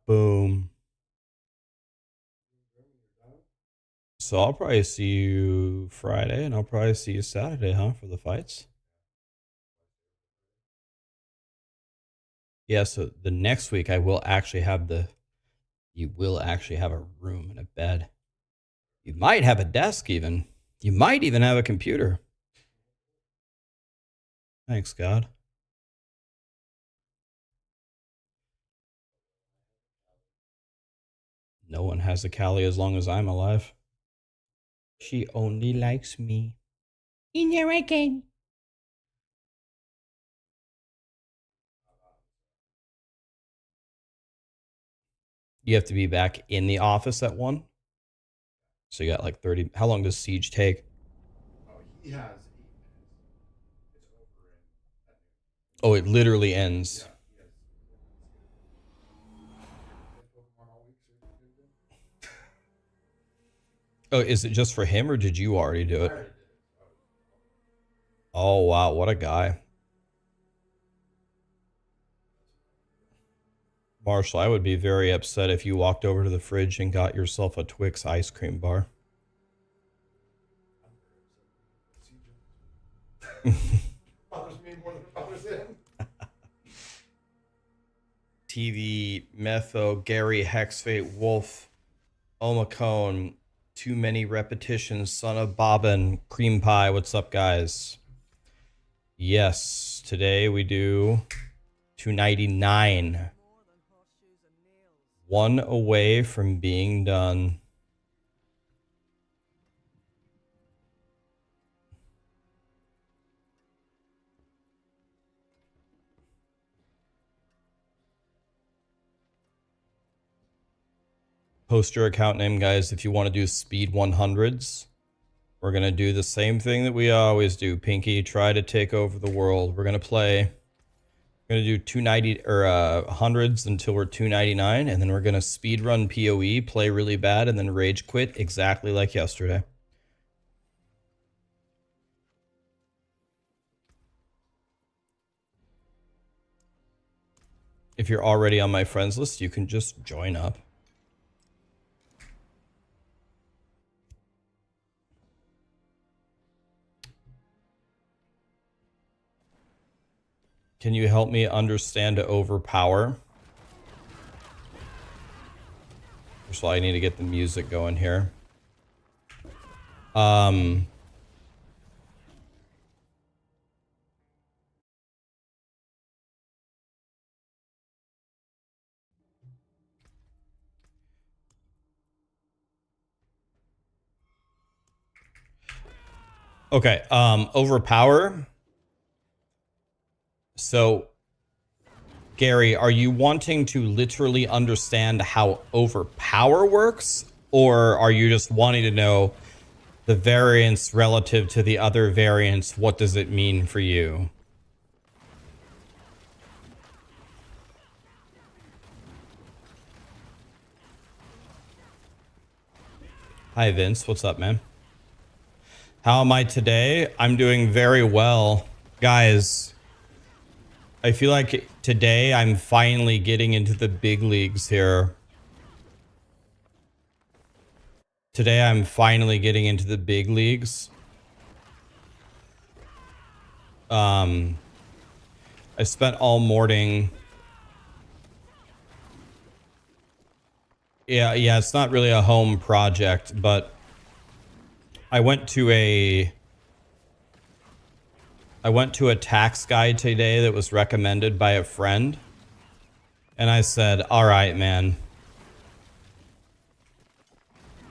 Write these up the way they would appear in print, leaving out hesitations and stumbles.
Boom. So I'll probably see you Friday, and I'll probably see you Saturday, huh, for the fights? Yeah, so the next week I will actually have you will actually have a room and a bed. You might have a desk even. You might even have a computer. Thanks, God. No one has a Callie as long as I'm alive. She only likes me. In your ranking. You have to be back in the office at 1. So you got like 30. How long does Siege take? Oh, he has 8 minutes. It's over in. Oh, it literally ends. Yeah, he has Pokemon all week, so he's good. Oh, is it just for him or did you already do I it? already did it. Oh, wow. What a guy. Marshall, I would be very upset if you walked over to the fridge and got yourself a Twix ice cream bar. Bothers me more than it bothers him. TV, Metho, Gary, Hexfate, Wolf, Omacone, Too Many Repetitions, Son of Bobbin, Cream Pie. What's up, guys? Yes, today we do 299. 1 away from being done. Post your account name, guys, if you want to do speed 100s. We're going to do the same thing that we always do. Pinky, try to take over the world. We're going to play. We're going to do 290 or hundreds until we're 299, and then we're going to speed run POE, play really bad, and then rage quit exactly like yesterday. If you're already on my friends list, you can just join up. Can you help me understand to overpower? First of all, I need to get the music going here. Okay, overpower. So, Gary, are you wanting to literally understand how overpower works? Or are you just wanting to know the variance relative to the other variants? What does it mean for you? Hi, Vince. What's up, man? How am I today? I'm doing very well. Guys, I feel like today I'm finally getting into the big leagues here. Today I'm finally getting into the big leagues. I spent all morning. Yeah, it's not really a home project, but I went to a tax guide today that was recommended by a friend. And I said, all right, man.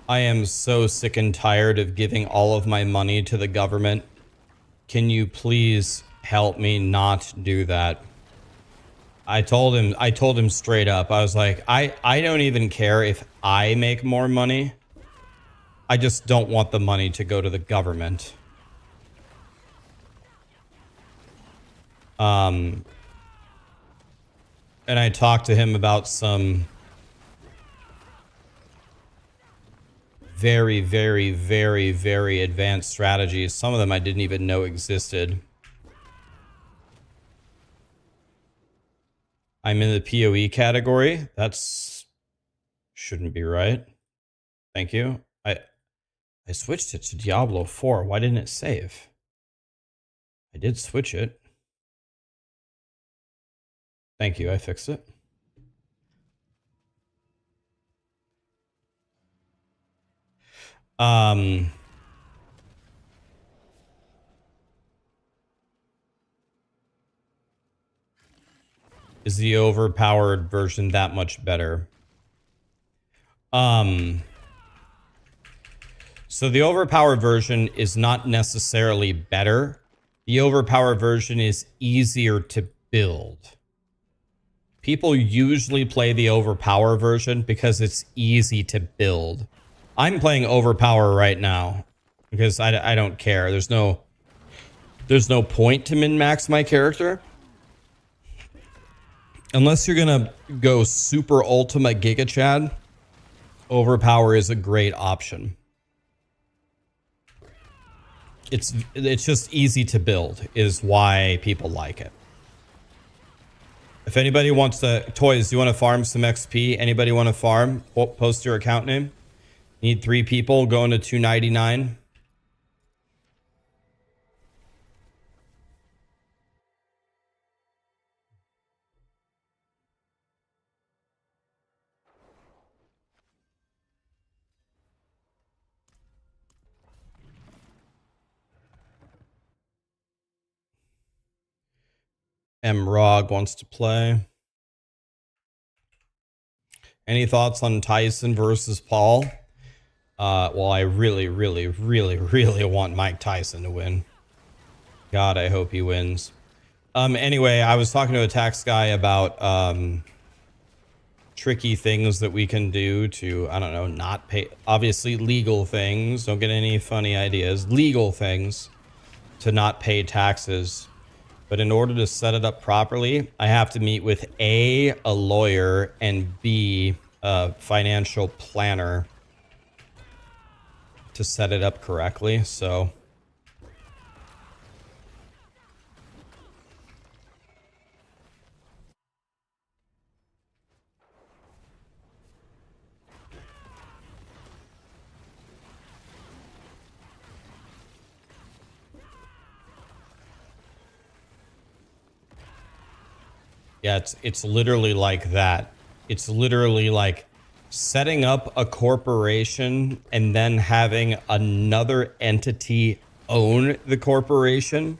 I am so sick and tired of giving all of my money to the government. Can you please help me not do that? I told him straight up. I was like, I don't even care if I make more money. I just don't want the money to go to the government. And I talked to him about some very, very, very, very advanced strategies. Some of them I didn't even know existed. I'm in the POE category. That's Shouldn't be right. Thank you. I switched it to Diablo 4. Why didn't it save? I did switch it. Thank you. I fixed it. Is the overpowered version that much better? So the overpowered version is not necessarily better. The overpowered version is easier to build. People usually play the overpowered version because it's easy to build. I'm playing overpower right now because I don't care. There's no point to min-max my character. Unless you're gonna go super ultimate Giga Chad, overpower is a great option. It's just easy to build is why people like it. If anybody wants to, Toys, you want to farm some XP? Anybody want to farm? Post your account name. Need 3 people going to 299. Rog wants to play. Any thoughts on Tyson versus Paul? Well, I really want Mike Tyson to win. God, I hope he wins. Anyway, I was talking to a tax guy about tricky things that we can do to, I don't know, not pay. Obviously, legal things. Don't get any funny ideas. Legal things to not pay taxes. But in order to set it up properly, I have to meet with A, a lawyer, and B, a financial planner to set it up correctly. So yeah, it's literally like that. It's literally like setting up a corporation and then having another entity own the corporation.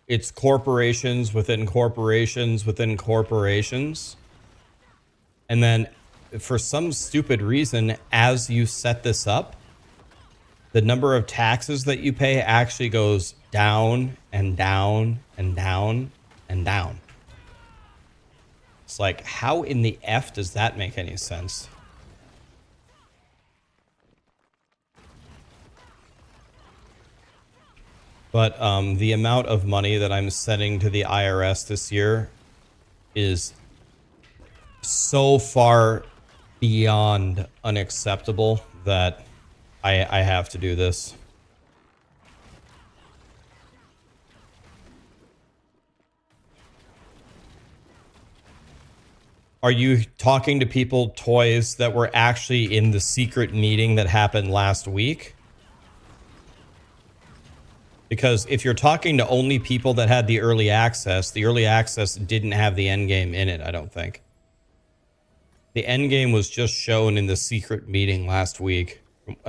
It's corporations within corporations within corporations. And then for some stupid reason, as you set this up, the number of taxes that you pay actually goes down and down and down and down. It's like, how in the F does that make any sense? But the amount of money that I'm sending to the IRS this year is so far beyond unacceptable that I have to do this. Are you talking to people, Toys, that were actually in the secret meeting that happened last week? Because if you're talking to only people that had the early access didn't have the end game in it, I don't think. The end game was just shown in the secret meeting last week,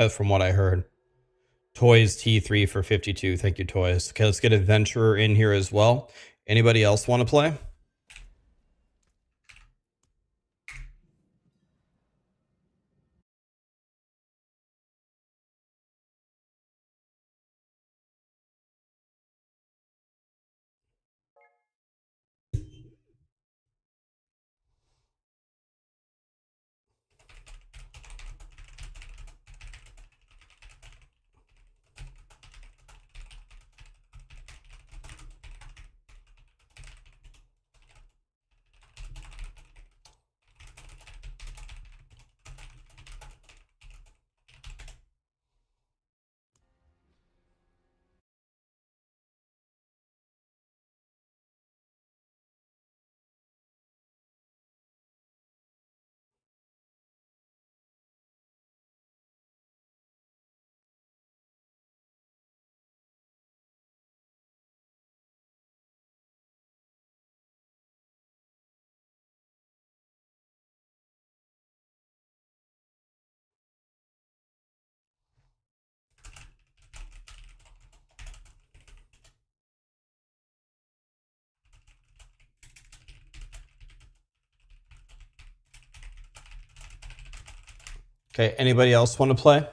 from what I heard. Toys T3 for 52. Thank you, Toys. Okay, let's get Adventurer in here as well. Anybody else want to play? Okay, anybody else want to play?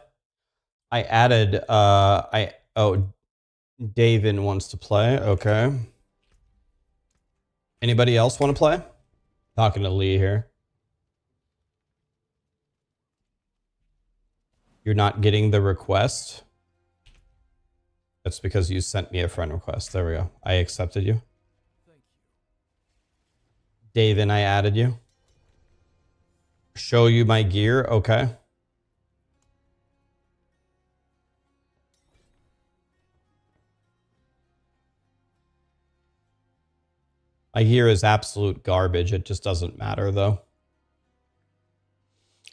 I added David wants to play. Okay. Anybody else want to play? Talking to Lee here. You're not getting the request. That's because you sent me a friend request. There we go. I accepted you. David, I added you. Show you my gear. Okay. My gear is absolute garbage. It just doesn't matter though.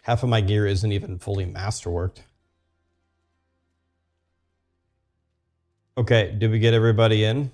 Half of my gear isn't even fully masterworked. Okay, did we get everybody in?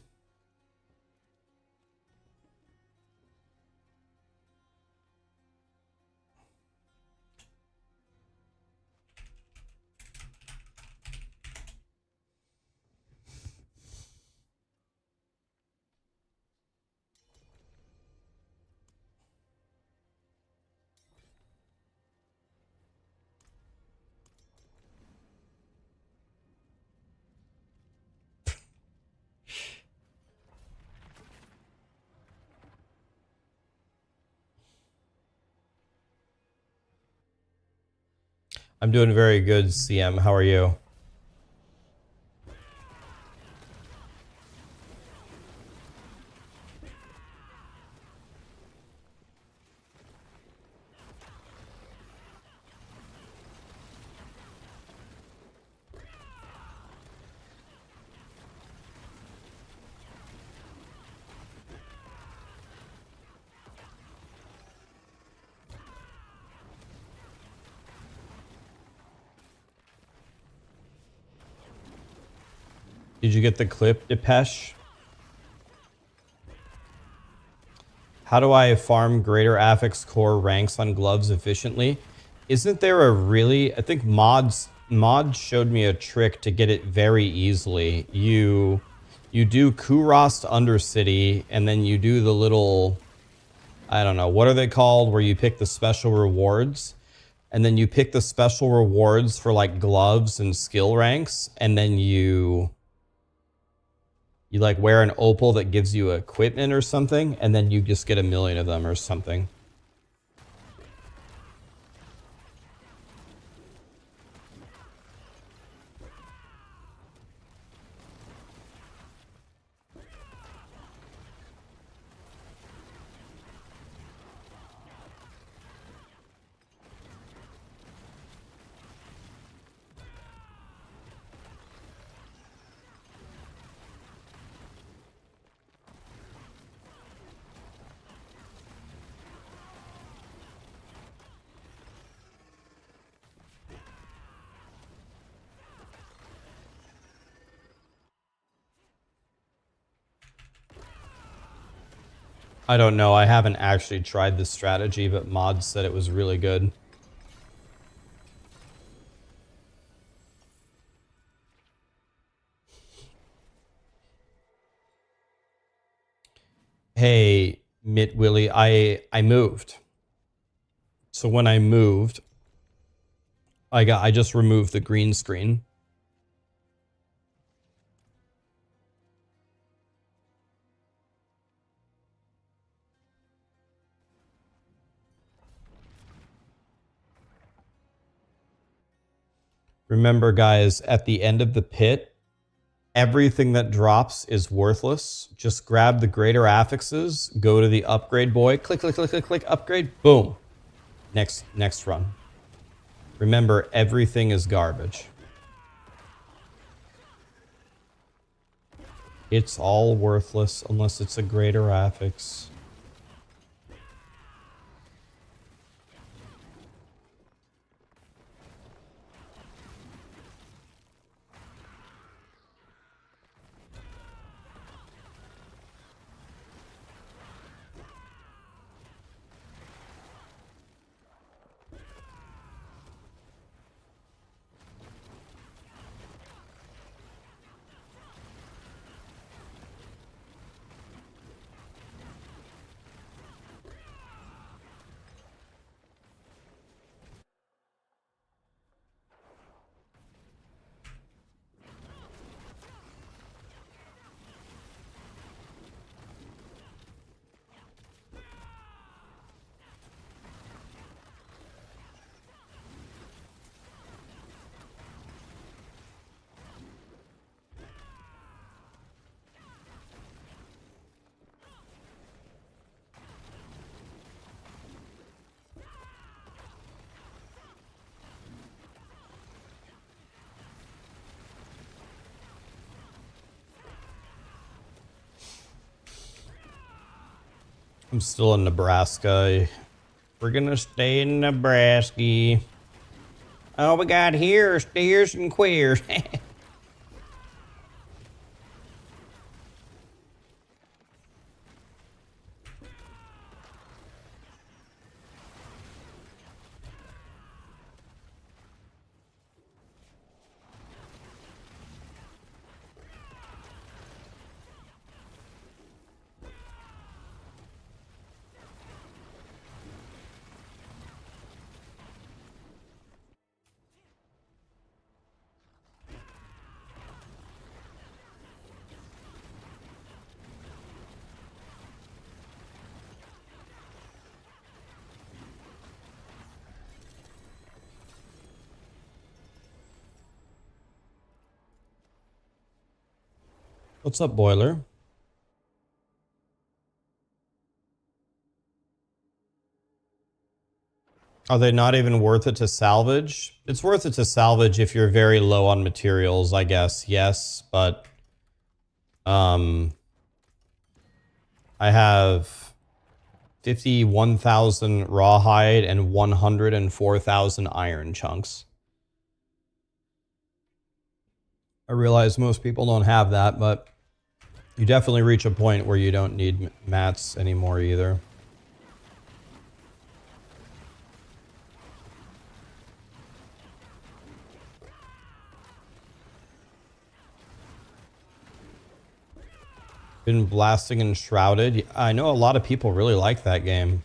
I'm doing very good, CM. How are you? Did you get the clip, Depeche? How do I farm greater affix core ranks on gloves efficiently? Isn't there a really... I think Mod showed me a trick to get it very easily. You do Kurost Undercity, and then you do the little... I don't know, what are they called? Where you pick the special rewards. And then you pick the special rewards for like gloves and skill ranks, and then you like wear an opal that gives you equipment or something, and then you just get 1,000,000 of them or something. I don't know. I haven't actually tried this strategy, but Mod said it was really good. Hey, Mitt Willie, I moved. So when I moved, I just removed the green screen. Remember, guys, at the end of the pit, everything that drops is worthless. Just grab the greater affixes, go to the upgrade boy, click, click, click, click, click, upgrade, boom. Next run. Remember, everything is garbage. It's all worthless unless it's a greater affix. I'm still in Nebraska. We're gonna stay in Nebraska. All we got here are steers and queers. What's up, Boiler? Are they not even worth it to salvage? It's worth it to salvage if you're very low on materials, I guess. Yes, but I have 51,000 rawhide and 104,000 iron chunks. I realize most people don't have that, but you definitely reach a point where you don't need mats anymore either. Been blasting Enshrouded. I know a lot of people really like that game.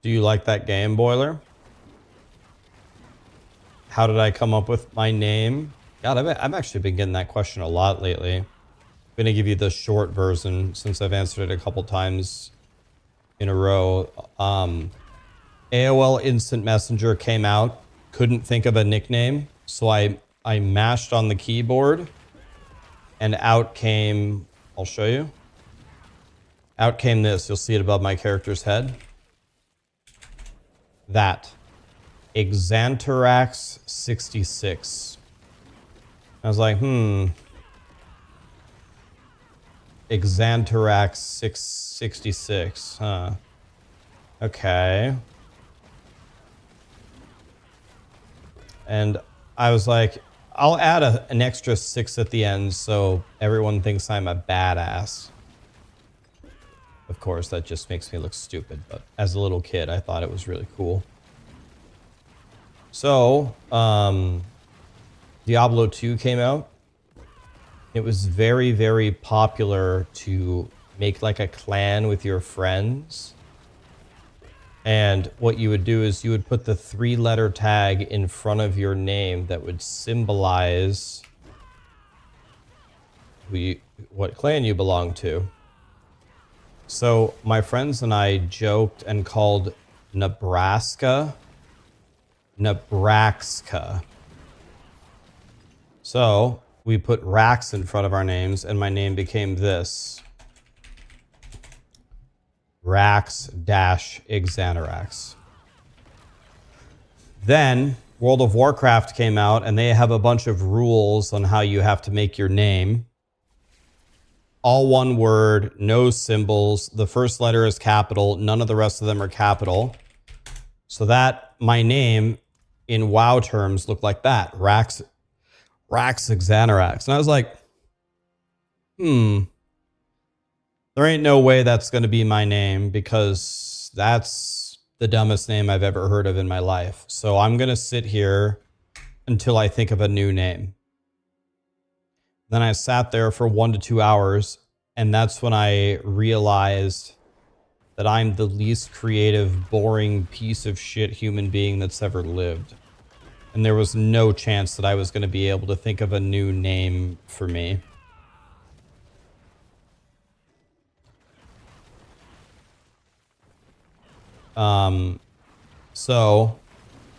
Do you like that game, Boiler? How did I come up with my name? God, I've actually been getting that question a lot lately. I'm going to give you the short version since I've answered it a couple times in a row. AOL Instant Messenger came out. Couldn't think of a nickname. So I mashed on the keyboard and out came... I'll show you. Out came this. You'll see it above my character's head. That. Raxxanterax 66. I was like, Raxxanterax 666, huh? Okay. And I was like, I'll add an extra 6 at the end so everyone thinks I'm a badass. Of course, that just makes me look stupid, but as a little kid, I thought it was really cool. So, Diablo 2 came out. It was very, very popular to make like a clan with your friends. And what you would do is you would put the 3-letter tag in front of your name that would symbolize what clan you belong to. So my friends and I joked and called Nebraska. So we put Rax in front of our names and my name became this. Raxxanterax. Then World of Warcraft came out and they have a bunch of rules on how you have to make your name. All one word, no symbols. The first letter is capital. None of the rest of them are capital. So that my name in WoW terms looked like that. Raxxanterax. And I was like, there ain't no way that's going to be my name because that's the dumbest name I've ever heard of in my life. So I'm going to sit here until I think of a new name. Then I sat there for 1 to 2 hours, and that's when I realized that I'm the least creative, boring piece of shit human being that's ever lived. And there was no chance that I was going to be able to think of a new name for me. So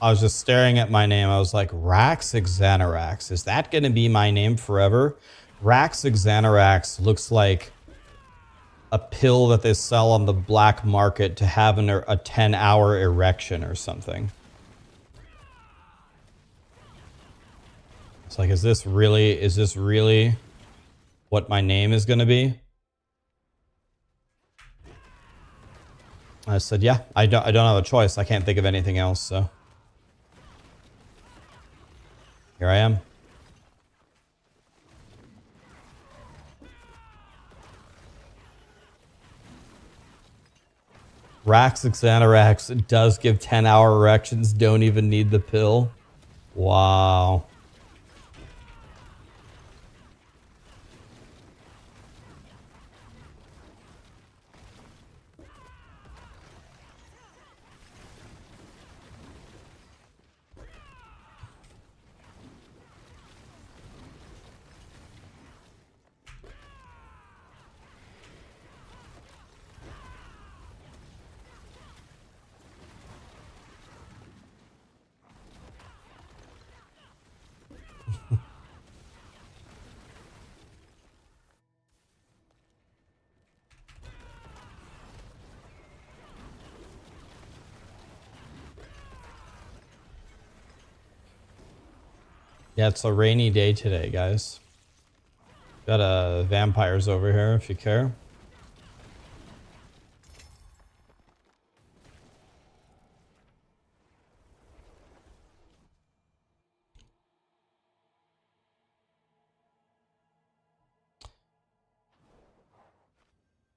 I was just staring at my name. I was like, Raxxanterax. Is that going to be my name forever? Raxxanterax looks like a pill that they sell on the black market to have a 10-hour erection or something. It's like, is this really what my name is going to be? I said, yeah, I don't have a choice. I can't think of anything else, so here I am. Raxxanterax does give 10-hour erections, don't even need the pill. Wow. Yeah, it's a rainy day today, guys. Got vampires over here if you care.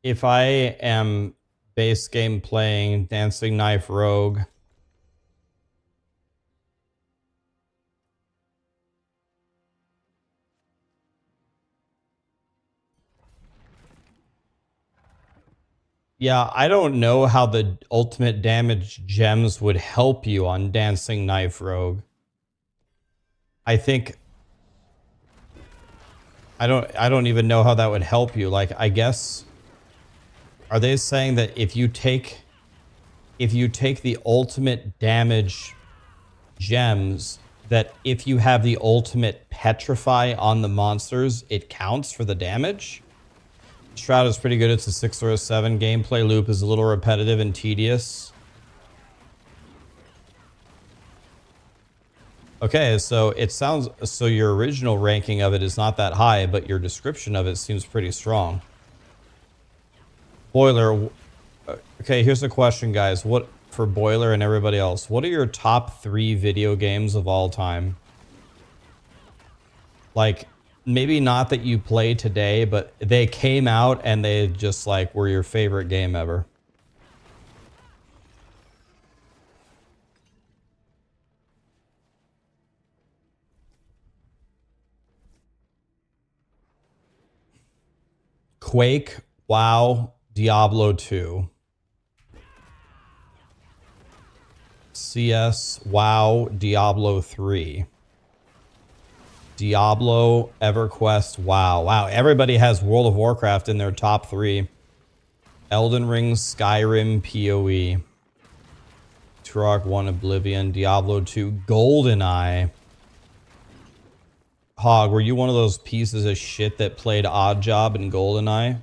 If I am base game playing Dancing Knife Rogue, yeah, I don't know how the ultimate damage gems would help you on Dancing Knife Rogue. I think I don't even know how that would help you. Like, I guess, are they saying that if you take the ultimate damage gems, that if you have the ultimate petrify on the monsters, it counts for the damage? Shroud is pretty good. It's a 6 or a 7. Gameplay loop is a little repetitive and tedious. Okay, so it sounds... So your original ranking of it is not that high, but your description of it seems pretty strong. Boiler... Okay, here's a question, guys. What... For Boiler and everybody else, what are your top 3 video games of all time? Like... Maybe not that you play today, but they came out and they just like were your favorite game ever. Quake, WoW, Diablo 2. CS, WoW, Diablo 3. Diablo, EverQuest, WoW. Wow, everybody has World of Warcraft in their top 3. Elden Ring, Skyrim, POE. Turok 1, Oblivion, Diablo 2, GoldenEye. Hog, were you one of those pieces of shit that played Oddjob in GoldenEye?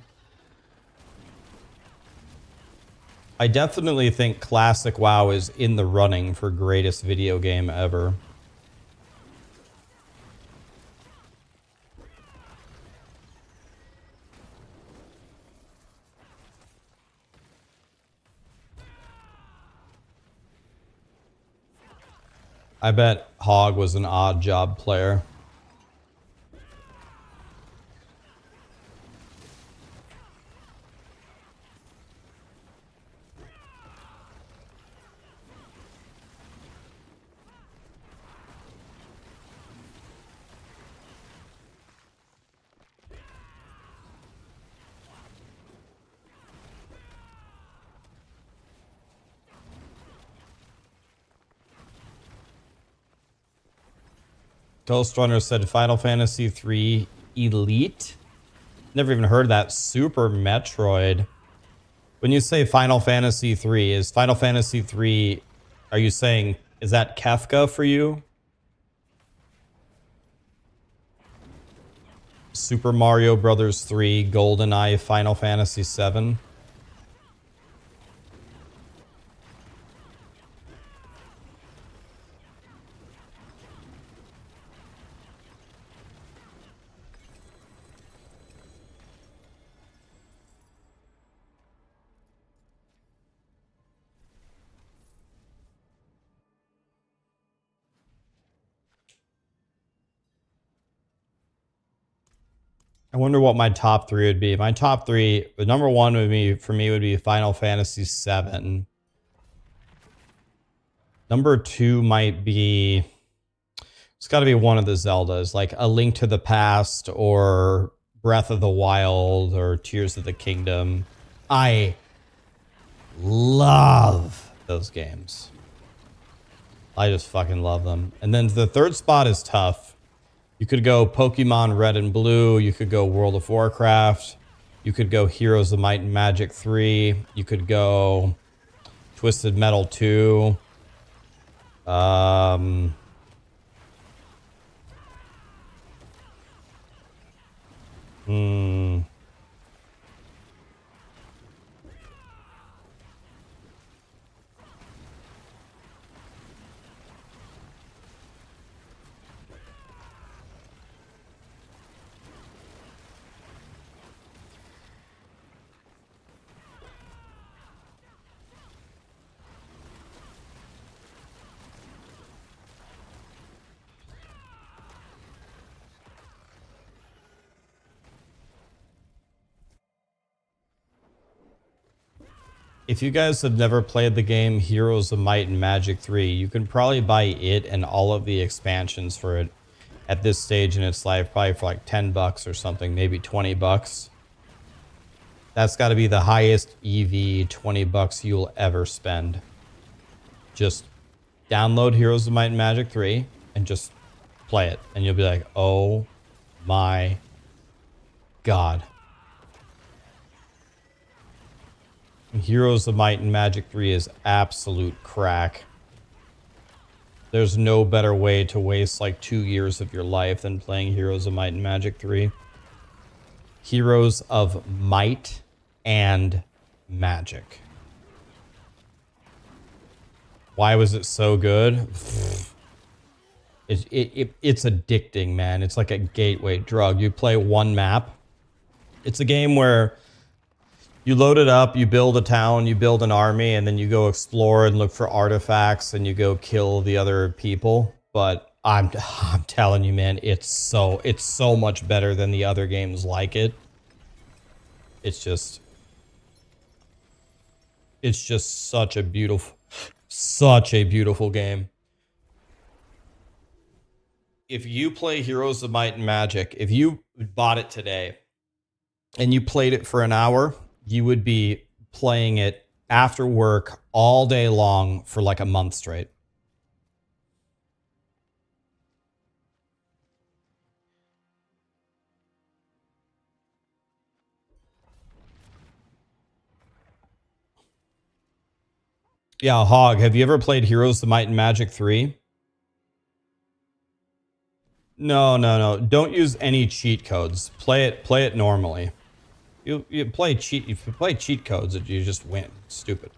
I definitely think Classic WoW is in the running for greatest video game ever. I bet Hog was an Oddjob player. Ghost Runner said Final Fantasy 3 Elite. Never even heard of that. Super Metroid. When you say Final Fantasy 3, is Final Fantasy 3, are you saying, is that Kefka for you? Super Mario Brothers 3, GoldenEye, Final Fantasy 7? I wonder what my top 3 would be. My top 3, the number 1 would be, for me, would be Final Fantasy 7. Number 2 might be, it's got to be one of the Zeldas, like A Link to the Past or Breath of the Wild or Tears of the Kingdom. I love those games. I just fucking love them. And then the third spot is tough. You could go Pokemon Red and Blue. You could go World of Warcraft. You could go Heroes of Might and Magic 3. You could go Twisted Metal 2. If you guys have never played the game Heroes of Might and Magic 3, you can probably buy it and all of the expansions for it at this stage in its life, probably for like 10 bucks or something, maybe 20 bucks. That's got to be the highest EV 20 bucks you'll ever spend. Just download Heroes of Might and Magic 3 and just play it. And you'll be like, oh my God. Heroes of Might and Magic 3 is absolute crack. There's no better way to waste like 2 years of your life than playing Heroes of Might and Magic 3. Heroes of Might and Magic. Why was it so good? It's addicting, man. It's like a gateway drug. You play one map. It's a game where you load it up, you build a town, you build an army, and then you go explore and look for artifacts and you go kill the other people. But I'm telling you, man, it's so much better than the other games like it. It's just such a beautiful game. If you play Heroes of Might and Magic, if you bought it today and you played it for an hour, you would be playing it after work all day long for like a month straight. Yeah, Hog, have you ever played Heroes of Might and Magic 3? No. Don't use any cheat codes. Play it normally. You play cheat. If you play cheat codes, you just win. Stupid.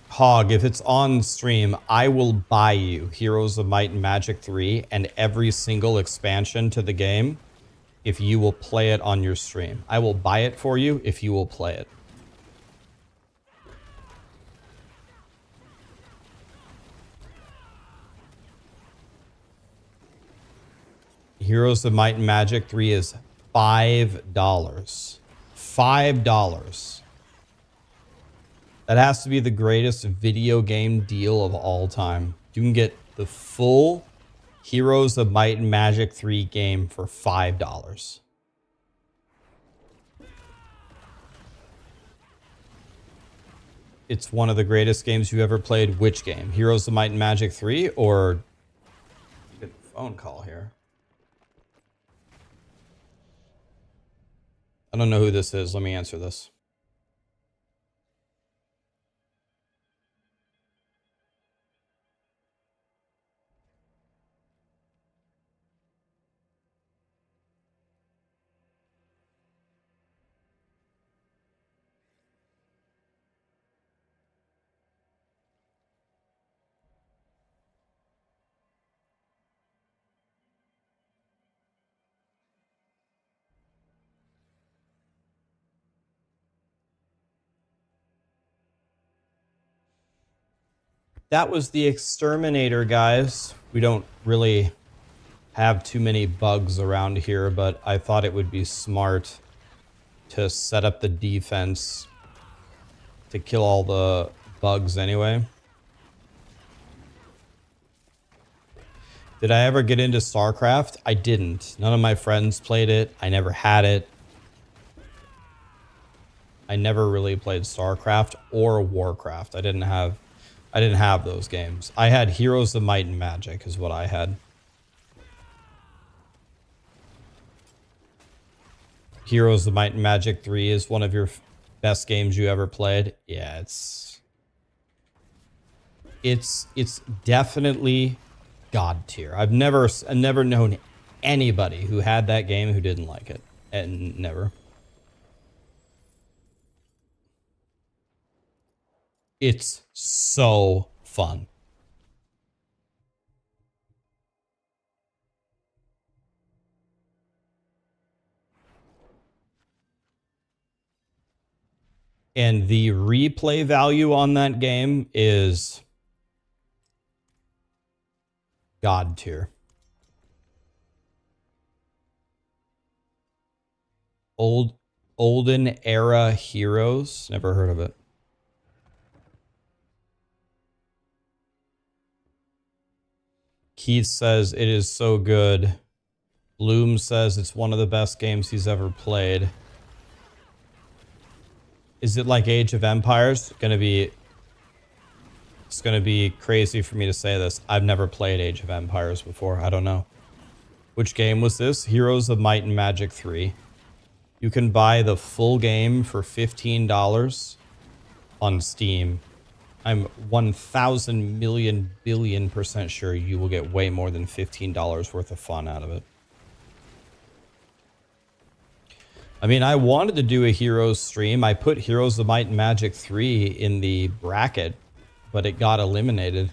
Hog, if it's on stream, I will buy you Heroes of Might and Magic 3 and every single expansion to the game if you will play it on your stream. I will buy it for you if you will play it. Heroes of Might and Magic 3 is $5. $5. That has to be the greatest video game deal of all time. You can get the full Heroes of Might and Magic 3 game for $5. It's one of the greatest games you ever played. Which game? Heroes of Might and Magic 3 or... Get the phone call here. I don't know who this is. Let me answer this. That was the exterminator, guys. We don't really have too many bugs around here, but I thought it would be smart to set up the defense to kill all the bugs anyway. Did I ever get into StarCraft? I didn't. None of my friends played it. I never had it. I never really played StarCraft or Warcraft. I didn't have those games. I had Heroes of Might and Magic is what I had. Heroes of Might and Magic 3 is one of your best games you ever played. Yeah, it's definitely God tier. I've never known anybody who had that game who didn't like it. And never. It's so fun. And the replay value on that game is God tier. Olden era heroes. Never heard of it. Keith says it is so good. Bloom says it's one of the best games he's ever played. Is it like Age of Empires? It's gonna be crazy for me to say this. I've never played Age of Empires before. I don't know. Which game was this? Heroes of Might and Magic 3. You can buy the full game for $15 on Steam. I'm 1,000 million billion % sure you will get way more than $15 worth of fun out of it. I mean, I wanted to do a Heroes stream. I put Heroes of Might and Magic 3 in the bracket, but it got eliminated.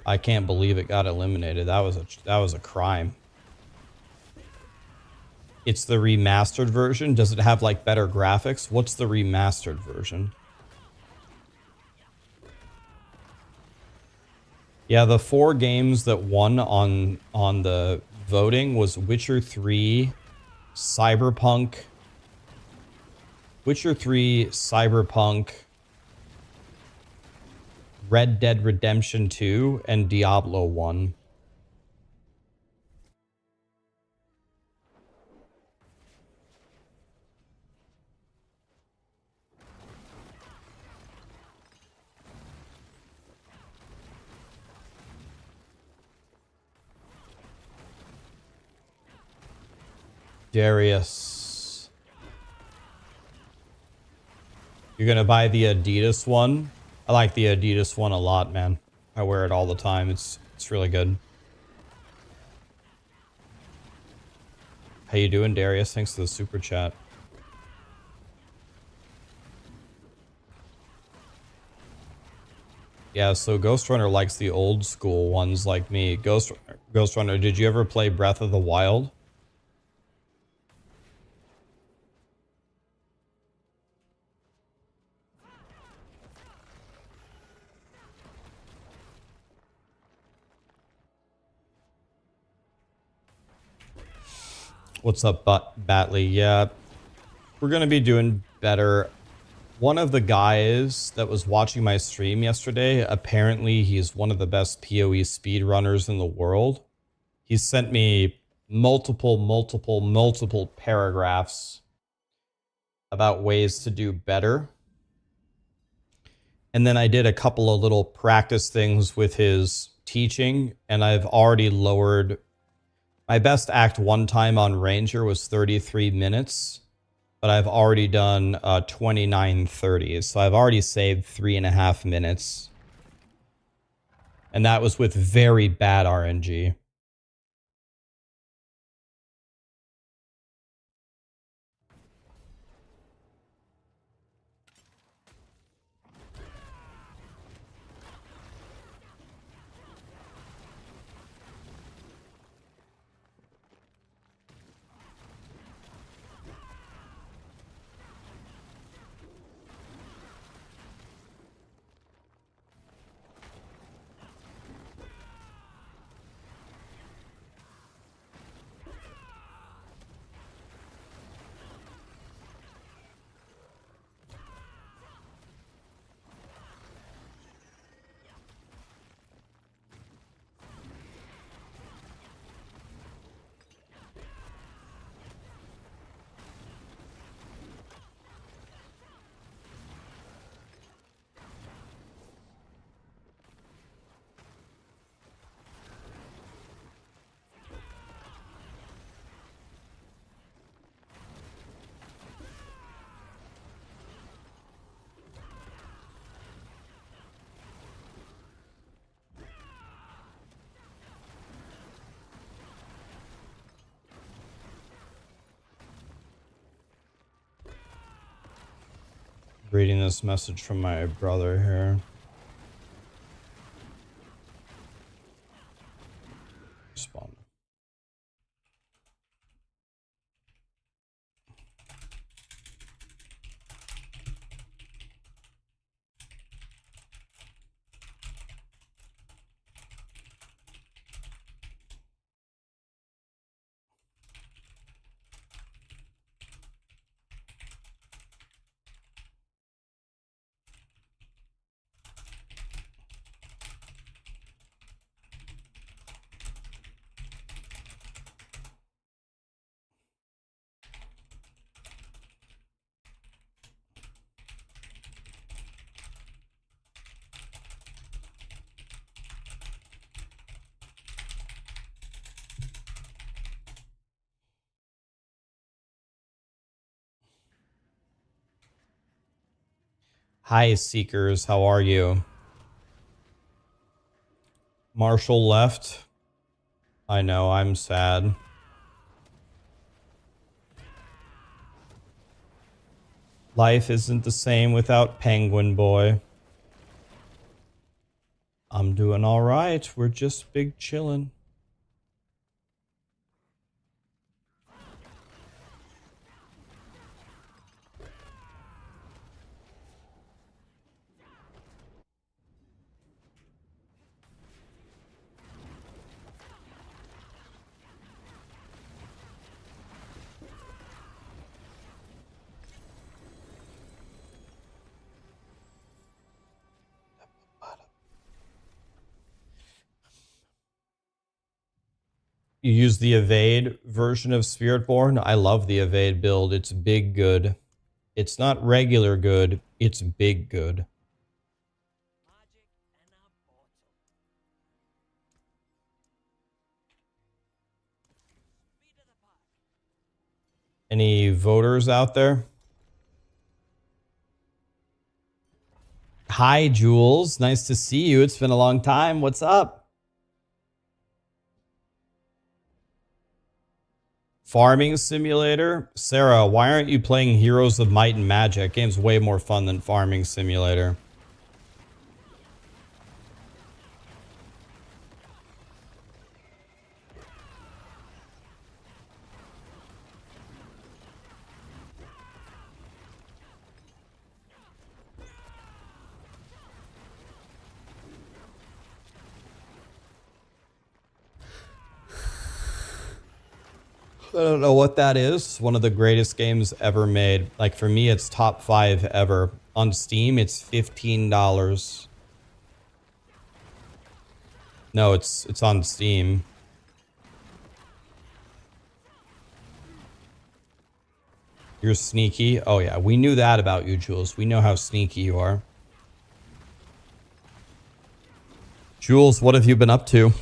I can't believe it got eliminated. That was a crime. It's the remastered version. Does it have like better graphics? What's the remastered version? Yeah, the 4 games that won on the voting was Witcher 3, Cyberpunk, Red Dead Redemption 2, and Diablo 1. Darius. You're gonna buy the Adidas one? I like the Adidas one a lot, man. I wear it all the time. It's really good. How you doing, Darius? Thanks for the super chat. Yeah, so Ghost Runner likes the old school ones like me. Ghost Runner, did you ever play Breath of the Wild? What's up, Batley? Yeah, we're going to be doing better. One of the guys that was watching my stream yesterday, apparently he's one of the best POE speedrunners in the world. He sent me multiple paragraphs about ways to do better. And then I did a couple of little practice things with his teaching, and I've already lowered... My best act one time on Ranger was 33 minutes. but I've already done 29:30, so I've already saved 3.5 minutes. And that was with very bad RNG. Reading this message from my brother here. Respond. Hi, Seekers. How are you? Marshall left. I know, I'm sad. Life isn't the same without Penguin Boy. I'm doing all right. We're just big chillin'. You use the evade version of Spiritborn? I love the evade build. It's big good. It's not regular good, it's big good. Any voters out there? Hi, Jules. Nice to see you. It's been a long time. What's up? Farming Simulator? Sarah, why aren't you playing Heroes of Might and Magic? Game's way more fun than Farming Simulator. I don't know what that is. One of the greatest games ever made. Like for me, it's top 5 ever. On Steam, it's $15. No, it's on Steam. You're sneaky. Oh yeah, we knew that about you, Jules. We know how sneaky you are. Jules, what have you been up to?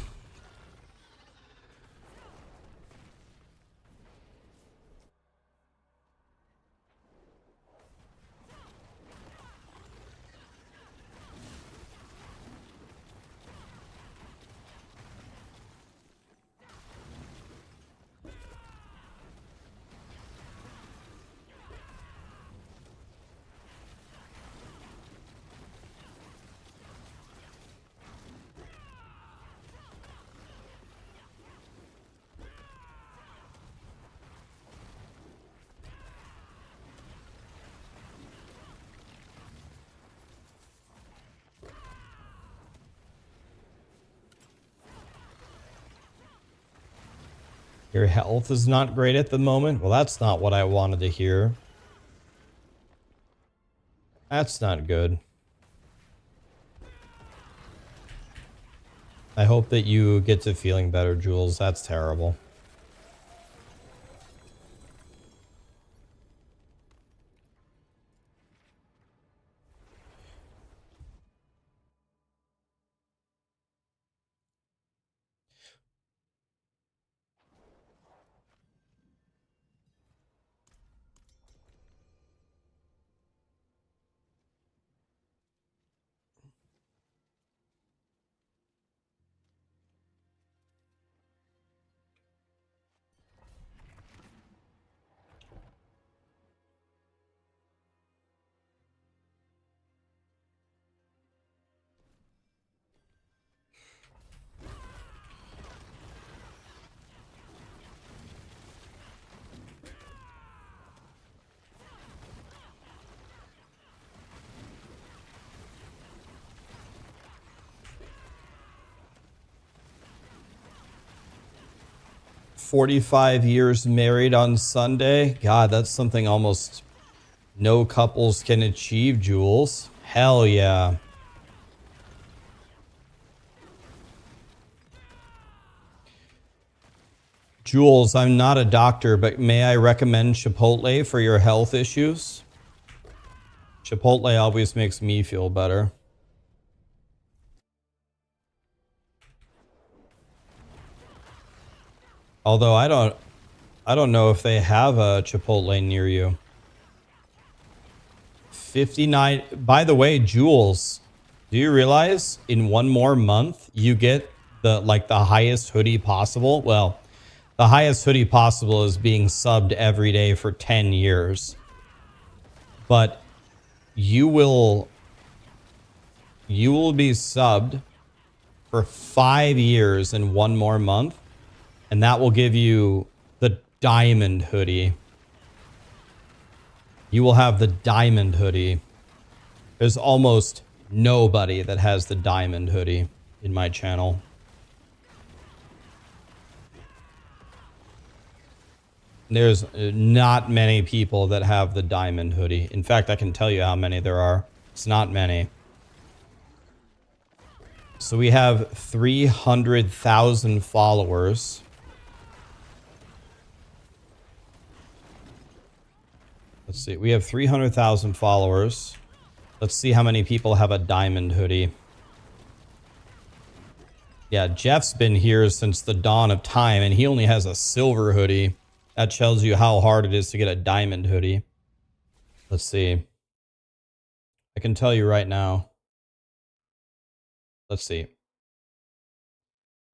Your health is not great at the moment? Well, that's not what I wanted to hear. That's not good. I hope that you get to feeling better, Jules. That's terrible. "45 years married on Sunday." God, that's something almost no couples can achieve, Jules. Hell yeah. Jules, I'm not a doctor, but may I recommend Chipotle for your health issues? Chipotle always makes me feel better. Although I don't know if they have a Chipotle near you. 59. By the way, Jules, do you realize in one more month you get the highest hoodie possible? Well, the highest hoodie possible is being subbed every day for 10 years. But you will be subbed for 5 years in one more month, and that will give you the diamond hoodie. You will have the diamond hoodie. There's almost nobody that has the diamond hoodie in my channel. There's not many people that have the diamond hoodie. In fact, I can tell you how many there are. It's not many. So we have 300,000 followers. Let's see. We have 300,000 followers. Let's see how many people have a diamond hoodie. Yeah, Jeff's been here since the dawn of time, and he only has a silver hoodie. That tells you how hard it is to get a diamond hoodie. Let's see. I can tell you right now. Let's see.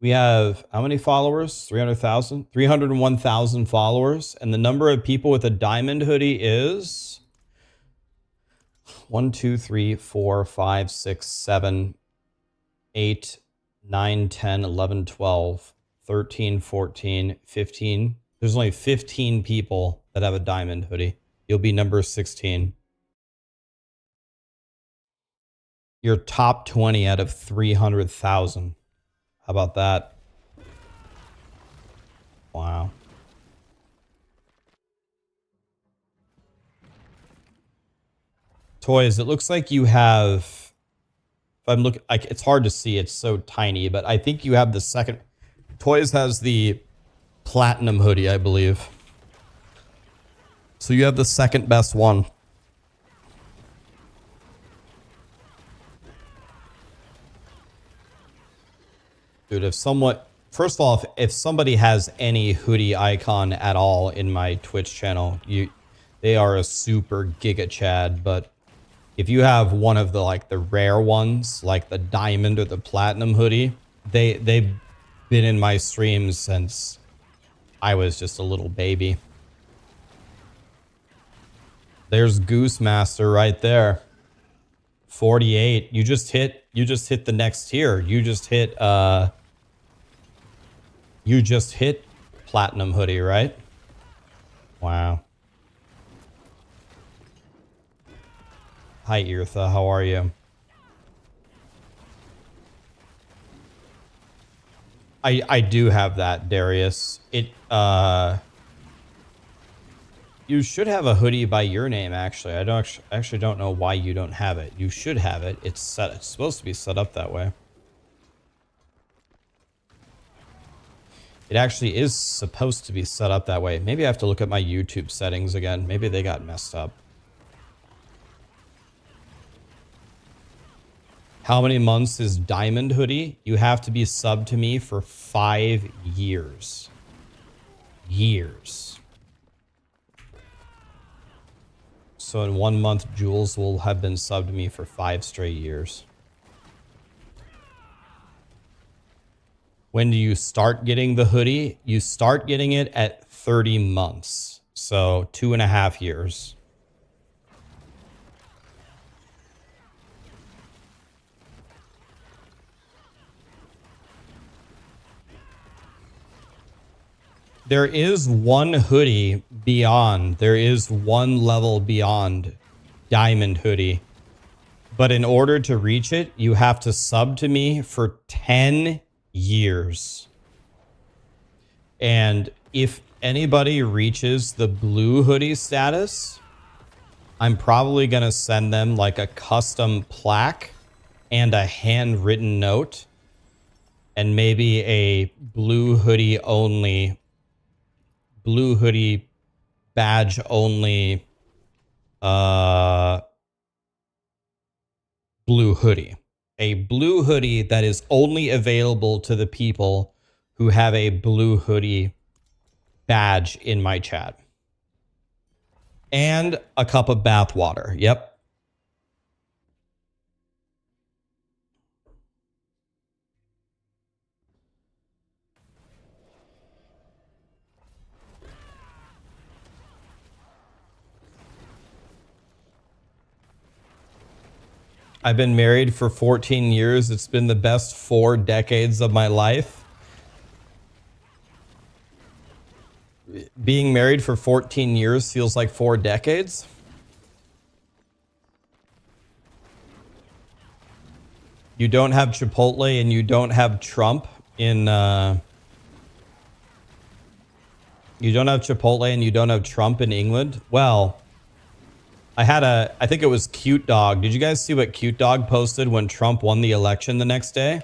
We have how many followers? 300,000? 301,000 followers. And the number of people with a diamond hoodie is 1, 2, 3, 4, 5, 6, 7, 8, 9, 10, 11, 12, 13, 14, 15. There's only 15 people that have a diamond hoodie. You'll be number 16. You're top 20 out of 300,000. How about that? Wow. Toys, it looks like you have, if I'm looking, it's hard to see, it's so tiny, but I think you have the second. Toys has the platinum hoodie, I believe. So you have the second best one. Dude, first of all, if somebody has any hoodie icon at all in my Twitch channel, they are a super giga chad. But if you have one of the rare ones, like the diamond or the platinum hoodie, they've been in my streams since I was just a little baby. There's Goose Master right there. 48. You just hit the next tier. You just hit platinum hoodie, right? Wow. Hi Eartha, how are you? I do have that, Darius. You should have a hoodie by your name, actually. I actually don't know why you don't have it. You should have it. It's supposed to be set up that way. It actually is supposed to be set up that way. Maybe I have to look at my YouTube settings again. Maybe they got messed up. How many months is Diamond Hoodie? You have to be subbed to me for 5 years. Years. So in 1 month, Jules will have been subbed to me for 5 straight years. When do you start getting the hoodie? You start getting it at 30 months. So 2.5 years. There is one hoodie beyond. There is one level beyond Diamond Hoodie. But in order to reach it, you have to sub to me for 10 years. And if anybody reaches the blue hoodie status, I'm probably going to send them like a custom plaque and a handwritten note and maybe a blue hoodie badge only blue hoodie. A blue hoodie that is only available to the people who have a blue hoodie badge in my chat. And a cup of bath water. Yep. I've been married for 14 years. It's been the best 4 decades of my life. Being married for 14 years feels like 4 decades. You don't have Chipotle and you don't have Trump in... You don't have Chipotle and you don't have Trump in England? Well... I think it was Cute Dog. Did you guys see what Cute Dog posted when Trump won the election the next day?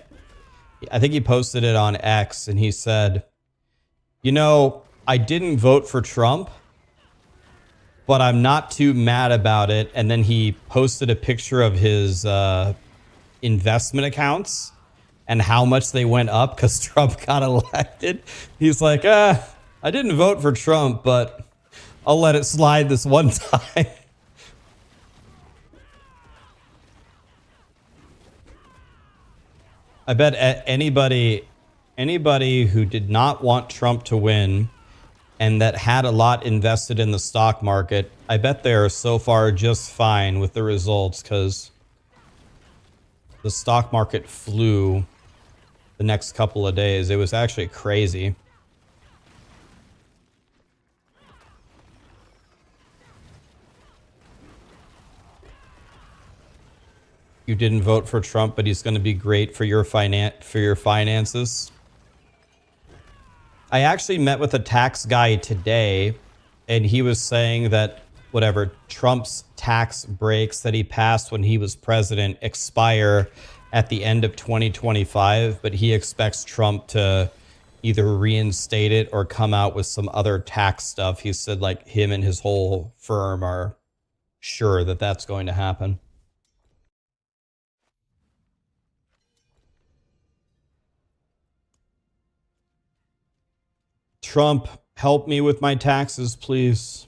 I think he posted it on X and he said, you know, I didn't vote for Trump, but I'm not too mad about it. And then he posted a picture of his investment accounts and how much they went up because Trump got elected. He's like, I didn't vote for Trump, but I'll let it slide this one time. I bet anybody who did not want Trump to win and that had a lot invested in the stock market, I bet they are so far just fine with the results because the stock market flew the next couple of days. It was actually crazy. You didn't vote for Trump, but he's going to be great for your finances. I actually met with a tax guy today, and he was saying that whatever Trump's tax breaks that he passed when he was president expire at the end of 2025, but he expects Trump to either reinstate it or come out with some other tax stuff. He said like him and his whole firm are sure that that's going to happen. Trump, help me with my taxes, please.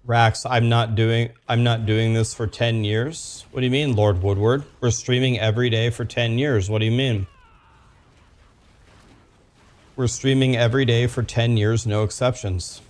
Rax, I'm not doing this for 10 years. What do you mean, Lord Woodward? We're streaming every day for 10 years. What do you mean? We're streaming every day for 10 years, no exceptions.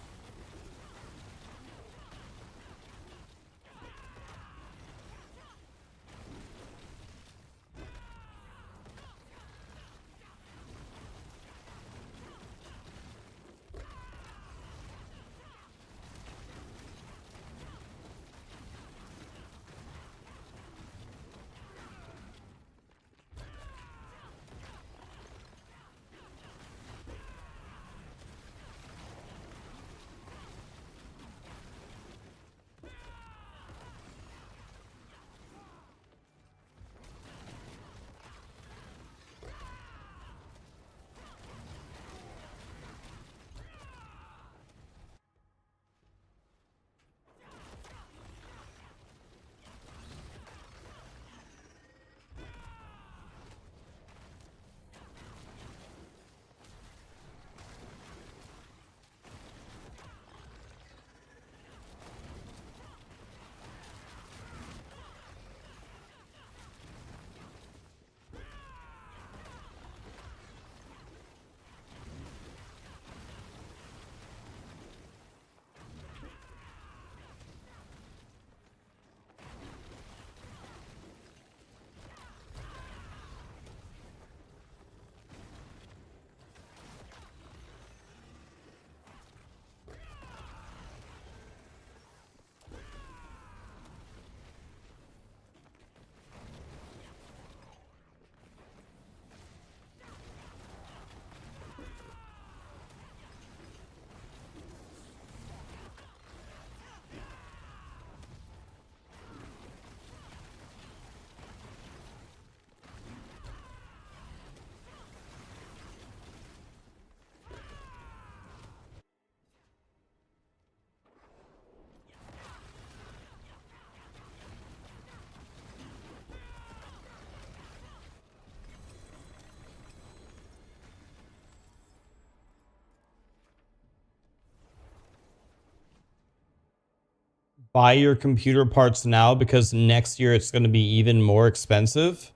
buy your computer parts now because next year it's going to be even more expensive?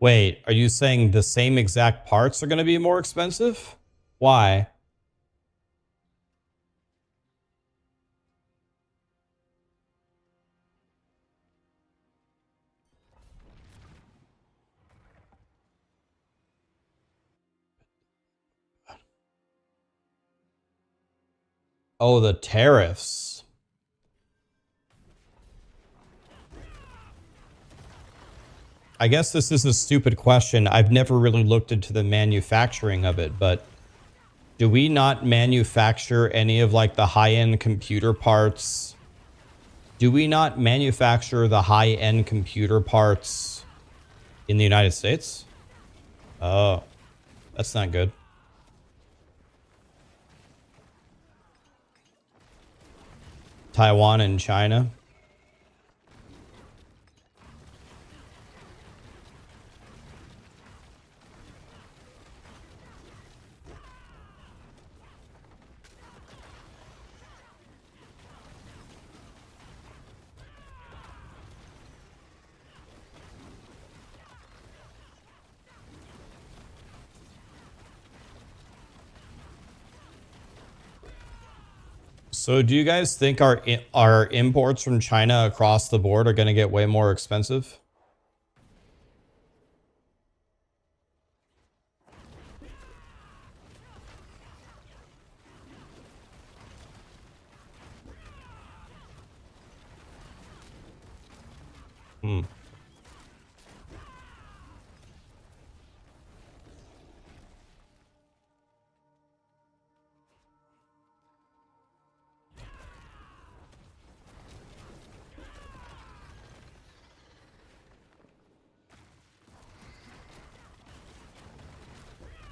Wait, are you saying the same exact parts are going to be more expensive? Why? Oh, the tariffs. I guess this is a stupid question. I've never really looked into the manufacturing of it, but do we not manufacture any of like the high-end computer parts? Do we not manufacture the high-end computer parts in the United States? Oh, that's not good. Taiwan and China. So do you guys think our imports from China across the board are going to get way more expensive? Hmm.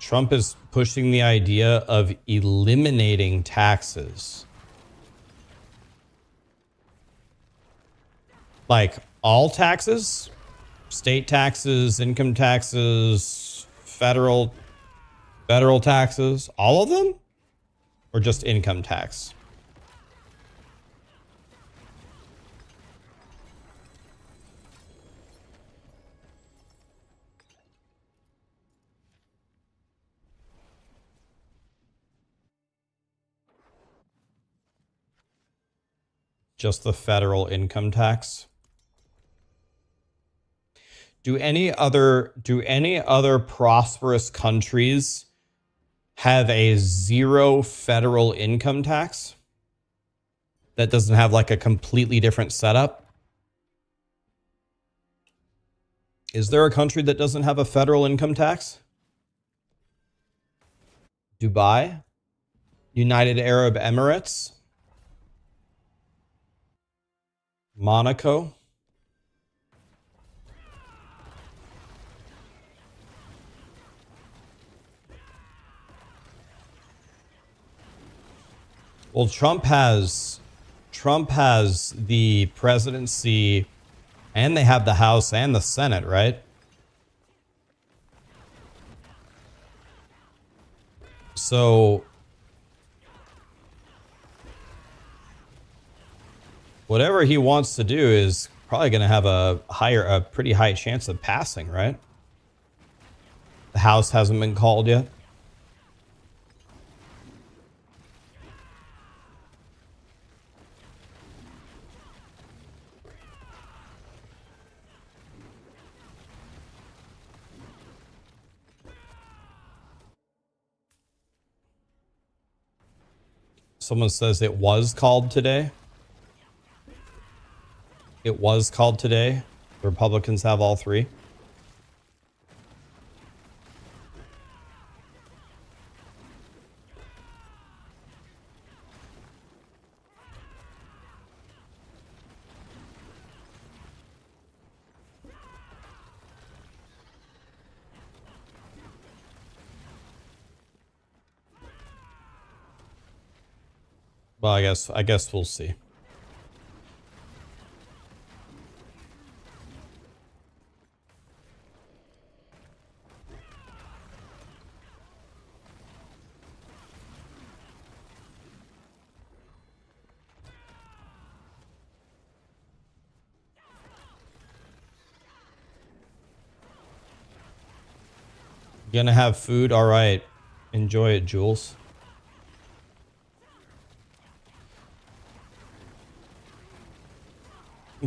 Trump is pushing the idea of eliminating taxes. Like all taxes? State taxes, income taxes, federal taxes, all of them? Or just income tax? Just the federal income tax? Do any other prosperous countries have a zero federal income tax that doesn't have like a completely different setup? Is there a country that doesn't have a federal income tax? Dubai? United Arab Emirates? Monaco? Well, Trump has the presidency and they have the House and the Senate, right? So whatever he wants to do is probably going to have a pretty high chance of passing, right? The House hasn't been called yet. Someone says it was called today. It was called today. The Republicans have all three. Well, I guess we'll see. Gonna have food? All right. Enjoy it, Jules.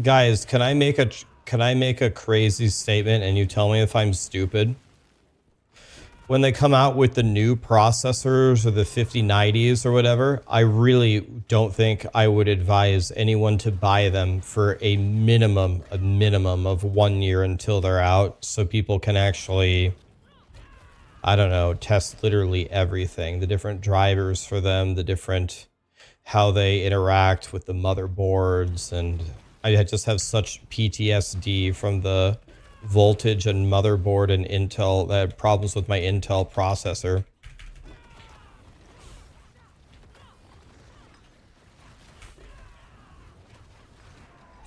Guys, can I make a crazy statement and you tell me if I'm stupid? When they come out with the new processors or the 5090s or whatever, I really don't think I would advise anyone to buy them for a minimum of 1 year until they're out, so people can actually, I don't know, test literally everything, the different drivers for them, the different, how they interact with the motherboards. And I just have such PTSD from the voltage and motherboard and Intel, that had problems with my Intel processor.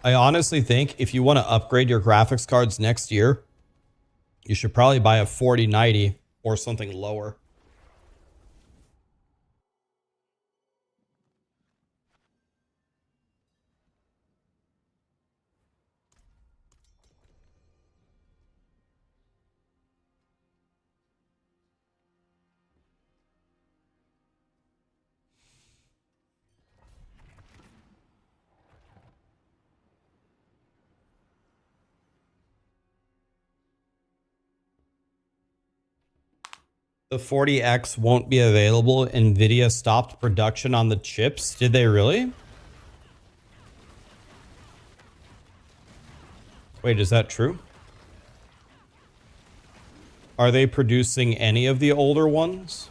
I honestly think if you want to upgrade your graphics cards next year, you should probably buy a 4090 or something lower. The 40X won't be available. Nvidia stopped production on the chips. Did they really? Wait, is that true? Are they producing any of the older ones?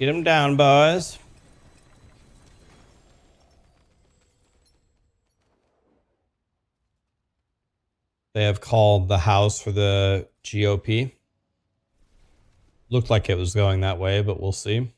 Get them down, boys. They have called the House for the GOP. Looked like it was going that way, but we'll see.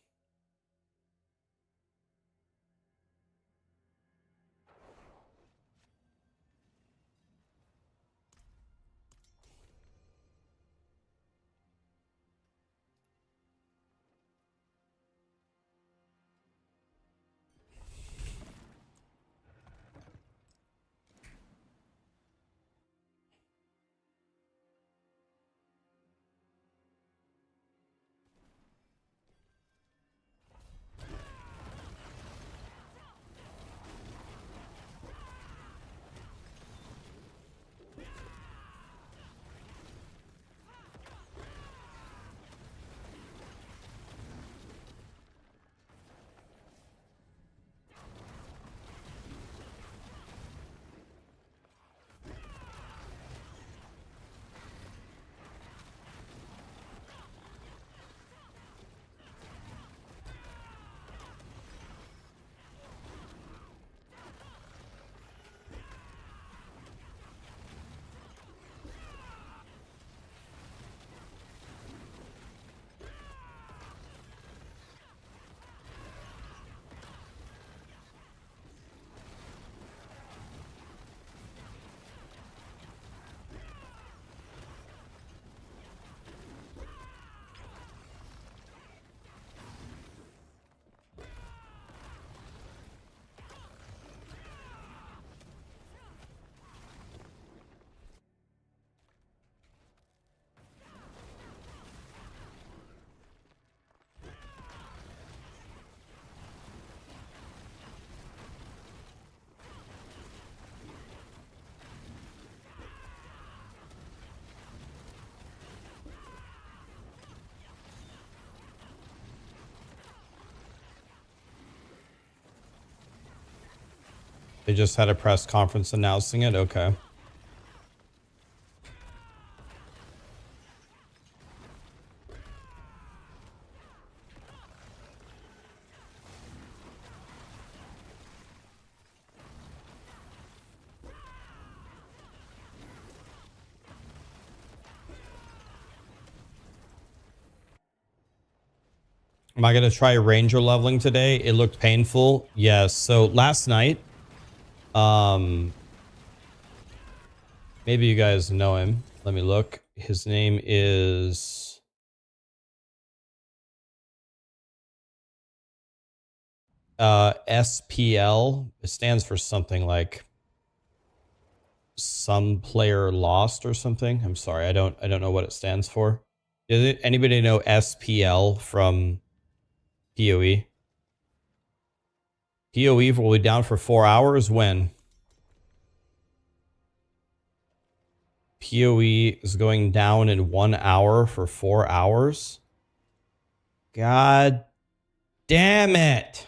They just had a press conference announcing it. Okay. Am I going to try ranger leveling today? It looked painful. Yes. So last night, maybe you guys know him. Let me look. His name is SPL. It stands for something like some player lost or something. I'm sorry. I don't know what it stands for. Anybody know SPL from POE? POE will be down for 4 hours when? POE is going down in 1 hour for 4 hours? God damn it.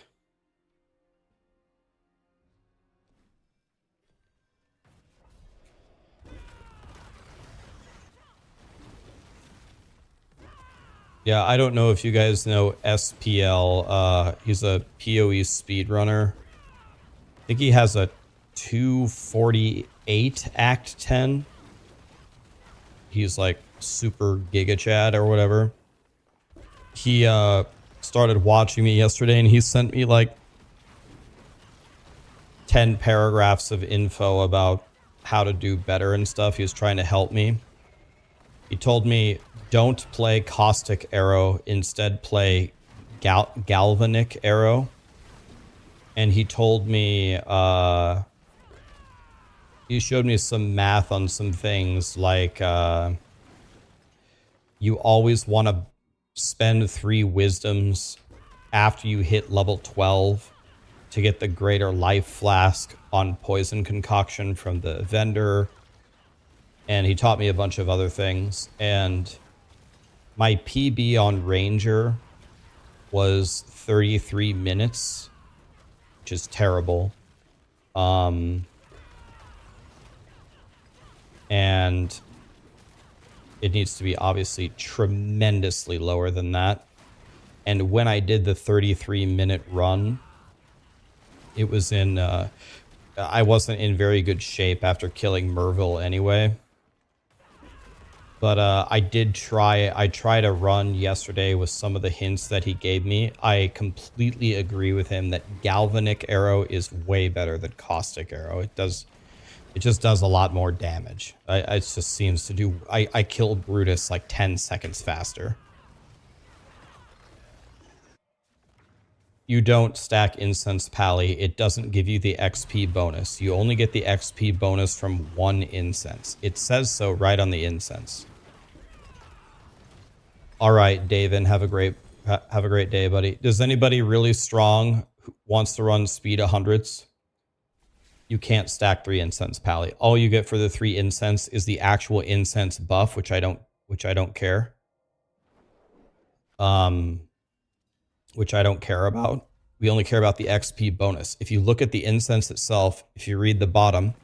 Yeah, I don't know if you guys know SPL. He's a POE speedrunner. I think he has a 2:48 Act 10. He's like super Giga Chad or whatever. He started watching me yesterday and he sent me like 10 paragraphs of info about how to do better and stuff. He was trying to help me. He told me, don't play Caustic Arrow, instead play Galvanic Arrow. And he told me, he showed me some math on some things like you always want to spend 3 wisdoms after you hit level 12 to get the greater life flask on poison concoction from the vendor. And he taught me a bunch of other things. And my PB on Ranger was 33 minutes, which is terrible. And it needs to be obviously tremendously lower than that. And when I did the 33-minute run, it was in, I wasn't in very good shape after killing Merville anyway. But I tried a run yesterday with some of the hints that he gave me. I completely agree with him that Galvanic Arrow is way better than Caustic Arrow. It just does a lot more damage. It just seems to do, I killed Brutus like 10 seconds faster. You don't stack Incense Pally. It doesn't give you the XP bonus. You only get the XP bonus from 1 incense. It says so right on the incense. All right, David, have a great day, buddy. Does anybody really strong who wants to run speed 100s? You can't stack 3 incense Pally. All you get for the 3 incense is the actual incense buff, which I don't care. Which I don't care about. We only care about the XP bonus. If you look at the incense itself, if you read the bottom,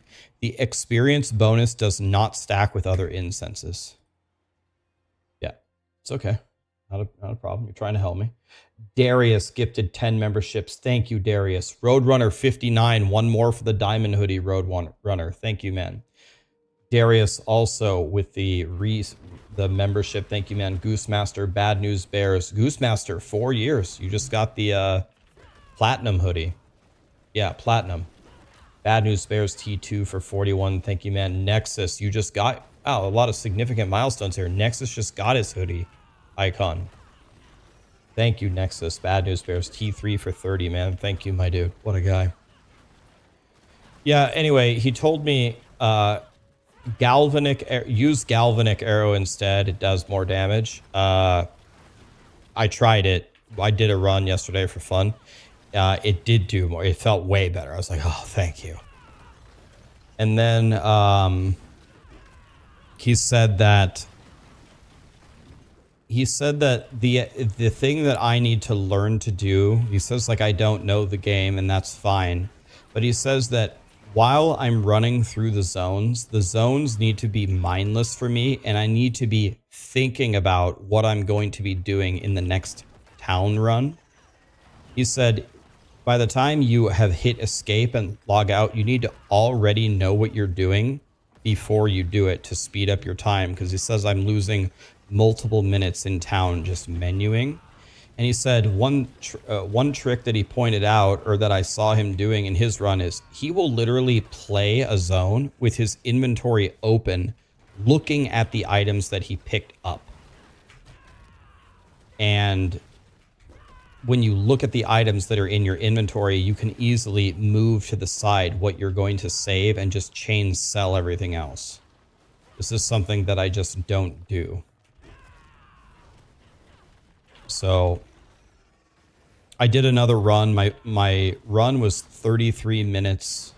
the experience bonus does not stack with other incenses. Yeah, it's okay. Not a problem. You're trying to help me. Darius gifted 10 memberships. Thank you, Darius. Roadrunner 59. One more for the diamond hoodie, Roadrunner. Thank you, man. Darius also with the membership. Thank you, man. Goosemaster, Bad News Bears. Goosemaster, 4 years. You just got the platinum hoodie. Yeah, platinum. Bad News Bears T2 for 41. Thank you, man. Nexus, you just got... Wow, a lot of significant milestones here. Nexus just got his hoodie icon. Thank you, Nexus. Bad News Bears T3 for 30, man. Thank you, my dude. What a guy. Yeah, anyway, he told me... use Galvanic Arrow instead. It does more damage. I tried it. I did a run yesterday for fun. It did do more. It felt way better. I was like, oh, thank you. And then he said that the thing that I need to learn to do, he says, like, I don't know the game and that's fine. But he says that while I'm running through the zones need to be mindless for me, and I need to be thinking about what I'm going to be doing in the next town run. He said, by the time you have hit escape and log out, you need to already know what you're doing before you do it to speed up your time. Because he says I'm losing multiple minutes in town just menuing. And he said one trick that he pointed out, or that I saw him doing in his run, is he will literally play a zone with his inventory open, looking at the items that he picked up. And when you look at the items that are in your inventory, you can easily move to the side what you're going to save and just chain sell everything else. This is something that I just don't do. So I did another run. My run was 33 minutes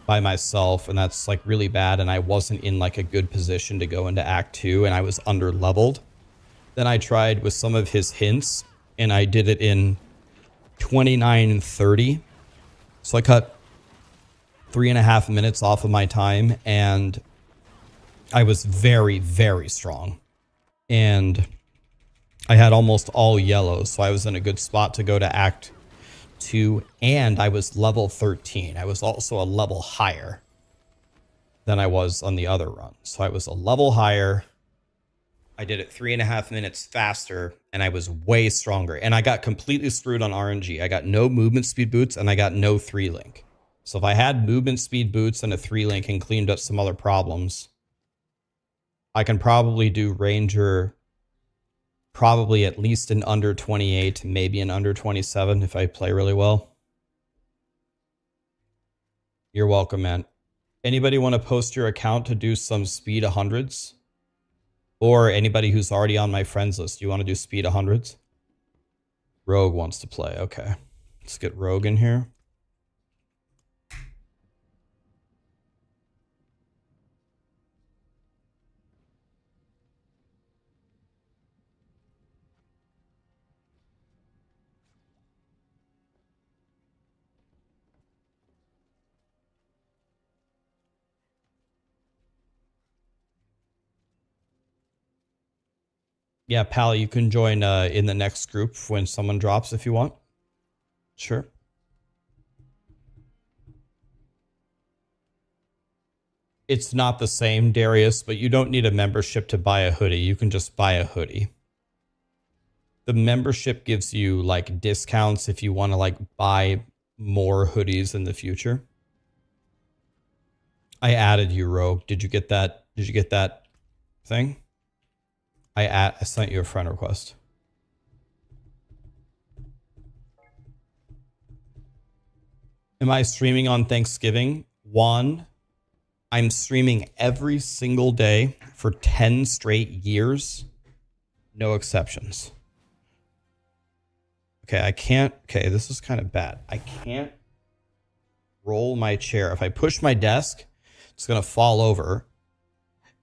by myself, and that's like really bad, and I wasn't in like a good position to go into Act 2, and I was under leveled. Then I tried with some of his hints, and I did it in 29:30. So I cut 3.5 minutes off of my time, and I was very, very strong. And I had almost all yellow, so I was in a good spot to go to Act 2, and I was level 13. I was also a level higher than I was on the other run. So I was a level higher. I did it 3.5 minutes faster, and I was way stronger. And I got completely screwed on RNG. I got no movement speed boots, and I got no 3-link. So if I had movement speed boots and a 3-link and cleaned up some other problems, I can probably do Ranger probably at least in under 28, maybe in under 27 if I play really well. You're welcome, man. Anybody want to post your account to do some speed 100s? Or anybody who's already on my friends list, you want to do speed 100s? Rogue wants to play. Okay. Let's get Rogue in here. Yeah, pal, you can join in the next group when someone drops if you want. Sure. It's not the same, Darius, but you don't need a membership to buy a hoodie. You can just buy a hoodie. The membership gives you like discounts if you want to like buy more hoodies in the future. I added you, Rogue. Did you get that? Did you get that thing? I sent you a friend request. Am I streaming on Thanksgiving? One, I'm streaming every single day for 10 straight years. No exceptions. Okay, I can't. Okay, this is kind of bad. I can't roll my chair. If I push my desk, it's going to fall over.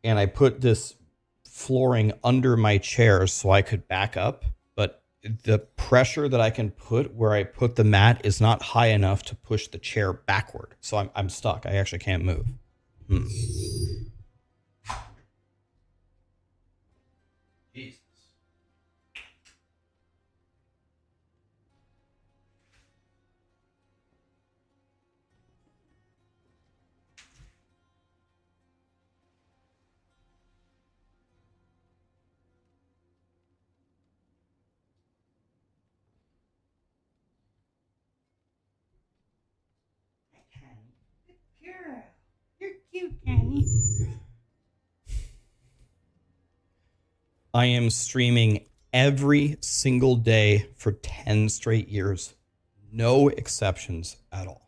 And I put this flooring under my chair so I could back up. But the pressure that I can put where I put the mat is not high enough to push the chair backward. So I'm stuck. I actually can't move. Jesus. Girl, you're cute, Kenny. I am streaming every single day for 10 straight years. No exceptions at all.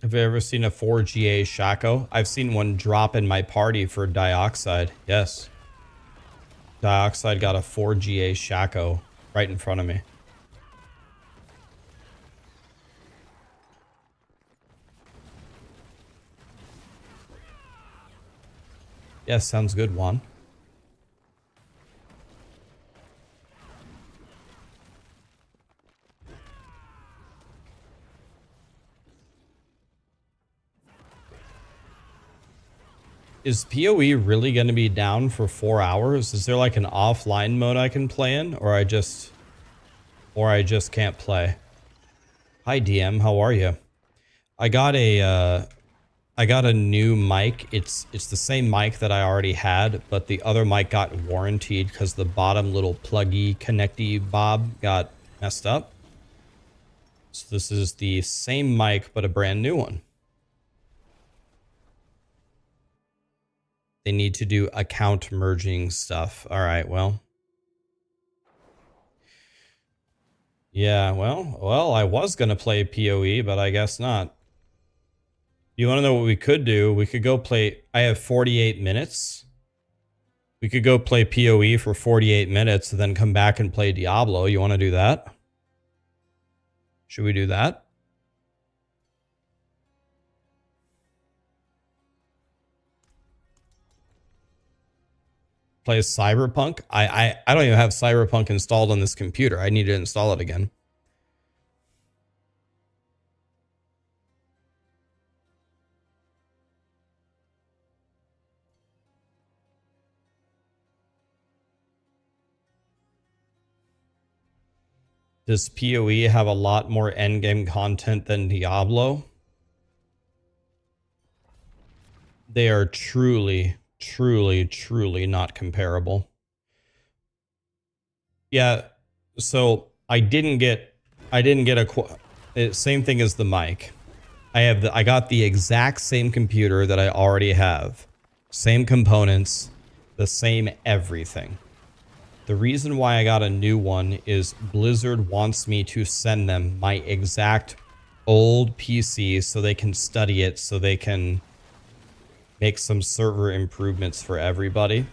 Have you ever seen a 4GA Shaco? I've seen one drop in my party for Dioxide. Yes. Dioxide got a 4GA Shaco right in front of me. Yes, sounds good, Juan. Is POE really going to be down for 4 hours? Is there like an offline mode I can play in, or I just can't play? Hi DM, how are you? I got a new mic. It's the same mic that I already had, but the other mic got warranted because the bottom little pluggy connecty bob got messed up. So this is the same mic, but a brand new one. They need to do account merging stuff. All right, well. Yeah, well, I was going to play POE, but I guess not. You want to know what we could do? We could go play... I have 48 minutes. We could go play POE for 48 minutes and then come back and play Diablo. You want to do that? Should we do that? Play Cyberpunk? I don't even have Cyberpunk installed on this computer. I need to install it again. Does PoE have a lot more endgame content than Diablo? They are truly, truly, truly not comparable. Yeah, so I didn't get a same thing as the mic. I got the exact same computer that I already have. Same components, the same everything. The reason why I got a new one is Blizzard wants me to send them my exact old PC so they can study it, so they can make some server improvements for everybody.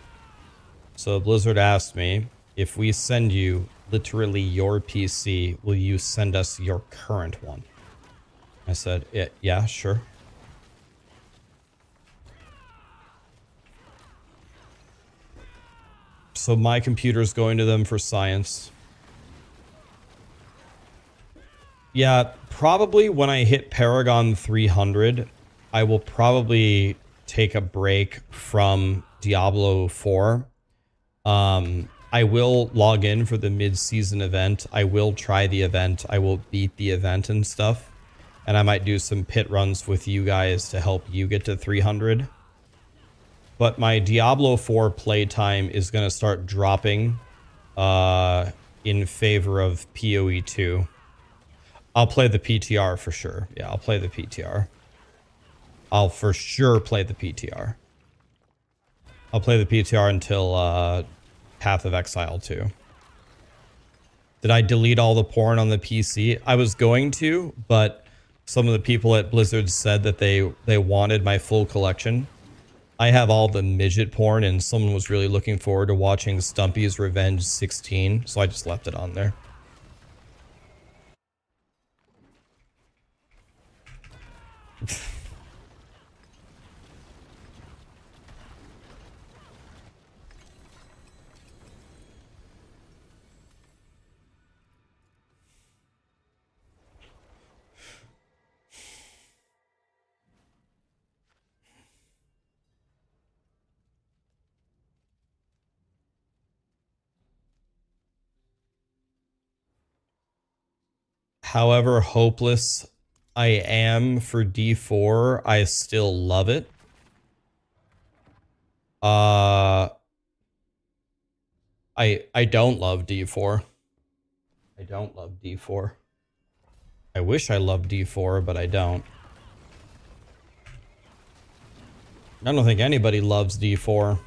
So Blizzard asked me, if we send you literally your PC, will you send us your current one? I said, yeah, sure. So my computer's going to them for science. Yeah, probably when I hit Paragon 300, I will probably take a break from Diablo 4. I will log in for the mid-season event. I will try the event. I will beat the event and stuff. And I might do some pit runs with you guys to help you get to 300. But my Diablo 4 playtime is going to start dropping in favor of PoE 2. I'll play the PTR for sure. Yeah, I'll play the PTR. I'll for sure play the PTR. I'll play the PTR until Path of Exile 2. Did I delete all the porn on the PC? I was going to, but some of the people at Blizzard said that they wanted my full collection. I have all the midget porn, and someone was really looking forward to watching Stumpy's Revenge 16, so I just left it on there. However hopeless I am for D4, I still love it. I don't love D4. I don't love D4. I wish I loved D4, but I don't. I don't think anybody loves D4.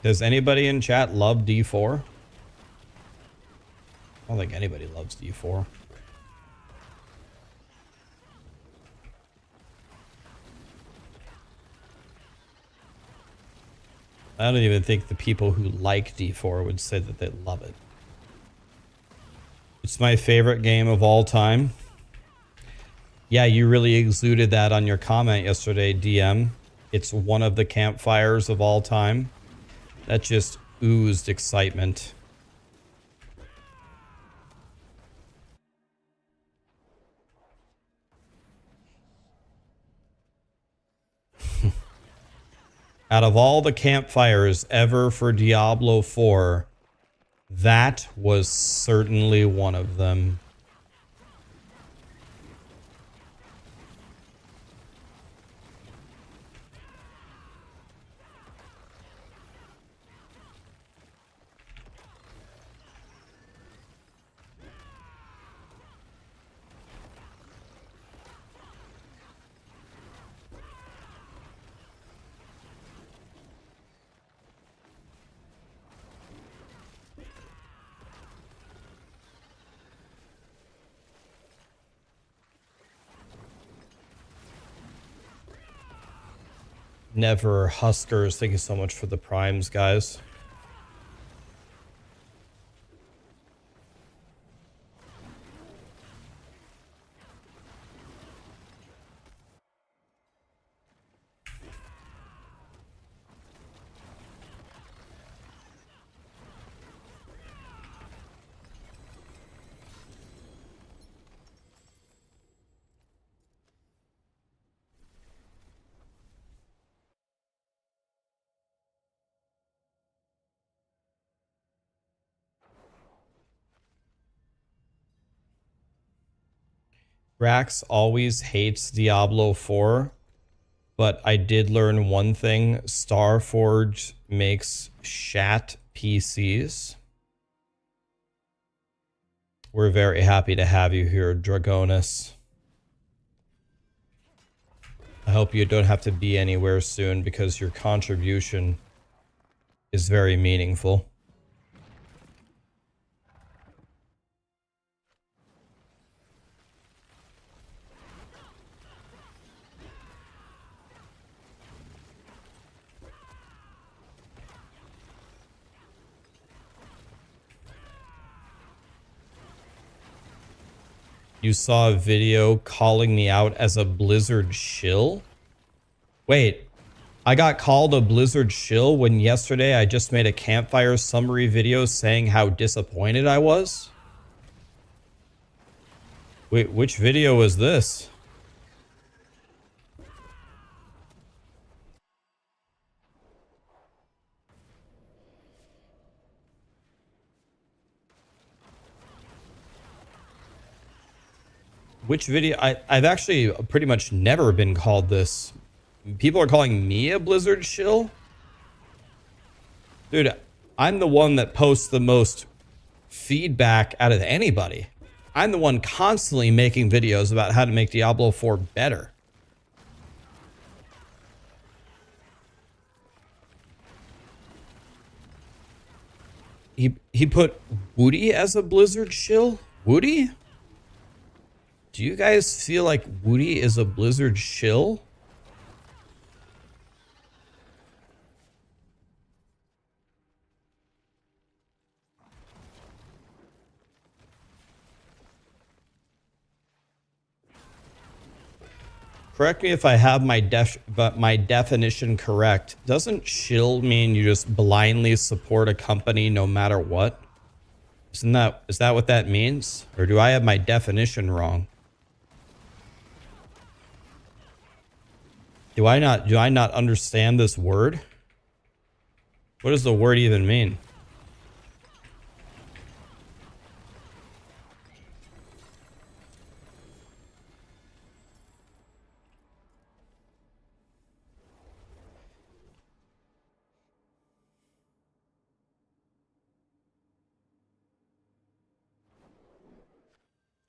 Does anybody in chat love D4? I don't think anybody loves D4. I don't even think the people who like D4 would say that they love it. It's my favorite game of all time. Yeah, you really exuded that on your comment yesterday, DM. It's one of the campfires of all time. That just oozed excitement. Out of all the campfires ever for Diablo 4, that was certainly one of them. Never Huskers. Thank you so much for the primes, guys. Rax always hates Diablo 4, but I did learn one thing. Starforge makes shat PCs. We're very happy to have you here, Dragonis. I hope you don't have to be anywhere soon because your contribution is very meaningful. You saw a video calling me out as a Blizzard shill? Wait, I got called a Blizzard shill when yesterday I just made a campfire summary video saying how disappointed I was? Wait, which video was this? Which video? I've actually pretty much never been called this. People are calling me a Blizzard shill? Dude, I'm the one that posts the most feedback out of anybody. I'm the one constantly making videos about how to make Diablo 4 better. He put Woody as a Blizzard shill? Woody? Do you guys feel like Woody is a Blizzard shill? Correct me if I have my definition correct. Doesn't shill mean you just blindly support a company no matter what? Is that what that means? Or do I have my definition wrong? Do I not understand this word? What does the word even mean?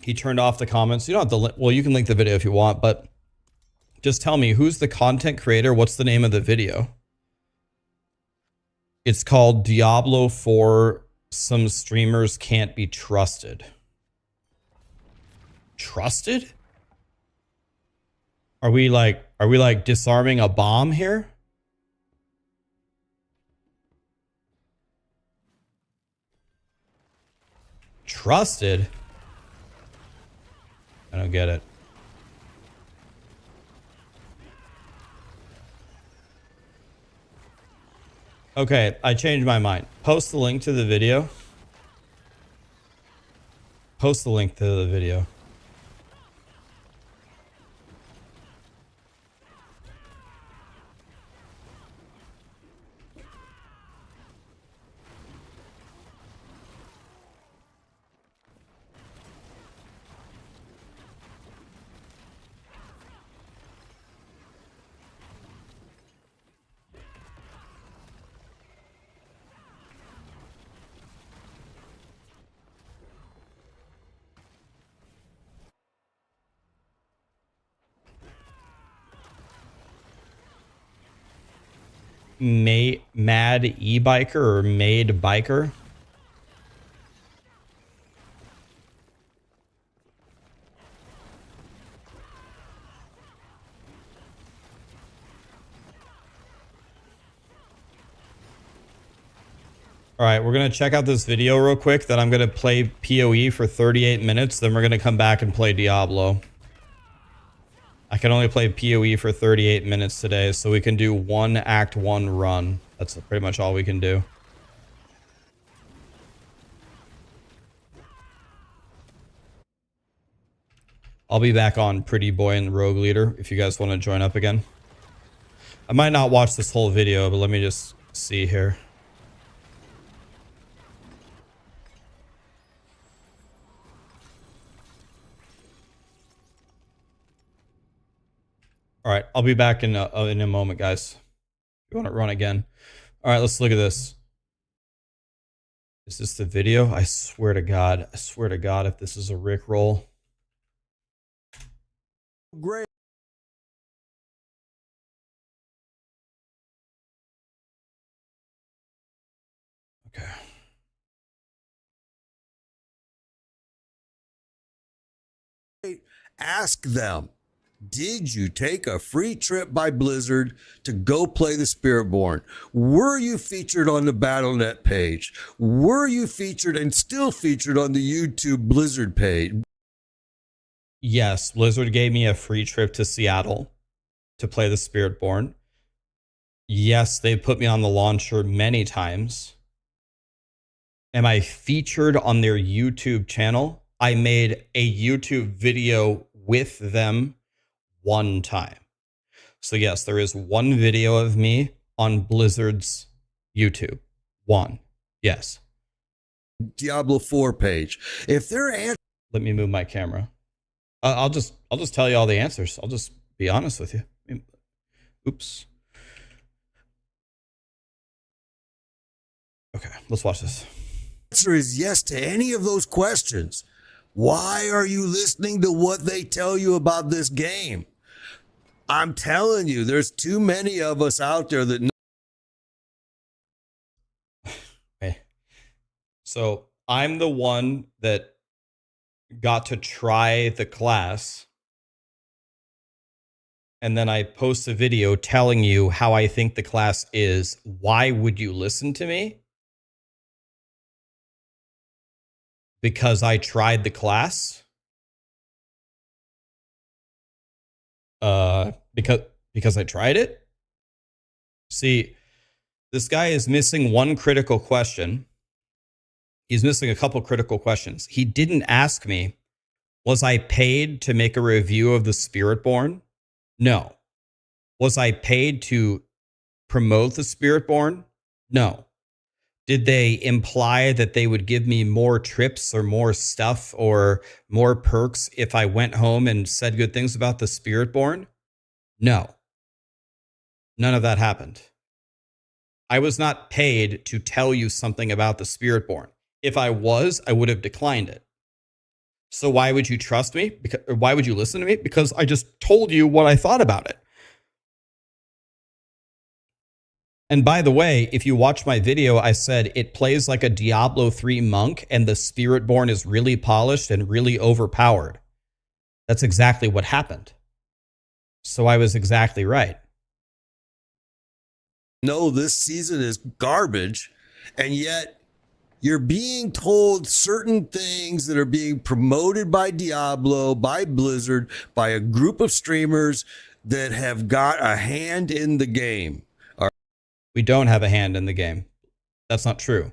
He turned off the comments. You don't have to, well, you can link the video if you want, but just tell me, who's the content creator? What's the name of the video? It's called Diablo 4, Some Streamers Can't Be Trusted. Trusted? Are we like disarming a bomb here? Trusted? I don't get it. Okay, I changed my mind. Post the link to the video. Post the link to the video. Mad e-biker or made biker. All right, we're going to check out this video real quick. Then I'm going to play POE for 38 minutes. Then we're going to come back and play Diablo. I can only play POE for 38 minutes today, so we can do one Act 1 run. That's pretty much all we can do. I'll be back on Pretty Boy and Rogue Leader if you guys want to join up again. I might not watch this whole video, but let me just see here. All right, I'll be back in a moment, guys. You want to run again? All right, let's look at this. Is this the video? I swear to God, if this is a Rickroll. Great. Okay. Ask them, did you take a free trip by Blizzard to go play the Spiritborn? Were you featured on the Battle.net page? Were you featured and still featured on the YouTube Blizzard page? Yes, Blizzard gave me a free trip to Seattle to play the Spiritborn. Yes, they put me on the launcher many times. Am I featured on their YouTube channel? I made a YouTube video with them one time. So yes, there is one video of me on Blizzard's YouTube. One. Yes. Diablo 4 page. If they're Let me move my camera. I'll just tell you all the answers. I'll just be honest with you. Oops. Okay, let's watch this. answer is yes to any of those questions, why are you listening to what they tell you about this game? I'm telling you, there's too many of us out there that know. Okay. So I'm the one that got to try the class. And then I post a video telling you how I think the class is. Why would you listen to me? Because I tried the class? Because I tried it? See, this guy is missing one critical question. He's missing a couple critical questions. He didn't ask me, was I paid to make a review of the Spiritborn? No. Was I paid to promote the Spiritborn? No. Did they imply that they would give me more trips or more stuff or more perks if I went home and said good things about the Spiritborn? No. None of that happened. I was not paid to tell you something about the Spiritborn. If I was, I would have declined it. So why would you trust me? Why would you listen to me? Because I just told you what I thought about it. And by the way, if you watch my video, I said it plays like a Diablo 3 monk and the Spiritborn is really polished and really overpowered. That's exactly what happened. So I was exactly right. No, this season is garbage, and yet You're being told certain things that are being promoted by Diablo, by Blizzard, by a group of streamers that have got a hand in the game. We don't have a hand in the game. That's not true.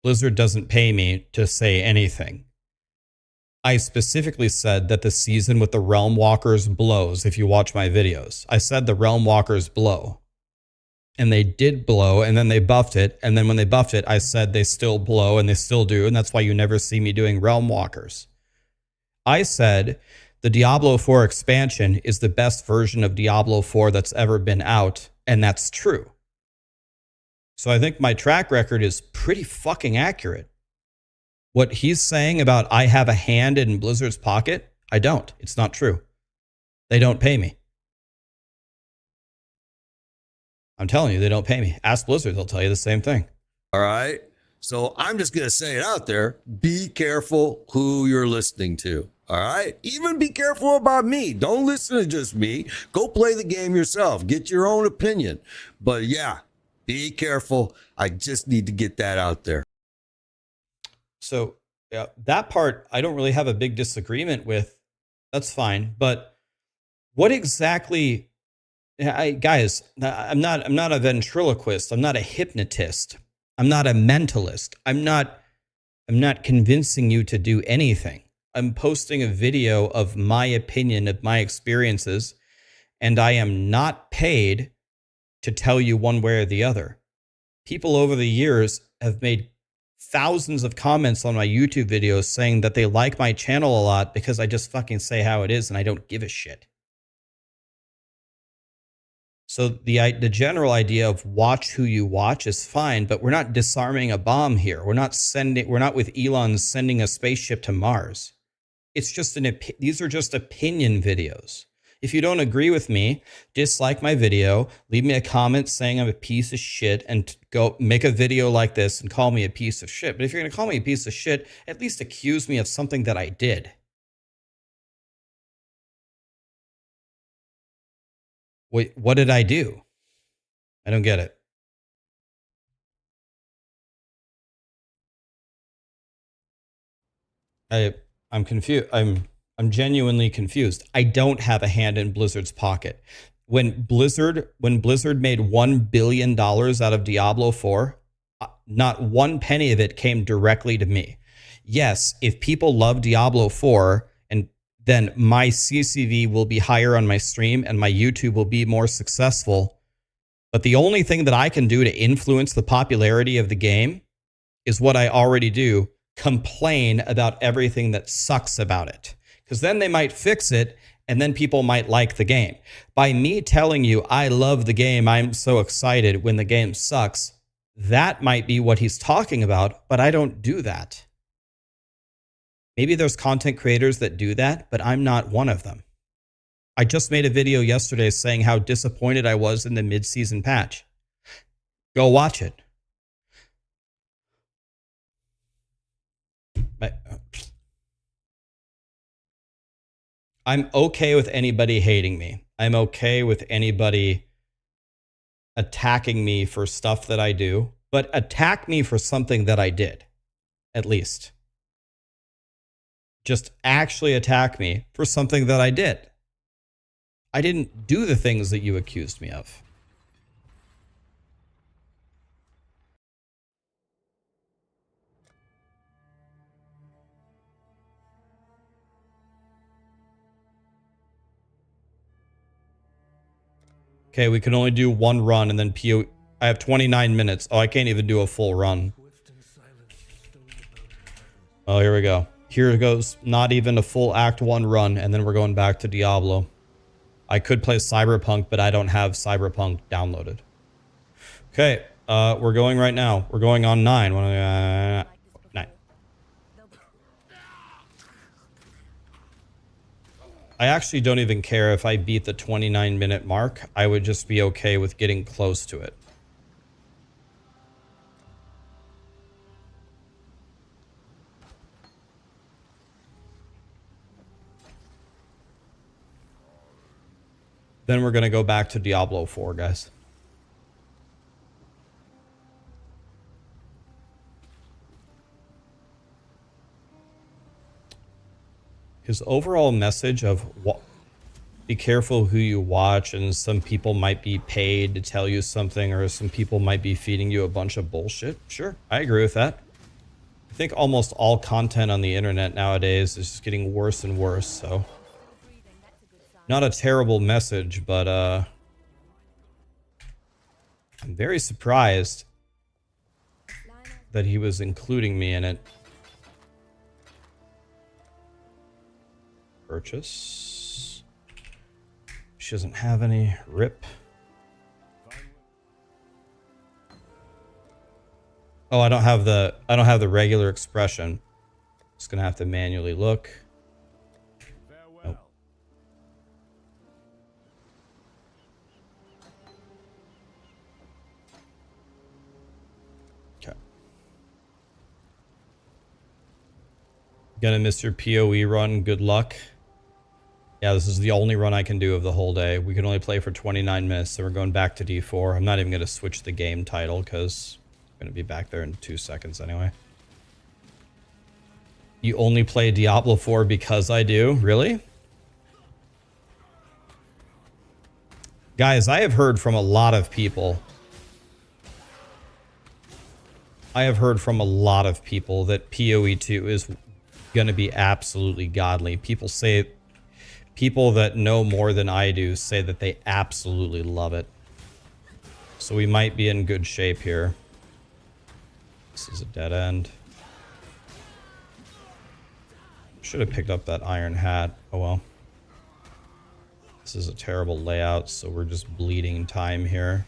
Blizzard doesn't pay me to say anything. I specifically said that the season with the Realm Walkers blows if you watch my videos. I said the Realm Walkers blow. And they did blow, and then they buffed it. And then when they buffed it, I said they still blow, and they still do. And that's why you never see me doing Realm Walkers. I said the Diablo 4 expansion is the best version of Diablo 4 that's ever been out. And that's true. So I think my track record is pretty fucking accurate. What he's saying about I have a hand in Blizzard's pocket, I don't. It's not true. They don't pay me. I'm telling you, they don't pay me. Ask Blizzard, they'll tell you the same thing. All right. So I'm just going to say it out there. Be careful who you're listening to. All right. Even be careful about me. Don't listen to just me. Go play the game yourself. Get your own opinion. But yeah, be careful. I just need to get that out there. So yeah, that part, I don't really have a big disagreement with. That's fine. But what exactly, guys, I'm not a ventriloquist. I'm not a hypnotist. I'm not a mentalist. I'm not convincing you to do anything. I'm posting a video of my opinion of my experiences, and I am not paid to tell you one way or the other. People over the years have made thousands of comments on my YouTube videos saying that they like my channel a lot because I just fucking say how it is and I don't give a shit. So the general idea of watch who you watch is fine, but we're not disarming a bomb here. We're not with Elon sending a spaceship to Mars. It's just these are just opinion videos. If you don't agree with me, dislike my video, leave me a comment saying I'm a piece of shit, and go make a video like this and call me a piece of shit. But if you're going to call me a piece of shit, at least accuse me of something that I did. Wait, what did I do? I don't get it. I'm confused. I'm genuinely confused. I don't have a hand in Blizzard's pocket. When Blizzard made $1 billion out of Diablo 4, not one penny of it came directly to me. Yes, if people love Diablo 4, and then my CCV will be higher on my stream and my YouTube will be more successful. But the only thing that I can do to influence the popularity of the game is what I already do: complain about everything that sucks about it. Because then they might fix it, and then people might like the game. By me telling you I love the game, I'm so excited when the game sucks, that might be what he's talking about, but I don't do that. Maybe there's content creators that do that, but I'm not one of them. I just made a video yesterday saying how disappointed I was in the mid-season patch. Go watch it. I'm okay with anybody hating me. I'm okay with anybody attacking me for stuff that I do, but attack me for something that I did, at least. Just actually attack me for something that I did. I didn't do the things that you accused me of. Okay, we can only do one run and then POE. I have 29 minutes. Oh, I can't even do a full run. Oh, here we go. Here goes not even a full Act 1 run, and then we're going back to Diablo. I could play Cyberpunk, but I don't have Cyberpunk downloaded. Okay, we're going right now. We're going on 9. 9. I actually don't even care if I beat the 29-minute mark. I would just be okay with getting close to it. Then we're going to go back to Diablo 4, guys. his overall message of be careful who you watch, and some people might be paid to tell you something, or some people might be feeding you a bunch of bullshit. Sure, I agree with that. I think almost all content on the internet nowadays is just getting worse and worse, so not a terrible message, but I'm very surprised that he was including me in it. Purchase. She doesn't have any. Rip. Oh, I don't have the regular expression. Just gonna have to manually look. Nope. Okay. Gonna miss your POE run. Good luck. Yeah, this is the only run I can do of the whole day. We can only play for 29 minutes, so we're going back to D4. I'm not even going to switch the game title because I'm going to be back there in 2 seconds anyway. You only play Diablo 4 because I do? Really? Guys, I have heard from a lot of people. That PoE 2 is going to be absolutely godly. People that know more than I do say that they absolutely love it. So we might be in good shape here. This is a dead end. Should have picked up that iron hat. Oh well. This is a terrible layout, so we're just bleeding time here.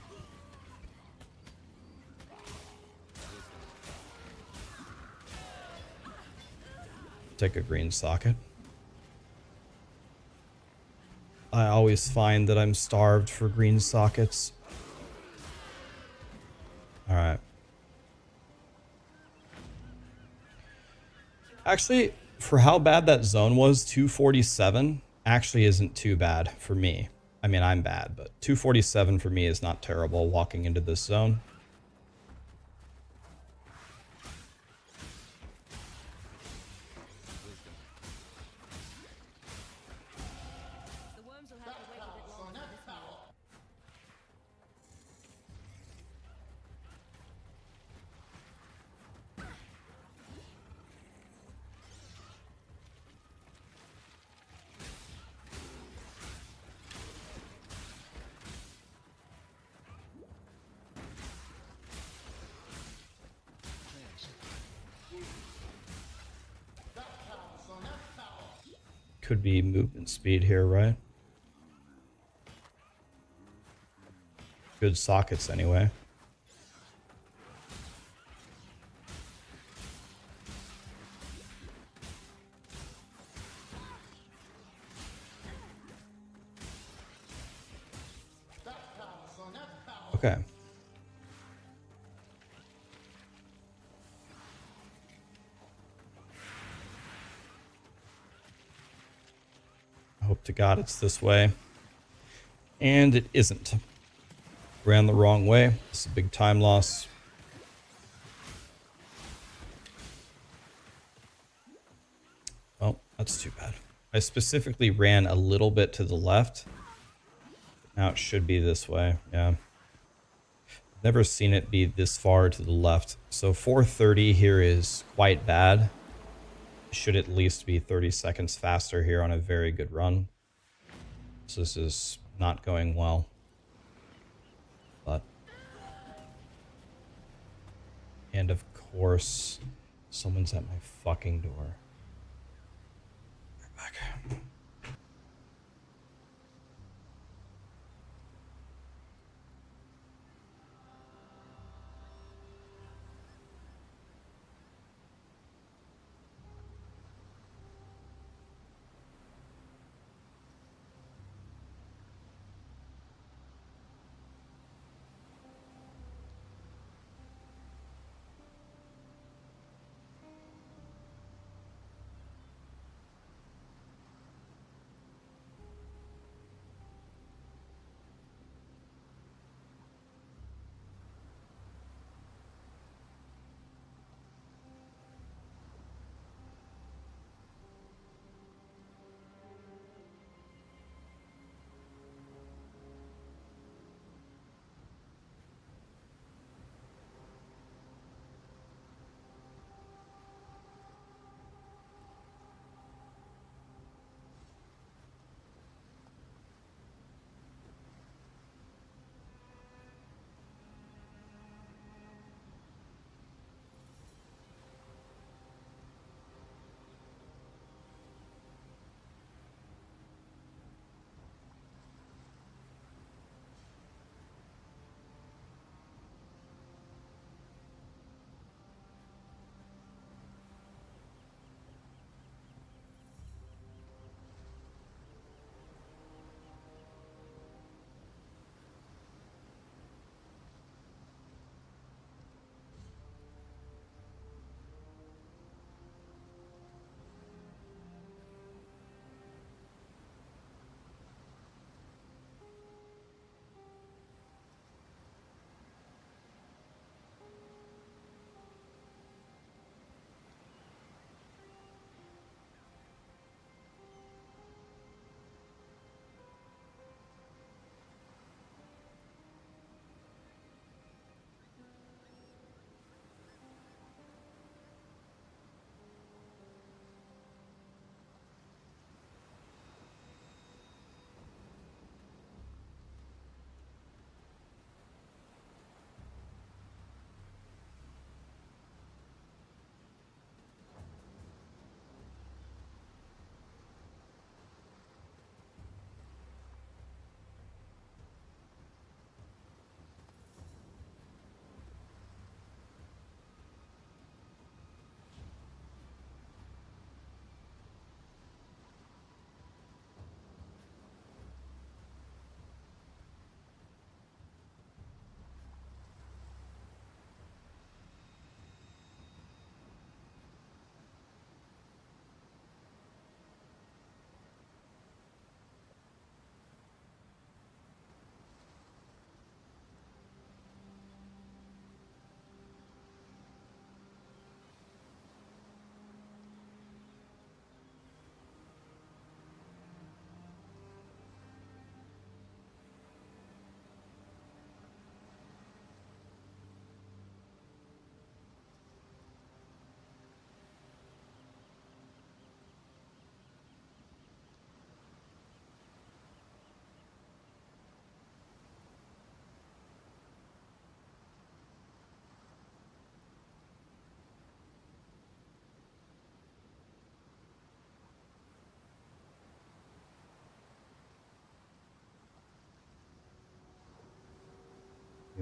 Take a green socket. I always find that I'm starved for green sockets. Alright. Actually, for how bad that zone was, 247 actually isn't too bad for me. I mean, I'm bad, but 247 for me is not terrible walking into this zone. Could be movement speed here, right? Good sockets anyway. Okay. I hope to God it's this way. And it isn't. Ran the wrong way. It's a big time loss. Well, that's too bad. I specifically ran a little bit to the left. Now it should be this way. Yeah. Never seen it be this far to the left. So 430 here is quite bad. Should at least be 30 seconds faster here on a very good run. So this is not going well. But... and of course, someone's at my fucking door. Right back.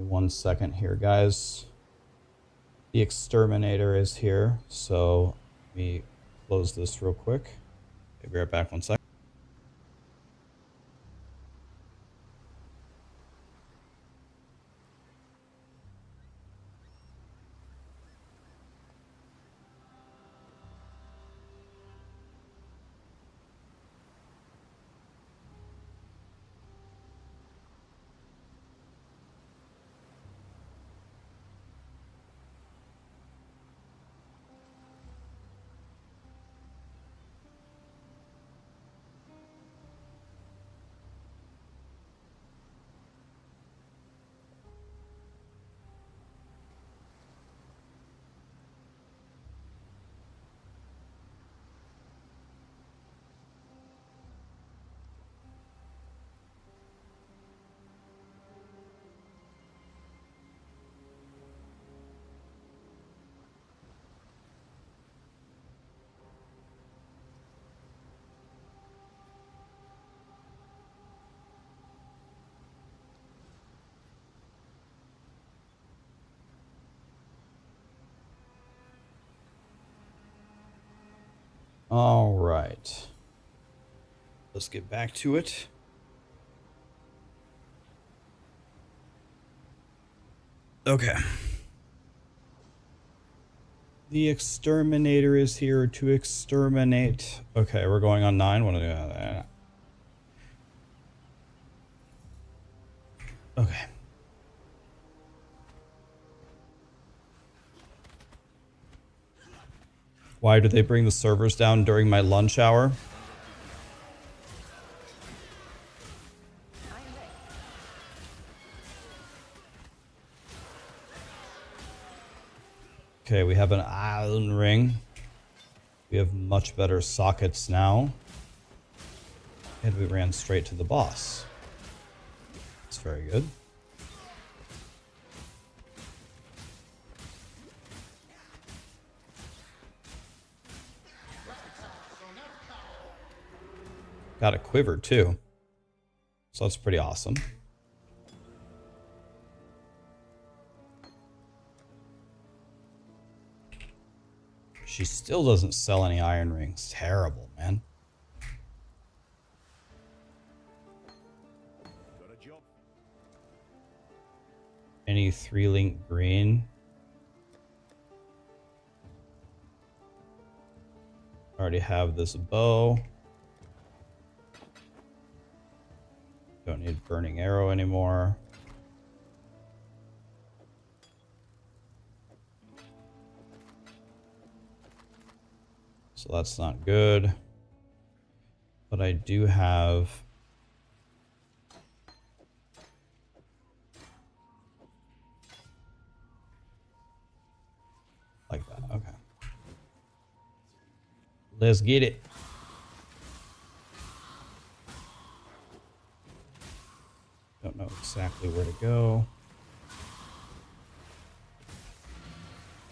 Give me 1 second here, guys. The exterminator is here, so let me close this real quick. I'll be right back 1 second. All right. Let's get back to it. Okay. The exterminator is here to exterminate. Okay, we're going on 9. What do I do? Okay. Why do they bring the servers down during my lunch hour? Okay, we have an iron ring. We have much better sockets now. And we ran straight to the boss. That's very good. Got a quiver too. So that's pretty awesome. She still doesn't sell any iron rings. Terrible, man. Any 3-link green? Already have this bow. Don't need burning arrow anymore. So that's not good. But I do have like that. Okay. Let's get it. Don't know exactly where to go.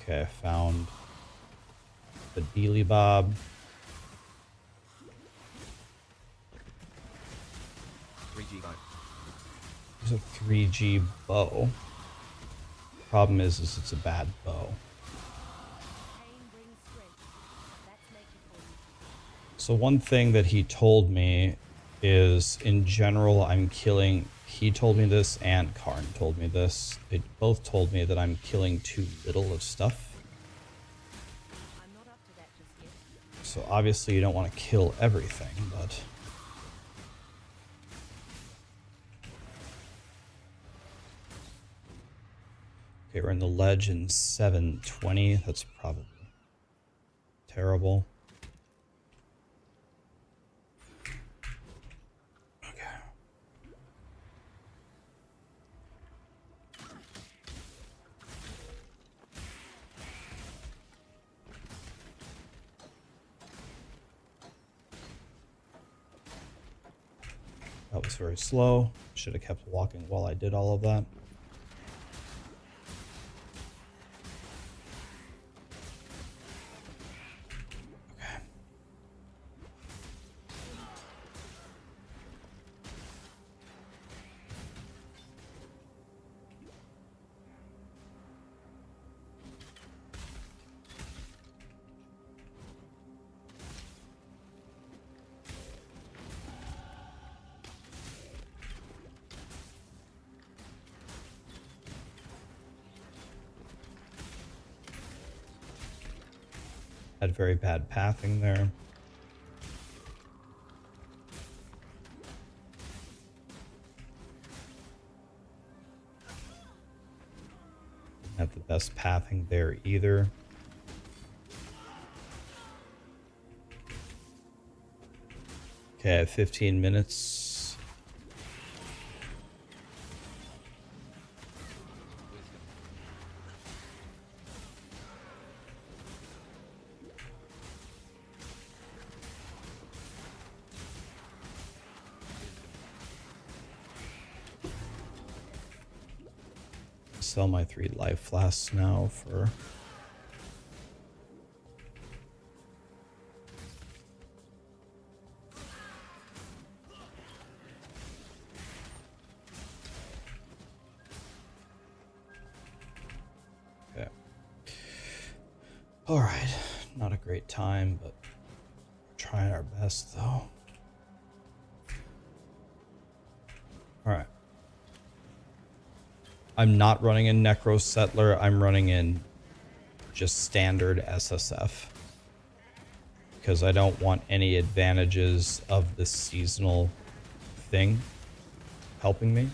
Okay, I found the Dealy Bob. There's a 3G bow. Problem is it's a bad bow. So one thing that he told me is, in general, I'm killing... He told me this and Karn told me this. They both told me that I'm killing too little of stuff. So obviously you don't want to kill everything, but... Okay, we're in the ledge in 720. That's probably terrible. Okay. That was very slow. Should have kept walking while I did all of that. Had very bad pathing there. Have the best pathing there either. Okay, I have 15 minutes. Sell my 3 life flasks now for okay. All right, not a great time, but we're trying our best though. All right. I'm not running in Necro Settler. I'm running in just standard SSF because I don't want any advantages of the seasonal thing helping me.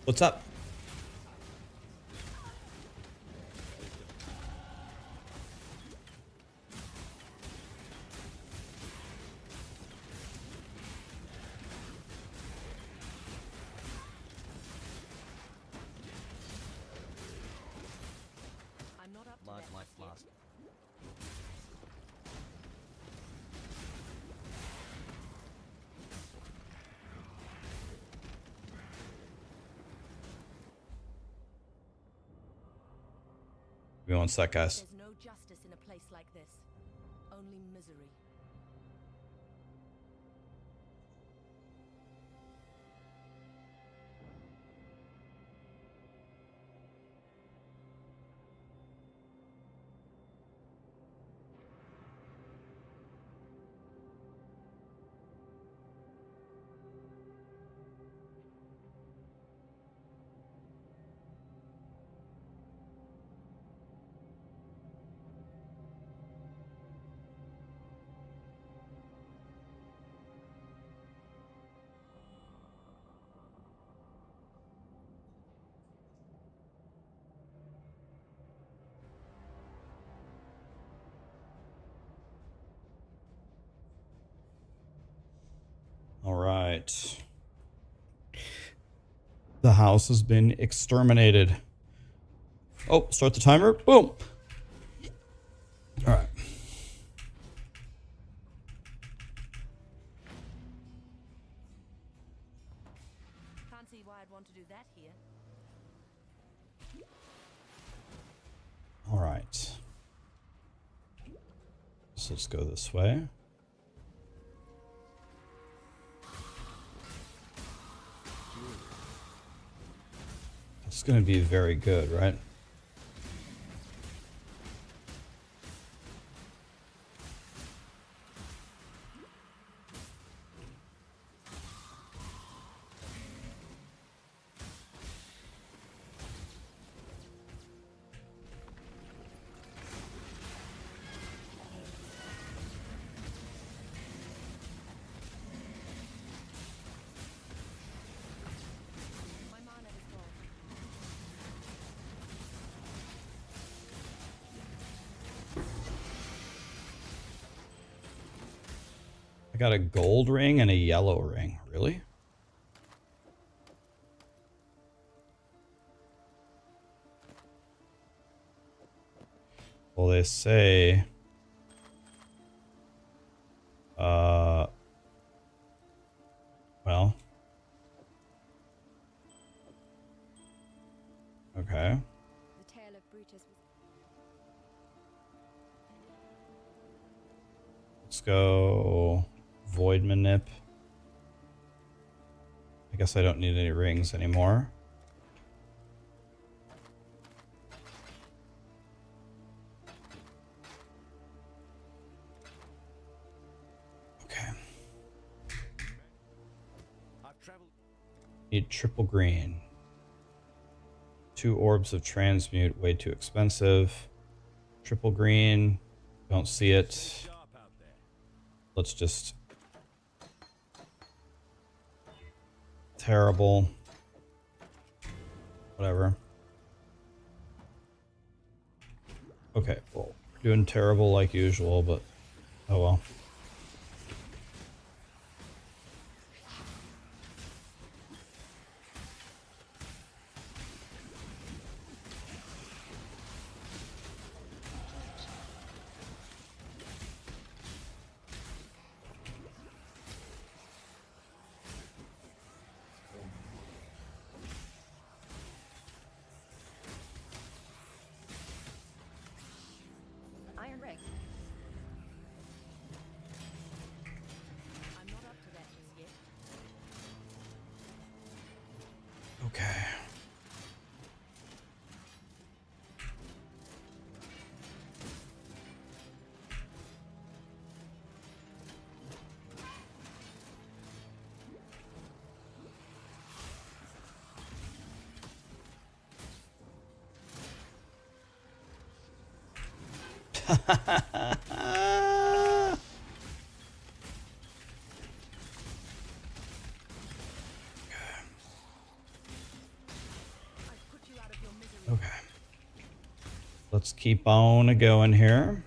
What's up? I'm not up to Large that life just yet. flask. Give me one sec, guys. There's no justice in a place like this. Only misery. All right. The house has been exterminated. Oh, start the timer. Boom. All right. Can't see why I'd want to do that here. All right. So let's go this way. It's going to be very good, right? My mana is gone. I got a gold ring and a yellow ring. Really? Well, they say... Well... Okay. The tale of Brutus was Let's go... Void Manip. I guess I don't need any rings anymore. Need triple green. 2 orbs of transmute, way too expensive. Triple green, don't see it. Let's just... Terrible. Whatever. Okay, well, we're doing terrible like usual, but oh well. Iron ring. I'm not up to that just yet. Okay. Okay. Let's keep on going here.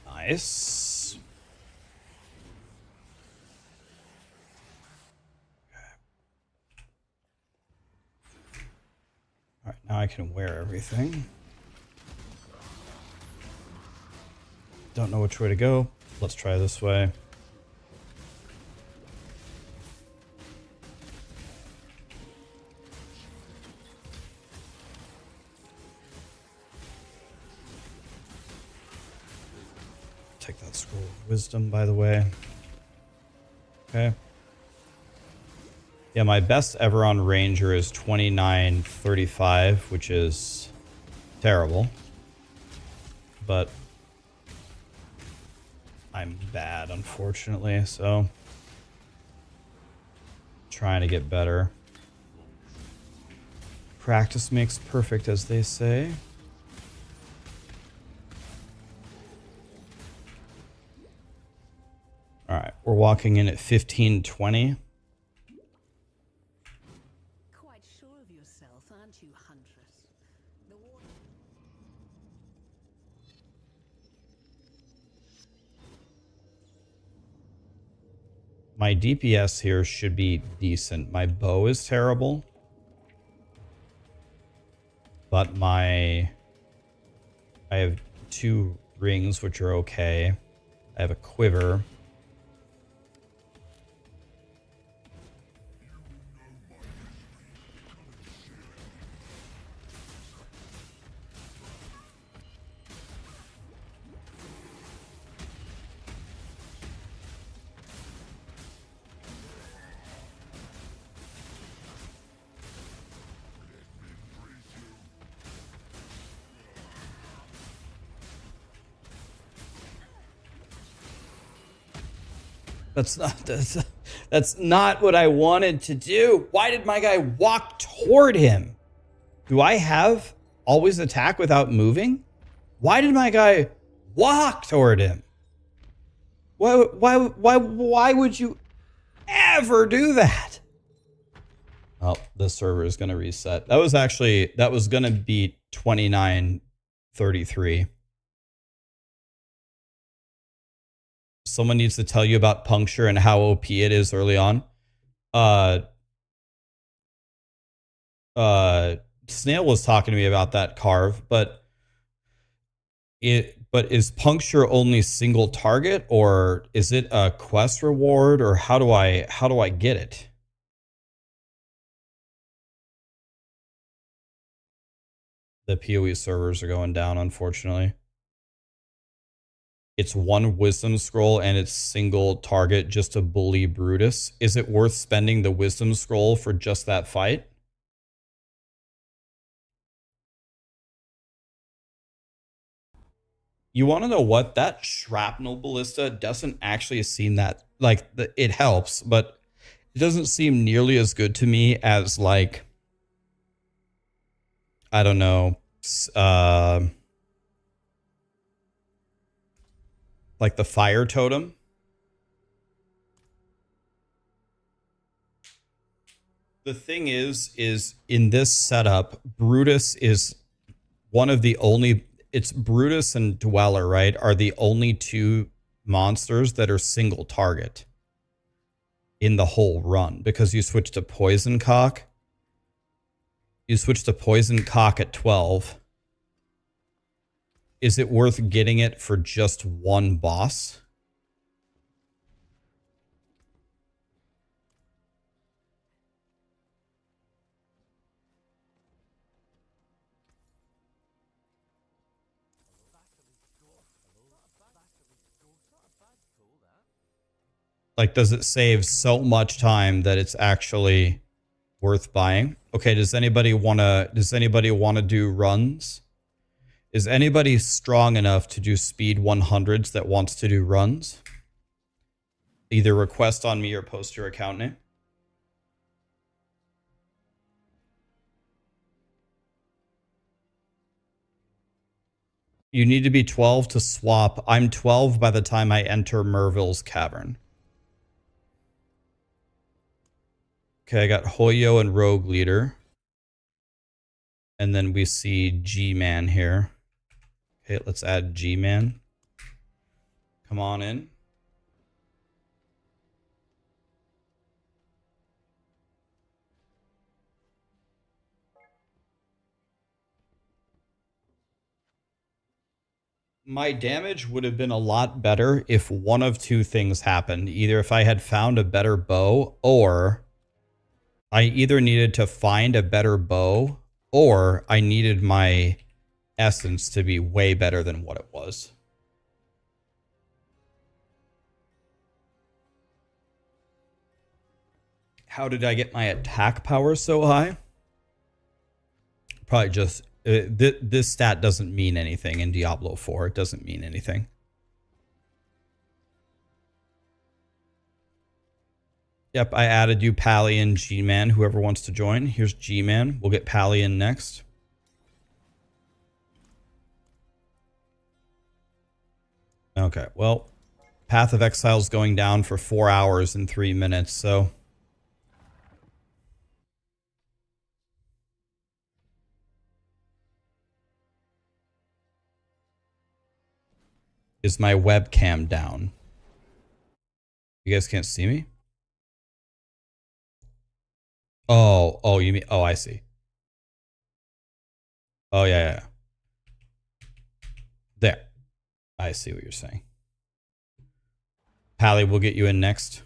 Nice. All right, now I can wear everything. Don't know which way to go. Let's try this way. Take that scroll of wisdom, by the way. Okay. Yeah, my best ever on Ranger is 2935, which is terrible. But I'm bad, unfortunately, so trying to get better. Practice makes perfect, as they say. All right, we're walking in at 1520. Quite sure of yourself, aren't you, Huntress? The water... My DPS here should be decent. My bow is terrible. But I have 2 rings, which are okay. I have a quiver. That's not what I wanted to do. Why did my guy walk toward him? Do I have always attack without moving? Why did my guy walk toward him? Why would you ever do that? Oh, the server is going to reset. That was going to be 2933. Someone needs to tell you about puncture and how OP it is early on. Snail was talking to me about that carve, but is puncture only single target, or is it a quest reward, or how do I get it? The POE servers are going down, unfortunately. It's 1 wisdom scroll and it's single target just to bully Brutus. Is it worth spending the wisdom scroll for just that fight? You want to know what? That shrapnel ballista doesn't actually seem that, like, it helps, but it doesn't seem nearly as good to me as, like, I don't know, like the fire totem. The thing is in this setup, Brutus is one of the only, it's Brutus and Dweller, right, are the only two monsters that are single target in the whole run, because you switch to Poison Cock. You switch to Poison Cock at 12. Is it worth getting it for just one boss? Like, does it save so much time that it's actually worth buying? Okay, does anybody want to do runs? Is anybody strong enough to do speed 100s that wants to do runs? Either request on me or post your account name. You need to be 12 to swap. I'm 12 by the time I enter Merville's Cavern. Okay, I got Hoyo and Rogue Leader. And then we see G-Man here. Okay, let's add G-Man. Come on in. My damage would have been a lot better if one of two things happened. Either if I had found a better bow, or I either needed to find a better bow, or I needed my essence to be way better than what it was. How did I get my attack power so high? Probably just... this stat doesn't mean anything in Diablo 4. It doesn't mean anything. Yep, I added you, Pally and G-Man, whoever wants to join. Here's G-Man. We'll get Pally in next. Okay, well, Path of Exile is going down for 4 hours and 3 minutes, so... Is my webcam down? You guys can't see me? Oh, you mean... Oh, I see. Oh, yeah. There. I see what you're saying. Pally, we'll get you in next.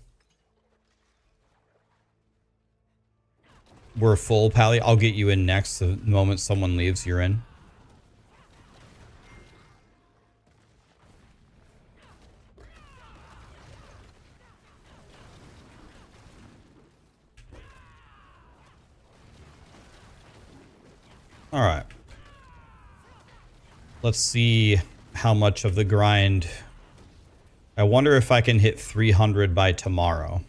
We're full, Pally. I'll get you in next. The moment someone leaves, you're in. All right. Let's see how much of the grind. I wonder if I can hit 300 by tomorrow.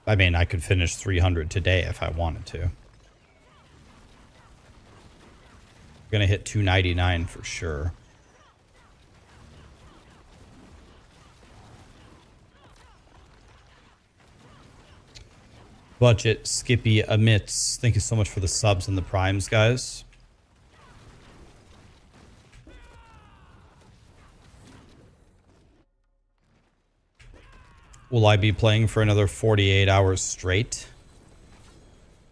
I mean, I could finish 300 today if I wanted to. Gonna hit 299 for sure. Budget Skippy Emits. Thank you so much for the subs and the primes, guys. Will I be playing for another 48 hours straight?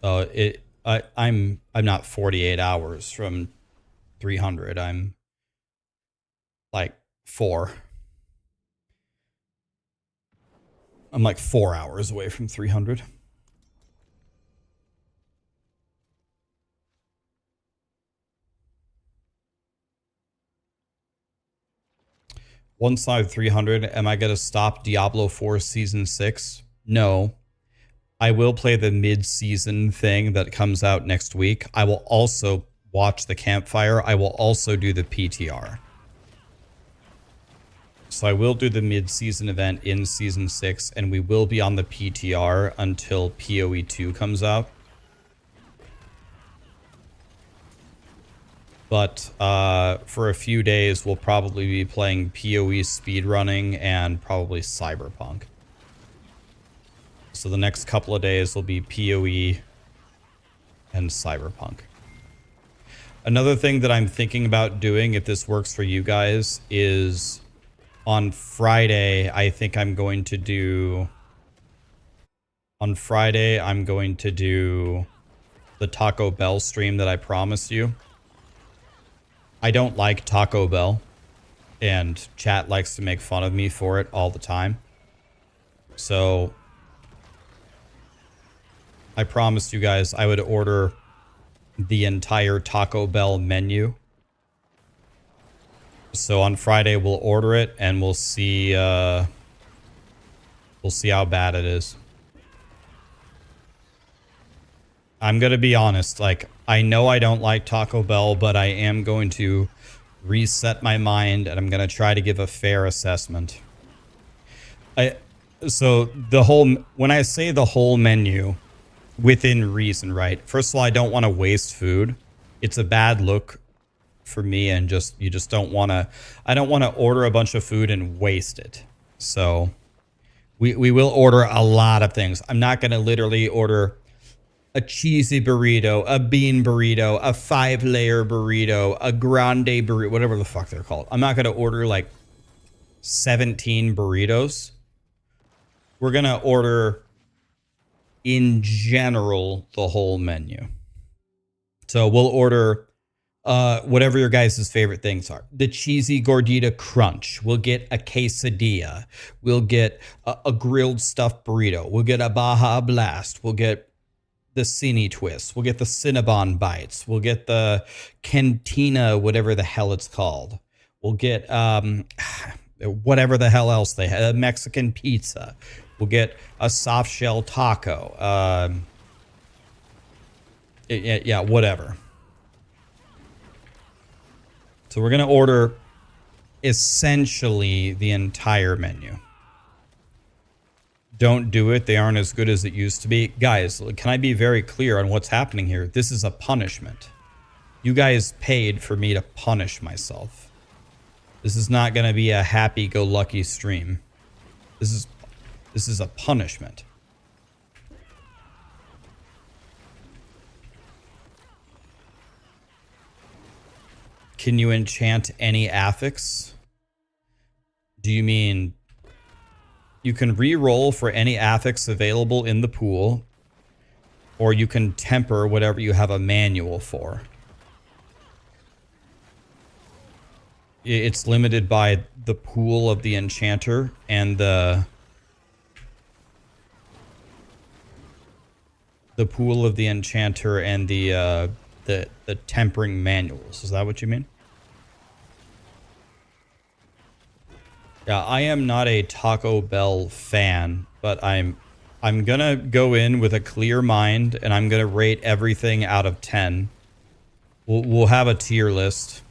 I'm not 48 hours from 300. I'm like 4. I'm like 4 hours away from 300. Once I'm 300, am I going to stop Diablo 4 Season 6? No. I will play the mid-season thing that comes out next week. I will also watch the campfire, I will also do the PTR. So I will do the mid-season event in Season 6, and we will be on the PTR until POE 2 comes out. But for a few days, we'll probably be playing POE speedrunning and probably Cyberpunk. So the next couple of days will be POE and Cyberpunk. Another thing that I'm thinking about doing, if this works for you guys, is on Friday, I think I'm going to do... On Friday, I'm going to do the Taco Bell stream that I promised you. I don't like Taco Bell, and chat likes to make fun of me for it all the time. So I promised you guys I would order the entire Taco Bell menu. So on Friday we'll order it and we'll see how bad it is. I'm gonna be honest, like, I know I don't like Taco Bell, but I am going to reset my mind and I'm gonna try to give a fair assessment. So the whole, when I say the whole menu, within reason, right? First of all, I don't want to waste food. It's a bad look for me, and you just don't want to, I don't want to order a bunch of food and waste it. So we will order a lot of things. I'm not going to literally order a cheesy burrito, a bean burrito, a 5-layer burrito, a grande burrito, whatever the fuck they're called. I'm not going to order like 17 burritos. We're going to order, in general, the whole menu. So we'll order whatever your guys' favorite things are. The cheesy gordita crunch. We'll get a quesadilla. We'll get a grilled stuffed burrito. We'll get a Baja Blast. We'll get the Cine Twist. We'll get the Cinnabon Bites. We'll get the Cantina, whatever the hell it's called. We'll get whatever the hell else they have. Mexican pizza. We'll get a soft shell taco. Yeah, whatever. So we're going to order essentially the entire menu. Don't do it. They aren't as good as it used to be. Guys, can I be very clear on what's happening here? This is a punishment. You guys paid for me to punish myself. This is not going to be a happy-go-lucky stream. This is a punishment. Can you enchant any affix? Do you mean you can re-roll for any affix available in the pool, or you can temper whatever you have a manual for? It's limited by the pool of the enchanter and the pool of the enchanter and the tempering manuals. Is that what you mean? Yeah, I am not a Taco Bell fan, but I'm gonna go in with a clear mind and I'm gonna rate everything out of 10. We'll have a tier list.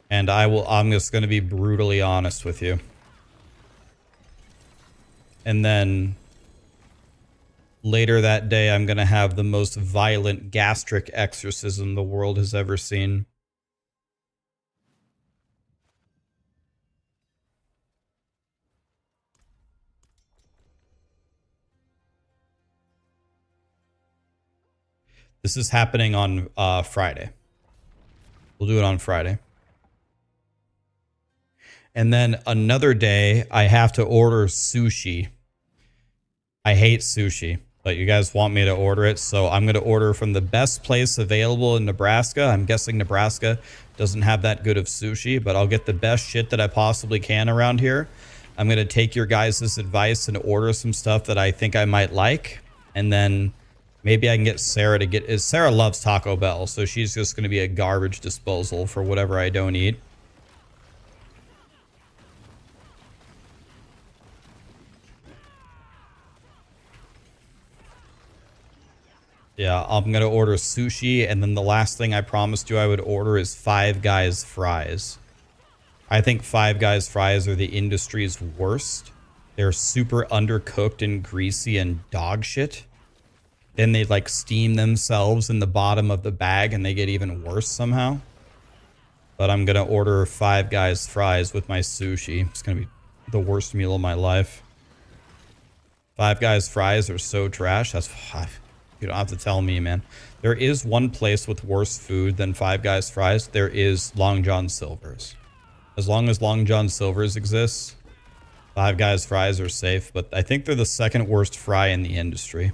And I'm just gonna be brutally honest with you. And then later that day, I'm going to have the most violent gastric exorcism the world has ever seen. This is happening on Friday. We'll do it on Friday. And then another day, I have to order sushi. I hate sushi, but you guys want me to order it, so I'm going to order from the best place available in Nebraska. I'm guessing Nebraska doesn't have that good of sushi, but I'll get the best shit that I possibly can around here. I'm going to take your guys' advice and order some stuff that I think I might like, and then maybe I can get Sarah to get... Sarah loves Taco Bell, so she's just going to be a garbage disposal for whatever I don't eat. Yeah, I'm going to order sushi. And then the last thing I promised you I would order is Five Guys fries. I think Five Guys fries are the industry's worst. They're super undercooked and greasy and dog shit. Then they like steam themselves in the bottom of the bag and they get even worse somehow. But I'm going to order Five Guys fries with my sushi. It's going to be the worst meal of my life. Five Guys fries are so trash. You don't have to tell me, man. There is one place with worse food than Five Guys fries. There is Long John Silver's. As long as Long John Silver's exists, Five Guys fries are safe. But I think they're the second worst fry in the industry.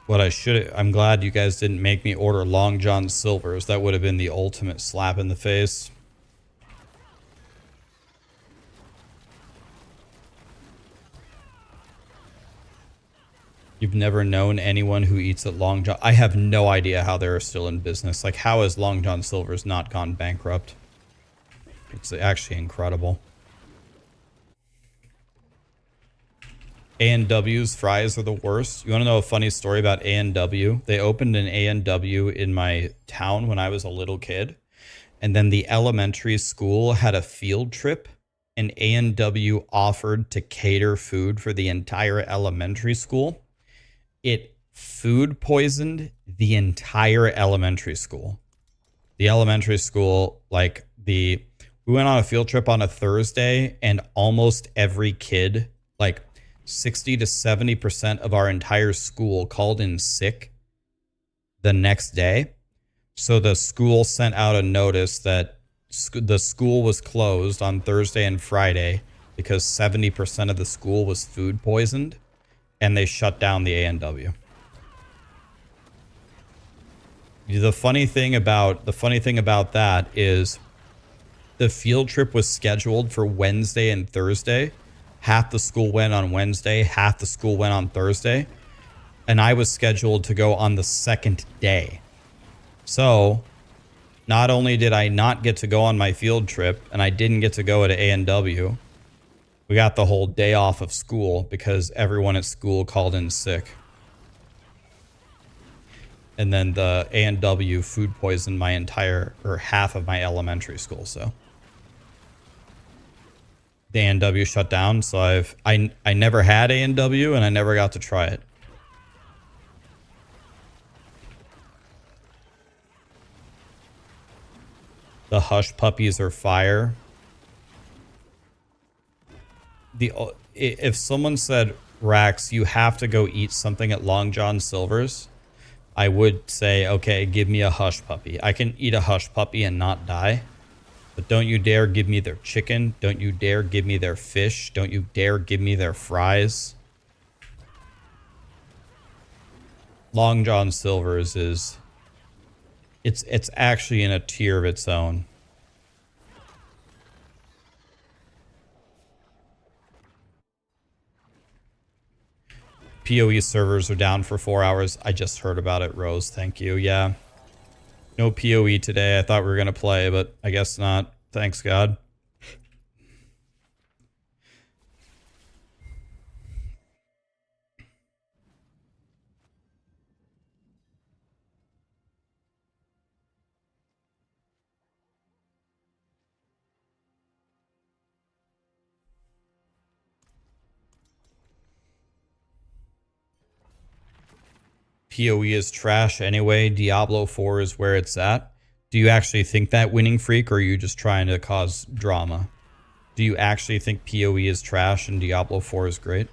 I'm glad you guys didn't make me order Long John Silver's. That would have been the ultimate slap in the face. You've never known anyone who eats at Long John. I have no idea how they're still in business. Like, how has Long John Silver's not gone bankrupt? It's actually incredible. A&W's fries are the worst. You want to know a funny story about A&W? They opened an A&W in my town when I was a little kid. And then the elementary school had a field trip. And A&W offered to cater food for the entire elementary school. It food poisoned the entire elementary school. The elementary school, we went on a field trip on a Thursday and almost every kid, 60 to 70% of our entire school called in sick the next day. So the school sent out a notice that the school was closed on Thursday and Friday because 70% of the school was food poisoned. And they shut down the A&W. The funny thing about that is the field trip was scheduled for Wednesday and Thursday. Half the school went on Wednesday, half the school went on Thursday, and I was scheduled to go on the second day. So, not only did I not get to go on my field trip, and I didn't get to go to A&W, we got the whole day off of school because everyone at school called in sick. And then the A&W food poisoned my half of my elementary school. So the A&W shut down. So I never had A&W and I never got to try it. The hush puppies are fire. If someone said, Rax, you have to go eat something at Long John Silver's, I would say, okay, give me a hush puppy. I can eat a hush puppy and not die. But don't you dare give me their chicken. Don't you dare give me their fish. Don't you dare give me their fries. Long John Silver's it's actually in a tier of its own. POE servers are down for 4 hours. I just heard about it, Rose. Thank you. Yeah. No POE today. I thought we were going to play, but I guess not. Thanks, God. POE is trash anyway. Diablo 4 is where it's at. Do you actually think that, Winning Freak, or are you just trying to cause drama? Do you actually think POE is trash and Diablo 4 is great?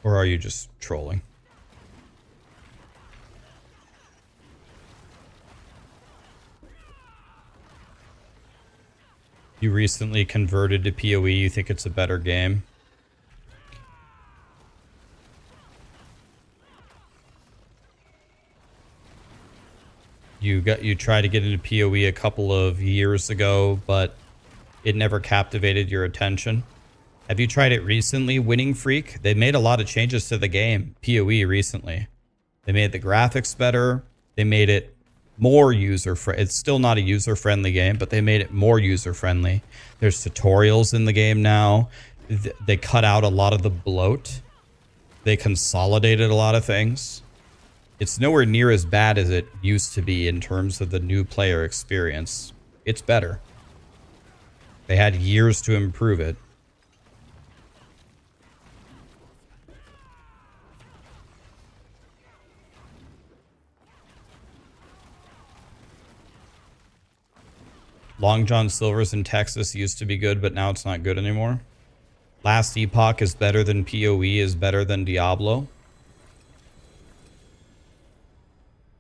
Or are you just trolling? You recently converted to POE, you think it's a better game? You tried to get into POE a couple of years ago, but it never captivated your attention. Have you tried it recently, Winning Freak? They made a lot of changes to the game, POE, recently. They made the graphics better. They made it more user-friendly. It's still not a user-friendly game, but they made it more user-friendly. There's tutorials in the game now. They cut out a lot of the bloat. They consolidated a lot of things. It's nowhere near as bad as it used to be in terms of the new player experience. It's better. They had years to improve it. Long John Silver's in Texas used to be good, but now it's not good anymore. Last Epoch is better than POE, is better than Diablo.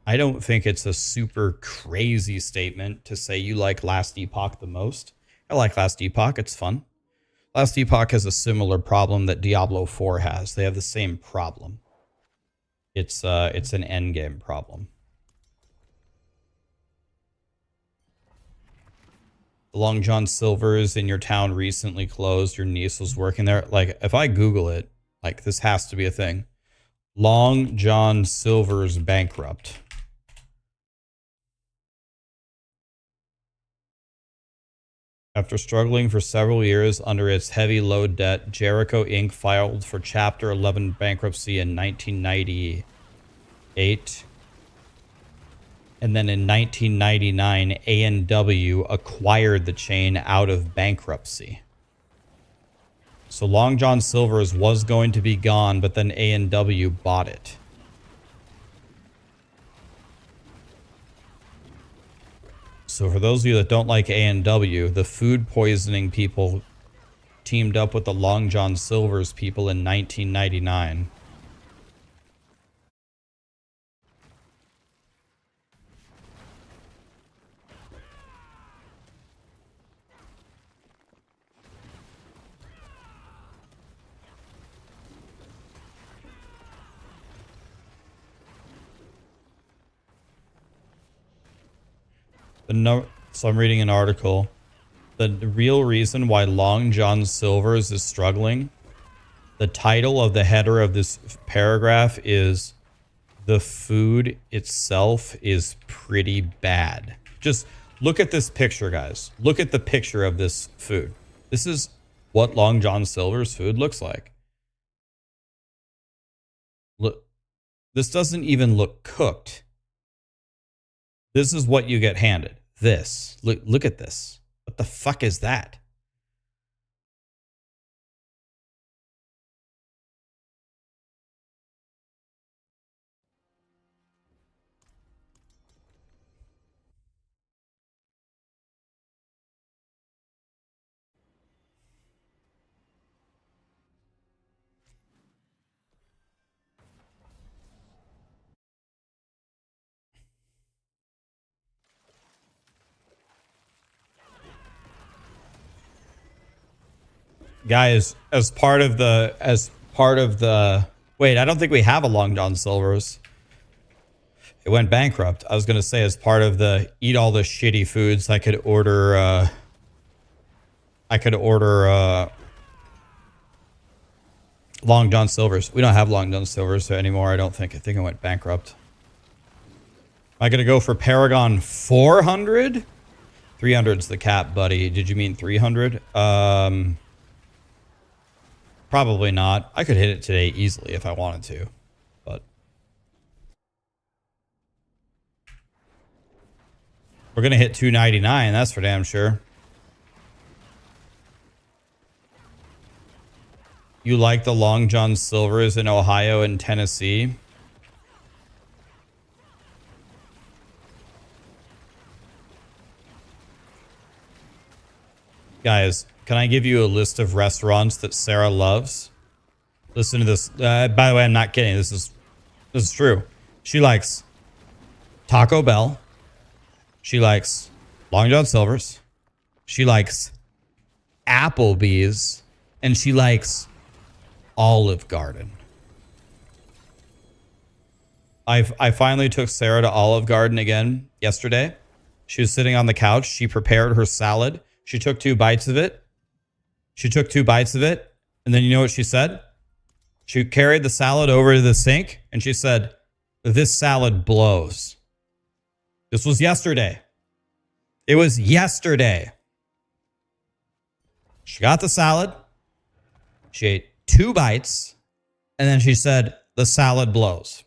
I don't think it's a super crazy statement to say you like Last Epoch the most. I like Last Epoch, it's fun. Last Epoch has a similar problem that Diablo 4 has. They have the same problem. It's an endgame problem. The Long John Silver's in your town recently closed. Your niece was working there. Like, if I Google it, like, this has to be a thing. Long John Silver's bankrupt. After struggling for several years under its heavy load debt, Jericho Inc. filed for Chapter 11 bankruptcy in 1998. And then in 1999, A&W acquired the chain out of bankruptcy. So Long John Silver's was going to be gone, but then A&W bought it. So for those of you that don't like A&W, the food poisoning people teamed up with the Long John Silver's people in 1999. So I'm reading an article. The real reason why Long John Silver's is struggling, the title of the header of this paragraph is "The food itself is pretty bad." Just look at this picture, guys. Look at the picture of this food. This is what Long John Silver's food looks like. Look, this doesn't even look cooked. This is what you get handed. This. Look at this. What the fuck is that? Guys, as part of the wait, I don't think we have a Long John Silver's. It went bankrupt. I was gonna say, as part of the eat all the shitty foods, I could order Long John Silver's. We don't have Long John Silver's anymore, I don't think. I think it went bankrupt. Am I gonna go for Paragon 400? 300's the cap, buddy. Did you mean 300? Probably not. I could hit it today easily if I wanted to, but we're going to hit 299. That's for damn sure. You like the Long John Silver's in Ohio and Tennessee? Guys, can I give you a list of restaurants that Sarah loves? Listen to this. By the way, I'm not kidding. This is true. She likes Taco Bell. She likes Long John Silver's. She likes Applebee's. And she likes Olive Garden. I finally took Sarah to Olive Garden again yesterday. She was sitting on the couch. She prepared her salad. She took 2 bites of it. And then you know what she said? She carried the salad over to the sink and she said, "This salad blows." This was yesterday. It was yesterday. She got the salad. She ate 2 bites And then she said, the salad blows.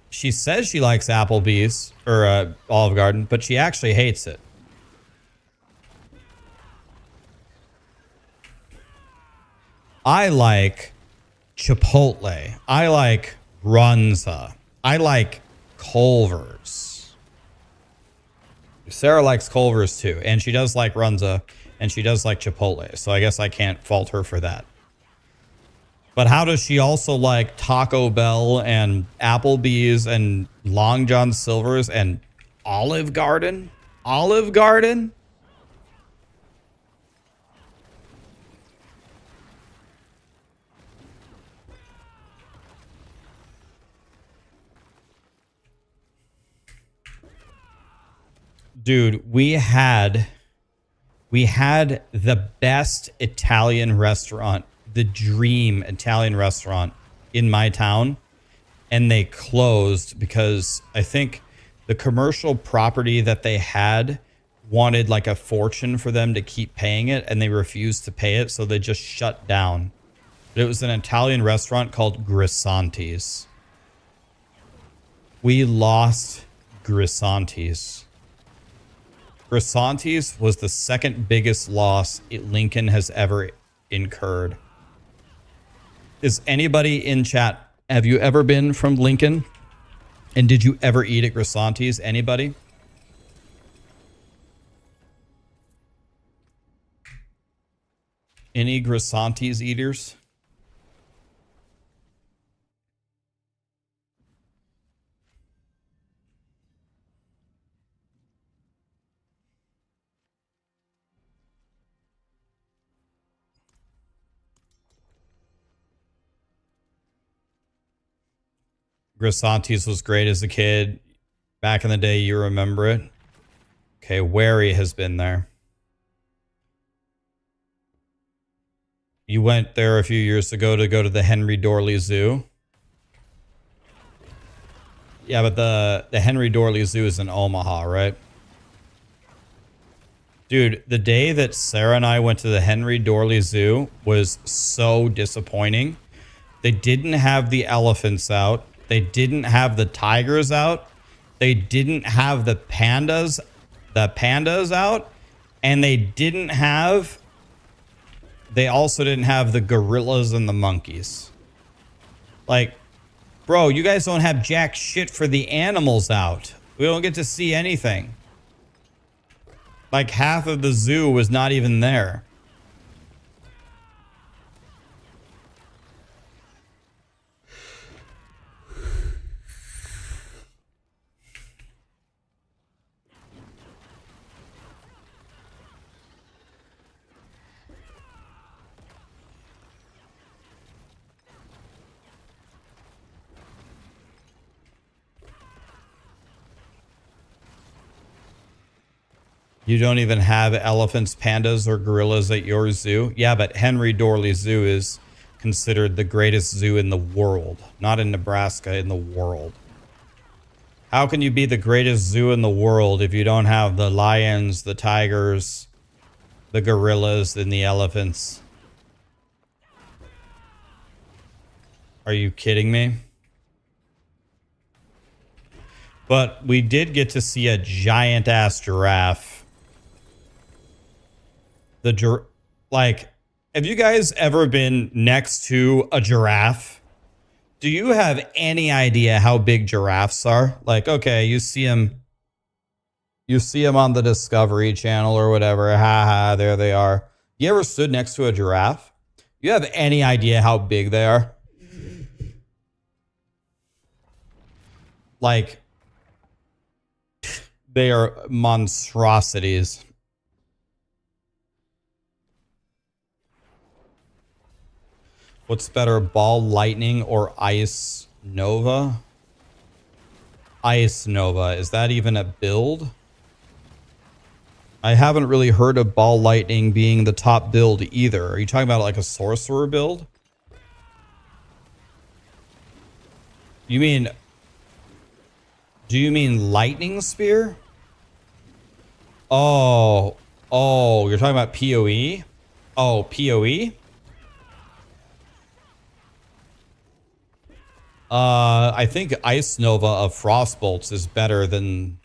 She says she likes Applebee's or Olive Garden, but she actually hates it. I like Chipotle. I like Runza. I like Culver's. Sarah likes Culver's too, and she does like Runza, and she does like Chipotle. So I guess I can't fault her for that. But how does she also like Taco Bell and Applebee's and Long John Silver's and Olive Garden? Olive Garden? Dude, we had the best Italian restaurant, the dream Italian restaurant in my town, and they closed because I think the commercial property that they had wanted like a fortune for them to keep paying it, and they refused to pay it, so they just shut down. But it was an Italian restaurant called Grisanti's. We lost Grisanti's. Grisanti's was the second biggest loss Lincoln has ever incurred. Is anybody in chat, have you ever been from Lincoln? And did you ever eat at Grisanti's? Anybody? Any Grisanti's eaters? Grisanti's was great as a kid. Back in the day, you remember it. Okay, Wary has been there. You went there a few years ago to go to the Henry Dorley Zoo. Yeah, but the Henry Dorley Zoo is in Omaha, right? Dude, the day that Sarah and I went to the Henry Dorley Zoo was so disappointing. They didn't have the elephants out. They didn't have the tigers out. They didn't have the pandas out. And they also didn't have the gorillas and the monkeys. Like, bro, you guys don't have jack shit for the animals out. We don't get to see anything. Like half of the zoo was not even there. You don't even have elephants, pandas, or gorillas at your zoo? Yeah, but Henry Dorley Zoo is considered the greatest zoo in the world. Not in Nebraska, in the world. How can you be the greatest zoo in the world if you don't have the lions, the tigers, the gorillas, and the elephants? Are you kidding me? But we did get to see a giant-ass giraffe. Like, have you guys ever been next to a giraffe? Do you have any idea how big giraffes are? Like, okay, you see them on the Discovery Channel or whatever. Ha, there they are. You ever stood next to a giraffe? You have any idea how big they are? Like, they are monstrosities. What's better, Ball Lightning or Ice Nova? Ice Nova. Is that even a build? I haven't really heard of Ball Lightning being the top build either. Are you talking about like a sorcerer build? Do you mean Lightning Spear? Oh, oh, you're talking about POE? Oh, POE? I think Ice Nova of Frostbolts is better than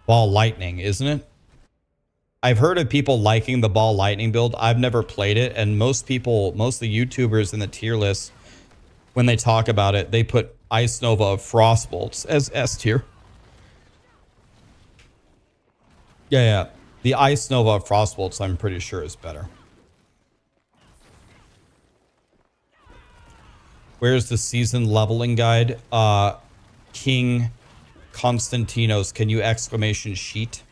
Ball Lightning, isn't it? I've heard of people liking the Ball Lightning build. I've never played it, and most people, most of the YouTubers in the tier list, when they talk about it, they put Ice Nova of Frostbolts as S tier. Yeah. The Ice Nova of Frostbolts, I'm pretty sure, is better. Where's the season leveling guide? King Constantinos, can you exclamation sheet?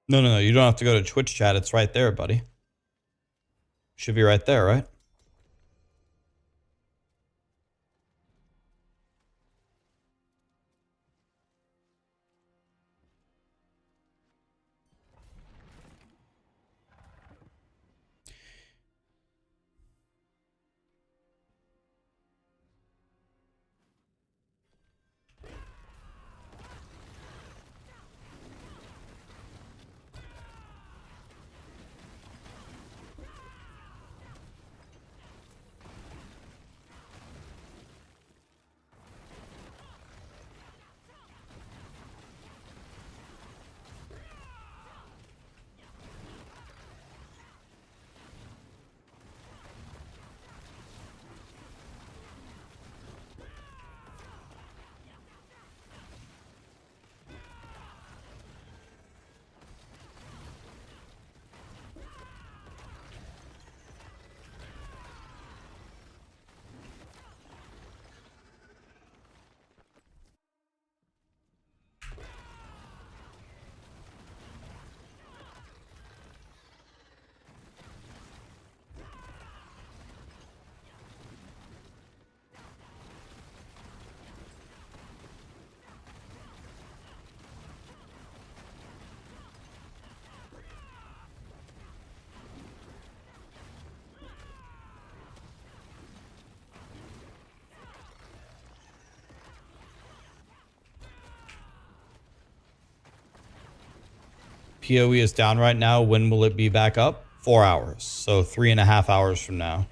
No. You don't have to go to Twitch chat. It's right there, buddy. Should be right there, right? POE is down right now. When will it be back up? 4 hours. So 3.5 hours from now.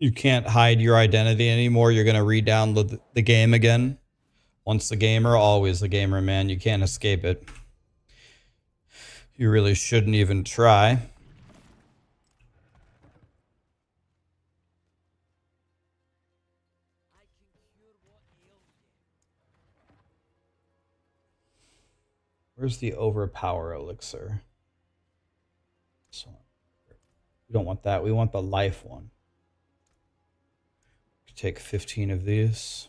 You can't hide your identity anymore. You're going to re-download the game again. Once a gamer, always a gamer, man. You can't escape it. You really shouldn't even try. Where's the overpower elixir? This one. We don't want that. We want the life one. Take 15 of these.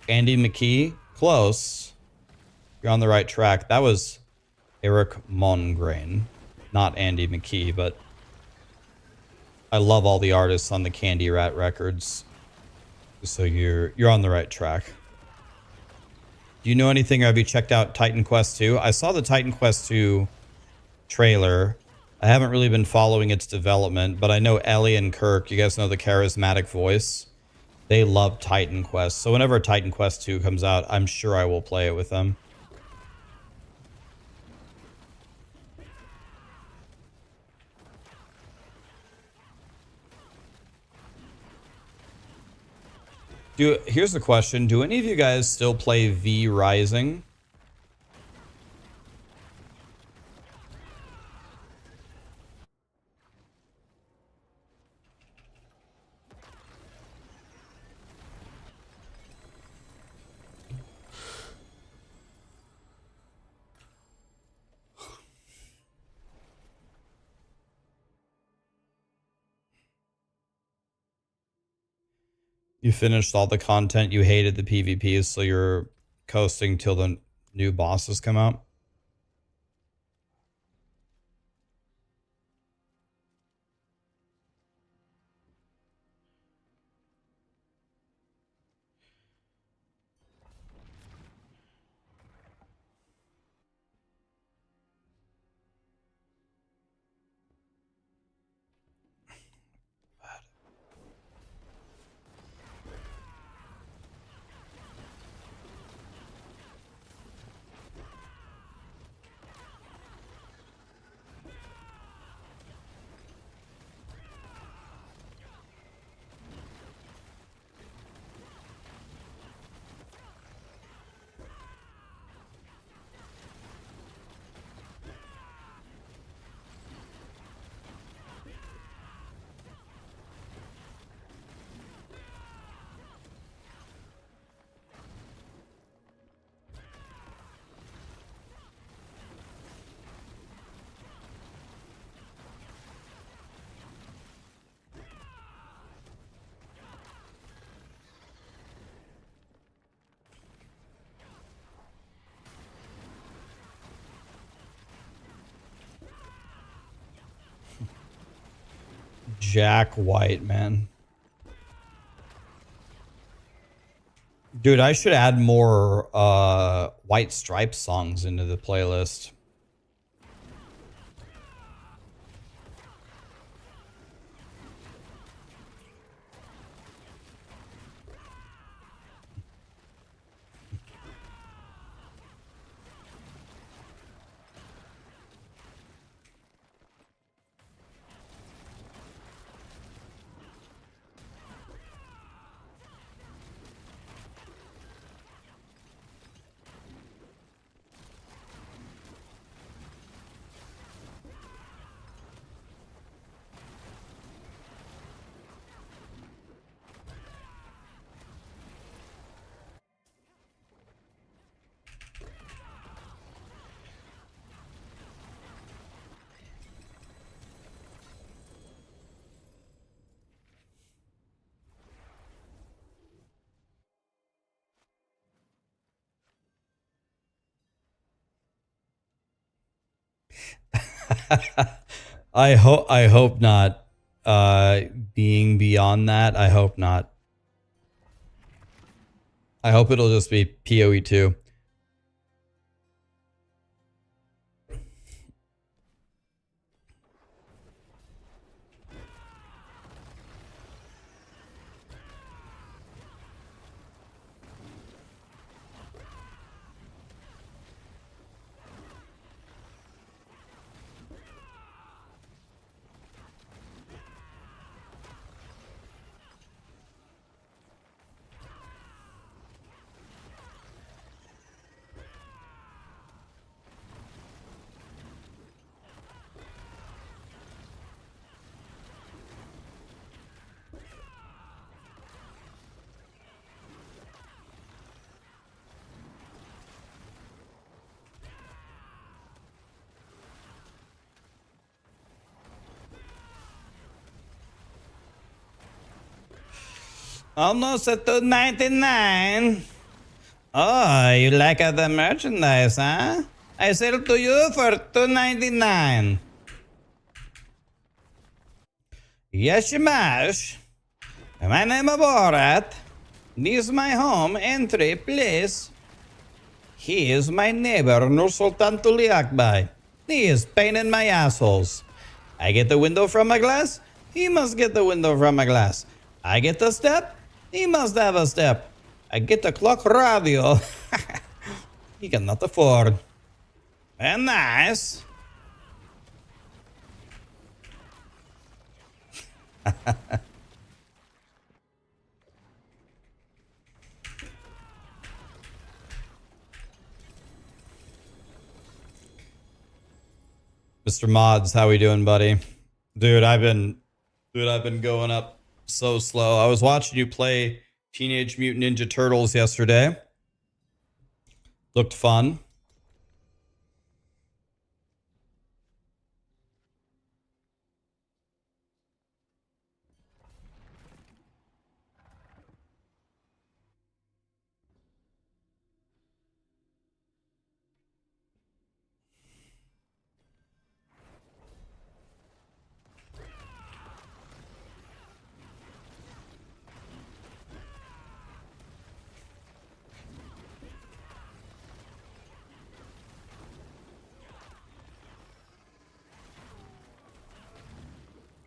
Andy McKee, close. You're on the right track. That was Eric Mongrain, not Andy McKee, but I love all the artists on the Candy Rat records. So you're on the right track. Do you know anything, or have you checked out Titan Quest 2? I saw the Titan Quest 2 trailer. I haven't really been following its development, but I know Ellie and Kirk, you guys know the charismatic voice. They love Titan Quest. So whenever Titan Quest 2 comes out, I'm sure I will play it with them. Here's the question. Do any of you guys still play V Rising? You finished all the content, you hated the PvPs, so you're coasting till the new bosses come out? Jack White, man. Dude, I should add more White Stripes songs into the playlist. I hope not. Being beyond that, I hope not. I hope it'll just be PoE 2. Almost at 299. Oh, you like the merchandise, huh? I sell to you for 299. Yes, you mash. My name is Borat. This is my home. Entry, please. He is my neighbor, Nur Sultan Tuliakbai. He is painting my assholes. I get the window from a glass. He must get the window from a glass. I get a step. He must have a step. I get the clock radio. He cannot afford. And nice. Mr. Mods, how we doing, buddy? Dude, I've been going up so slow. I was watching you play Teenage Mutant Ninja Turtles yesterday. Looked fun.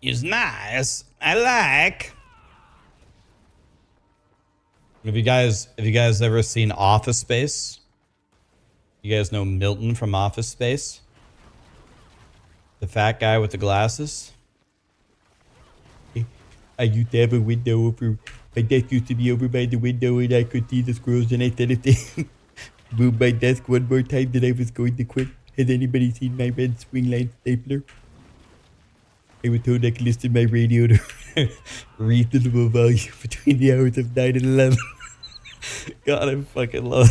Is nice. I like. Have you guys ever seen Office Space? You guys know Milton from Office Space? The fat guy with the glasses? I used to have a window over. My desk used to be over by the window and I could see the squirrels, and I said if they moved my desk one more time then I was going to quit. Has anybody seen my red swing line stapler? I was told I could listen to my radio to reasonable volume between the hours of 9 and 11. God, I fucking love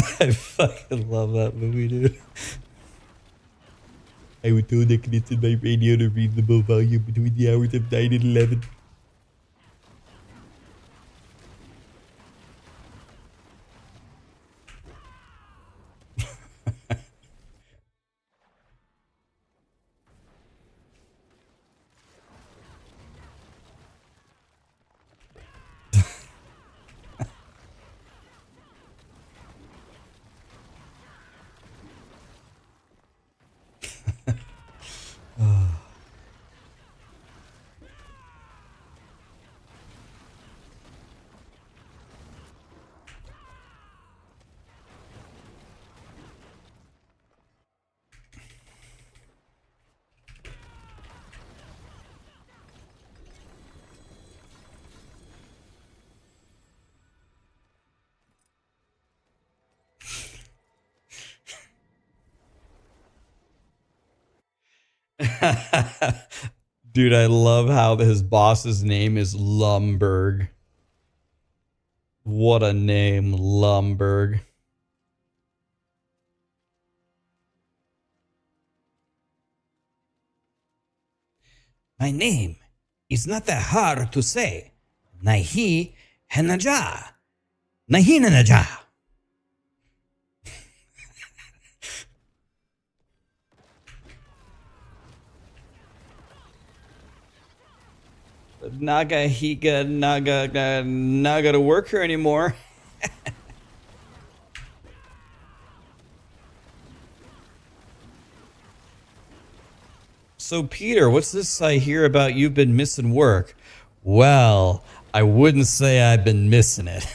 I fucking love that movie, dude. I was told I could listen to my radio to reasonable volume between the hours of 9 and 11. Dude, I love how his boss's name is Lumberg. What a name, Lumberg. My name is not that hard to say. Nahi Hanaja. Nahi Hanaja. Naga Higa Naga to work here anymore. So Peter, what's this I hear about you've been missing work? Well, I wouldn't say I've been missing it.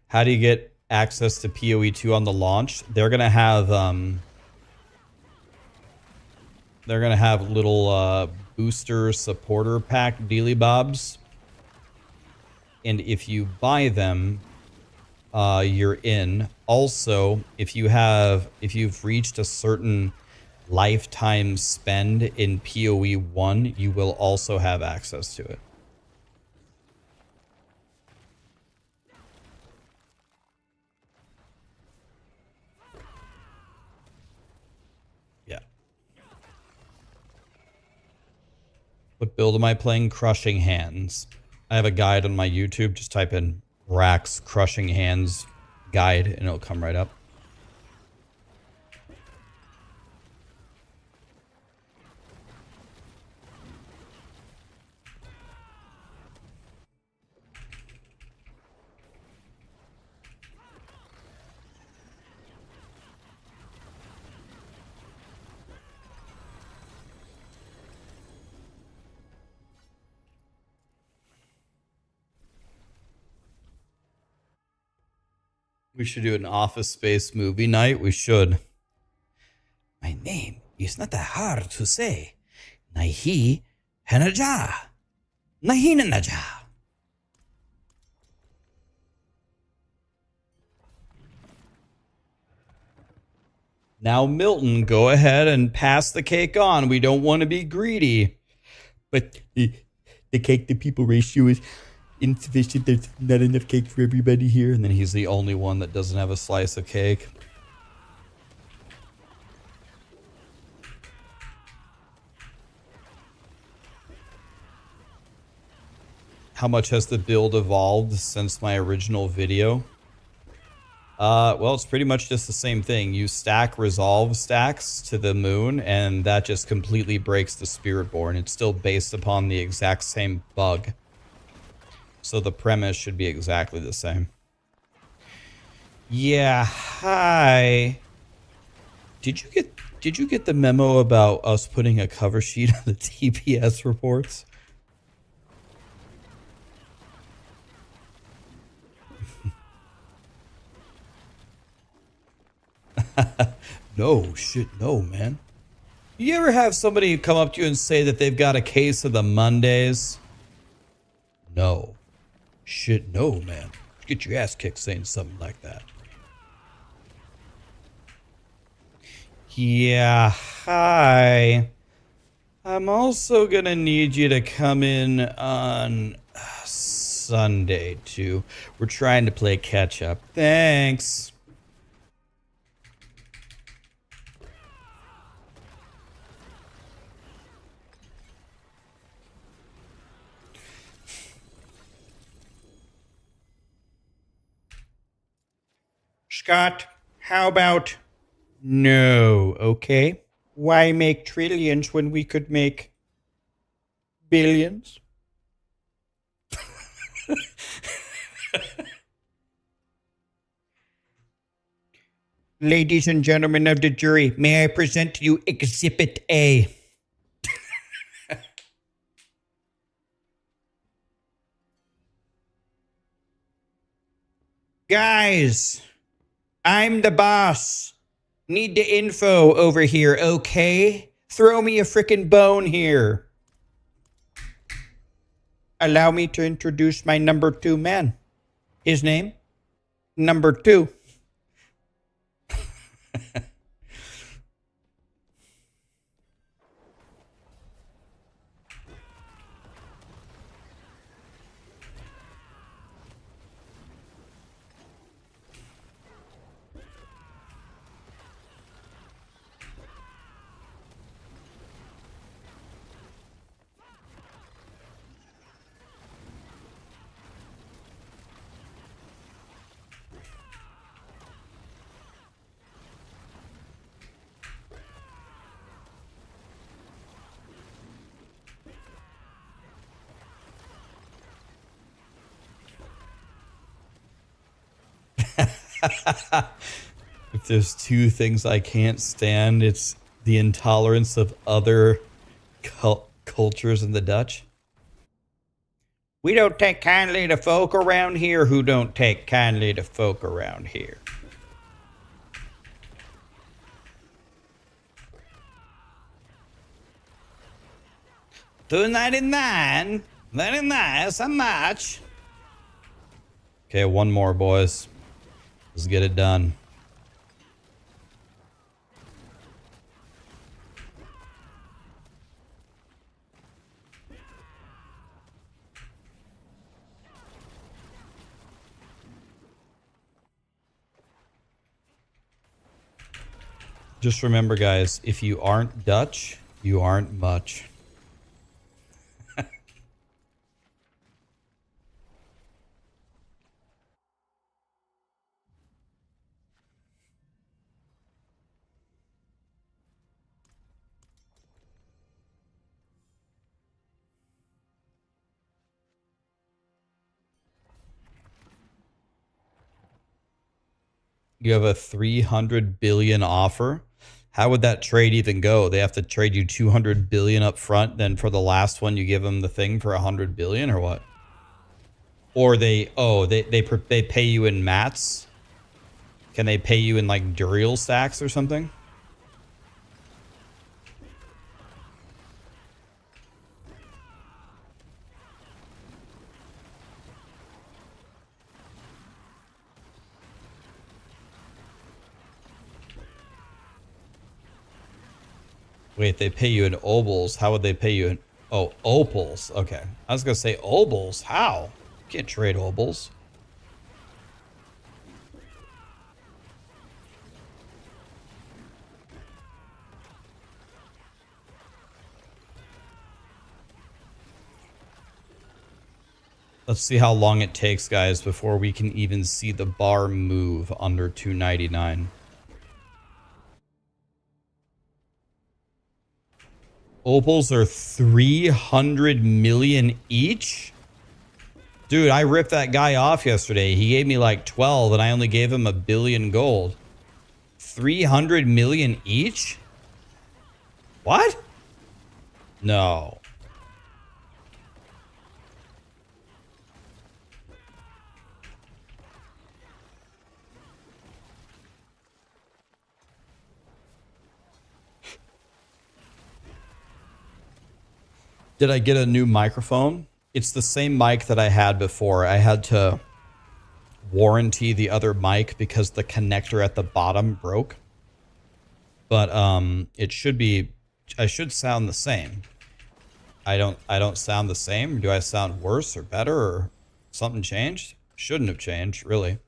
How do you get access to PoE 2 on the launch? They're gonna have little booster supporter pack dealy bobs, and if you buy them, you're in. Also, if you've reached a certain lifetime spend in PoE 1, you will also have access to it. What build am I playing? Crushing Hands. I have a guide on my YouTube. Just type in Rax Crushing Hands guide and it'll come right up. We should do an Office Space movie night. We should. My name is not that hard to say. Nahi Hanaja. Nahi Nanaja. Now, Milton, go ahead and pass the cake on. We don't want to be greedy. But the cake to people ratio is insufficient. There's not enough cake for everybody here. And then he's the only one that doesn't have a slice of cake. How much has the build evolved since my original video? Well, it's pretty much just the same thing. You stack resolve stacks to the moon, and that just completely breaks the Spiritborn. It's still based upon the exact same bug. So the premise should be exactly the same. Yeah, hi. Did you get the memo about us putting a cover sheet on the TPS reports? No, shit, no, man. You ever have somebody come up to you and say that they've got a case of the Mondays? No. Shit, no, man. Get your ass kicked saying something like that. Yeah, hi. I'm also gonna need you to come in on Sunday, too. We're trying to play catch up. Thanks. Scott, how about no, okay? Why make trillions when we could make billions? Ladies and gentlemen of the jury, may I present to you Exhibit A. Guys, I'm the boss. Need the info over here, okay? Throw me a frickin' bone here. Allow me to introduce my number 2 man. His name? Number 2. If there's 2 things I can't stand, it's the intolerance of other cultures in the Dutch. We don't take kindly to folk around here who don't take kindly to folk around here. $2.99. 99, so much. Okay, one more, boys. Let's get it done. Just remember, guys, if you aren't Dutch, you aren't much. You have a 300 billion offer. How would that trade even go? They have to trade you 200 billion up front. Then for the last one, you give them the thing for 100 billion or what? Or they pay you in mats. Can they pay you in like Duriel stacks or something? Wait, they pay you in obols. How would they pay you in... Oh, opals. Okay. I was going to say obols. How? You can't trade obols. Let's see how long it takes, guys, before we can even see the bar move under 299. Opals are 300 million each? Dude, I ripped that guy off yesterday. He gave me like 12 and I only gave him 1 billion gold. 300 million each? What? No. Did I get a new microphone? It's the same mic that I had before. I had to warranty the other mic because the connector at the bottom broke. But it should be, I should sound the same. I don't sound the same. Do I sound worse or better or something changed? Shouldn't have changed, really.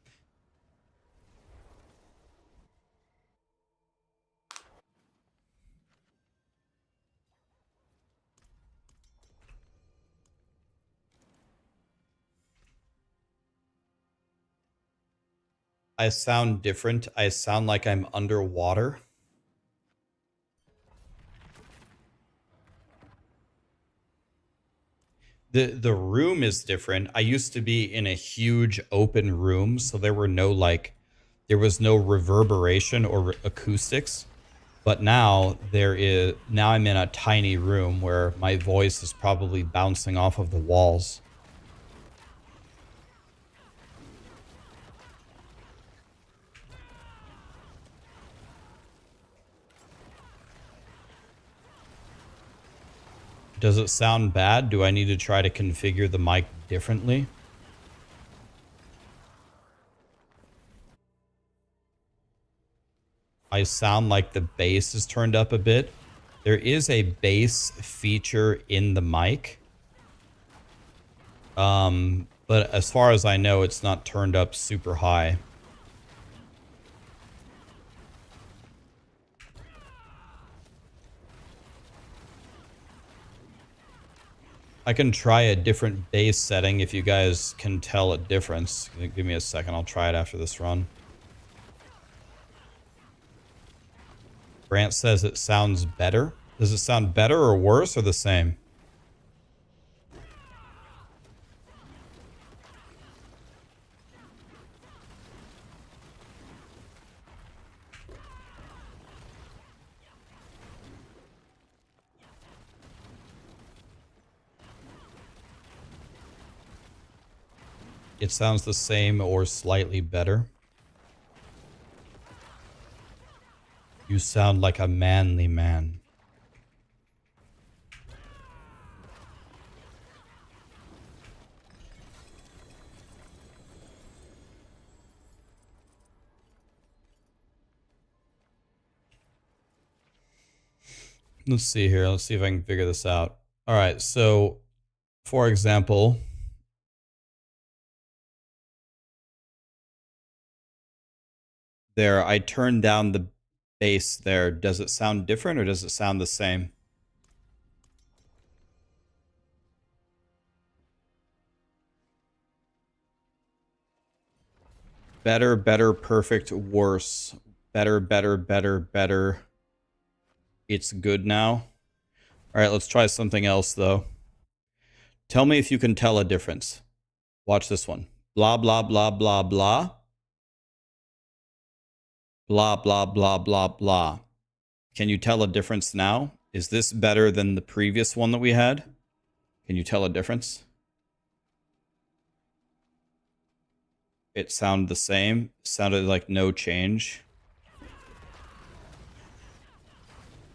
I sound different. I sound like I'm underwater. The room is different. I used to be in a huge open room, so there were no there was no reverberation or acoustics. But now now I'm in a tiny room where my voice is probably bouncing off of the walls. Does it sound bad? Do I need to try to configure the mic differently? I sound like the bass is turned up a bit. There is a bass feature in the mic. But as far as I know, it's not turned up super high. I can try a different bass setting if you guys can tell a difference. Give me a second. I'll try it after this run. Grant says it sounds better. Does it sound better or worse or the same? It sounds the same or slightly better. You sound like a manly man. Let's see here. Let's see if I can figure this out. All right. So, for example, there, I turned down the bass there. Does it sound different or does it sound the same? Better, better, perfect, worse. Better, better, better, better. It's good now. All right, let's try something else, though. Tell me if you can tell a difference. Watch this one. Blah, blah, blah, blah, blah. Blah, blah, blah, blah, blah. Can you tell a difference now? Is this better than the previous one that we had? Can you tell a difference? It sounded the same. Sounded like no change.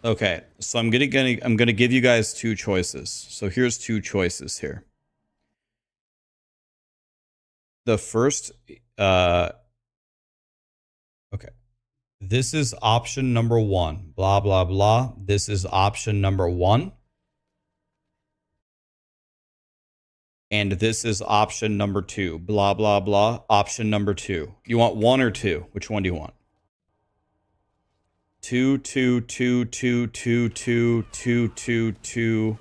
Okay, so I'm gonna give you guys two choices. So here's two choices here. The first, okay. This is option number 1. Blah, blah, blah. This is option number 1. And this is option number 2. Blah, blah, blah. Option number 2. You want 1 or 2? Which one do you want? 2, 2, 2, 2, 2, 2, 2, 2, 2.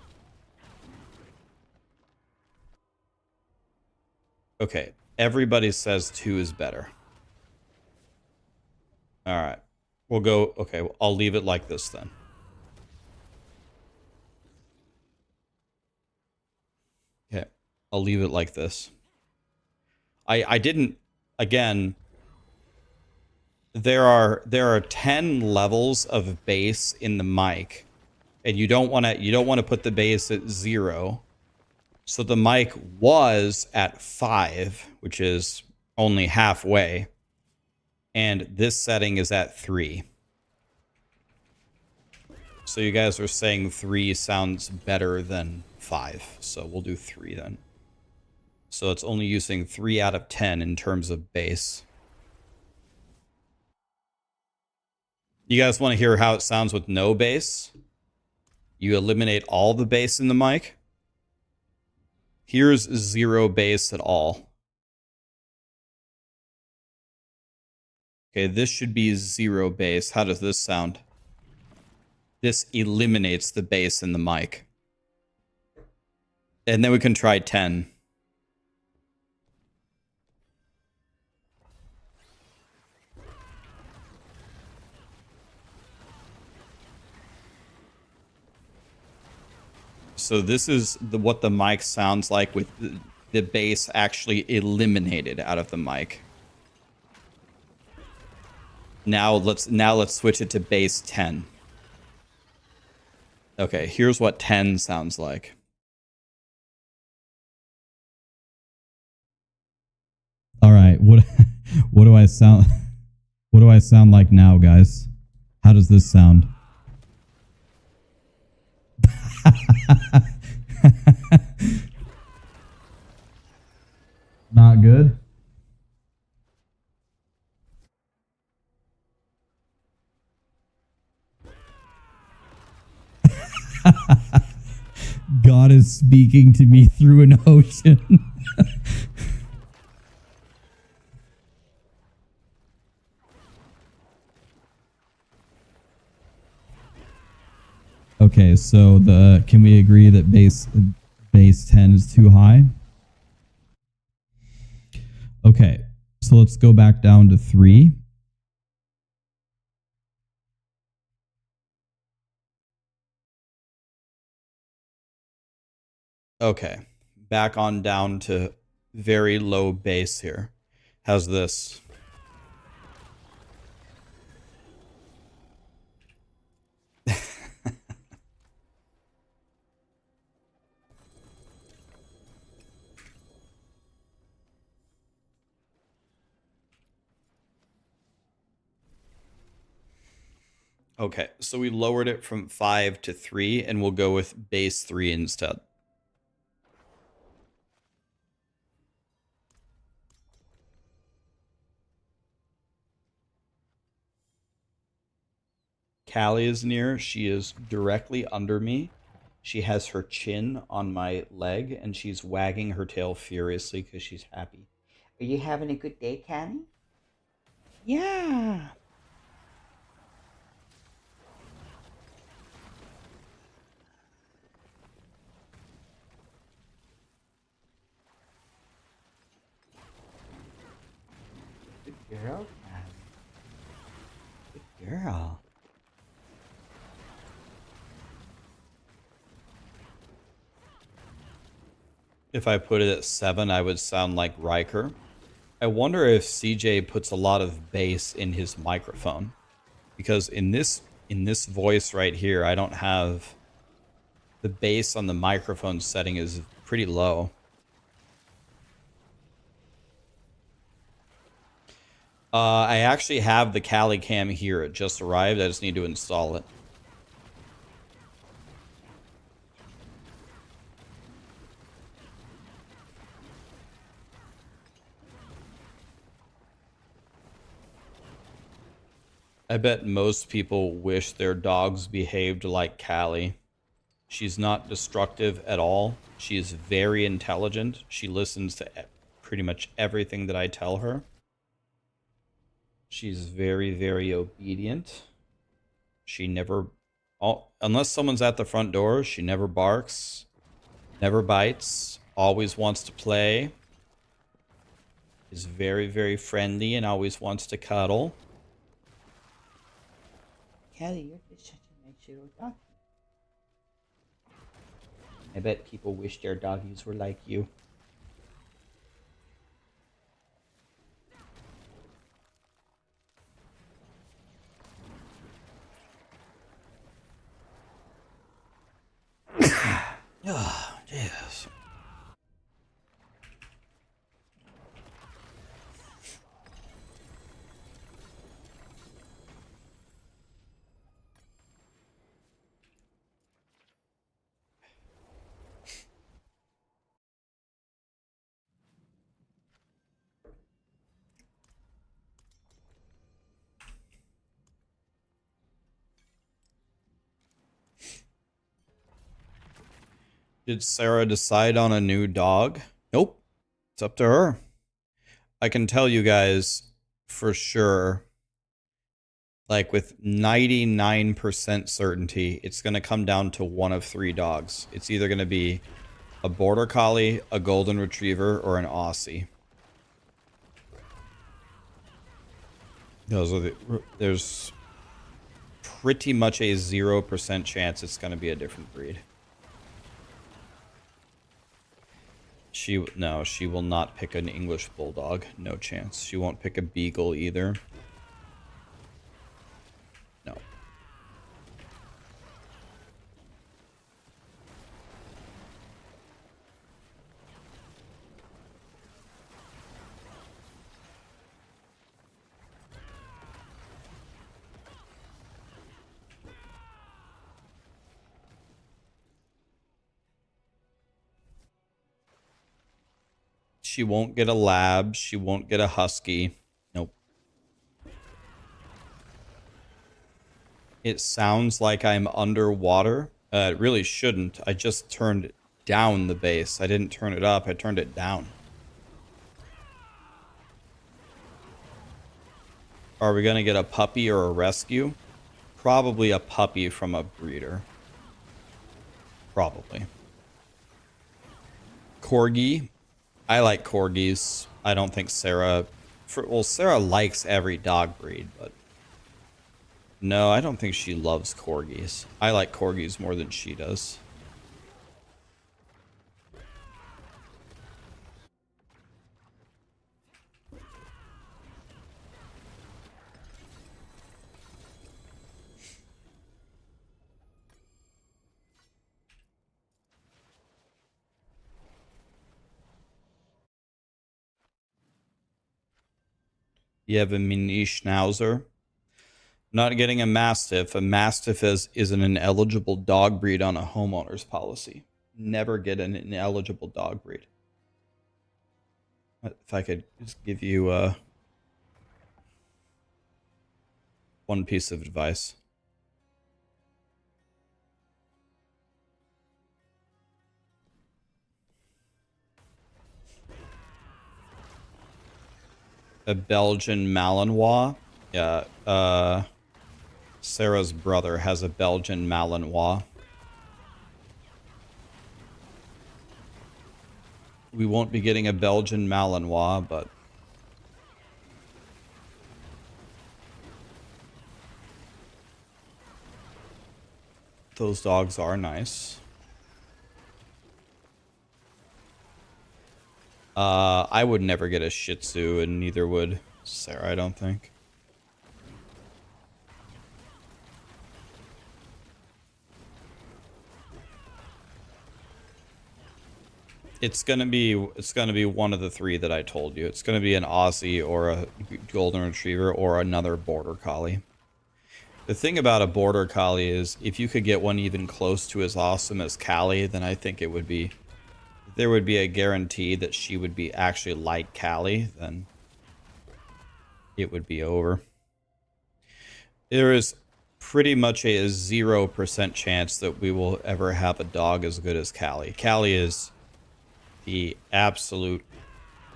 Okay. Everybody says 2 is better. All right. We'll go. Okay. I'll leave it like this then. Okay. I'll leave it like this. I didn't, again, there are 10 levels of bass in the mic, and you don't want to put the bass at 0. So the mic was at 5, which is only halfway. And this setting is at 3. So you guys are saying 3 sounds better than 5. So we'll do 3 then. So it's only using 3 out of 10 in terms of bass. You guys want to hear how it sounds with no bass? You eliminate all the bass in the mic. Here's 0 bass at all. Okay, this should be 0 bass. How does this sound? This eliminates the bass in the mic. And then we can try 10. So this is what the mic sounds like with the bass actually eliminated out of the mic. Now let's switch it to bass 10. Okay, here's what 10 sounds like. All right, what do I sound like now, guys? How does this sound? Not good. God is speaking to me through an ocean. Okay, so can we agree that base 10 is too high? Okay, so let's go back down to 3. Okay, back on down to very low bass here. How's this? Okay, so we lowered it from 5 to 3, and we'll go with bass 3 instead. Callie is near. She is directly under me. She has her chin on my leg, and she's wagging her tail furiously because she's happy. Are you having a good day, Canny? Yeah. Good girl, Canny. Good girl. If I put it at 7, I would sound like Riker. I wonder if CJ puts a lot of bass in his microphone, because in this voice right here, I don't have the bass on the microphone setting is pretty low. I actually have the Cali Cam here. It just arrived. I just need to install it. I bet most people wish their dogs behaved like Callie. She's not destructive at all. She is very intelligent. She listens to pretty much everything that I tell her. She's very, very obedient. She never, unless someone's at the front door, she never barks, never bites, always wants to play. Is very, very friendly and always wants to cuddle. Kelly, you're just such a nice little dog. I bet people wish their doggies were like you. Oh, yes. Did Sarah decide on a new dog? Nope. It's up to her. I can tell you guys for sure, like with 99% certainty, it's going to come down to one of three dogs. It's either going to be a Border Collie, a Golden Retriever, or an Aussie. There's pretty much a 0% chance it's going to be a different breed. She will not pick an English Bulldog. No chance. She won't pick a Beagle either. No. She won't get a lab. She won't get a husky. Nope. It sounds like I'm underwater. It really shouldn't. I just turned down the bass. I didn't turn it up. I turned it down. Are we going to get a puppy or a rescue? Probably a puppy from a breeder. Probably. Corgi. I like corgis. I don't think Sarah... well, Sarah likes every dog breed, but... no, I don't think she loves corgis. I like corgis more than she does. You have a mini schnauzer. Not getting a mastiff. A mastiff is an ineligible dog breed on a homeowner's policy. Never get an ineligible dog breed. If I could just give you one piece of advice. A Belgian Malinois. Yeah, Sarah's brother has a Belgian Malinois. We won't be getting a Belgian Malinois, but... those dogs are nice. I would never get a Shih Tzu, and neither would Sarah, I don't think. It's gonna be one of the three that I told you. It's gonna be an Aussie or a Golden Retriever or another Border Collie. The thing about a Border Collie is if you could get one even close to as awesome as Callie, then I think it would be, there would be a guarantee that she would be actually like Callie, then it would be over. There is pretty much a 0% chance that we will ever have a dog as good as Callie. Callie is the absolute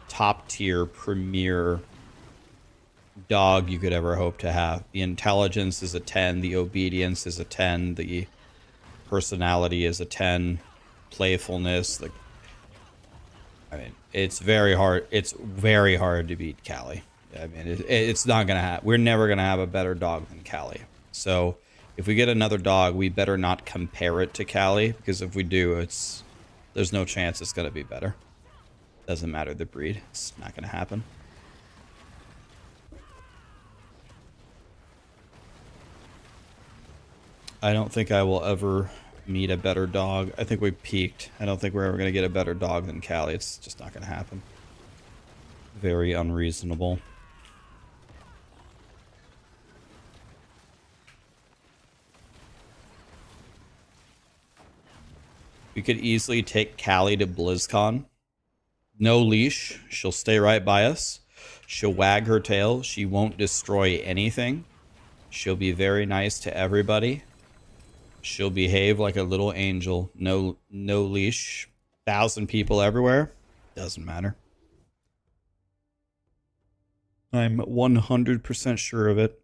top tier premier dog you could ever hope to have. The intelligence is a 10, the obedience is a 10, the personality is a 10, playfulness, I mean, it's very hard to beat Callie. I mean, it's not gonna happen. We're never gonna have a better dog than Callie. So if we get another dog, we better not compare it to Callie, because if we do, there's no chance it's gonna be better. Doesn't matter the breed. It's not gonna happen. I don't think I will ever meet a better dog. I think we peaked. I don't think we're ever gonna get a better dog than Callie. It's just not gonna happen. Very unreasonable. We could easily take Callie to BlizzCon. No leash. She'll stay right by us. She'll wag her tail. She won't destroy anything. She'll be very nice to everybody. She'll behave like a little angel. No leash. 1,000 people everywhere. Doesn't matter. I'm 100% sure of it.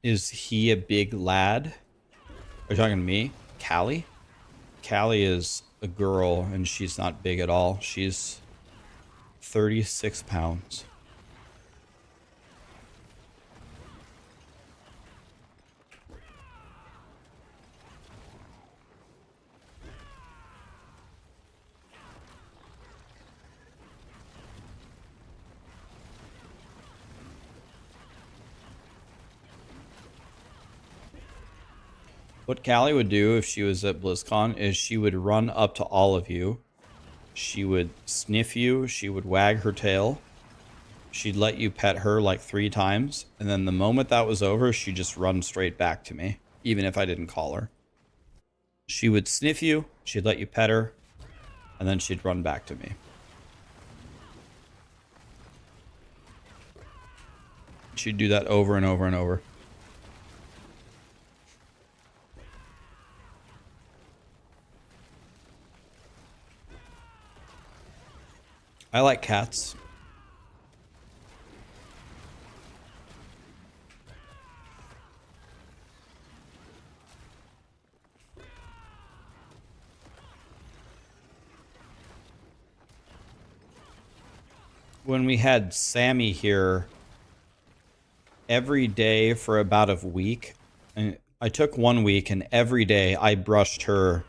Is he a big lad? Are you talking to me? Callie? Callie is a girl, and she's not big at all. She's 36 pounds. What Callie would do if she was at BlizzCon is she would run up to all of you. She would sniff you. She would wag her tail. She'd let you pet her like 3 times. And then the moment that was over, she'd just run straight back to me, even if I didn't call her. She would sniff you. She'd let you pet her. And then she'd run back to me. She'd do that over and over and over. I like cats. When we had Sammy here, every day for about a week, and I took 1 week, and every day I brushed her,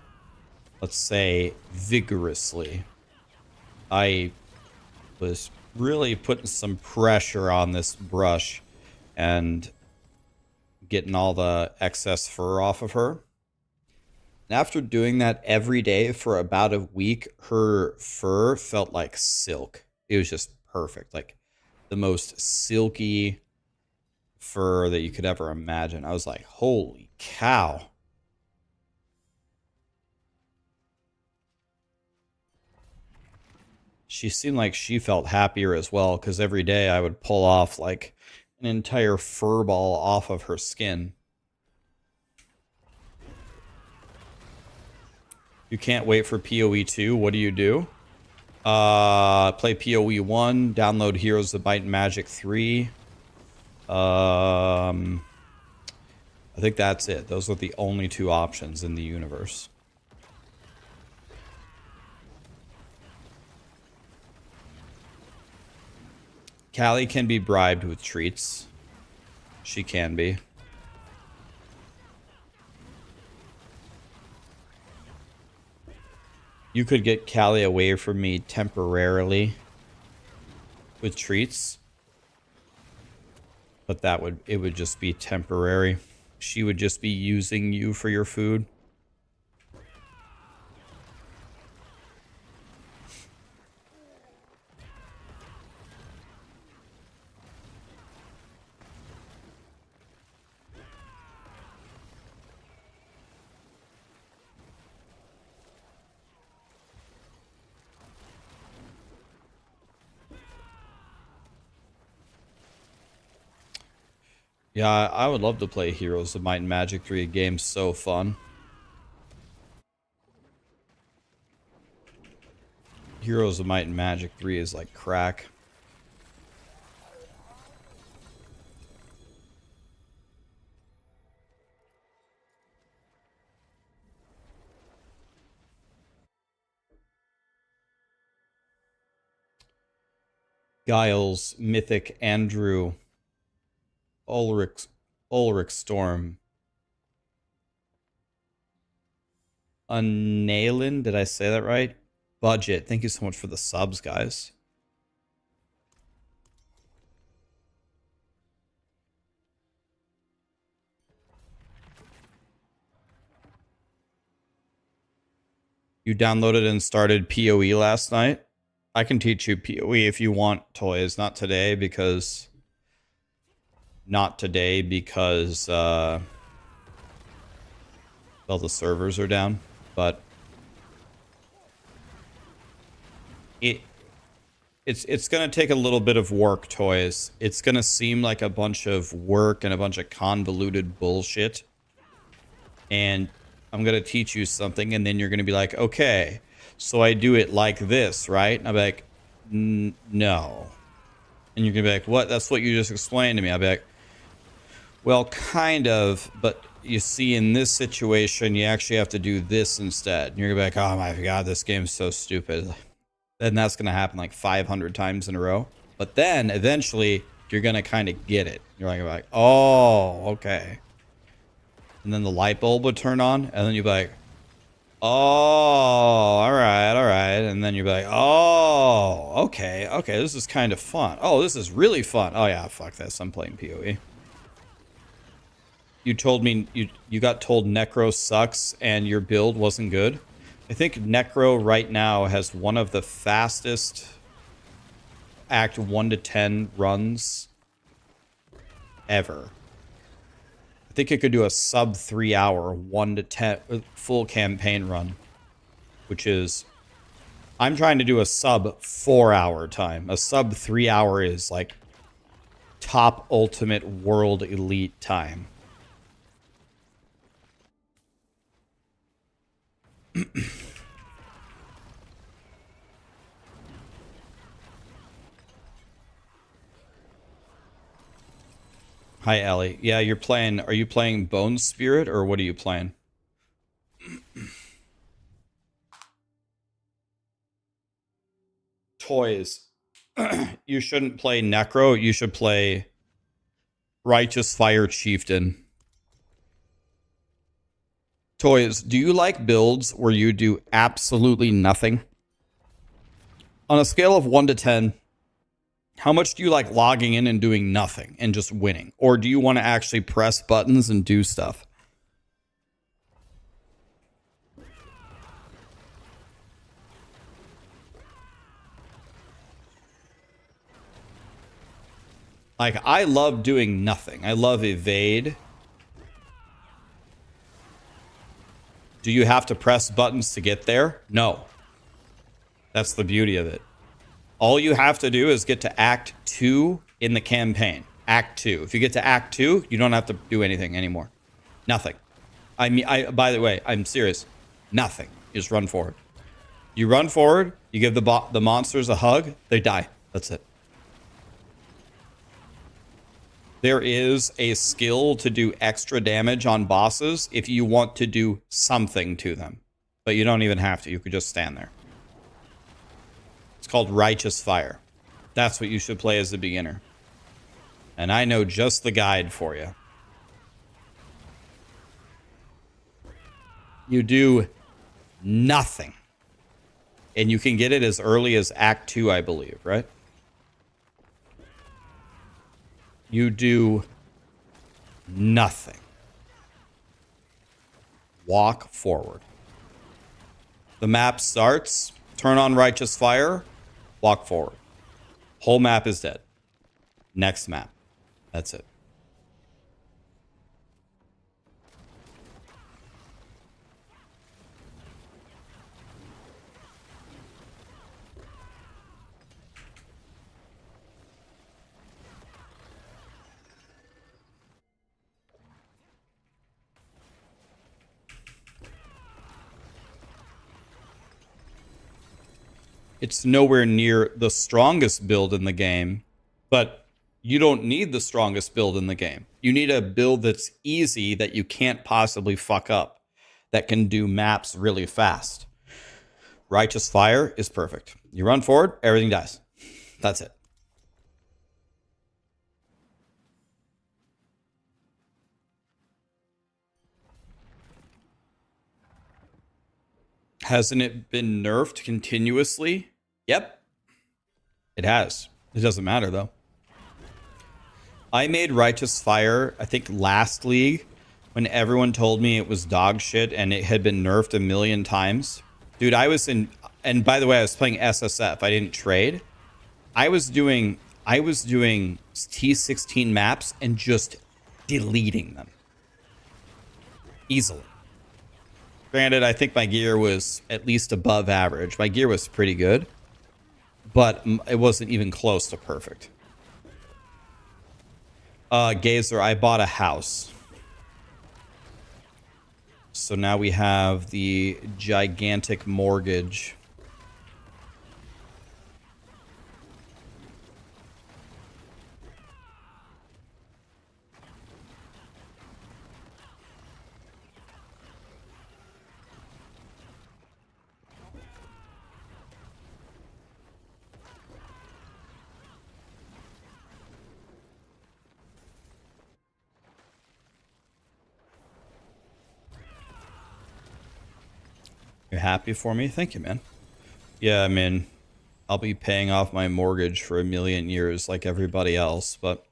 let's say, vigorously. I was really putting some pressure on this brush and getting all the excess fur off of her. And after doing that every day for about a week, her fur felt like silk. It was just perfect. Like the most silky fur that you could ever imagine. I was like, holy cow. She seemed like she felt happier as well, because every day I would pull off like an entire fur ball off of her skin. You can't wait for POE 2. What do you do? Play POE 1, download Heroes of Might and Magic 3. I think that's it. Those are the only 2 options in the universe. Callie can be bribed with treats. She can be. You could get Callie away from me temporarily with treats. But it would just be temporary. She would just be using you for your food. Yeah, I would love to play Heroes of Might and Magic 3. A game so fun. Heroes of Might and Magic 3 is like crack. Giles, Mythic, Andrew, Ulrich Storm. Unnailin, did I say that right? Budget. Thank you so much for the subs, guys. You downloaded and started POE last night? I can teach you POE if you want, Toys. Not today because well, the servers are down, but it's going to take a little bit of work, Toys. It's going to seem like a bunch of work and a bunch of convoluted bullshit. And I'm going to teach you something, and then you're going to be like, okay, so I do it like this, right? And I'll be like, no. And you're going to be like, what? That's what you just explained to me. I'll be like, well, kind of, but you see, in this situation, you actually have to do this instead. And you're going to be like, oh my God, this game's so stupid. Then that's going to happen like 500 times in a row. But then, eventually, you're going to kind of get it. You're like, oh, okay. And then the light bulb would turn on, and then you'd be like, oh, all right. And then you'd be like, oh, okay, this is kind of fun. Oh, this is really fun. Oh yeah, fuck this, I'm playing PoE. You told me, you got told Necro sucks and your build wasn't good. I think Necro right now has one of the fastest Act 1 to 10 runs ever. I think it could do a sub 3 hour 1 to 10 full campaign run, which is, I'm trying to do a sub 4 hour time. A sub 3 hour is like top ultimate world elite time. Hi, Ellie. Yeah, you're playing. Are you playing Bone Spirit or what are you playing? Toys. You shouldn't play Necro. You should play Righteous Fire Chieftain. Toys, do you like builds where you do absolutely nothing? On a scale of 1 to 10, how much do you like logging in and doing nothing and just winning? Or do you want to actually press buttons and do stuff? Like, I love doing nothing. I love evade. Do you have to press buttons to get there? No. That's the beauty of it. All you have to do is get to Act 2 in the campaign. Act 2. If you get to Act 2, you don't have to do anything anymore. Nothing. I mean, by the way, I'm serious. Nothing. You just run forward. You run forward, you give the monsters a hug, they die. That's it. There is a skill to do extra damage on bosses if you want to do something to them. But you don't even have to. You could just stand there. It's called Righteous Fire. That's what you should play as a beginner. And I know just the guide for you. You do nothing. And you can get it as early as Act 2, I believe, right? You do nothing. Walk forward. The map starts, turn on Righteous Fire, walk forward. Whole map is dead. Next map. That's it. It's nowhere near the strongest build in the game, but you don't need the strongest build in the game. You need a build that's easy, that you can't possibly fuck up, that can do maps really fast. Righteous Fire is perfect. You run forward, everything dies. That's it. Hasn't it been nerfed continuously? Yep. It has. It doesn't matter, though. I made Righteous Fire, I think, last league, when everyone told me it was dog shit and it had been nerfed a million times. Dude, I was in... And by the way, I was playing SSF. I didn't trade. I was doing T16 maps and just deleting them. Easily. Granted, I think my gear was at least above average. My gear was pretty good, but it wasn't even close to perfect. Gazer, I bought a house. So now we have the gigantic mortgage. You're happy for me? Thank you, man. Yeah, I mean, I'll be paying off my mortgage for a million years like everybody else, but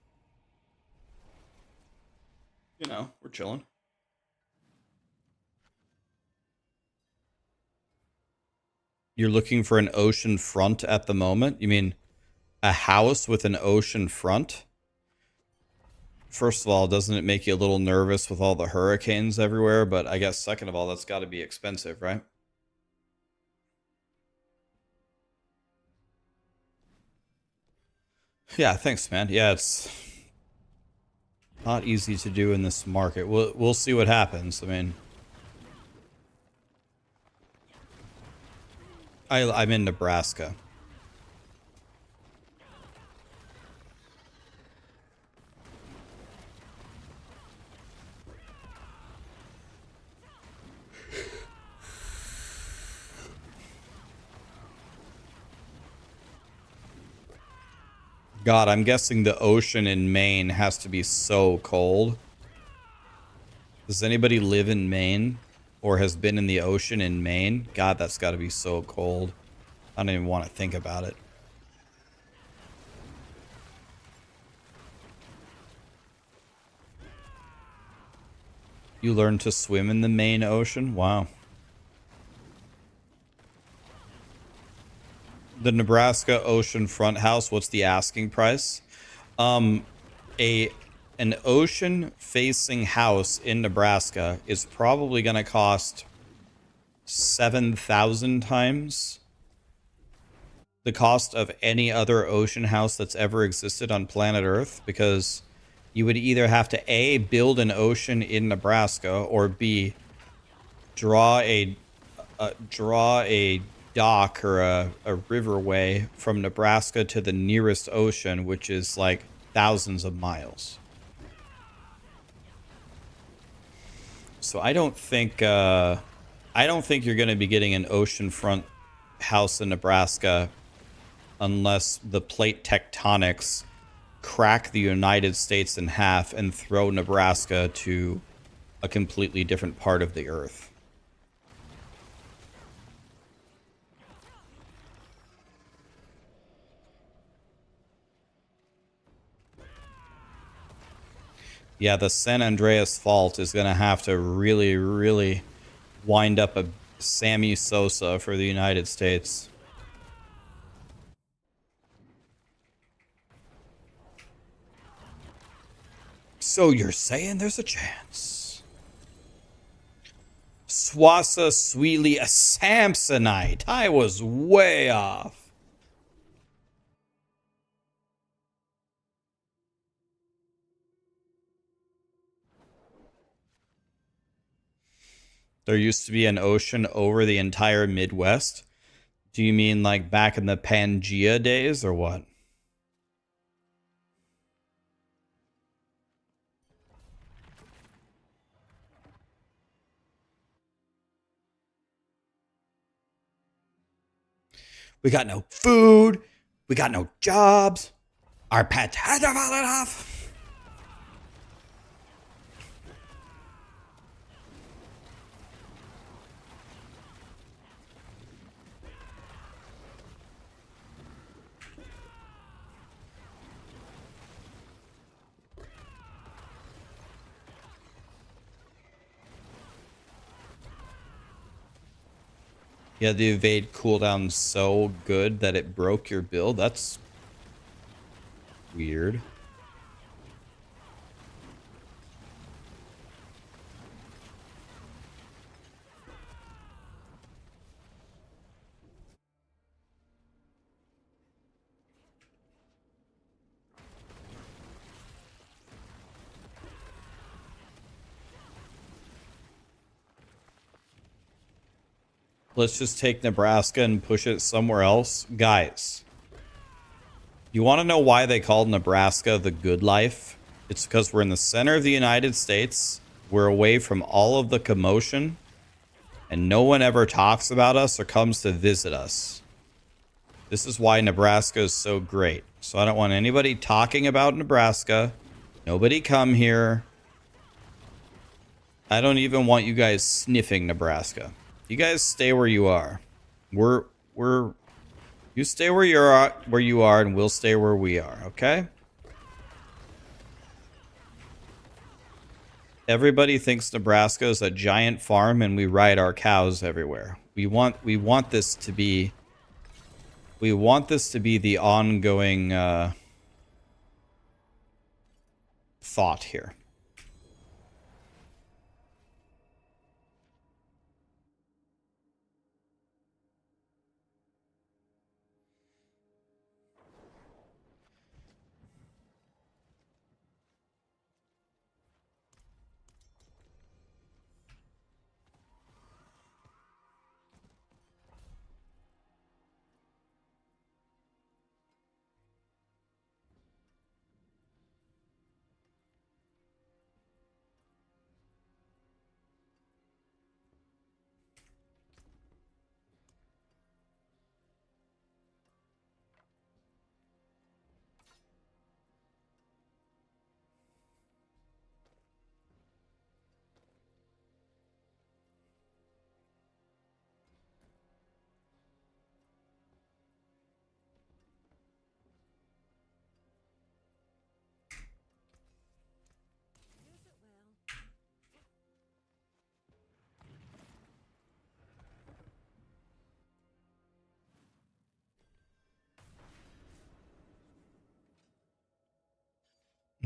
you know, we're chilling. You're looking for an ocean front at the moment? You mean a house with an ocean front? First of all, doesn't it make you a little nervous with all the hurricanes everywhere? But I guess second of all, that's got to be expensive, right? Yeah, thanks, man. Yeah, it's not easy to do in this market. We'll see what happens. I mean, I'm in Nebraska. God, I'm guessing the ocean in Maine has to be so cold. Does anybody live in Maine or has been in the ocean in Maine? God, that's got to be so cold. I don't even want to think about it. You learned to swim in the Maine Ocean? Wow. The Nebraska ocean front house, what's the asking price? An ocean facing house in Nebraska is probably going to cost 7,000 times the cost of any other ocean house that's ever existed on planet Earth, because you would either have to A, build an ocean in Nebraska, or B, draw a dock or a riverway from Nebraska to the nearest ocean, which is like thousands of miles. So I don't think you're going to be getting an oceanfront house in Nebraska unless the plate tectonics crack the United States in half and throw Nebraska to a completely different part of the earth. Yeah, the San Andreas Fault is going to have to really, really wind up a Sammy Sosa for the United States. So you're saying there's a chance? Swassa Sweely, a Samsonite. I was way off. There used to be an ocean over the entire Midwest. Do you mean like back in the Pangea days or what? We got no food. We got no jobs. Our pets had to fall off. Yeah, the evade cooldown so good that it broke your build. That's weird. Let's just take Nebraska and push it somewhere else. Guys, you want to know why they called Nebraska the good life? It's because we're in the center of the United States. We're away from all of the commotion. And no one ever talks about us or comes to visit us. This is why Nebraska is so great. So I don't want anybody talking about Nebraska. Nobody come here. I don't even want you guys sniffing Nebraska. You guys stay where you are. You stay where you are, and we'll stay where we are, okay? Everybody thinks Nebraska is a giant farm and we ride our cows everywhere. We want this to be the ongoing thought here.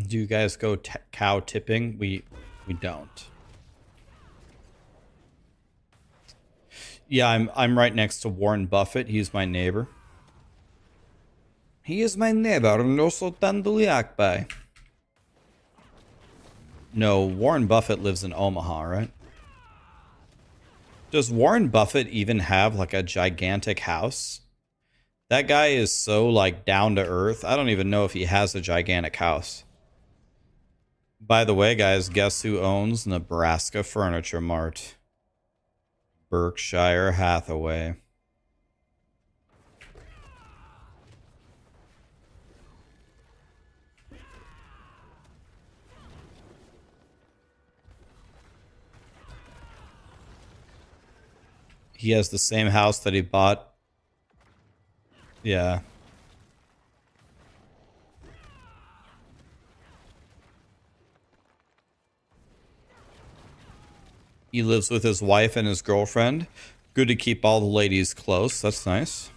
Do you guys go cow tipping? We don't. Yeah, I'm right next to Warren Buffett. He's my neighbor. He is my neighbor. No sultan duliak. No, Warren Buffett lives in Omaha, right? Does Warren Buffett even have like a gigantic house? That guy is so like down to earth. I don't even know if he has a gigantic house. By the way, guys, guess who owns Nebraska Furniture Mart? Berkshire Hathaway. He has the same house that he bought. Yeah. He lives with his wife and his girlfriend. Good to keep all the ladies close. That's nice.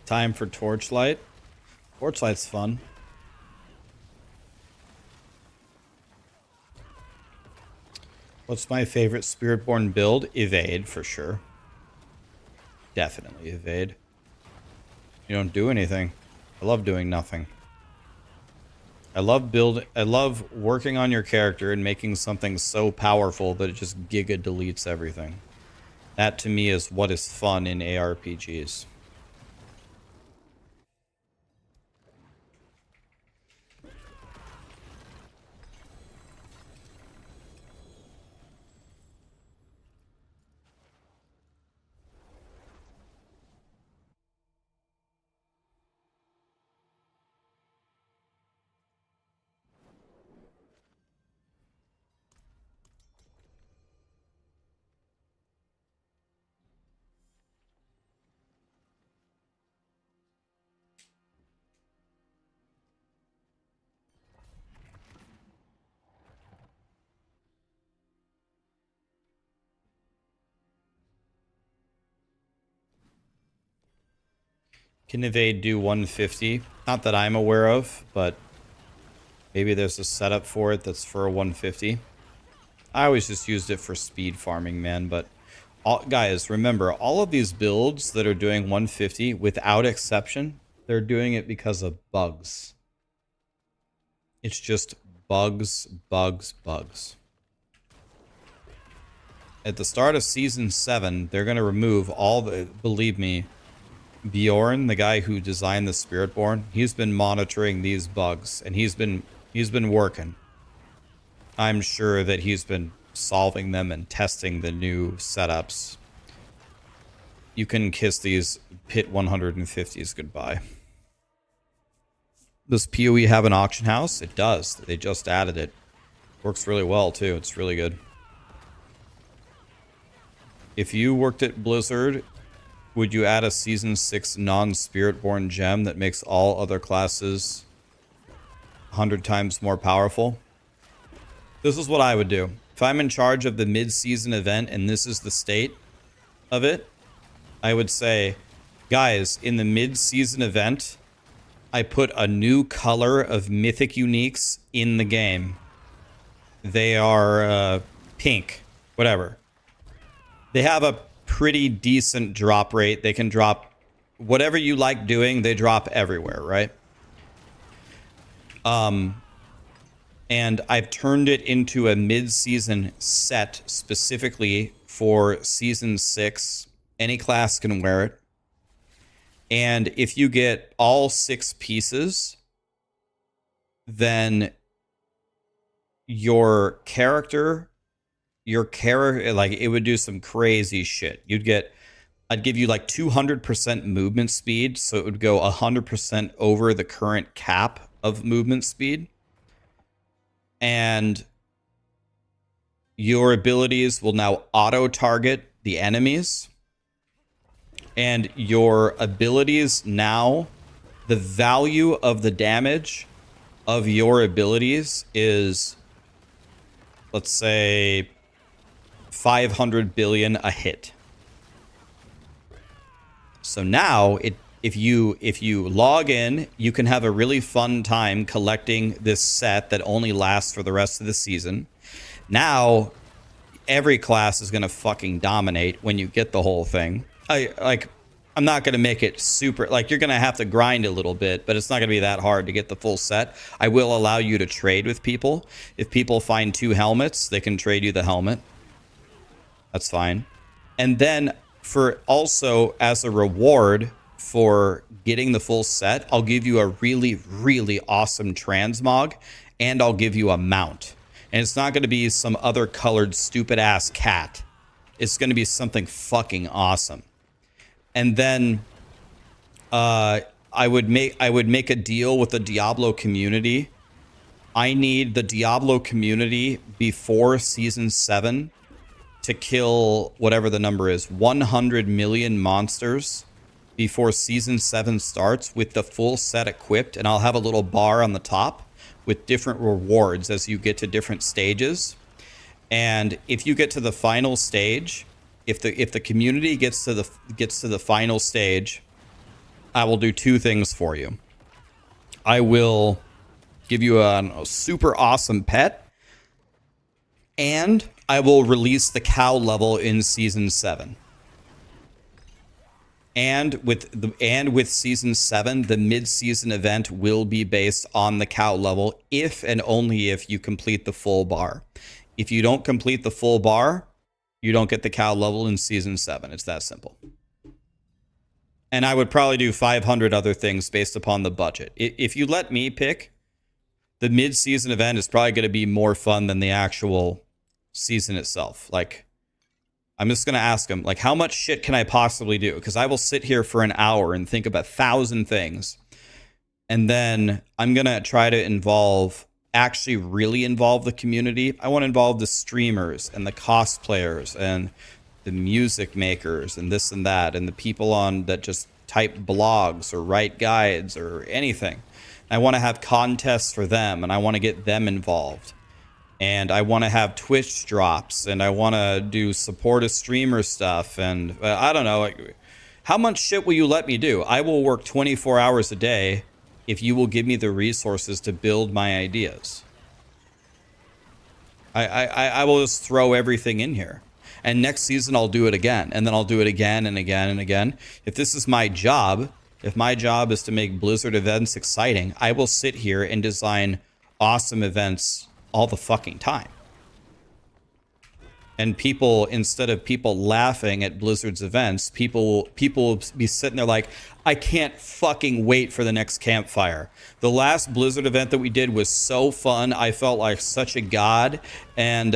Time for Torchlight. Torchlight's fun. What's my favorite Spiritborn build? Evade, for sure. Definitely evade. You don't do anything. I love doing nothing. I love working on your character and making something so powerful that it just giga deletes everything. That to me is what is fun in ARPGs. Can evade do 150? Not that I'm aware of, but maybe there's a setup for it that's for a 150. I always just used it for speed farming, man. But guys, remember, all of these builds that are doing 150, without exception, they're doing it because of bugs. It's just bugs, bugs, bugs. At the start of Season 7, they're going to remove all the... Believe me, Bjorn, the guy who designed the Spiritborn, he's been monitoring these bugs, and he's been working. I'm sure that he's been solving them and testing the new setups. You can kiss these Pit 150s goodbye. Does POE have an auction house? It does. They just added it. Works really well, too. It's really good. If you worked at Blizzard, would you add a Season 6 non-Spiritborn gem that makes all other classes 100 times more powerful? This is what I would do. If I'm in charge of the mid-season event and this is the state of it, I would say, guys, in the mid-season event, I put a new color of mythic uniques in the game. They are pink, whatever. They have a pretty decent drop rate. They can drop whatever you like doing. They drop everywhere, right? And I've turned it into a mid-season set specifically for Season 6. Any class can wear it. And if you get all 6 pieces, then your character, like, it would do some crazy shit. I'd give you like 200% movement speed, so it would go 100% over the current cap of movement speed. And your abilities will now auto-target the enemies. And your abilities now, the value of the damage of your abilities is, let's say, 500 billion a hit. So now, if you log in, you can have a really fun time collecting this set that only lasts for the rest of the season. Now, every class is going to fucking dominate when you get the whole thing. I'm not going to make it super, like, you're going to have to grind a little bit, but it's not going to be that hard to get the full set. I will allow you to trade with people. If people find 2 helmets, they can trade you the helmet. That's fine. And then for also as a reward for getting the full set, I'll give you a really, really awesome transmog, and I'll give you a mount. And it's not going to be some other colored stupid ass cat. It's going to be something fucking awesome. And then I would make a deal with the Diablo community. I need the Diablo community before Season 7 to kill whatever the number is, 100 million monsters before Season 7 starts with the full set equipped. And I'll have a little bar on the top with different rewards as you get to different stages. And if you get to the final stage, if the community gets to the final stage, I will do 2 things for you. I will give you a super awesome pet, and I will release the cow level in Season 7. And with Season 7, the mid-season event will be based on the cow level if and only if you complete the full bar. If you don't complete the full bar, you don't get the cow level in Season 7. It's that simple. And I would probably do 500 other things based upon the budget. If you let me pick, the mid-season event is probably going to be more fun than the actual season itself. Like, I'm just going to ask them, like, how much shit can I possibly do? Because I will sit here for an hour and think of 1,000 things. And then I'm going to try to actually really involve the community. I want to involve the streamers and the cosplayers and the music makers and this and that, and the people that just type blogs or write guides or anything. I want to have contests for them, and I want to get them involved. And I want to have Twitch drops, and I want to do supportive streamer stuff. And I don't know, how much shit will you let me do? I will work 24 hours a day if you will give me the resources to build my ideas. I will just throw everything in here. And next season, I'll do it again. And then I'll do it again and again and again. If this is my job, if my job is to make Blizzard events exciting, I will sit here and design awesome events all the fucking time. And people, instead of people laughing at Blizzard's events, people will be sitting there like, I can't fucking wait for the next campfire. The last Blizzard event that we did was so fun. I felt like such a god. And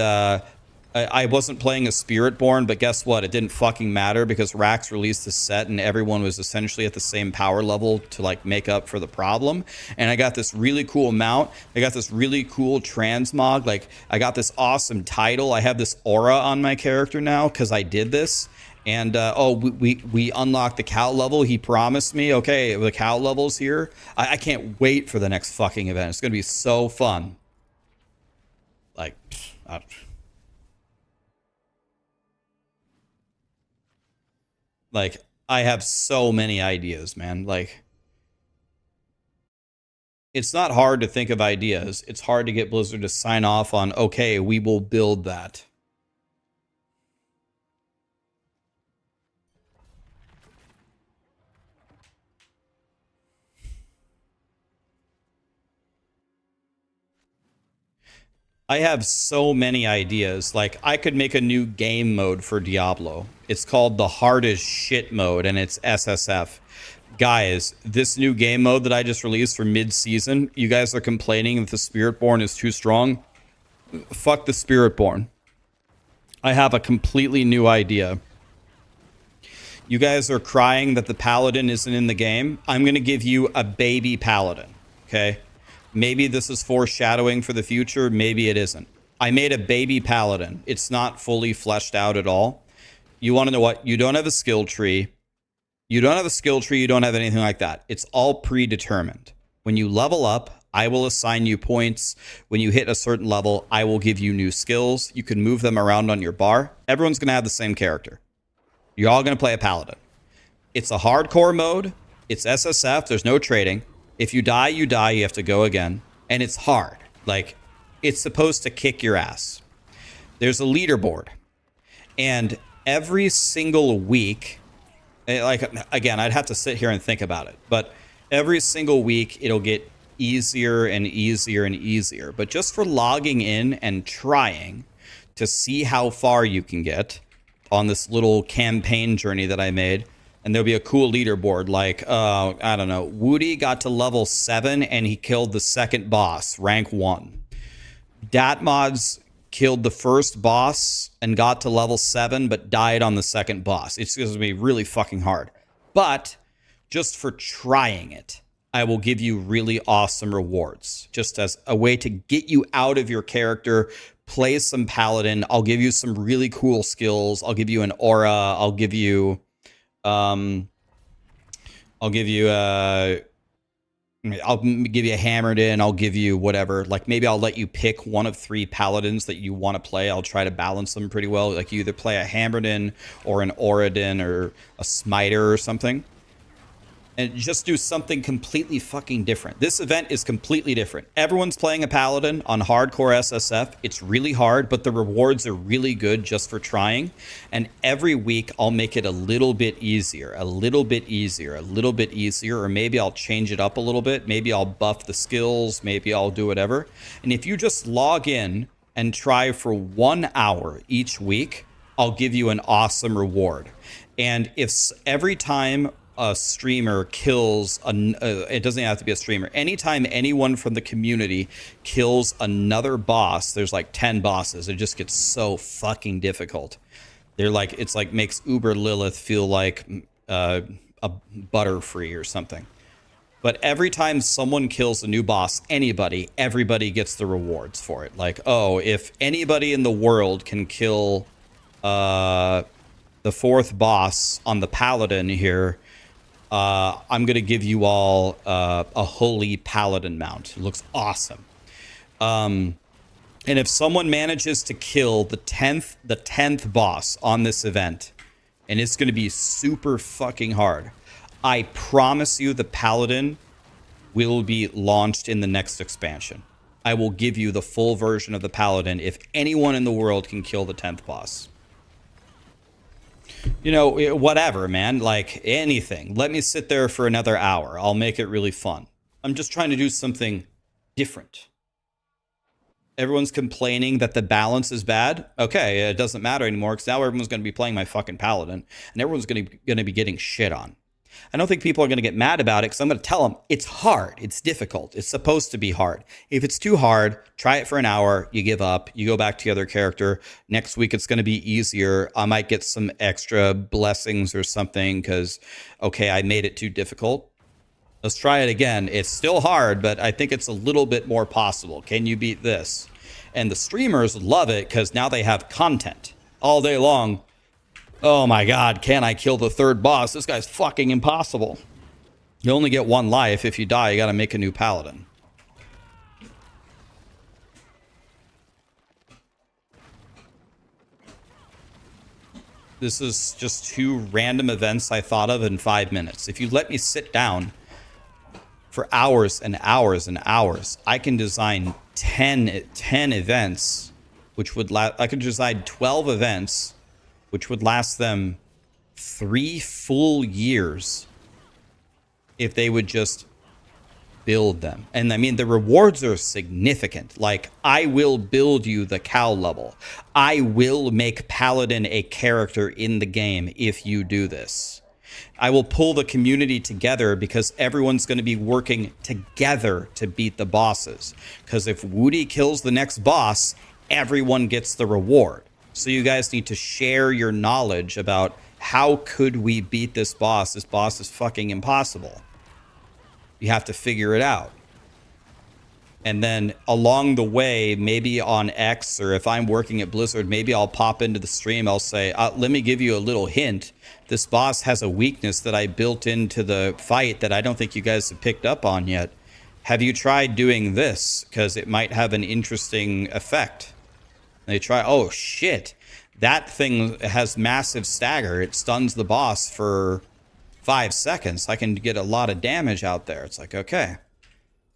I wasn't playing a Spiritborn, but guess what? It didn't fucking matter because Rax released the set and everyone was essentially at the same power level to like make up for the problem. And I got this really cool mount. I got this really cool transmog. Like, I got this awesome title. I have this aura on my character now because I did this. And we unlocked the cow level. He promised me, okay, the cow level's here. I can't wait for the next fucking event. It's gonna be so fun. Like, I have so many ideas, man. Like, it's not hard to think of ideas. It's hard to get Blizzard to sign off on, okay, we will build that. I have so many ideas. Like, I could make a new game mode for Diablo. It's called the hard as shit mode, and it's SSF. Guys, this new game mode that I just released for mid-season, you guys are complaining that the Spiritborn is too strong. Fuck the Spiritborn. I have a completely new idea. You guys are crying that the Paladin isn't in the game. I'm going to give you a baby Paladin, okay? Maybe this is foreshadowing for the future. Maybe it isn't. I made a baby Paladin. It's not fully fleshed out at all. You want to know what? You don't have a skill tree. You don't have a skill tree. You don't have anything like that. It's all predetermined. When you level up, I will assign you points. When you hit a certain level, I will give you new skills. You can move them around on your bar. Everyone's going to have the same character. You're all going to play a Paladin. It's a hardcore mode. It's SSF. There's no trading. If you die, you die. You have to go again. And it's hard. Like, it's supposed to kick your ass. There's a leaderboard. And every single week, like, again, I'd have to sit here and think about it. But every single week, it'll get easier and easier and easier. But just for logging in and trying to see how far you can get on this little campaign journey that I made, and there'll be a cool leaderboard like, I don't know, Woody got to level 7 and he killed the second boss, rank 1. Datmods killed the first boss and got to level 7 but died on the second boss. It's going to be really fucking hard. But just for trying it, I will give you really awesome rewards, just as a way to get you out of your character. Play some Paladin. I'll give you some really cool skills. I'll give you an aura. I'll give you a hammered in. I'll give you whatever. Like, maybe I'll let you pick one of 3 paladins that you want to play. I'll try to balance them pretty well. Like, you either play a hammered in or an auradin or a smiter or something. And just do something completely fucking different. This event is completely different. Everyone's playing a paladin on hardcore SSF. It's really hard, but the rewards are really good just for trying. And every week I'll make it a little bit easier, a little bit easier, a little bit easier, or maybe I'll change it up a little bit. Maybe I'll buff the skills. Maybe I'll do whatever. And if you just log in and try for 1 hour each week, I'll give you an awesome reward. And if every time a streamer kills, it doesn't have to be a streamer. Anytime anyone from the community kills another boss, there's like 10 bosses. It just gets so fucking difficult. They're like, it's like makes Uber Lilith feel like a Butterfree or something. But every time someone kills a new boss, everybody gets the rewards for it. Like, oh, if anybody in the world can kill the 4th boss on the Paladin here, I'm going to give you all a holy paladin mount. It looks awesome. And if someone manages to kill the 10th boss on this event, and it's going to be super fucking hard, I promise you the paladin will be launched in the next expansion. I will give you the full version of the paladin if anyone in the world can kill the 10th boss. You know, whatever, man, like anything. Let me sit there for another hour. I'll make it really fun. I'm just trying to do something different. Everyone's complaining that the balance is bad. Okay, it doesn't matter anymore because now everyone's going to be playing my fucking paladin and everyone's going to be getting shit on. I don't think people are going to get mad about it because I'm going to tell them it's hard. It's difficult. It's supposed to be hard. If it's too hard, try it for an hour. You give up. You go back to the other character. Next week, it's going to be easier. I might get some extra blessings or something because, okay, I made it too difficult. Let's try it again. It's still hard, but I think it's a little bit more possible. Can you beat this? And the streamers love it because now they have content all day long. Oh my God, can I kill the 3rd boss? This guy's fucking impossible. You only get 1 life. If you die, you got to make a new paladin. This is just 2 random events I thought of in 5 minutes. If you let me sit down for hours and hours and hours, I can design 10 events, which would I could design 12 events, which would last them 3 full years if they would just build them. And I mean, the rewards are significant. Like, I will build you the cow level. I will make Paladin a character in the game if you do this. I will pull the community together because everyone's going to be working together to beat the bosses. Because if Woody kills the next boss, everyone gets the reward. So you guys need to share your knowledge about how could we beat this boss? This boss is fucking impossible. You have to figure it out. And then along the way, maybe on X, or if I'm working at Blizzard, maybe I'll pop into the stream. I'll say, let me give you a little hint. This boss has a weakness that I built into the fight that I don't think you guys have picked up on yet. Have you tried doing this? Because it might have an interesting effect. And they try, oh shit, that thing has massive stagger. It stuns the boss for 5 seconds. I can get a lot of damage out there. It's like, okay.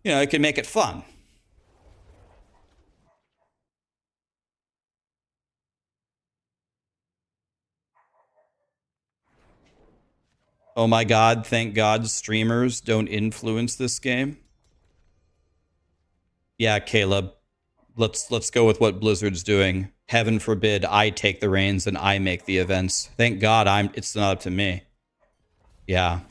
You know, it can make it fun. Oh my God, thank God streamers don't influence this game. Yeah, Caleb. Let's go with what Blizzard's doing. Heaven forbid I take the reins and I make the events. Thank God it's not up to me. Yeah.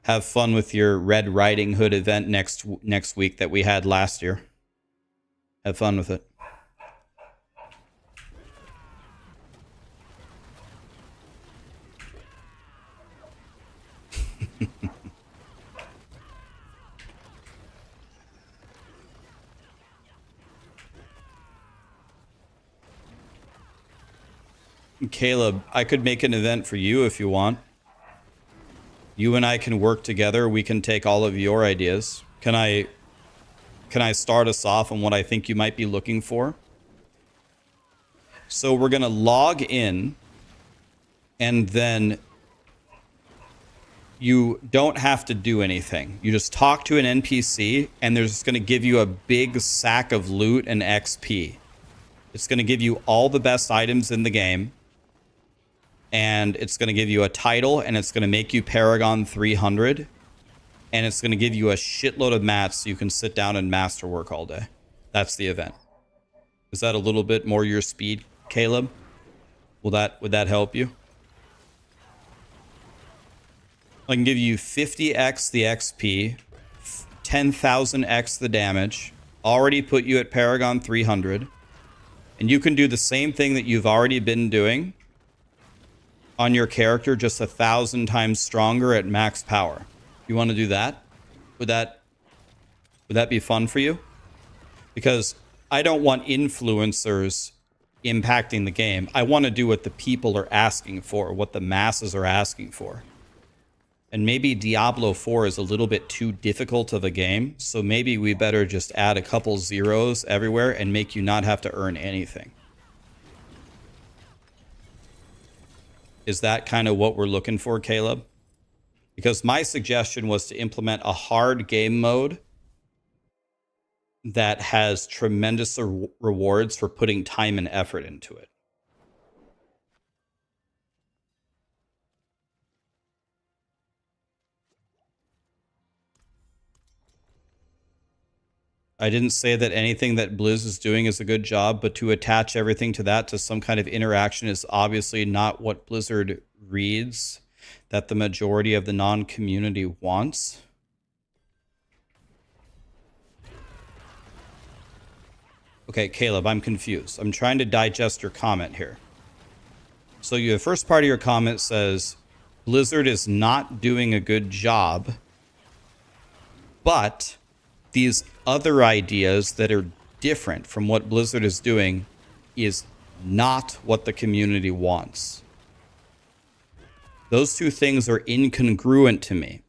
Have fun with your Red Riding Hood event next week that we had last year. Have fun with it. Caleb, I could make an event for you if you want. You and I can work together. We can take all of your ideas. Can I start us off on what I think you might be looking for? So we're going to log in, and then you don't have to do anything. You just talk to an NPC, and they're just going to give you a big sack of loot and XP. It's going to give you all the best items in the game. And it's going to give you a title, and it's going to make you Paragon 300. And it's going to give you a shitload of mats so you can sit down and masterwork all day. That's the event. Is that a little bit more your speed, Caleb? Would that help you? I can give you 50x the XP, 10,000x the damage, already put you at Paragon 300. And you can do the same thing that you've already been doing on your character, just 1,000 times stronger at max power. You want to do that? Would that be fun for you? Because I don't want influencers impacting the game. I want to do what the people are asking for, what the masses are asking for. And maybe Diablo 4 is a little bit too difficult of a game, so maybe we better just add a couple zeros everywhere and make you not have to earn anything. Is that kind of what we're looking for, Caleb? Because my suggestion was to implement a hard game mode that has tremendous rewards for putting time and effort into it. I didn't say that anything that Blizz is doing is a good job, but to attach everything to that, to some kind of interaction, is obviously not what Blizzard reads that the majority of the non-community wants. Okay, Caleb, I'm confused. I'm trying to digest your comment here. So the first part of your comment says, Blizzard is not doing a good job, but these other ideas that are different from what Blizzard is doing is not what the community wants. Those two things are incongruent to me.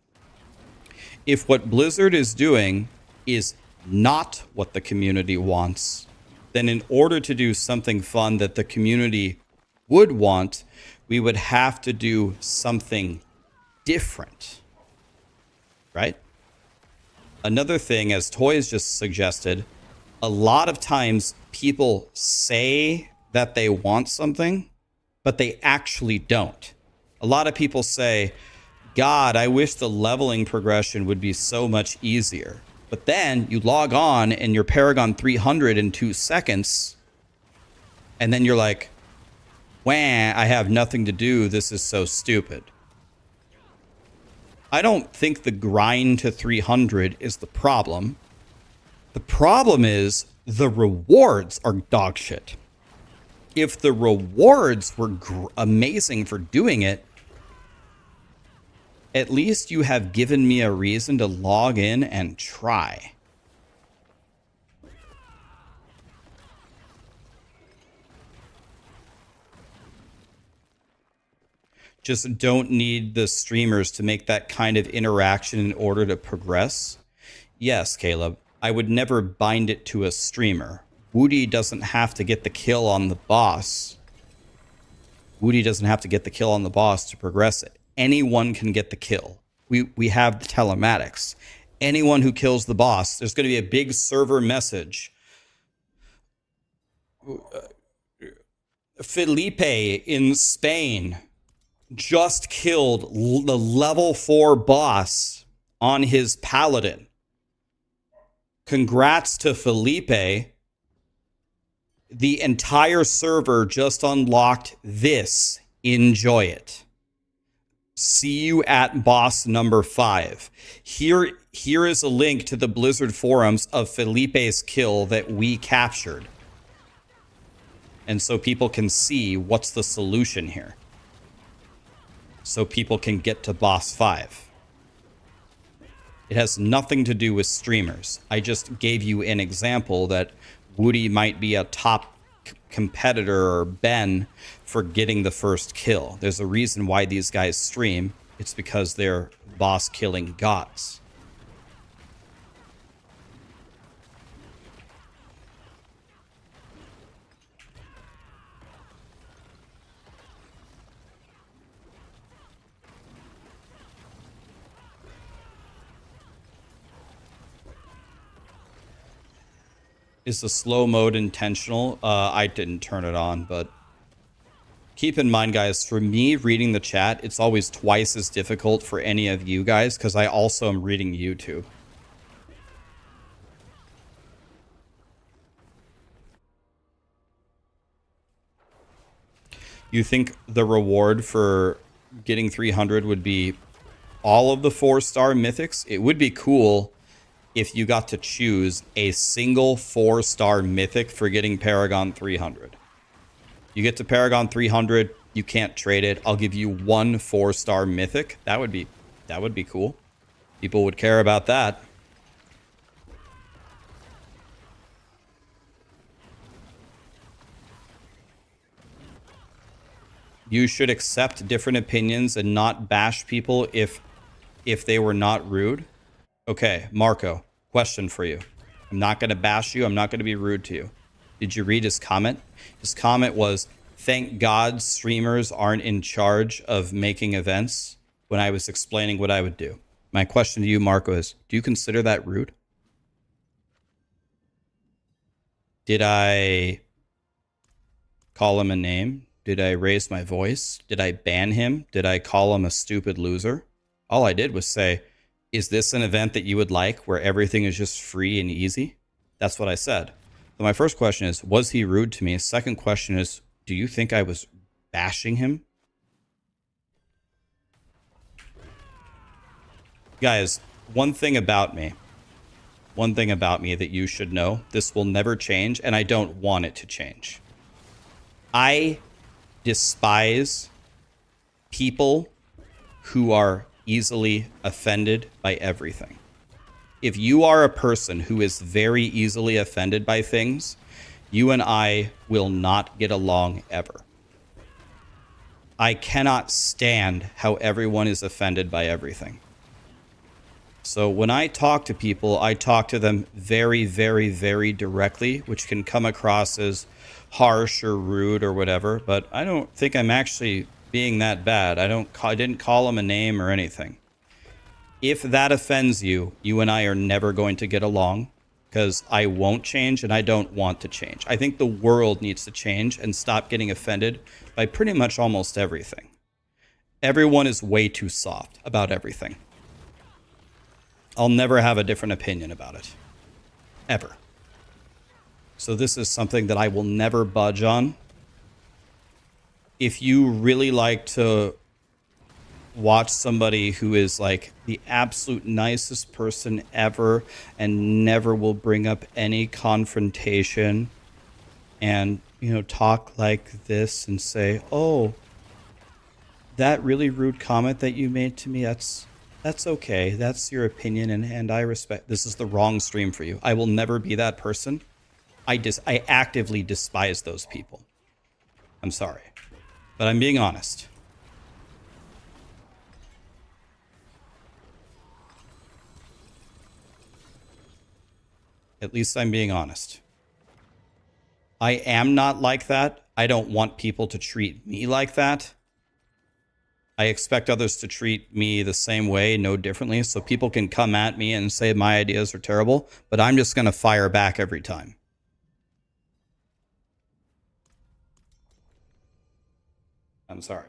If what Blizzard is doing is not what the community wants, then in order to do something fun that the community would want, we would have to do something different, right? Another thing, as Toys just suggested, a lot of times people say that they want something, but they actually don't. A lot of people say, God, I wish the leveling progression would be so much easier. But then you log on and you're Paragon 300 in 2 seconds. And then you're like, wah, I have nothing to do. This is so stupid. I don't think the grind to 300 is the problem. The problem is the rewards are dog shit. If the rewards were amazing for doing it, at least you have given me a reason to log in and try. Just don't need the streamers to make that kind of interaction in order to progress. Yes, Caleb, I would never bind it to a streamer. Woody doesn't have to get the kill on the boss. Woody doesn't have to get the kill on the boss to progress it. Anyone can get the kill. We have the telematics. Anyone who kills the boss, there's going to be a big server message. Felipe in Spain just killed the level 4 boss on his paladin. Congrats to Felipe. The entire server just unlocked this. Enjoy it. See you at boss number 5. Here is a link to the Blizzard forums of Felipe's kill that we captured. And so people can see what's the solution here. So people can get to boss 5. It has nothing to do with streamers. I just gave you an example that Woody might be a top competitor or Ben for getting the first kill. There's a reason why these guys stream. It's because they're boss killing gods. Is the slow mode intentional? I didn't turn it on, but keep in mind, guys, for me reading the chat, it's always twice as difficult for any of you guys because I also am reading YouTube. You think the reward for getting 300 would be all of the 4-star mythics? It would be cool if you got to choose a single 4-star mythic for getting Paragon 300. You get to Paragon 300, you can't trade it. I'll give you 1 4-star mythic. That would be cool. People would care about that. You should accept different opinions and not bash people if they were not rude. Okay, Marco, question for you. I'm not going to bash you. I'm not going to be rude to you. Did you read his comment? His comment was, thank God streamers aren't in charge of making events, when I was explaining what I would do. My question to you, Marco, is, do you consider that rude? Did I call him a name? Did I raise my voice? Did I ban him? Did I call him a stupid loser? All I did was say, is this an event that you would like where everything is just free and easy? That's what I said. So my first question is, was he rude to me? Second question is, do you think I was bashing him? Guys, one thing about me that you should know, this will never change, and I don't want it to change. I despise people who are easily offended by everything. If you are a person who is very easily offended by things, you and I will not get along ever. I cannot stand how everyone is offended by everything. So when I talk to people, I talk to them very, very, very directly, which can come across as harsh or rude or whatever, but I don't think I'm actually being that bad. I didn't call him a name or anything. If that offends you, you and I are never going to get along because I won't change and I don't want to change. I think the world needs to change and stop getting offended by pretty much almost everything. Everyone is way too soft about everything. I'll never have a different opinion about it. Ever. So this is something that I will never budge on. If you really like to watch somebody who is like the absolute nicest person ever and never will bring up any confrontation and, you know, talk like this and say, oh, that really rude comment that you made to me, that's okay. That's your opinion, and I respect. This is the wrong stream for you. I will never be that person. I actively despise those people. I'm sorry. But I'm being honest. At least I'm being honest. I am not like that. I don't want people to treat me like that. I expect others to treat me the same way, no differently. So people can come at me and say my ideas are terrible, but I'm just going to fire back every time. I'm sorry.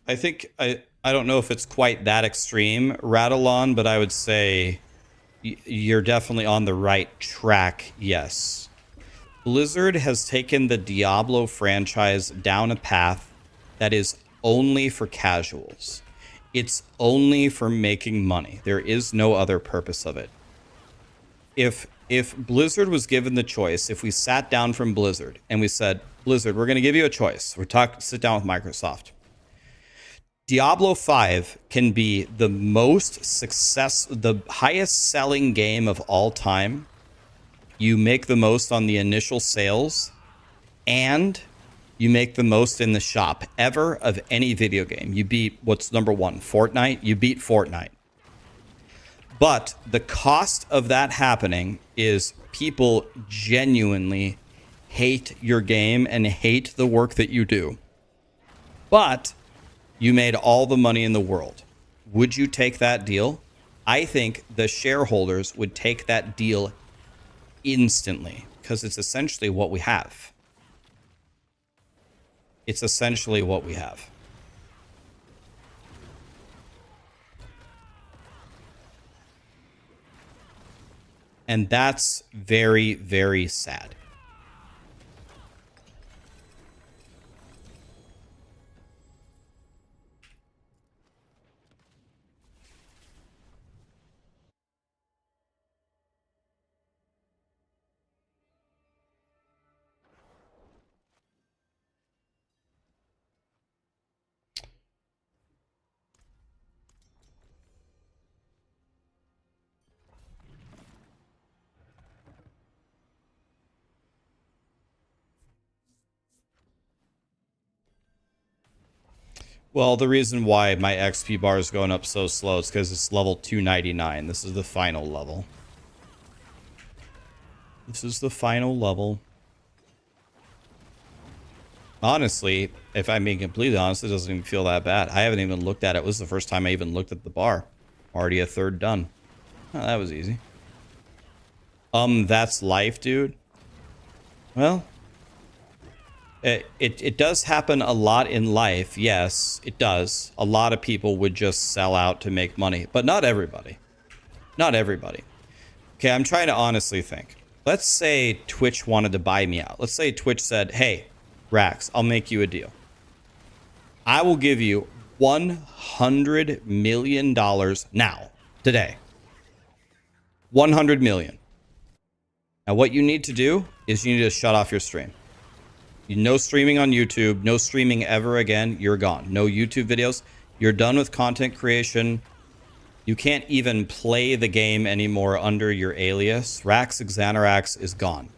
I think I don't know if it's quite that extreme, Radalon, but I would say you're definitely on the right track, yes. Blizzard has taken the Diablo franchise down a path that is only for casuals. It's only for making money. There is no other purpose of it. If Blizzard was given the choice, if we sat down from Blizzard and we said, Blizzard, we're going to give you a choice. Sit down with Microsoft. Diablo 5 can be the highest selling game of all time. You make the most on the initial sales, and you make the most in the shop ever of any video game. You beat, what's number one? Fortnite? You beat Fortnite. But the cost of that happening is people genuinely hate your game and hate the work that you do. But you made all the money in the world. Would you take that deal? I think the shareholders would take that deal instantly, because it's essentially what we have. It's essentially what we have. And that's very, very sad. Well, the reason why my XP bar is going up so slow is because it's level 299. This is the final level. This is the final level. Honestly, if I'm being completely honest, it doesn't even feel that bad. I haven't even looked at it. This is the first time I even looked at the bar. Already a third done. Oh, that was easy. That's life, dude. Well, it does happen a lot in life. Yes, it does. A lot of people would just sell out to make money, but not everybody. Not everybody. Okay, I'm trying to honestly think. Let's say Twitch wanted to buy me out. Let's say Twitch said, hey, Rax, I'll make you a deal. I will give you $100 million now, today. 100 million. Now, what you need to do is you need to shut off your stream. No streaming on YouTube, no streaming ever again. You're gone. No YouTube videos. You're done with content creation. You can't even play the game anymore under your alias. Raxxanterax is gone.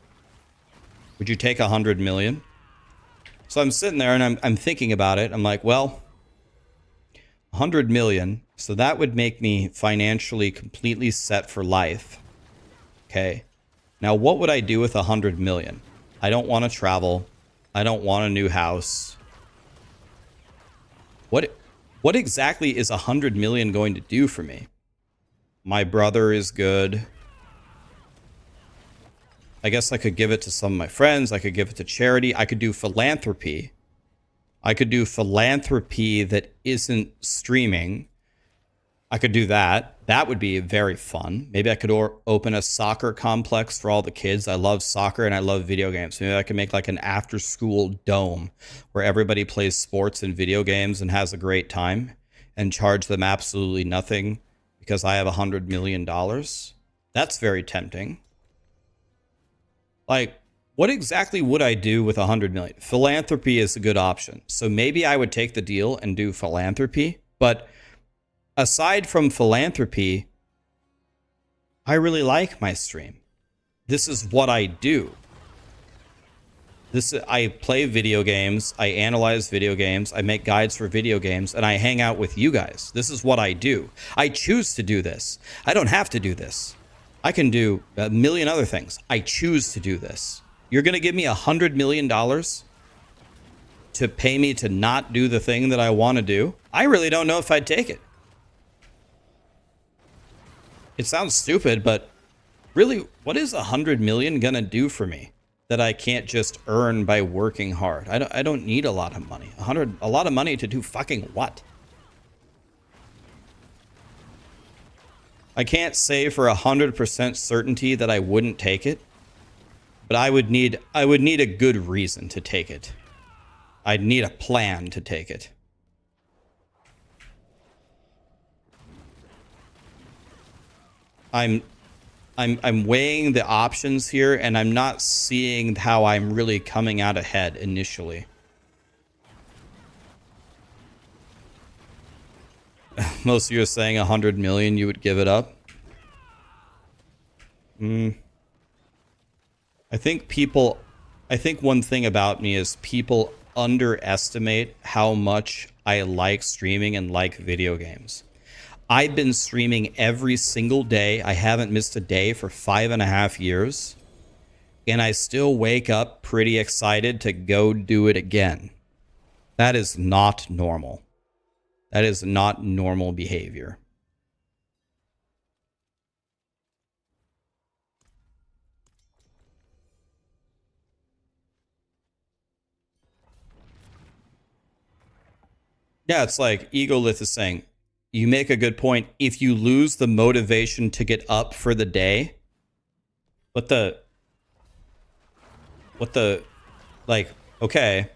Would you take 100 million? So I'm sitting there and I'm thinking about it. I'm like, well, 100 million. So that would make me financially completely set for life. Okay. Now, what would I do with 100 million? I don't want to travel. I don't want a new house. What exactly is 100 million going to do for me? My brother is good. I guess I could give it to some of my friends. I could give it to charity. I could do philanthropy. I could do philanthropy that isn't streaming. I could do that. That would be very fun. Maybe I could open a soccer complex for all the kids. I love soccer and I love video games. Maybe I could make like an after-school dome where everybody plays sports and video games and has a great time and charge them absolutely nothing because I have $100 million. That's very tempting. Like, what exactly would I do with 100 million? Philanthropy is a good option. So maybe I would take the deal and do philanthropy. But aside from philanthropy, I really like my stream. This is what I do. I play video games, I analyze video games, I make guides for video games, and I hang out with you guys. This is what I do. I choose to do this. I don't have to do this. I can do a million other things. I choose to do this. You're going to give me $100 million to pay me to not do the thing that I want to do? I really don't know if I'd take it. It sounds stupid, but really, what is 100 million going to do for me that I can't just earn by working hard? I don't need a lot of money. A lot of money to do fucking what? I can't say for 100% certainty that I wouldn't take it, but I would need a good reason to take it. I'd need a plan to take it. I'm weighing the options here, and I'm not seeing how I'm really coming out ahead initially. Most of you are saying 100 million, you would give it up. I think one thing about me is people underestimate how much I like streaming and like video games. I've been streaming every single day. I haven't missed a day for 5.5 years. And I still wake up pretty excited to go do it again. That is not normal. That is not normal behavior. Yeah, it's like Egolith is saying, you make a good point. If you lose the motivation to get up for the day, like, okay,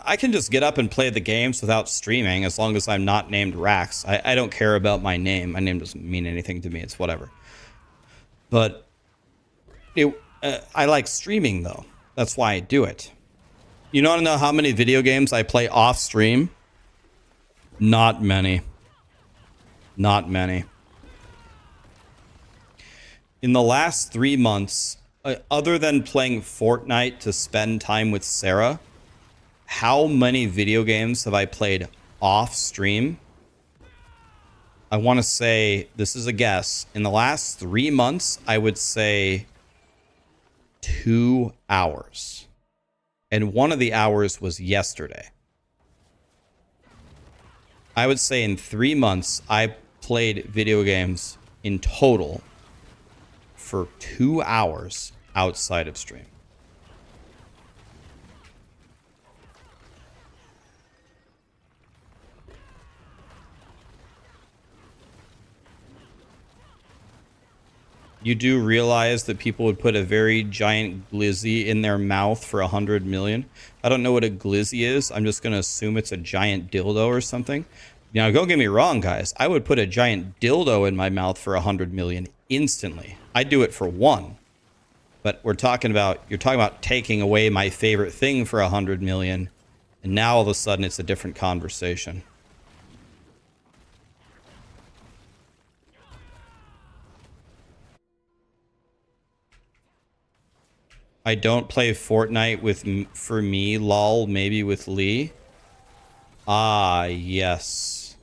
I can just get up and play the games without streaming as long as I'm not named Rax. I don't care about my name. My name doesn't mean anything to me. It's whatever. But I like streaming, though. That's why I do it. You want to know how many video games I play off stream? Not many. Not many. In the last 3 months, other than playing Fortnite to spend time with Sarah, how many video games have I played off stream? I want to say, this is a guess, in the last 3 months, I would say 2 hours. And one of the hours was yesterday. I would say in 3 months, I played video games in total for 2 hours outside of stream. You do realize that people would put a very giant glizzy in their mouth for 100 million. I don't know what a glizzy is. I'm just going to assume it's a giant dildo or something. Now, don't get me wrong, guys. I would put a giant dildo in my mouth for 100 million instantly. I'd do it for one. But you're talking about taking away my favorite thing for 100 million. And now all of a sudden it's a different conversation. I don't play Fortnite for me, lol, maybe with Lee. Ah, yes.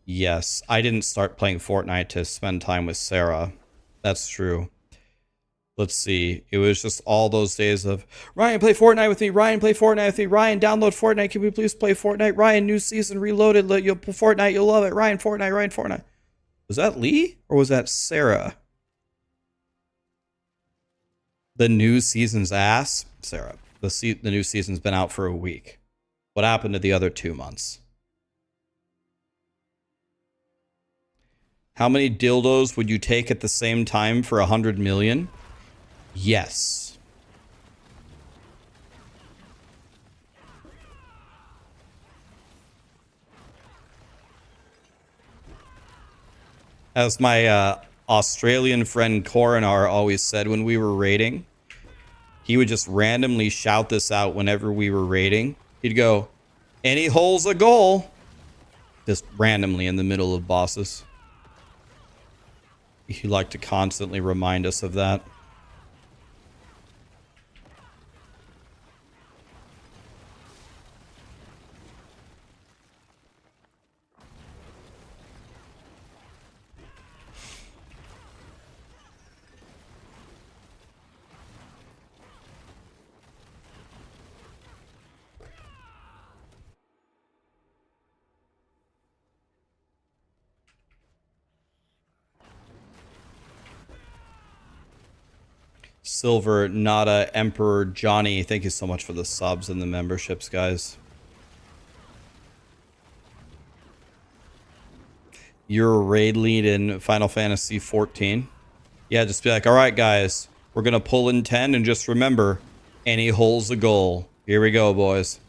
Yes, I didn't start playing Fortnite to spend time with Sarah. That's true. Let's see. It was just all those days of Ryan, play Fortnite with me. Ryan, play Fortnite with me. Ryan, download Fortnite. Can we please play Fortnite? Ryan, new season reloaded. You'll Fortnite. You'll love it. Ryan, Fortnite. Ryan, Fortnite. Was that Lee or was that Sarah? The new season's ass, Sarah. The new season's been out for a week. What happened to the other 2 months? How many dildos would you take at the same time for 100 million? Yes. As my Australian friend Coronar always said when we were raiding, he would just randomly shout this out whenever we were raiding. He'd go, any hole's a goal. Just randomly in the middle of bosses. He'd like to constantly remind us of that. Silver, Nada, Emperor, Johnny, thank you so much for the subs and the memberships, guys. You're a raid lead in Final Fantasy 14. Yeah, just be like, all right, guys, we're going to pull in 10 and just remember, any hole's a goal. Here we go, boys.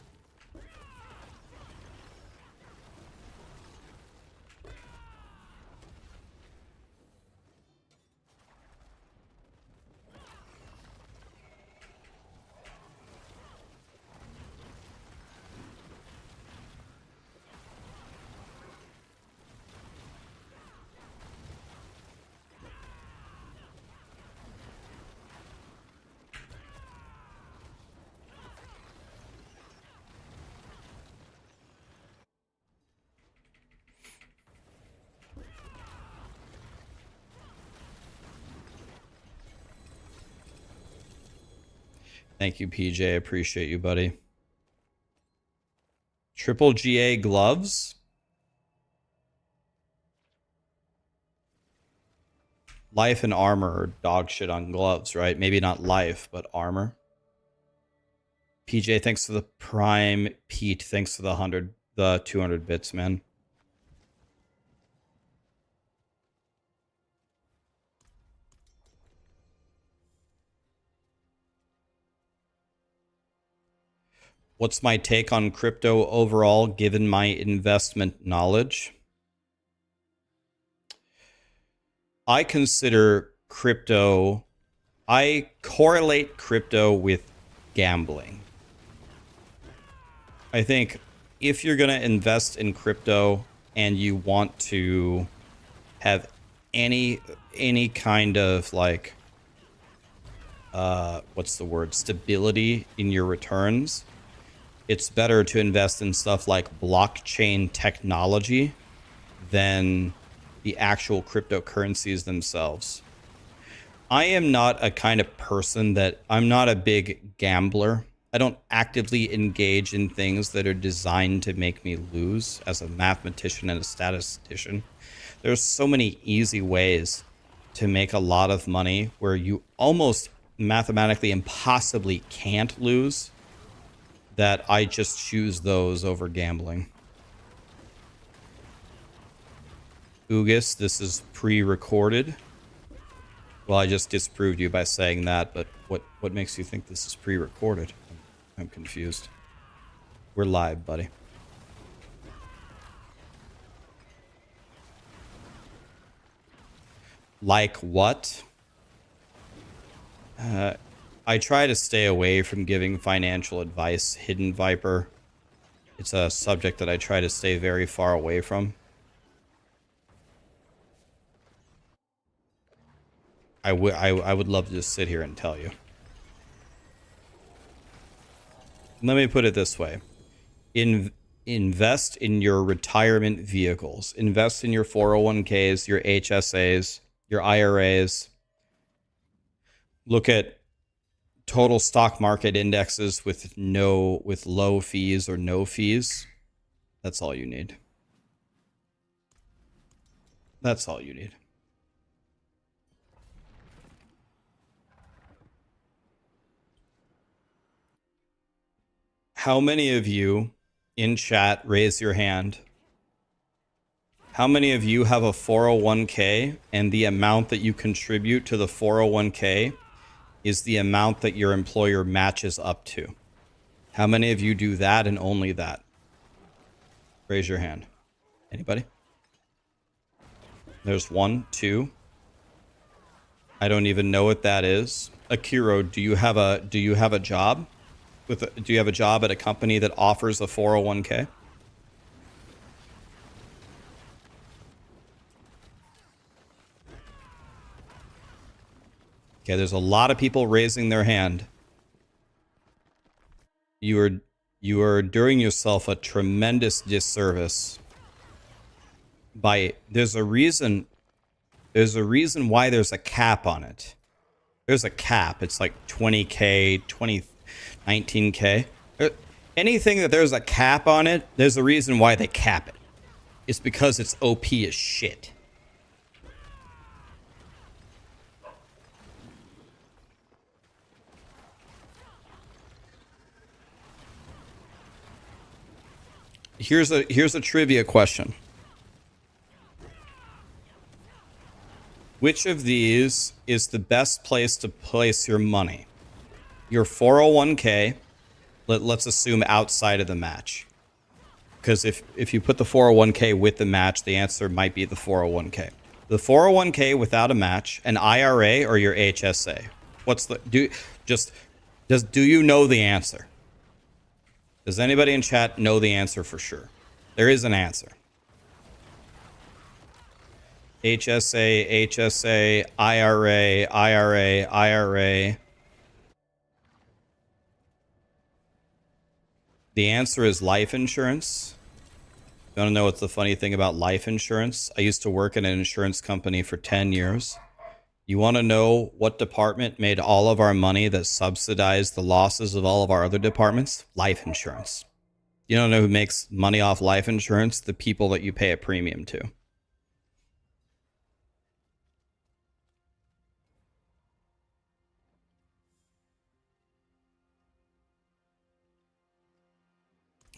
Thank you, PJ. I appreciate you, buddy. Triple GA gloves. Life and armor are dog shit on gloves, right? Maybe not life, but armor. PJ, thanks for the prime. Pete, thanks for the 200 bits, man. What's my take on crypto overall, given my investment knowledge? I consider crypto, I correlate crypto with gambling. I think if you're going to invest in crypto and you want to have any kind of like, what's the word, stability in your returns, it's better to invest in stuff like blockchain technology than the actual cryptocurrencies themselves. I am not a kind of person that, I'm not a big gambler. I don't actively engage in things that are designed to make me lose as a mathematician and a statistician. There's so many easy ways to make a lot of money where you almost mathematically impossibly can't lose, that I just choose those over gambling. Ugis, this is pre-recorded. Well, I just disproved you by saying that, but what makes you think this is pre-recorded? I'm confused. We're live, buddy. Like what? I try to stay away from giving financial advice, Hidden Viper. It's a subject that I try to stay very far away from. I would love to just sit here and tell you. Let me put it this way. Invest in your retirement vehicles. Invest in your 401ks, your HSAs, your IRAs. Look at total stock market indexes with low fees or no fees. That's all you need. That's all you need. How many of you in chat raise your hand? How many of you have a 401k and the amount that you contribute to the 401k is the amount that your employer matches up to? How many of you do that and only that? Raise your hand. Anybody? There's 1, 2. I don't even know what that is. Akiro, do you have a job? Do you have a job at a company that offers a 401k? Okay, there's a lot of people raising their hand. You are doing yourself a tremendous disservice by there's a reason why there's a cap on it. There's a cap. It's like 20k, 19k. Anything that there's a cap on it, there's a reason why they cap it. It's because it's OP as shit. Here's a trivia question. Which of these is the best place to place your money? Your 401k, let's assume outside of the match. Because if you put the 401k with the match, the answer might be the 401k. The 401k without a match, an IRA, or your HSA? Do you know the answer? Does anybody in chat know the answer for sure? There is an answer. HSA, HSA, IRA, IRA, IRA. The answer is life insurance. You want to know what's the funny thing about life insurance? I used to work in an insurance company for 10 years. You want to know what department made all of our money that subsidized the losses of all of our other departments? Life insurance. You don't know who makes money off life insurance? The people that you pay a premium to.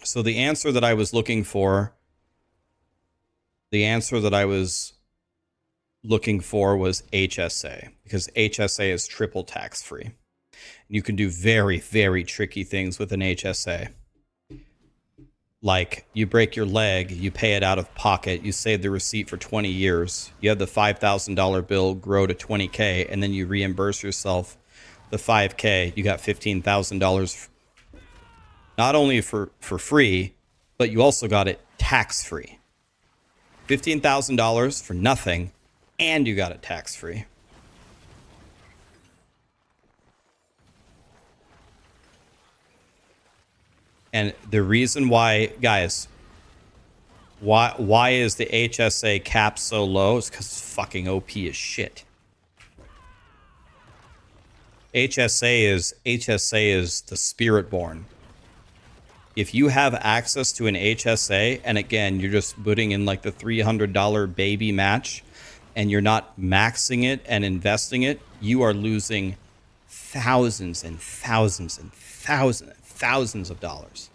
So the answer that I was looking for was HSA, because HSA is triple tax free. You can do very, very tricky things with an HSA. Like you break your leg, you pay it out of pocket, you save the receipt for 20 years. You have the $5,000 bill grow to 20K, and then you reimburse yourself the 5K. You got $15,000 not only for free, but you also got it tax free. $15,000 for nothing, and you got it tax free. And the reason why, guys, why is the HSA cap so low? It's because it's fucking OP as shit. HSA is the spirit born. If you have access to an HSA, and again, you're just putting in like the $300 baby match, and you're not maxing it and investing it, you are losing thousands and thousands and thousands and thousands of dollars.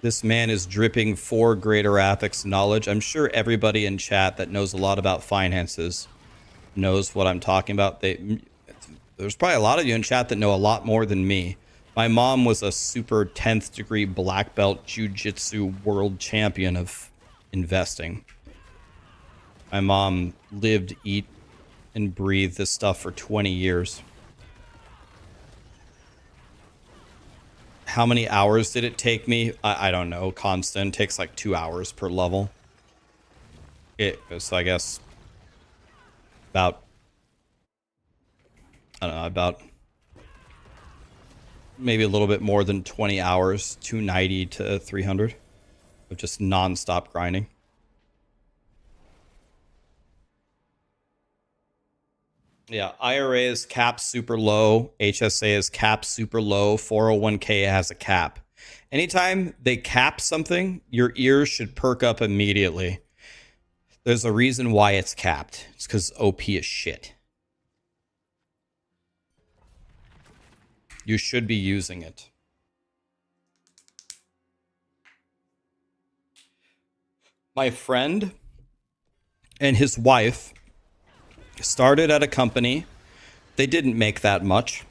This man is dripping 4 greater ethics knowledge. I'm sure everybody in chat that knows a lot about finances knows what I'm talking about. There's probably a lot of you in chat that know a lot more than me. My mom was a super 10th degree black belt jiu-jitsu world champion of investing. My mom lived, eat, and breathed this stuff for 20 years. How many hours did it take me? I don't know. Constant takes like 2 hours per level. So I guess about maybe a little bit more than 20 hours, 290 to 300 of just non-stop grinding. Yeah, IRA is capped super low. HSA is capped super low. 401k has a cap. Anytime they cap something, your ears should perk up immediately. There's a reason why it's capped. It's because OP is shit. You should be using it. My friend and his wife started at a company. They didn't make that much.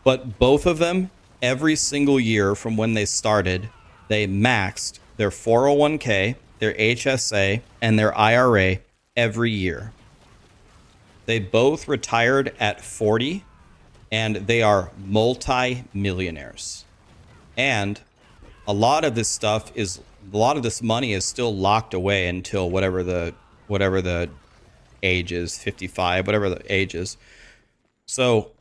But both of them, every single year from when they started, they maxed their 401k, their HSA, and their IRA every year. They both retired at 40, and they are multi-millionaires. And a lot of this money is still locked away until whatever the age is, 55, whatever the age is. So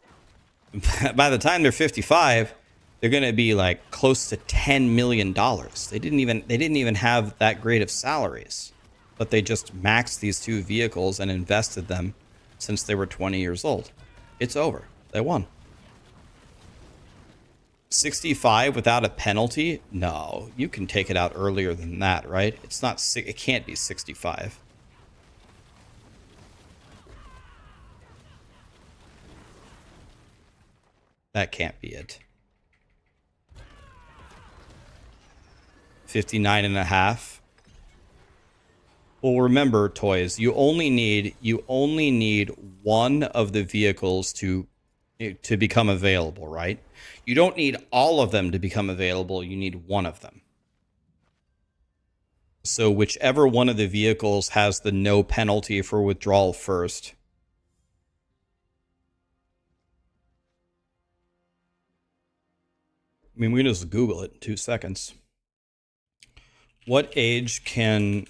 by the time they're 55, they're going to be like close to $10 million. They didn't even have that great of salaries, but they just maxed these two vehicles and invested them since they were 20 years old. It's over. They won. 65 without a penalty? No, you can take it out earlier than that, right? It can't be 65. That can't be it. 59 and a half. Well, remember, toys, you only need one of the vehicles to become available, right? You don't need all of them to become available. You need one of them. So whichever one of the vehicles has the no penalty for withdrawal first. I mean, we can just Google it in 2 seconds. What age can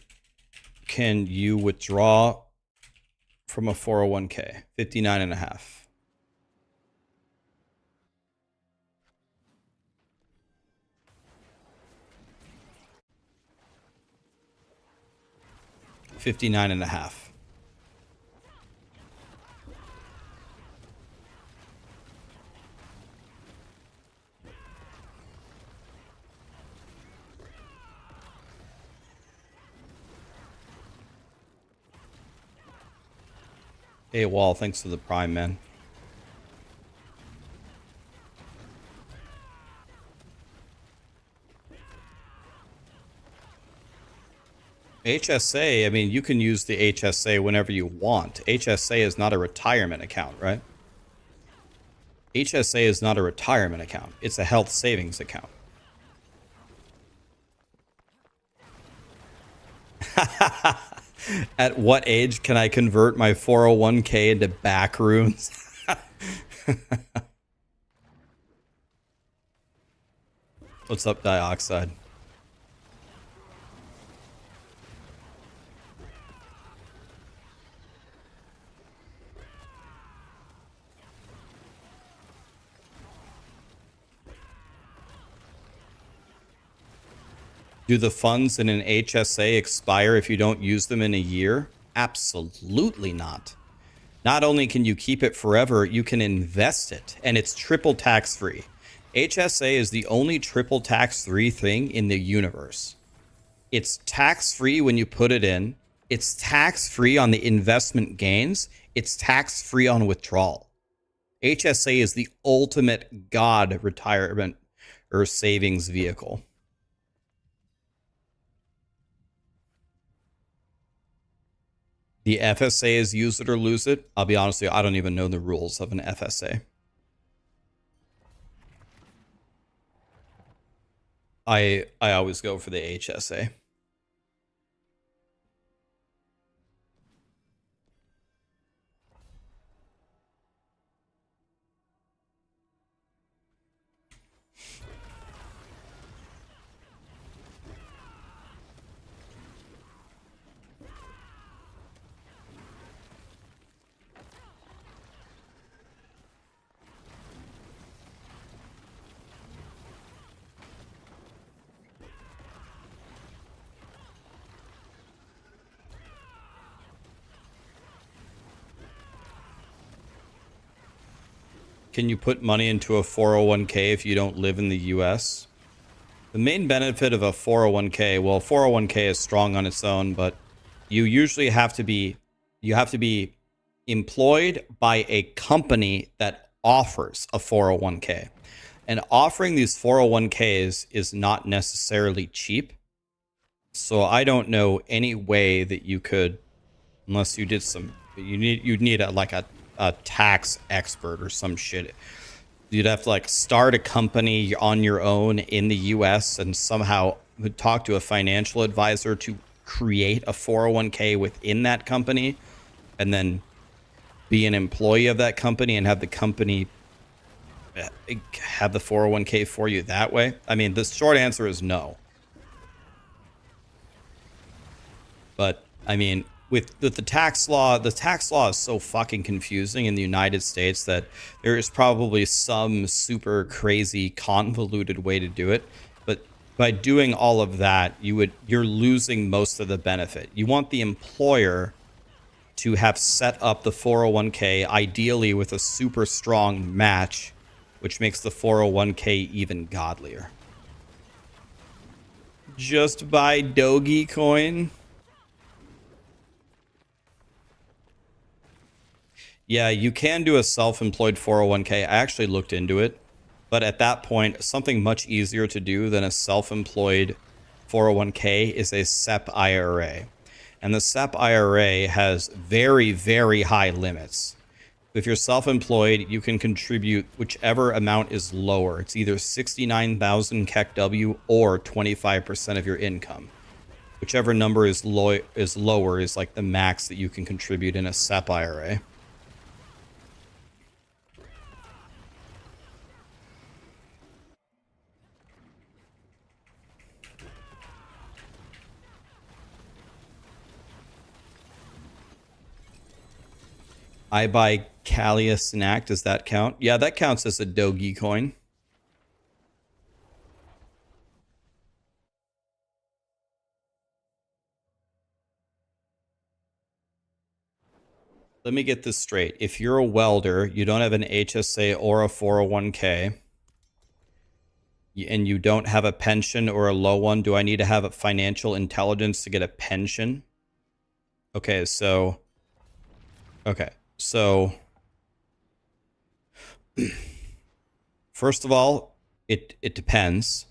you withdraw from a 401k? 59 and a half. 59 and a half. Hey, Wall, thanks for the prime, man. HSA, I mean, you can use the HSA whenever you want. HSA is not a retirement account, right? HSA is not a retirement account. It's a health savings account. At what age can I convert my 401k into back rooms? What's up, Dioxide? Do the funds in an HSA expire if you don't use them in a year? Absolutely not. Not only can you keep it forever, you can invest it, and it's triple tax-free. HSA is the only triple tax-free thing in the universe. It's tax-free when you put it in. It's tax-free on the investment gains. It's tax-free on withdrawal. HSA is the ultimate god retirement or savings vehicle. The FSA is use it or lose it. I'll be honest with you, I don't even know the rules of an FSA. I always go for the HSA. Can you put money into a 401k if you don't live in the US? The main benefit of a 401k, well, 401k is strong on its own, but you usually have to be employed by a company that offers a 401k. And offering these 401ks is not necessarily cheap. So I don't know any way that you could, unless you did some, you'd need a tax expert or some shit. You'd have to like start a company on your own in the US and somehow talk to a financial advisor to create a 401k within that company and then be an employee of that company and have the company have the 401k for you that way. I mean, the short answer is no. But I mean, with the tax law is so fucking confusing in the United States that there is probably some super crazy convoluted way to do it. But by doing all of that, you're losing most of the benefit. You want the employer to have set up the 401k, ideally with a super strong match, which makes the 401k even godlier. Just buy Dogecoin. Yeah, you can do a self-employed 401k. I actually looked into it, but at that point, something much easier to do than a self-employed 401k is a SEP IRA. And the SEP IRA has very, very high limits. If you're self-employed, you can contribute whichever amount is lower. It's either 69,000 KEKW or 25% of your income. Whichever number is lower is like the max that you can contribute in a SEP IRA. I buy Kalia snack. Does that count? Yeah, that counts as a Dogecoin. Let me get this straight. If you're a welder, you don't have an HSA or a 401k, and you don't have a pension or a low one, do I need to have a financial intelligence to get a pension? Okay, so first of all, it depends.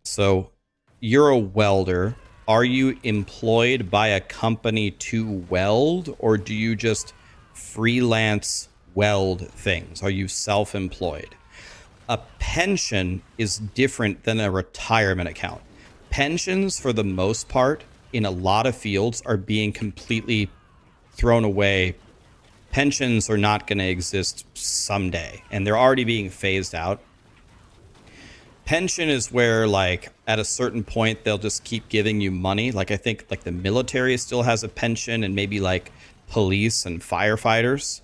So you're a welder. Are you employed by a company to weld, or do you just freelance weld things? Are you self-employed? A pension is different than a retirement account. Pensions, for the most part, in a lot of fields, are being completely thrown away. Pensions are not going to exist someday, and they're already being phased out. Pension is where, like, at a certain point, they'll just keep giving you money. Like, I think, like, the military still has a pension, and maybe, like, police and firefighters.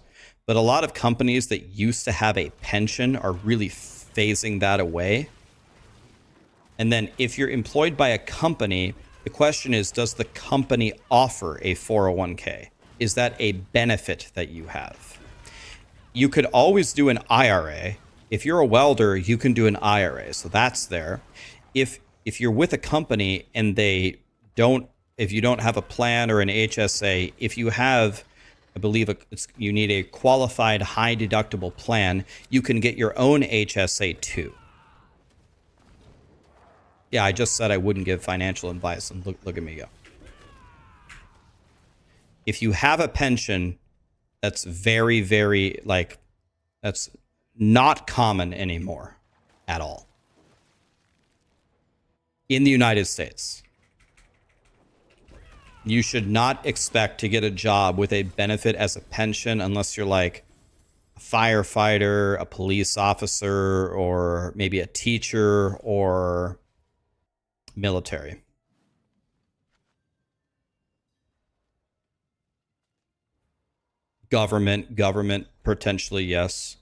But a lot of companies that used to have a pension are really phasing that away. And then if you're employed by a company, the question is, does the company offer a 401k? Is that a benefit that you have? You could always do an IRA. If you're a welder, you can do an IRA. So that's there. If you're with a company and if you don't have a plan or an HSA, if you have, I believe you need a qualified high deductible plan, you can get your own HSA too. Yeah, I just said I wouldn't give financial advice, and look at me go. If you have a pension, that's very, very, like, that's not common anymore at all in the United States. You should not expect to get a job with a benefit as a pension unless you're like a firefighter, a police officer, or maybe a teacher or military. Government, potentially, yes.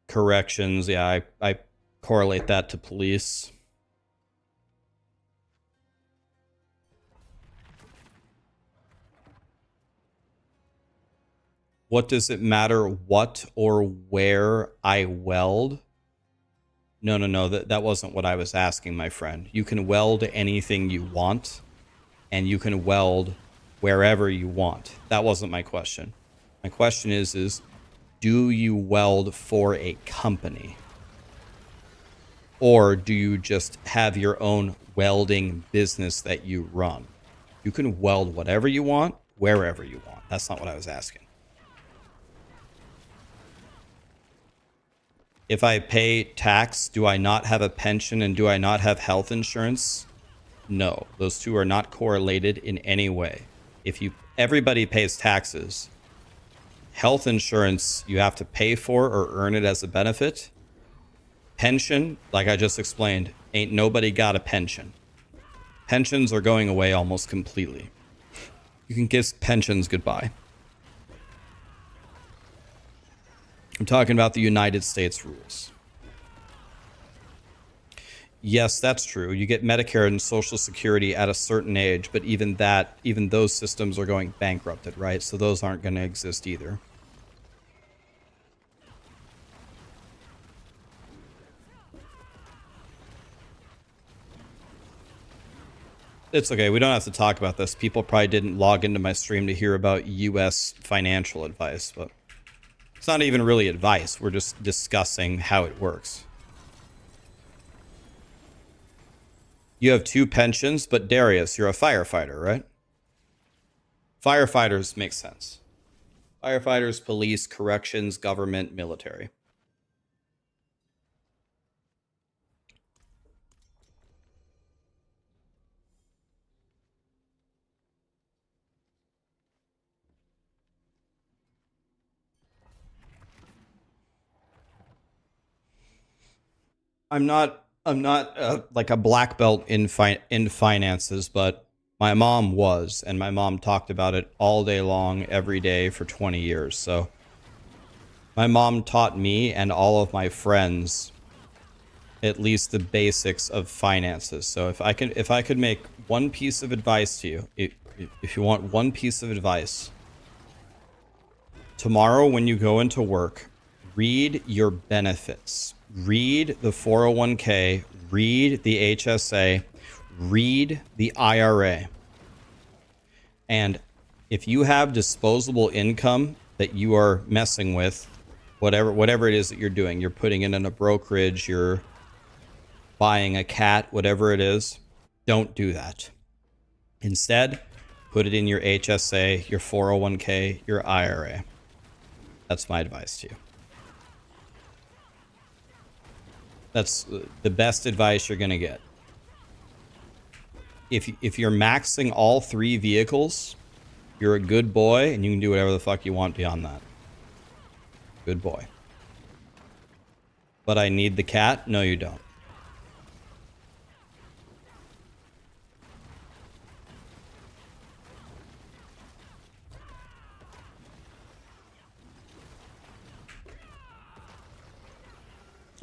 Corrections, yeah, I correlate that to police. What does it matter what or where I weld? No. That wasn't what I was asking, my friend. You can weld anything you want, and you can weld wherever you want. That wasn't my question. My question is do you weld for a company? Or do you just have your own welding business that you run? You can weld whatever you want, wherever you want. That's not what I was asking. If I pay tax, do I not have a pension and do I not have health insurance? No, those two are not correlated in any way. Everybody pays taxes. Health insurance, you have to pay for or earn it as a benefit. Pension, like I just explained, ain't nobody got a pension. Pensions are going away almost completely. You can kiss pensions goodbye. I'm talking about the United States rules. Yes, that's true. You get Medicare and Social Security at a certain age, but even those systems are going bankrupted, right? So those aren't going to exist either. It's okay. We don't have to talk about this. People probably didn't log into my stream to hear about U.S. financial advice, but it's not even really advice. We're just discussing how it works. You have two pensions, but Darius, you're a firefighter, right? Firefighters make sense. Firefighters, police, corrections, government, military. I'm not like a black belt in finances, but my mom was, and my mom talked about it all day long, every day for 20 years. So my mom taught me and all of my friends at least the basics of finances. So if I could make one piece of advice to you, if you want one piece of advice, tomorrow when you go into work, read your benefits. Read the 401k, read the HSA, read the IRA. And if you have disposable income that you are messing with, whatever it is that you're doing, you're putting it in a brokerage, you're buying a cat, whatever it is, don't do that. Instead, put it in your HSA, your 401k, your IRA. That's my advice to you. That's the best advice you're going to get. If you're maxing all three vehicles, you're a good boy and you can do whatever the fuck you want beyond that. Good boy. But I need the cat? No, you don't.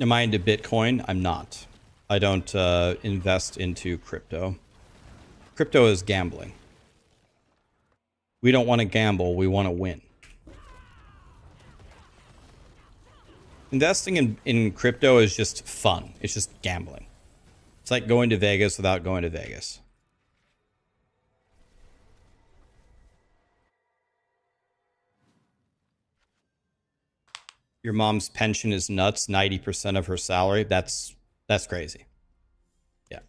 Am I into Bitcoin? I'm not. I don't invest into crypto. Crypto is gambling. We don't want to gamble. We want to win. Investing in crypto is just fun. It's just gambling. It's like going to Vegas without going to Vegas. Your mom's pension is nuts, 90% of her salary. That's crazy. Yeah.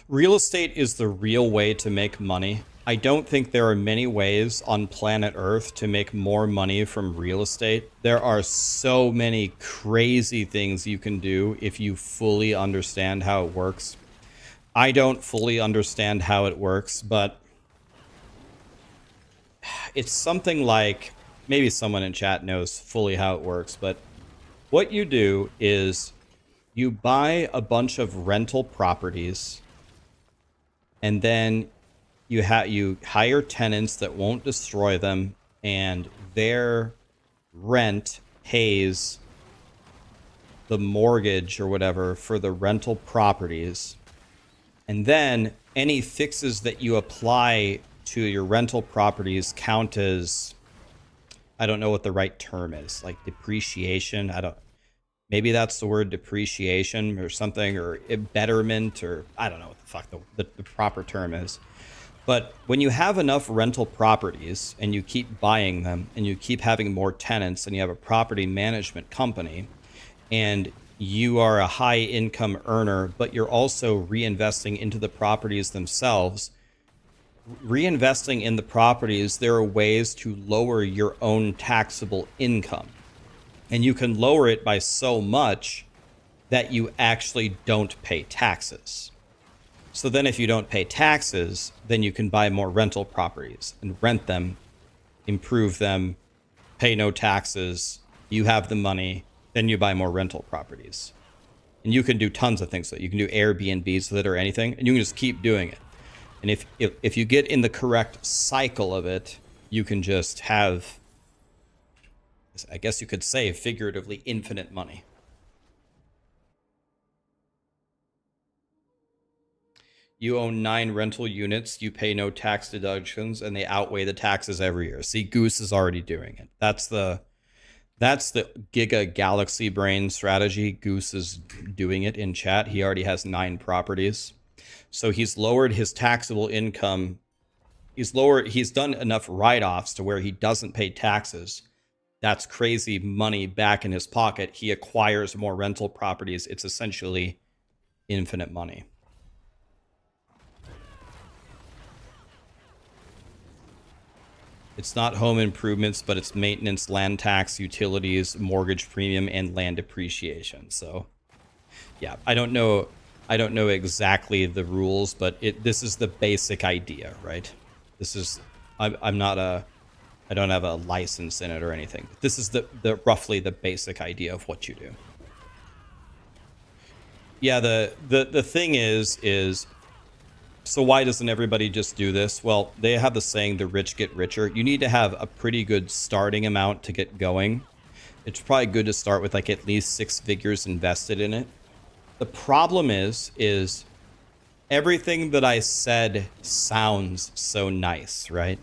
Real estate is the real way to make money. I don't think there are many ways on planet Earth to make more money from real estate. There are so many crazy things you can do if you fully understand how it works. I don't fully understand how it works, but it's something like, maybe someone in chat knows fully how it works, but what you do is you buy a bunch of rental properties and then you hire tenants that won't destroy them, and their rent pays the mortgage or whatever for the rental properties. And then any fixes that you apply to your rental properties count as, I don't know what the right term is, like depreciation. Maybe that's the word, depreciation or something, or betterment, or I don't know what the fuck the proper term is. But when you have enough rental properties and you keep buying them and you keep having more tenants and you have a property management company and you are a high income earner, but you're also reinvesting into the properties themselves, reinvesting in the properties, there are ways to lower your own taxable income. And you can lower it by so much that you actually don't pay taxes. So then if you don't pay taxes, then you can buy more rental properties and rent them, improve them, pay no taxes. You have the money, then you buy more rental properties. And you can do tons of things. So you can do Airbnbs that or anything, and you can just keep doing it. And if you get in the correct cycle of it, you can just have, I guess you could say, figuratively infinite money. You own 9 rental units, you pay no tax deductions, and they outweigh the taxes every year. See, Goose is already doing it. That's the Giga Galaxy Brain strategy. Goose is doing it in chat. He already has 9 properties. So he's lowered his taxable income. He's done enough write-offs to where he doesn't pay taxes. That's crazy money back in his pocket. He acquires more rental properties. It's essentially infinite money. It's not home improvements, but it's maintenance, land tax, utilities, mortgage premium, and land depreciation. So, yeah, I don't know exactly the rules, but this is the basic idea, right? This is I don't have a license in it or anything. But this is the roughly the basic idea of what you do. Yeah, the thing is. So why doesn't everybody just do this? Well, they have the saying, the rich get richer. You need to have a pretty good starting amount to get going. It's probably good to start with like at least 6 figures invested in it. The problem is everything that I said sounds so nice, right?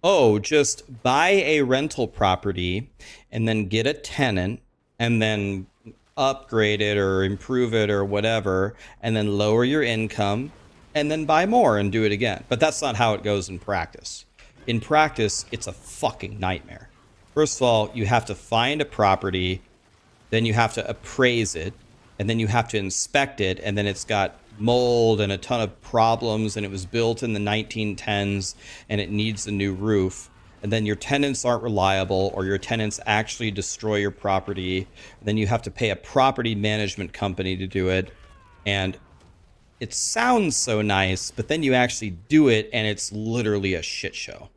Oh, just buy a rental property and then get a tenant and then upgrade it or improve it or whatever, and then lower your income, and then buy more and do it again. But that's not how it goes in practice. In practice, it's a fucking nightmare. First of all, you have to find a property, then you have to appraise it, and then you have to inspect it, and then it's got mold and a ton of problems, and it was built in the 1910s, and it needs a new roof. And then your tenants aren't reliable, or your tenants actually destroy your property. Then you have to pay a property management company to do it. And it sounds so nice, but then you actually do it and it's literally a shit show.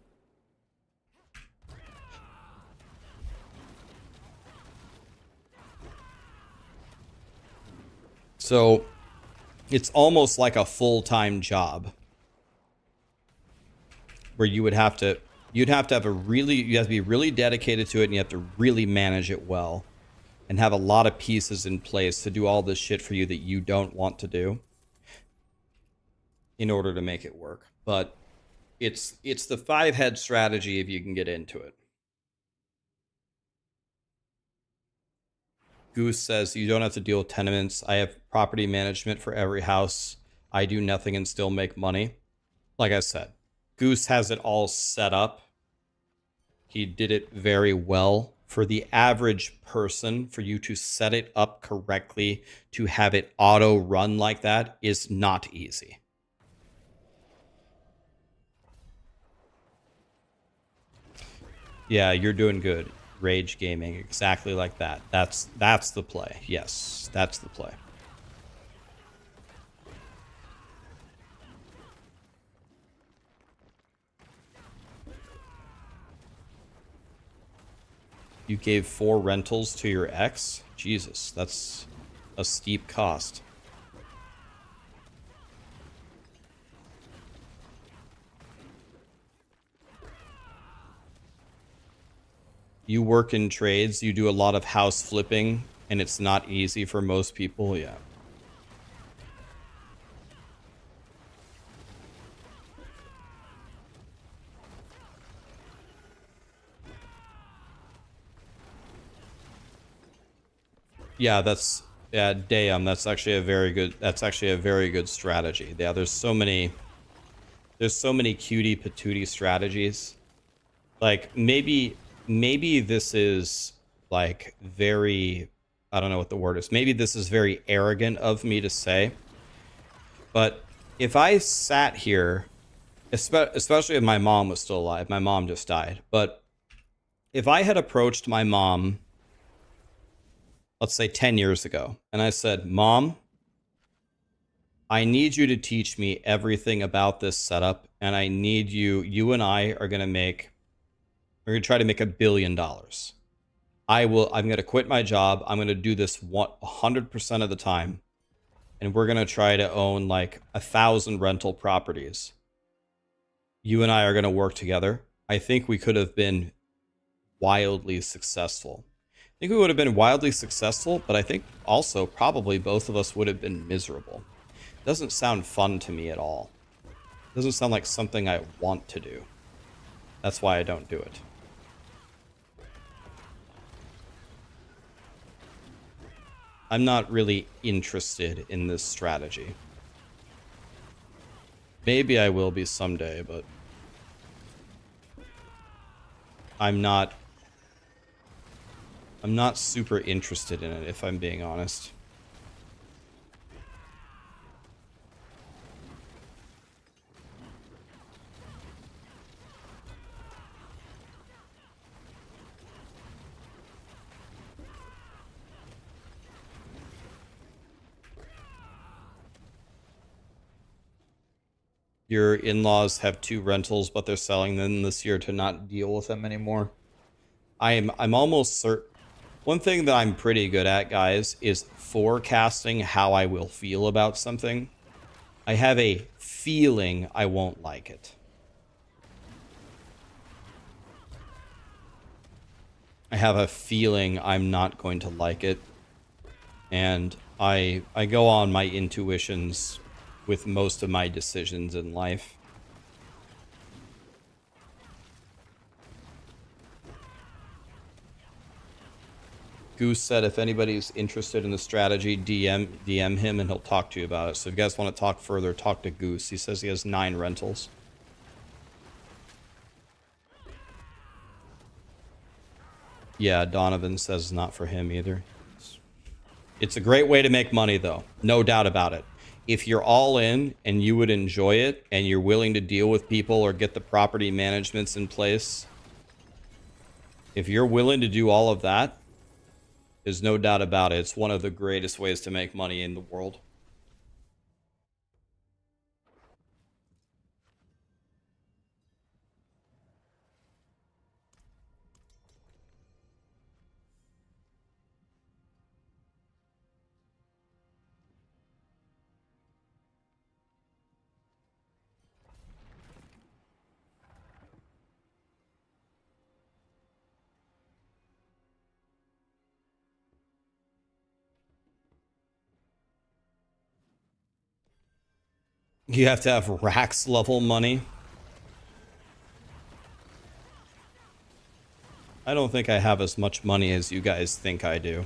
So it's almost like a full-time job where you'd have to be really dedicated to it, and you have to really manage it well and have a lot of pieces in place to do all this shit for you that you don't want to do in order to make it work. But it's the 5-head strategy if you can get into it. Goose says you don't have to deal with tenements. I have property management for every house. I do nothing and still make money. Like I said, Goose has it all set up. He did it very well. For the average person, for you to set it up correctly, to have it auto run like that is not easy. Yeah, you're doing good. Rage gaming, exactly like that. That's the play. Yes, that's the play. You gave 4 rentals to your ex? Jesus, that's a steep cost. You work in trades, you do a lot of house flipping, and it's not easy for most people, yeah. Yeah, damn, that's actually a very good strategy. Yeah, there's so many cutie patootie strategies. Like maybe this is like very, I don't know what the word is. Maybe this is very arrogant of me to say. But if I sat here, especially if my mom was still alive, my mom just died. But if I had approached my mom, let's say 10 years ago, and I said, Mom, I need you to teach me everything about this setup, and I need you and I are going to try to make $1 billion. I'm going to quit my job. I'm going to do this 100% of the time. And we're going to try to own like 1,000 rental properties. You and I are going to work together. I think we could have been wildly successful. I think we would have been wildly successful, but I think also probably both of us would have been miserable. Doesn't sound fun to me at all. Doesn't sound like something I want to do. That's why I don't do it. I'm not really interested in this strategy. Maybe I will be someday, but I'm not super interested in it, if I'm being honest. Your in-laws have 2 rentals, but they're selling them this year to not deal with them anymore. I'm almost certain. One thing that I'm pretty good at, guys, is forecasting how I will feel about something. I have a feeling I won't like it. I have a feeling I'm not going to like it. And I go on my intuitions with most of my decisions in life. Goose said if anybody's interested in the strategy, DM him and he'll talk to you about it. So if you guys want to talk further, talk to Goose. He says he has 9 rentals. Yeah, Donovan says not for him either. It's a great way to make money, though. No doubt about it. If you're all in and you would enjoy it and you're willing to deal with people or get the property managements in place, if you're willing to do all of that, there's no doubt about it. It's one of the greatest ways to make money in the world. You have to have Rax level money. I don't think I have as much money as you guys think I do.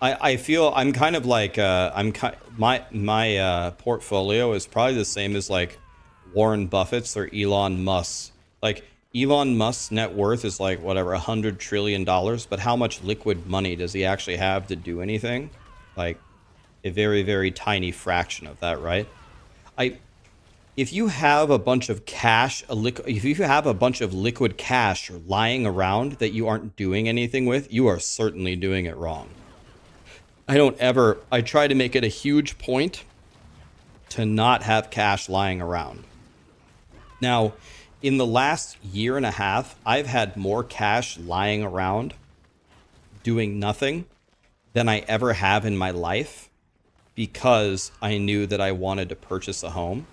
I feel I'm kind of like my portfolio is probably the same as like Warren Buffett's or Elon Musk's. Like Elon Musk's net worth is like whatever $100 trillion, but how much liquid money does he actually have to do anything? Like a very, very tiny fraction of that, right? If you have a bunch of cash, if you have a bunch of liquid cash lying around that you aren't doing anything with, you are certainly doing it wrong. I try to make it a huge point to not have cash lying around. Now, in the last year and a half, I've had more cash lying around doing nothing than I ever have in my life, because I knew that I wanted to purchase a home.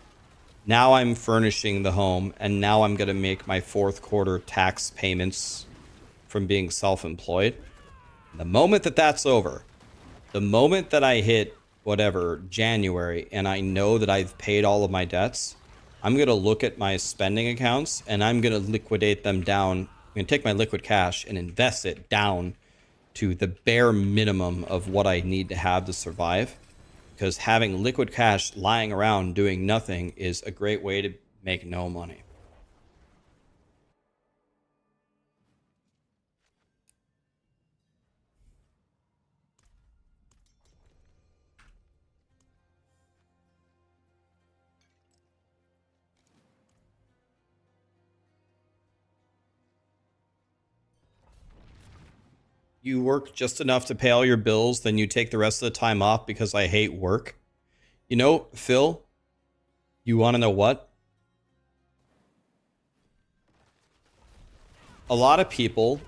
Now I'm furnishing the home, and now I'm going to make my fourth quarter tax payments from being self-employed. The moment that that's over, the moment that I hit whatever January and I know that I've paid all of my debts, I'm going to look at my spending accounts and I'm going to liquidate them down. I'm going to take my liquid cash and invest it down to the bare minimum of what I need to have to survive. Because having liquid cash lying around doing nothing is a great way to make no money. You work just enough to pay all your bills, then you take the rest of the time off because I hate work. You know, Phil, you want to know what? A lot of people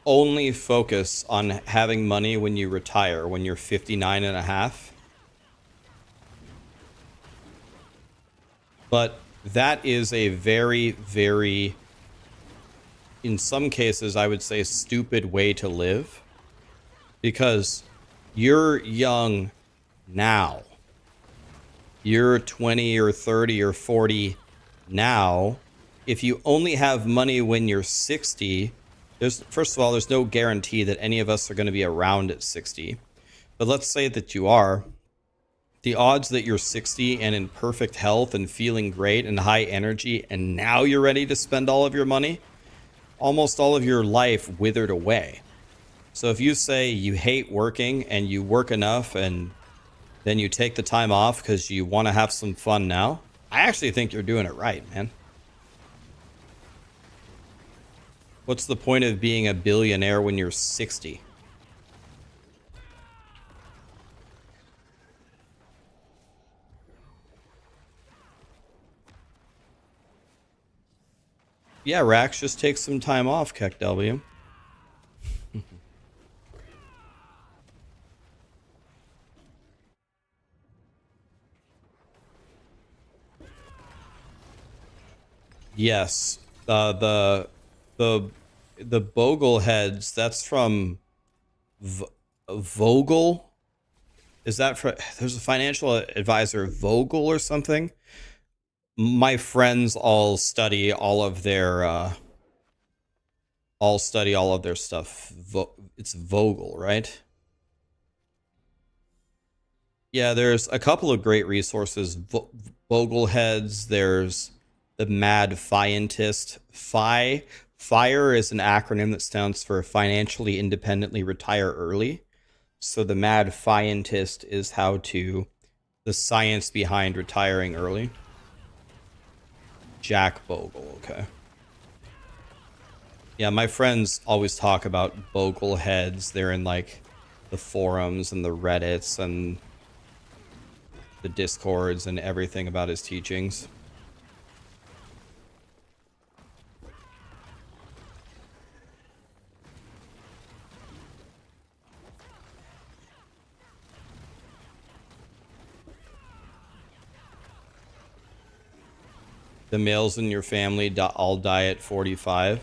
only focus on having money when you retire, when you're 59 and a half. But that is a very, very, in some cases, I would say, stupid way to live. Because you're young now. You're 20 or 30 or 40 now. If you only have money when you're 60, first of all, there's no guarantee that any of us are going to be around at 60. But let's say that you are. The odds that you're 60 and in perfect health and feeling great and high energy and now you're ready to spend all of your money, almost all of your life withered away. So if you say you hate working and you work enough and then you take the time off because you want to have some fun now, I actually think you're doing it right, man. What's the point of being a billionaire when you're 60? Yeah, Rax, just take some time off, KEKW. Yes, the Bogle heads. That's from Vogel. Is that for? There's a financial advisor, Vogel or something. My friends all study all of their stuff. It's Vogel, right? Yeah, there's a couple of great resources. Vogel heads. There's the Mad Fientist. FIRE is an acronym that stands for Financially Independently Retire Early. So the Mad Fientist is the science behind retiring early. Jack Bogle, okay. Yeah, my friends always talk about Bogle heads. They're in like the forums and the Reddits and the Discords and everything about his teachings. The males in your family all die at 45.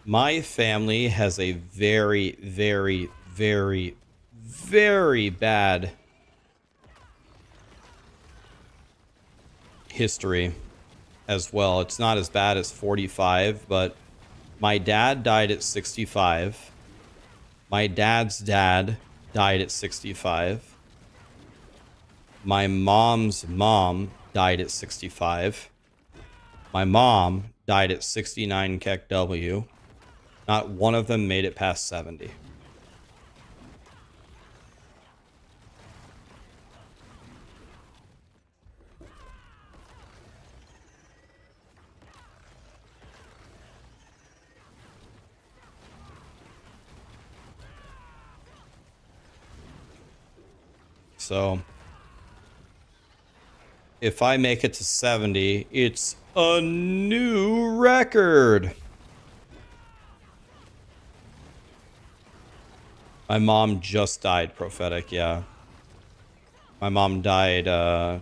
My family has a very, very, very, very bad history as well. It's not as bad as 45, but my dad died at 65. My dad's dad died at 65. My mom's mom died at 65. My mom died at 69 KEKW. Not one of them made it past 70. So if I make it to 70, it's a new record. My mom just died, Prophetic, yeah. My mom died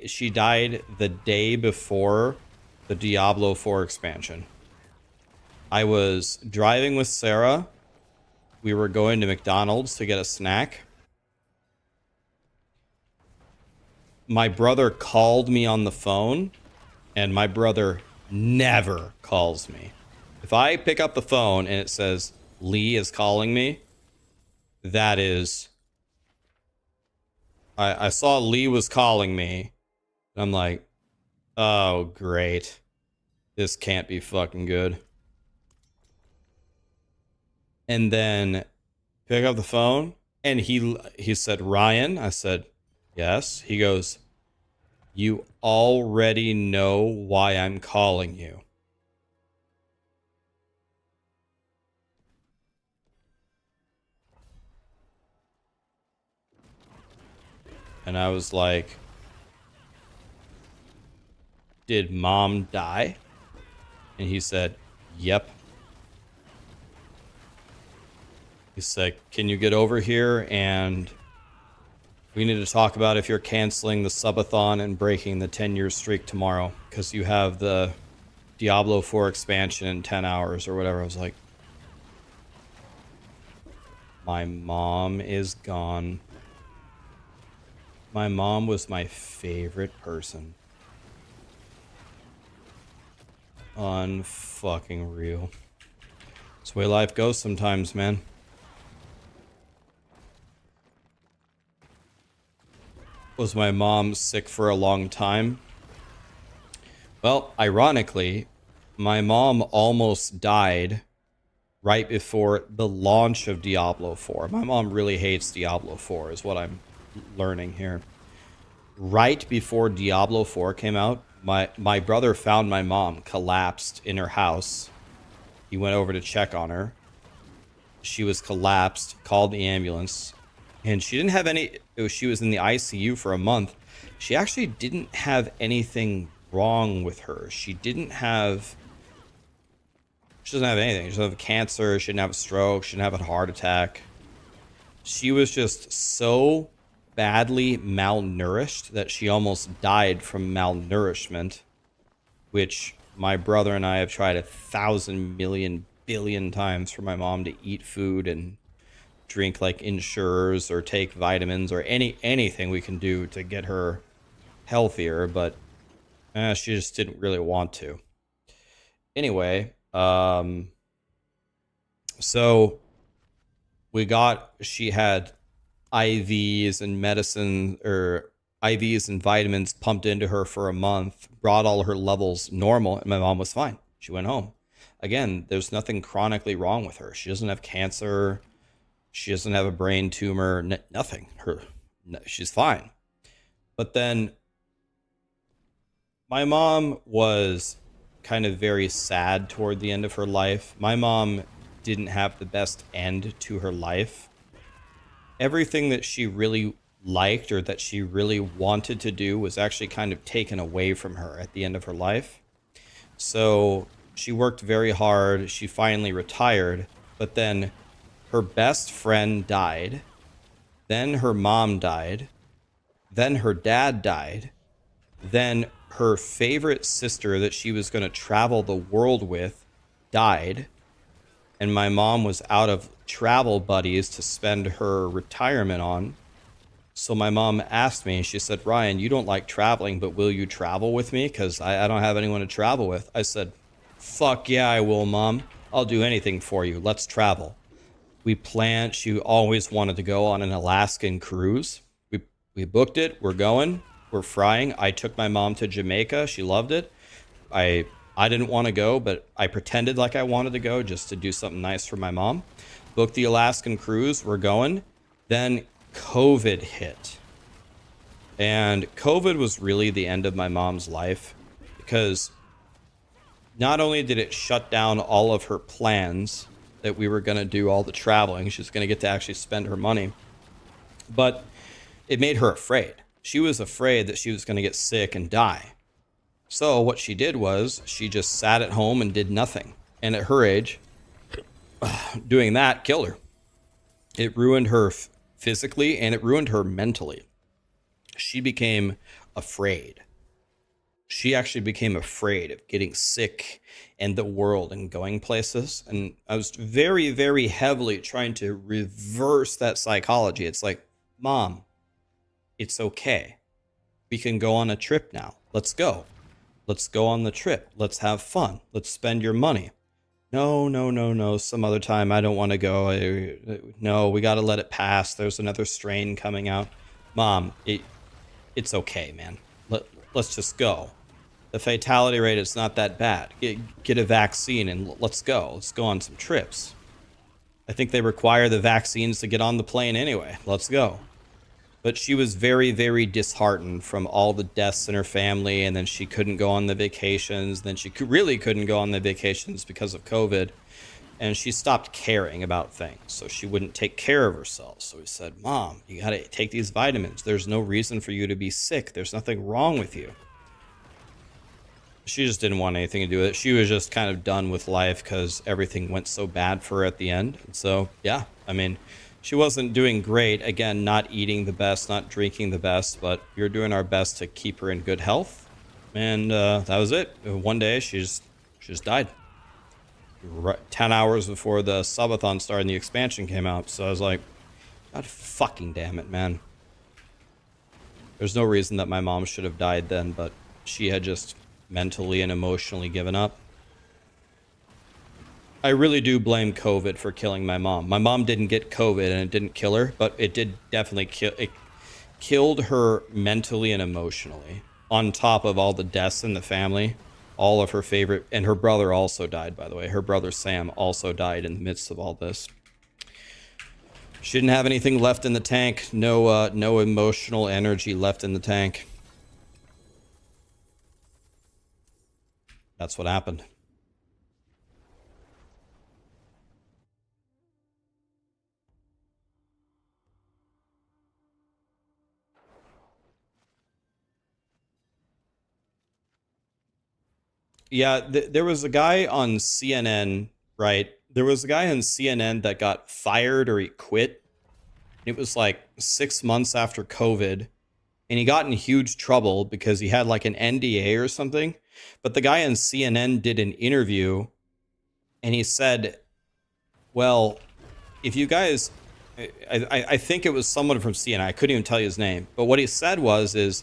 she died the day before the Diablo 4 expansion. I was driving with Sarah. We were going to McDonald's to get a snack. My brother called me on the phone, and my brother never calls me. If I pick up the phone and it says Lee is calling me, that is... I saw Lee was calling me. And I'm like, oh, great. This can't be fucking good. And then pick up the phone, and he said, Ryan. I said, yes. He goes, you already know why I'm calling you. And I was like, did mom die? And he said, yep. He said, can you get over here, and we need to talk about if you're canceling the subathon and breaking the 10-year streak tomorrow, because you have the Diablo 4 expansion in 10 hours or whatever. I was like, my mom is gone. My mom was my favorite person. Unfucking real. It's the way life goes sometimes, man. Was my mom sick for a long time? Well, ironically, my mom almost died right before the launch of Diablo 4. My mom really hates Diablo 4, is what I'm learning here. Right before Diablo 4 came out, my brother found my mom collapsed in her house. He went over to check on her. She was collapsed, called the ambulance, and she didn't have any... She was in the ICU for a month. She actually didn't have anything wrong with her. She doesn't have anything. She doesn't have cancer. She didn't have a stroke. She didn't have a heart attack. She was just so badly malnourished that she almost died from malnourishment, which my brother and I have tried 1,000 million billion times for my mom to eat food and drink like insurers or take vitamins or anything we can do to get her healthier, but she just didn't really want to. Anyway, so she had IVs and medicine, or IVs and vitamins pumped into her for a month, brought all her levels normal, and my mom was fine. She went home. Again, there's nothing chronically wrong with her. She doesn't have cancer. She doesn't have a brain tumor. Nothing. She's fine. But then my mom was kind of very sad toward the end of her life. My mom didn't have the best end to her life. Everything that she really liked or that she really wanted to do was actually kind of taken away from her at the end of her life. So she worked very hard. She finally retired, but then her best friend died. Then her mom died. Then her dad died. Then her favorite sister that she was going to travel the world with died. And my mom was out of travel buddies to spend her retirement on. So my mom asked me, she said, Ryan, you don't like traveling, but will you travel with me? Because I don't have anyone to travel with. I said, fuck yeah, I will, Mom. I'll do anything for you. Let's travel. We planned. She always wanted to go on an Alaskan cruise. We booked it. We're going. We're flying. I took my mom to Jamaica. She loved it. I didn't want to go, but I pretended like I wanted to go just to do something nice for my mom. Booked the Alaskan cruise. We're going. Then COVID hit. And COVID was really the end of my mom's life, because not only did it shut down all of her plans that we were going to do all the traveling, she was going to get to actually spend her money, but it made her afraid. She was afraid that she was going to get sick and die. So what she did was she just sat at home and did nothing. And at her age, doing that killed her. It ruined her physically and it ruined her mentally. She became afraid. She actually became afraid of getting sick and the world and going places. And I was very, very heavily trying to reverse that psychology. It's like, Mom, it's okay. We can go on a trip now. Let's go. Let's go on the trip. Let's have fun. Let's spend your money. No, no, no, no. Some other time. I don't want to go. No, we got to let it pass. There's another strain coming out. Mom, it's okay, man. Let's just go. The fatality rate is not that bad. Get a vaccine and let's go. Let's go on some trips. I think they require the vaccines to get on the plane anyway. Let's go. But she was very, very disheartened from all the deaths in her family, and then she couldn't go on the vacations. Then she really couldn't go on the vacations because of COVID, and she stopped caring about things. So she wouldn't take care of herself. So we said, Mom, you got to take these vitamins. There's no reason for you to be sick. There's nothing wrong with you. She just didn't want anything to do with it. She was just kind of done with life because everything went so bad for her at the end. And so, yeah, I mean, she wasn't doing great. Again, not eating the best, not drinking the best, but we were doing our best to keep her in good health. And that was it. One day, she just died. 10 hours before the subathon started and the expansion came out. So I was like, God fucking damn it, man. There's no reason that my mom should have died then, but she had just mentally and emotionally given up. I really do blame COVID for killing my mom. My mom didn't get COVID and it didn't kill her, but it did definitely killed her mentally and emotionally. On top of all the deaths in the family, all of her favorite, and her brother also died, by the way. Her brother Sam also died in the midst of all this. She didn't have anything left in the tank. No emotional energy left in the tank. That's what happened. Yeah, there was a guy on CNN, right? There was a guy on CNN that got fired or he quit. It was like 6 months after COVID. And he got in huge trouble because he had like an NDA or something. But the guy on CNN did an interview and he said, well, if you guys, I think it was someone from CNN. I couldn't even tell you his name. But what he said is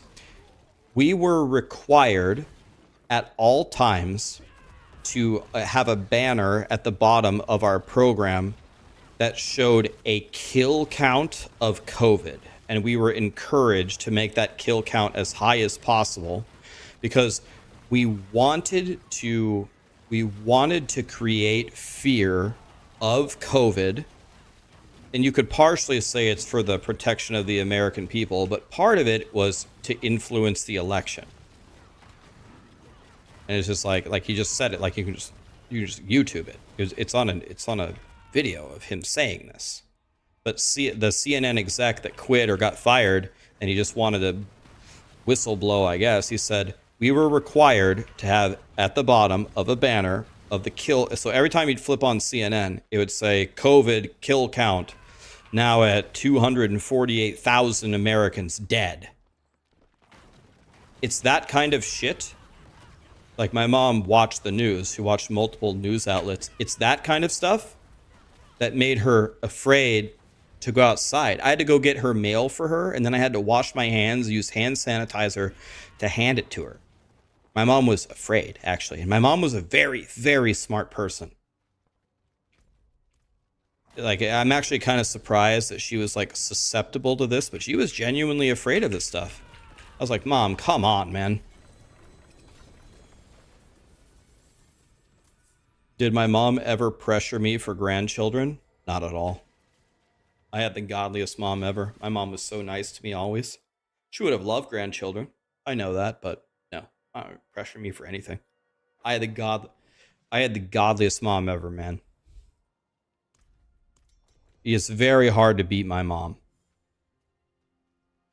we were required at all times to have a banner at the bottom of our program that showed a kill count of COVID. And we were encouraged to make that kill count as high as possible because we wanted to create fear of COVID. And you could partially say it's for the protection of the American people, but part of it was to influence the election. And it's just like he just said it, like you can just YouTube it. It's on a video of him saying this. But the CNN exec that quit or got fired, and he just wanted to whistleblow, I guess, he said, we were required to have at the bottom of a banner of the kill. So every time you'd flip on CNN, it would say COVID kill count now at 248,000 Americans dead. It's that kind of shit. Like my mom watched the news. She watched multiple news outlets. It's that kind of stuff that made her afraid to go outside. I had to go get her mail for her, and then I had to wash my hands, use hand sanitizer to hand it to her. My mom was afraid, actually. And my mom was a very, very smart person. Like, I'm actually kind of surprised that she was, like, susceptible to this, but she was genuinely afraid of this stuff. I was like, Mom, come on, man. Did my mom ever pressure me for grandchildren? Not at all. I had the godliest mom ever. My mom was so nice to me always. She would have loved grandchildren. I know that, but no. I don't pressure me for anything. I had the godliest mom ever, man. It's very hard to beat my mom.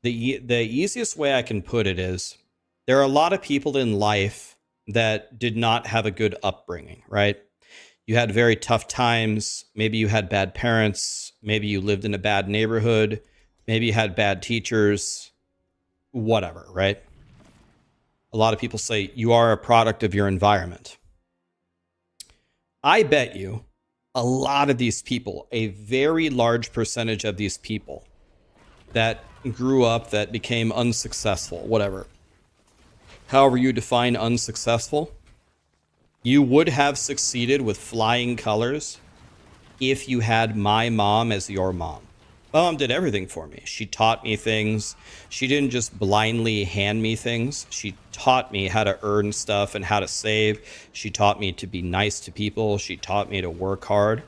The easiest way I can put it is there are a lot of people in life that did not have a good upbringing, right? You had very tough times. Maybe you had bad parents. Maybe you lived in a bad neighborhood. Maybe you had bad teachers. Whatever, right? a lot of people say you are a product of your environment. I bet you a lot of these people, a very large percentage of these people that grew up, that became unsuccessful, whatever, however you define unsuccessful, you would have succeeded with flying colors if you had my mom as your mom. My mom did everything for me. She taught me things. She didn't just blindly hand me things. She taught me how to earn stuff and how to save. She taught me to be nice to people. She taught me to work hard.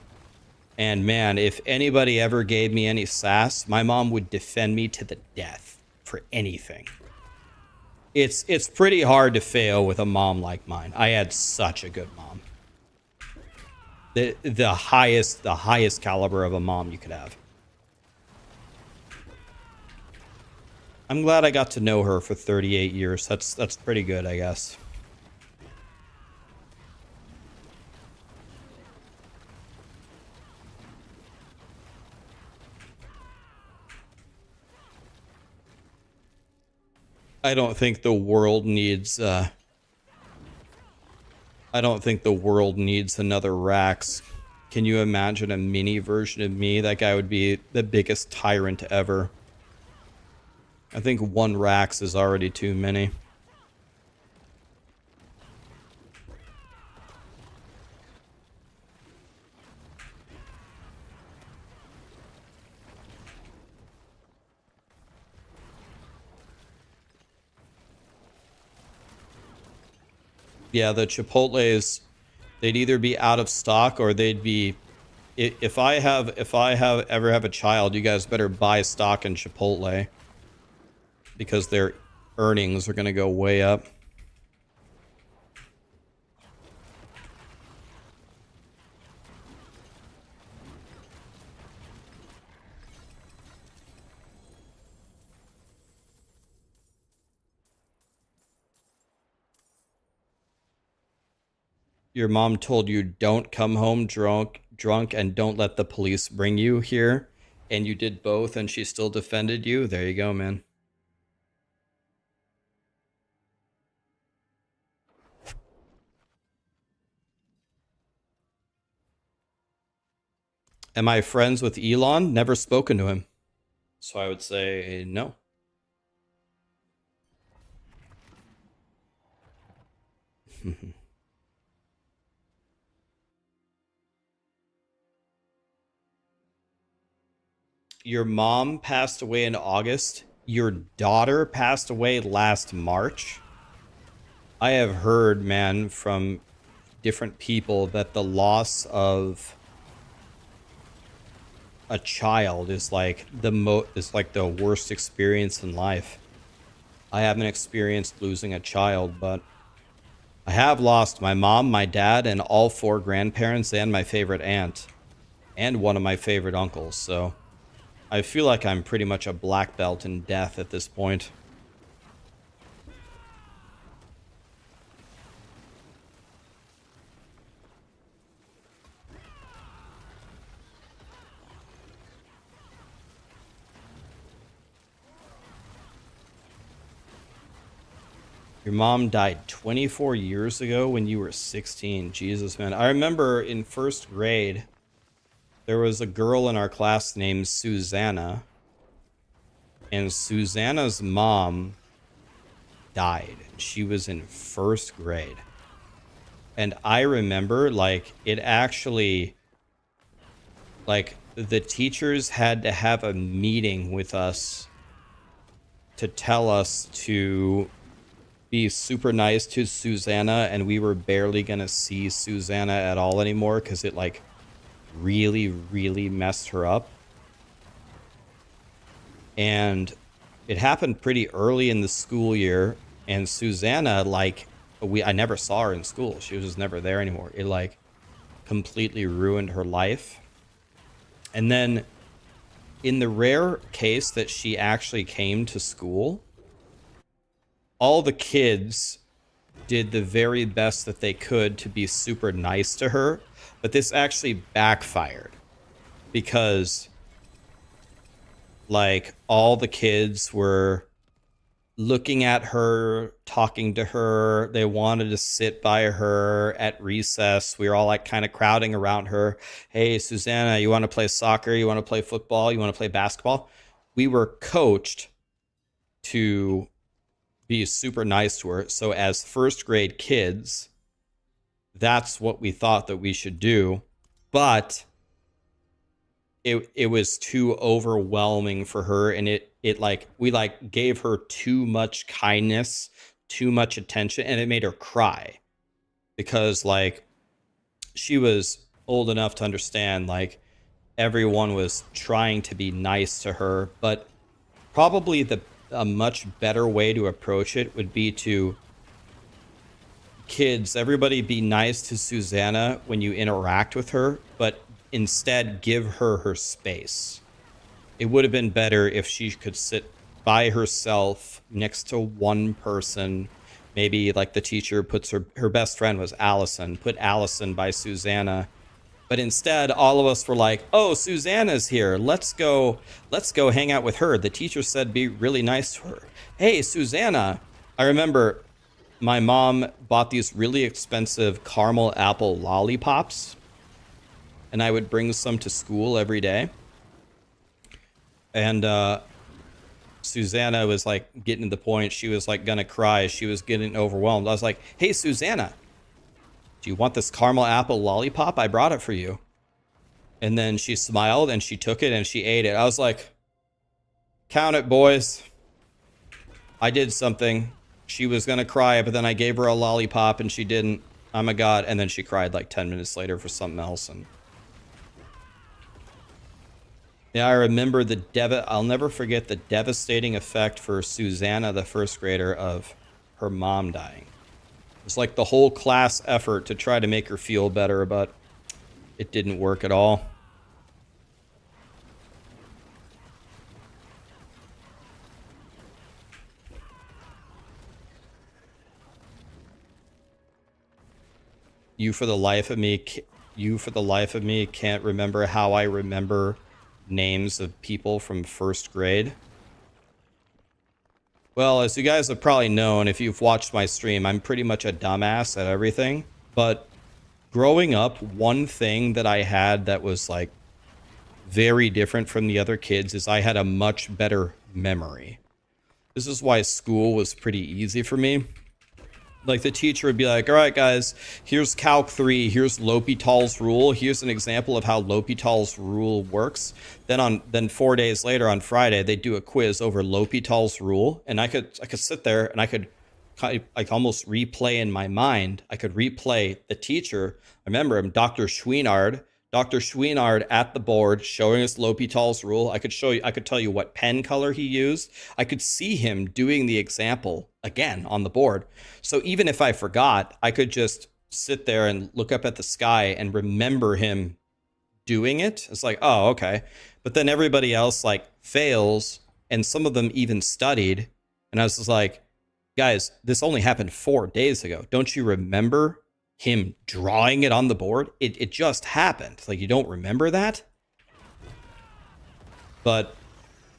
And man, if anybody ever gave me any sass, my mom would defend me to the death for anything. It's pretty hard to fail with a mom like mine. I had such a good mom. The highest caliber of a mom you could have. I'm glad I got to know her for 38 years. That's pretty good, I guess. I don't think the world needs I don't think the world needs another Rax. Can you imagine a mini version of me? That guy would be the biggest tyrant ever. I think one Rax is already too many. Yeah, the Chipotles, they'd either be out of stock or they'd be. If I ever have a child, you guys better buy stock in Chipotle, because their earnings are going to go way up. Your mom told you don't come home drunk and don't let the police bring you here, and you did both and she still defended you. There you go, man. Am I friends with Elon? Never spoken to him. So I would say no. Your mom passed away in August. Your daughter passed away last March. I have heard, man, from different people that the loss of a child is like the worst experience in life. I haven't experienced losing a child, but I have lost my mom, my dad, and all 4 grandparents, and my favorite aunt, and one of my favorite uncles. So I feel like I'm pretty much a black belt in death at this point. Your mom died 24 years ago when you were 16. Jesus, man. I remember in 1st grade, there was a girl in our class named Susanna. And Susanna's mom died. She was in 1st grade. And I remember, like, it actually, like, the teachers had to have a meeting with us to tell us to be super nice to Susanna, and we were barely gonna see Susanna at all anymore because it, like, really, really messed her up. And it happened pretty early in the school year, and Susanna, like, I never saw her in school. She was just never there anymore. It, like, completely ruined her life. And then in the rare case that she actually came to school, all the kids did the very best that they could to be super nice to her, but this actually backfired because, like, all the kids were looking at her, talking to her. They wanted to sit by her at recess. We were all like kind of crowding around her. Hey, Susanna, you want to play soccer? You want to play football? You want to play basketball? We were coached to be super nice to her. So as first grade kids, that's what we thought that we should do. But it was too overwhelming for her, and we gave her too much kindness, too much attention, and it made her cry because like she was old enough to understand like everyone was trying to be nice to her, but probably a much better way to approach it would be to kids, everybody be nice to Susanna when you interact with her, but instead give her her space. It would have been better if she could sit by herself next to one person. Maybe like the teacher puts her best friend was Allison, put Allison by Susanna. But instead, all of us were like, oh, Susanna's here. Let's go hang out with her. The teacher said be really nice to her. Hey, Susanna. I remember my mom bought these really expensive caramel apple lollipops, and I would bring some to school every day. And Susanna was like getting to the point. She was like gonna cry. She was getting overwhelmed. I was like, hey, Susanna, do you want this caramel apple lollipop? I brought it for you. And then she smiled and she took it and she ate it. I was like, count it, boys. I did something. She was gonna cry, but then I gave her a lollipop and she didn't. I'm a god. And then she cried like 10 minutes later for something else. And yeah, I remember I'll never forget the devastating effect for Susanna, the first grader, of her mom dying. It's like the whole class effort to try to make her feel better, but it didn't work at all. You for the life of me can't remember how I remember names of people from first grade. Well, as you guys have probably known, if you've watched my stream, I'm pretty much a dumbass at everything. But growing up, one thing that I had that was like very different from the other kids is I had a much better memory. This is why school was pretty easy for me. Like the teacher would be like, all right, guys, here's Calc 3, here's L'Hopital's rule. Here's an example of how L'Hopital's rule works. Then 4 days later on Friday, they'd do a quiz over L'Hopital's rule. And I could sit there and I could like almost replay in my mind. I could replay the teacher. I remember him, Dr. Schweenard at the board showing us L'Hopital's rule. I could tell you what pen color he used. I could see him doing the example again on the board. So even if I forgot, I could just sit there and look up at the sky and remember him doing it. It's like, oh, okay. But then everybody else like fails, and some of them even studied. And I was just like, guys, this only happened 4 days ago. Don't you remember him drawing it on the board? It just happened. Like, you don't remember that? But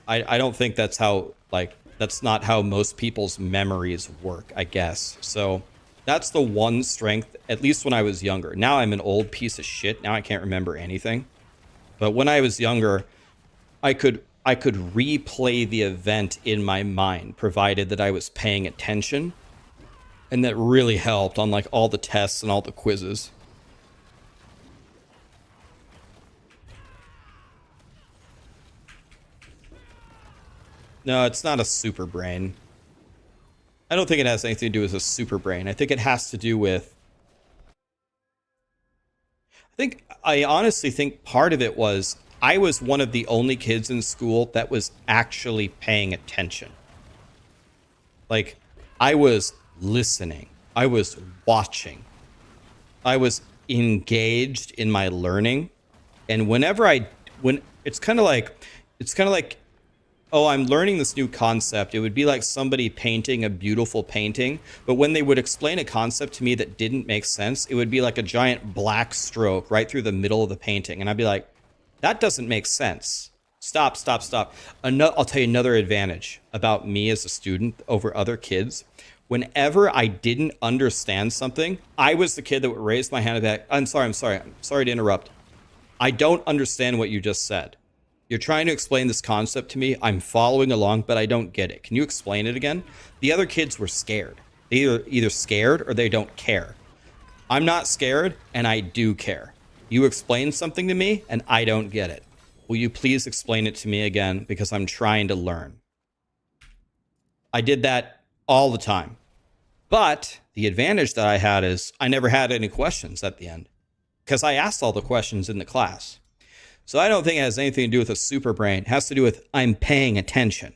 I don't think that's how, like, that's not how most people's memories work, I guess. So that's the one strength, at least when I was younger. Now I'm an old piece of shit. Now I can't remember anything. But when I was younger, I could replay the event in my mind, provided that I was paying attention. And that really helped on like all the tests and all the quizzes. No, it's not a super brain. I don't think it has anything to do with a super brain. I think it has to do with... I honestly think part of it was I was one of the only kids in school that was actually paying attention. Like, I was listening. I was watching. I was engaged in my learning. And when it's kind of like, oh, I'm learning this new concept. It would be like somebody painting a beautiful painting, but when they would explain a concept to me that didn't make sense, it would be like a giant black stroke right through the middle of the painting. And I'd be like, that doesn't make sense. Stop, stop, stop. I'll tell you another advantage about me as a student over other kids. Whenever I didn't understand something, I was the kid that would raise my hand and be like, I'm sorry to interrupt. I don't understand what you just said. You're trying to explain this concept to me. I'm following along, but I don't get it. Can you explain it again? The other kids were scared. They either scared or they don't care. I'm not scared, and I do care. You explain something to me, and I don't get it. Will you please explain it to me again? Because I'm trying to learn. I did that all the time. But the advantage that I had is I never had any questions at the end, because I asked all the questions in the class. So I don't think it has anything to do with a super brain. It has to do with I'm paying attention.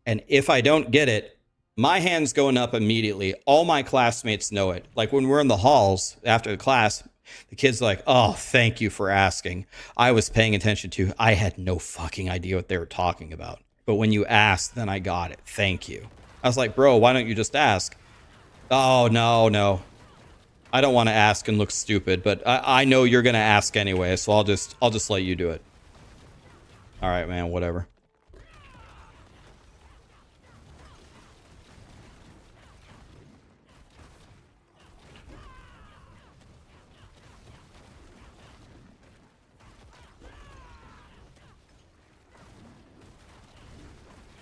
And if I don't get it, my hand's going up immediately. All my classmates know it. Like when we're in the halls after the class, the kids are like, oh, thank you for asking. I was paying attention too. I had no fucking idea what they were talking about. But when you asked, then I got it. Thank you. I was like, bro, why don't you just ask? Oh, no. I don't want to ask and look stupid, but I know you're going to ask anyway, so I'll just let you do it. All right, man, whatever.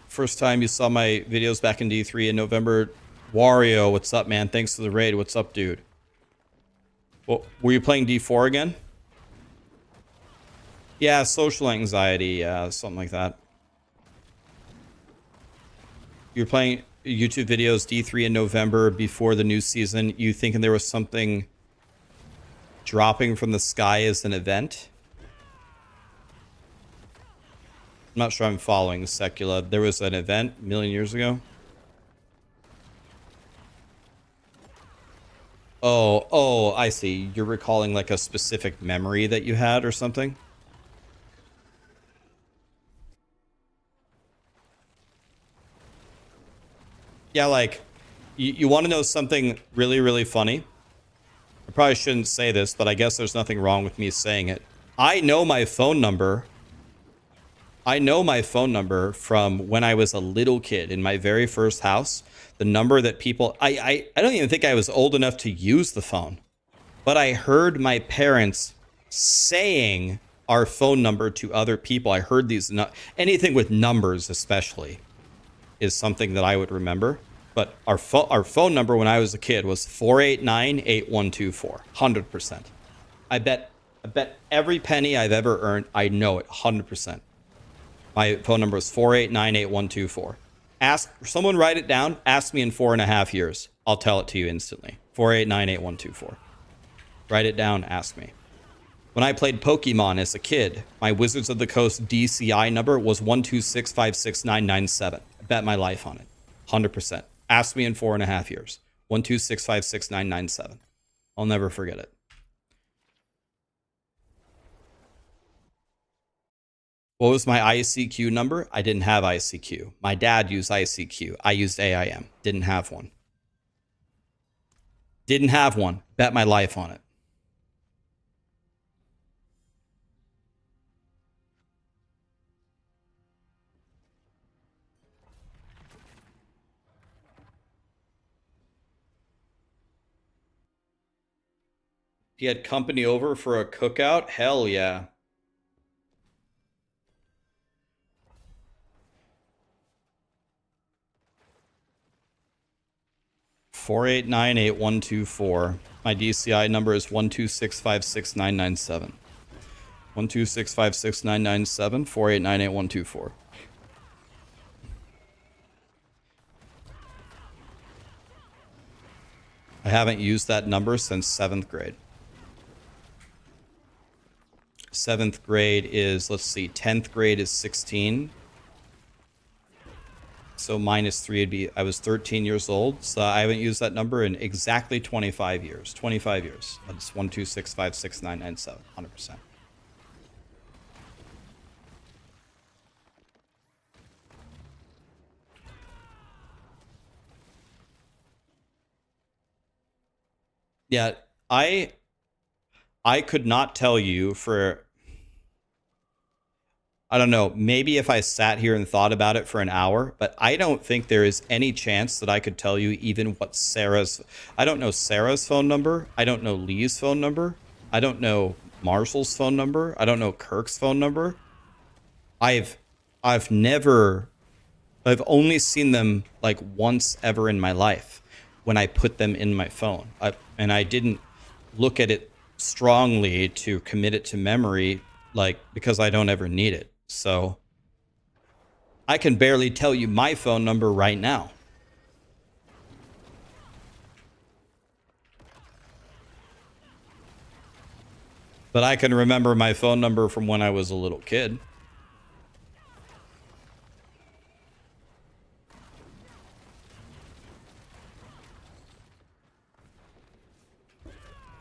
First time you saw my videos back in D3 in November. Wario, what's up, man? Thanks for the raid. What's up, dude? Well, were you playing D4 again? Yeah, social anxiety, yeah, something like that. You're playing YouTube videos D3 in November before the new season. You thinking there was something dropping from the sky as an event? I'm not sure I'm following Secula. There was an event a million years ago. Oh, I see. You're recalling like a specific memory that you had or something? Yeah, like, you want to know something really, really funny? I probably shouldn't say this, but I guess there's nothing wrong with me saying it. I know my phone number. I know my phone number from when I was a little kid in my very first house. The number that people... I don't even think I was old enough to use the phone. But I heard my parents saying our phone number to other people. I heard these... anything with numbers especially is something that I would remember. But our phone number when I was a kid was 489-8124. 100%. I bet every penny I've ever earned, I know it 100%. My phone number is 489-8124. Ask someone, write it down. Ask me in 4.5 years. I'll tell it to you instantly. 489-8124. Write it down. Ask me. When I played Pokemon as a kid, my Wizards of the Coast DCI number was 126569997. I bet my life on it. 100%. Ask me in 4.5 years. 126569997. I'll never forget it. What was my ICQ number? I didn't have ICQ. My dad used ICQ. I used AIM. Didn't have one. Didn't have one. Bet my life on it. He had company over for a cookout? Hell yeah. $489-8124. My DCI number is 126569997. 126569997. 489-8124. I haven't used that number since 7th grade. 7th grade is, let's see, 10th grade is 16. So -3 would be, I was 13 years old. So I haven't used that number in exactly 25 years. 25 years. That's 126569997. 100%. Yeah, I could not tell you for... I don't know, maybe if I sat here and thought about it for an hour, but I don't think there is any chance that I could tell you even what I don't know Sarah's phone number. I don't know Lee's phone number. I don't know Marshall's phone number. I don't know Kirk's phone number. I've only seen them like once ever in my life when I put them in my phone. And I didn't look at it strongly to commit it to memory, like, because I don't ever need it. So I can barely tell you my phone number right now. But I can remember my phone number from when I was a little kid.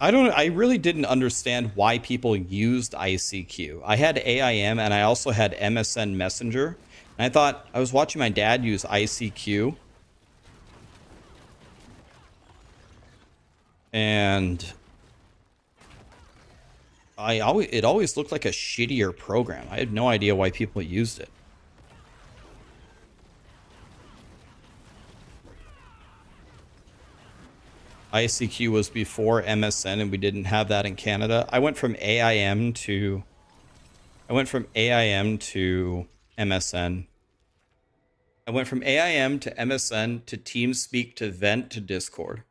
I really didn't understand why people used ICQ. I had AIM and I also had MSN Messenger. And I thought, I was watching my dad use ICQ. And it always looked like a shittier program. I had no idea why people used it. ICQ was before MSN and we didn't have that in Canada. I went from AIM to MSN. I went from AIM to MSN to TeamSpeak to Vent to Discord.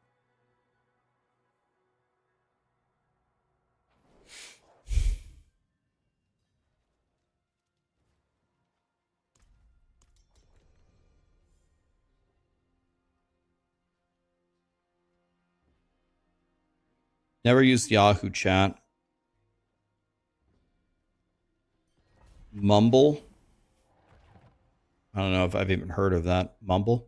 Never used Yahoo Chat. Mumble. I don't know if I've even heard of that. Mumble.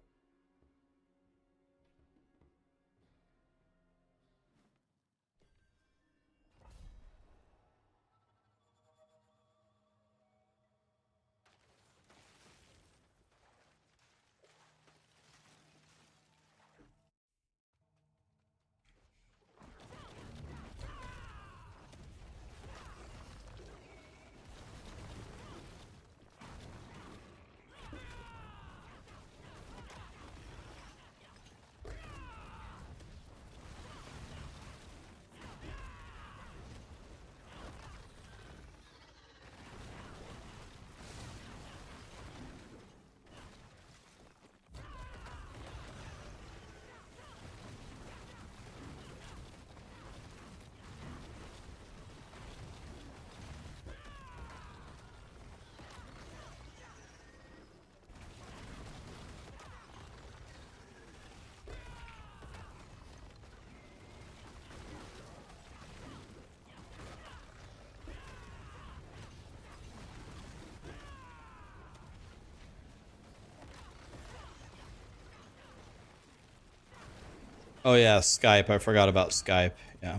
Oh yeah, Skype. I forgot about Skype. Yeah.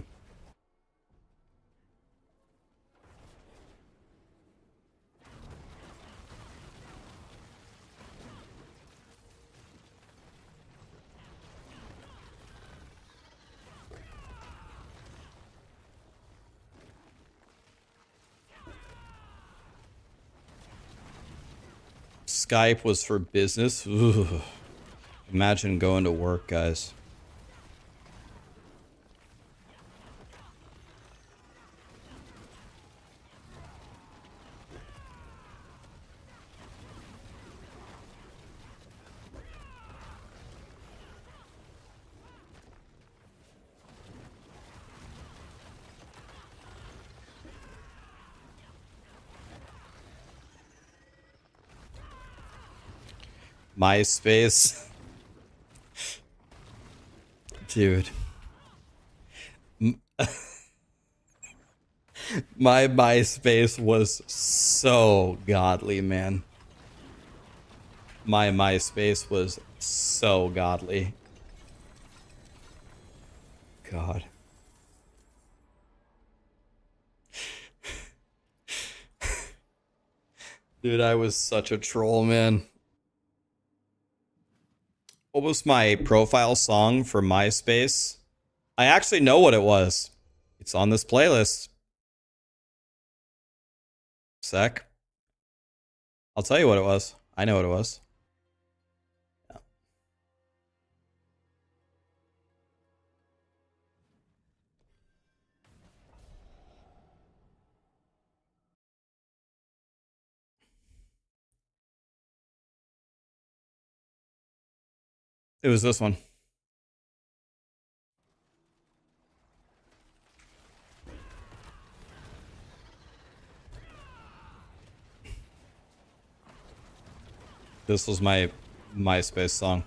Skype was for business. Ugh. Imagine going to work, guys. MySpace. Dude. My MySpace was so godly, man. My MySpace was so godly. God. Dude, I was such a troll, man. What was my profile song for MySpace? I actually know what it was. It's on this playlist. Sec. I'll tell you what it was. I know what it was. Yeah. It was this one. This was my MySpace song.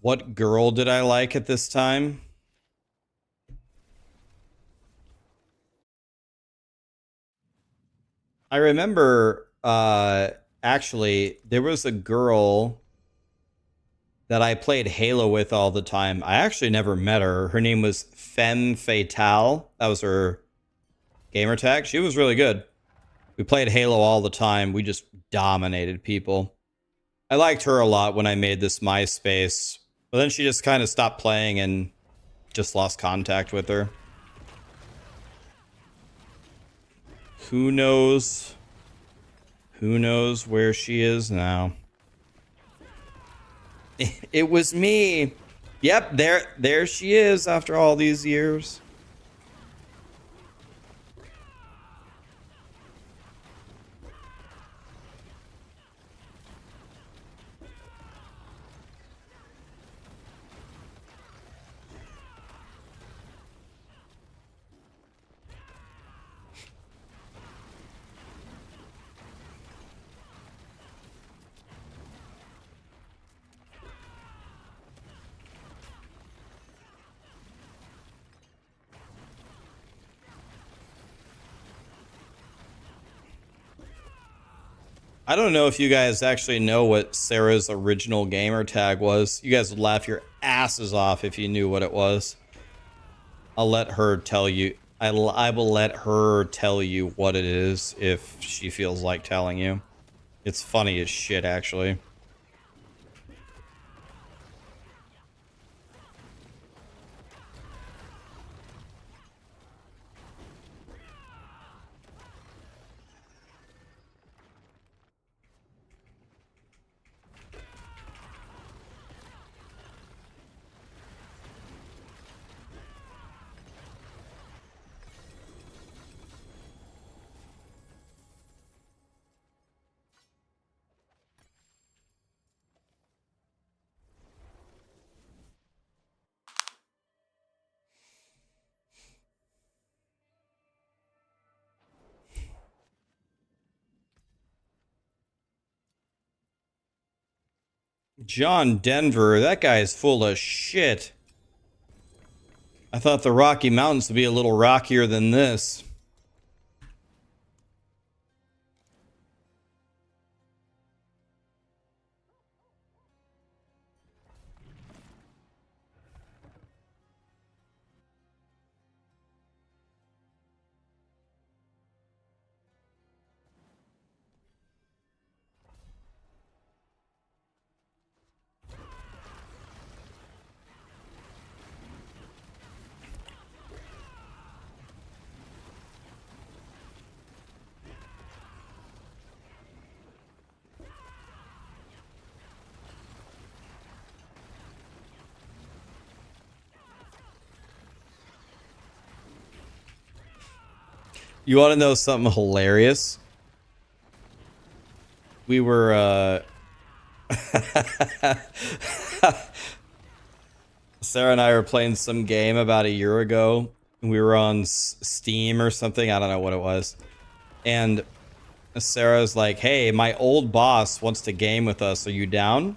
What girl did I like at this time? I remember actually there was a girl that I played Halo with all the time. I actually never met her. Her name was Femme Fatale. That was her gamer tag. She was really good. We played Halo all the time. We just dominated people. I liked her a lot when I made this MySpace. But then she just kind of stopped playing and just lost contact with her. Who knows? Who knows where she is now? It was me. Yep, there she is after all these years. I don't know if you guys actually know what Sarah's original gamer tag was. You guys would laugh your asses off if you knew what it was. I'll let her tell you. I will let her tell you what it is if she feels like telling you. It's funny as shit, actually. John Denver, that guy is full of shit. I thought the Rocky Mountains would be a little rockier than this. You want to know something hilarious? We were, Sarah and I were playing some game about a year ago. We were on Steam or something. I don't know what it was. And Sarah's like, hey, my old boss wants to game with us. Are you down?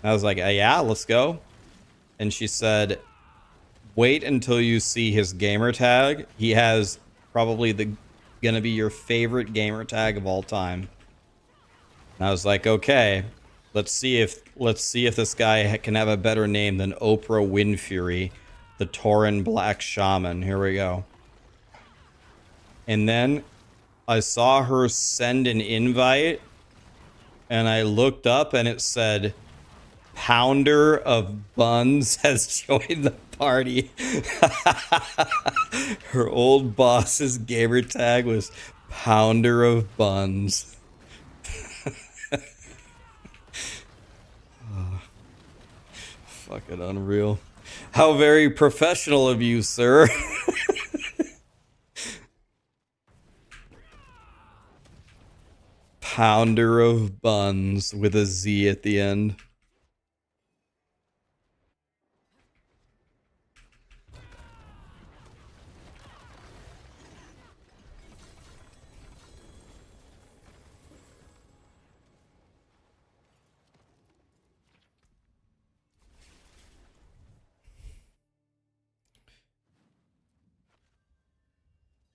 I was like, yeah, let's go. And she said, wait until you see his gamer tag. He has probably gonna be your favorite gamer tag of all time. And I was like, okay, let's see if this guy can have a better name than Oprah Winfrey, the Tauren Black Shaman. Here we go. And then I saw her send an invite, and I looked up and it said, Pounder of Buns has joined the party. Her old boss's gamer tag was Pounder of Buns. Fucking unreal. How very professional of you, sir. Pounder of Buns with a Z at the end.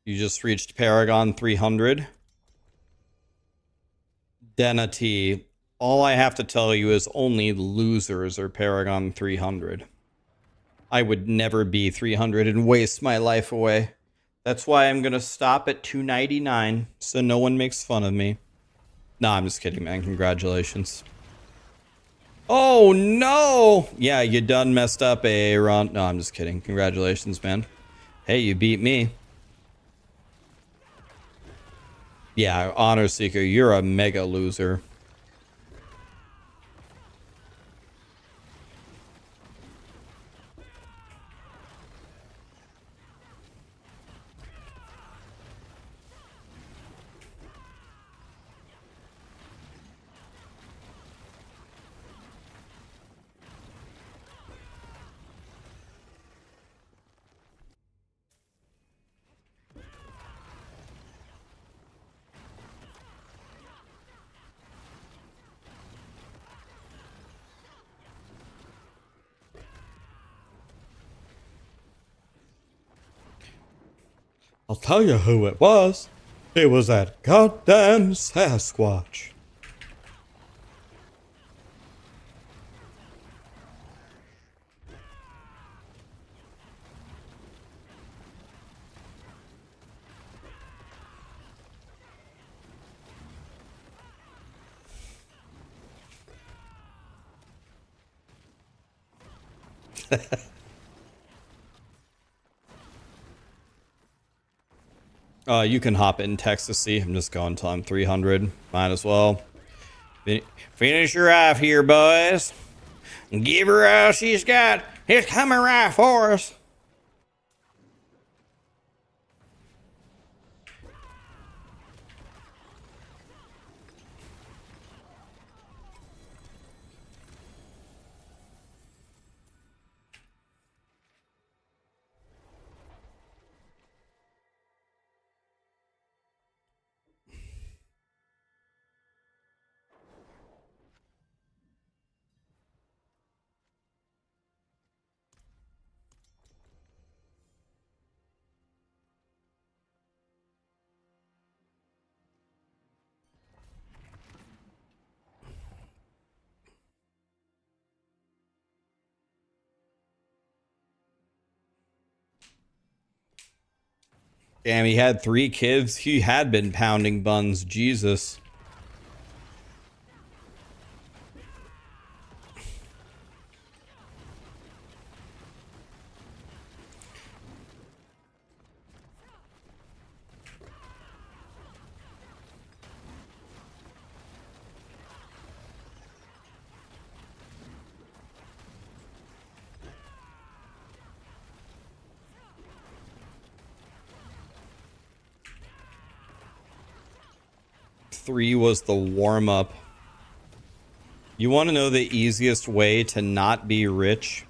You just reached Paragon 300. Denity. All I have to tell you is only losers are Paragon 300. I would never be 300 and waste my life away. That's why I'm going to stop at 299 so no one makes fun of me. Nah, I'm just kidding, man. Congratulations. Oh, no! Yeah, you done messed up, Aaron. No, I'm just kidding. Congratulations, man. Hey, you beat me. Yeah, Honor Seeker, you're a mega loser. I'll tell you who it was. It was that goddamn Sasquatch. You can hop in Texas-y. I'm just going till I'm 300. Might as well. Finish her off here, boys. Give her all she's got. It's coming right for us. Damn, he had 3 kids. He had been pounding buns. Jesus. 3 was the warm-up. You want to know the easiest way to not be rich?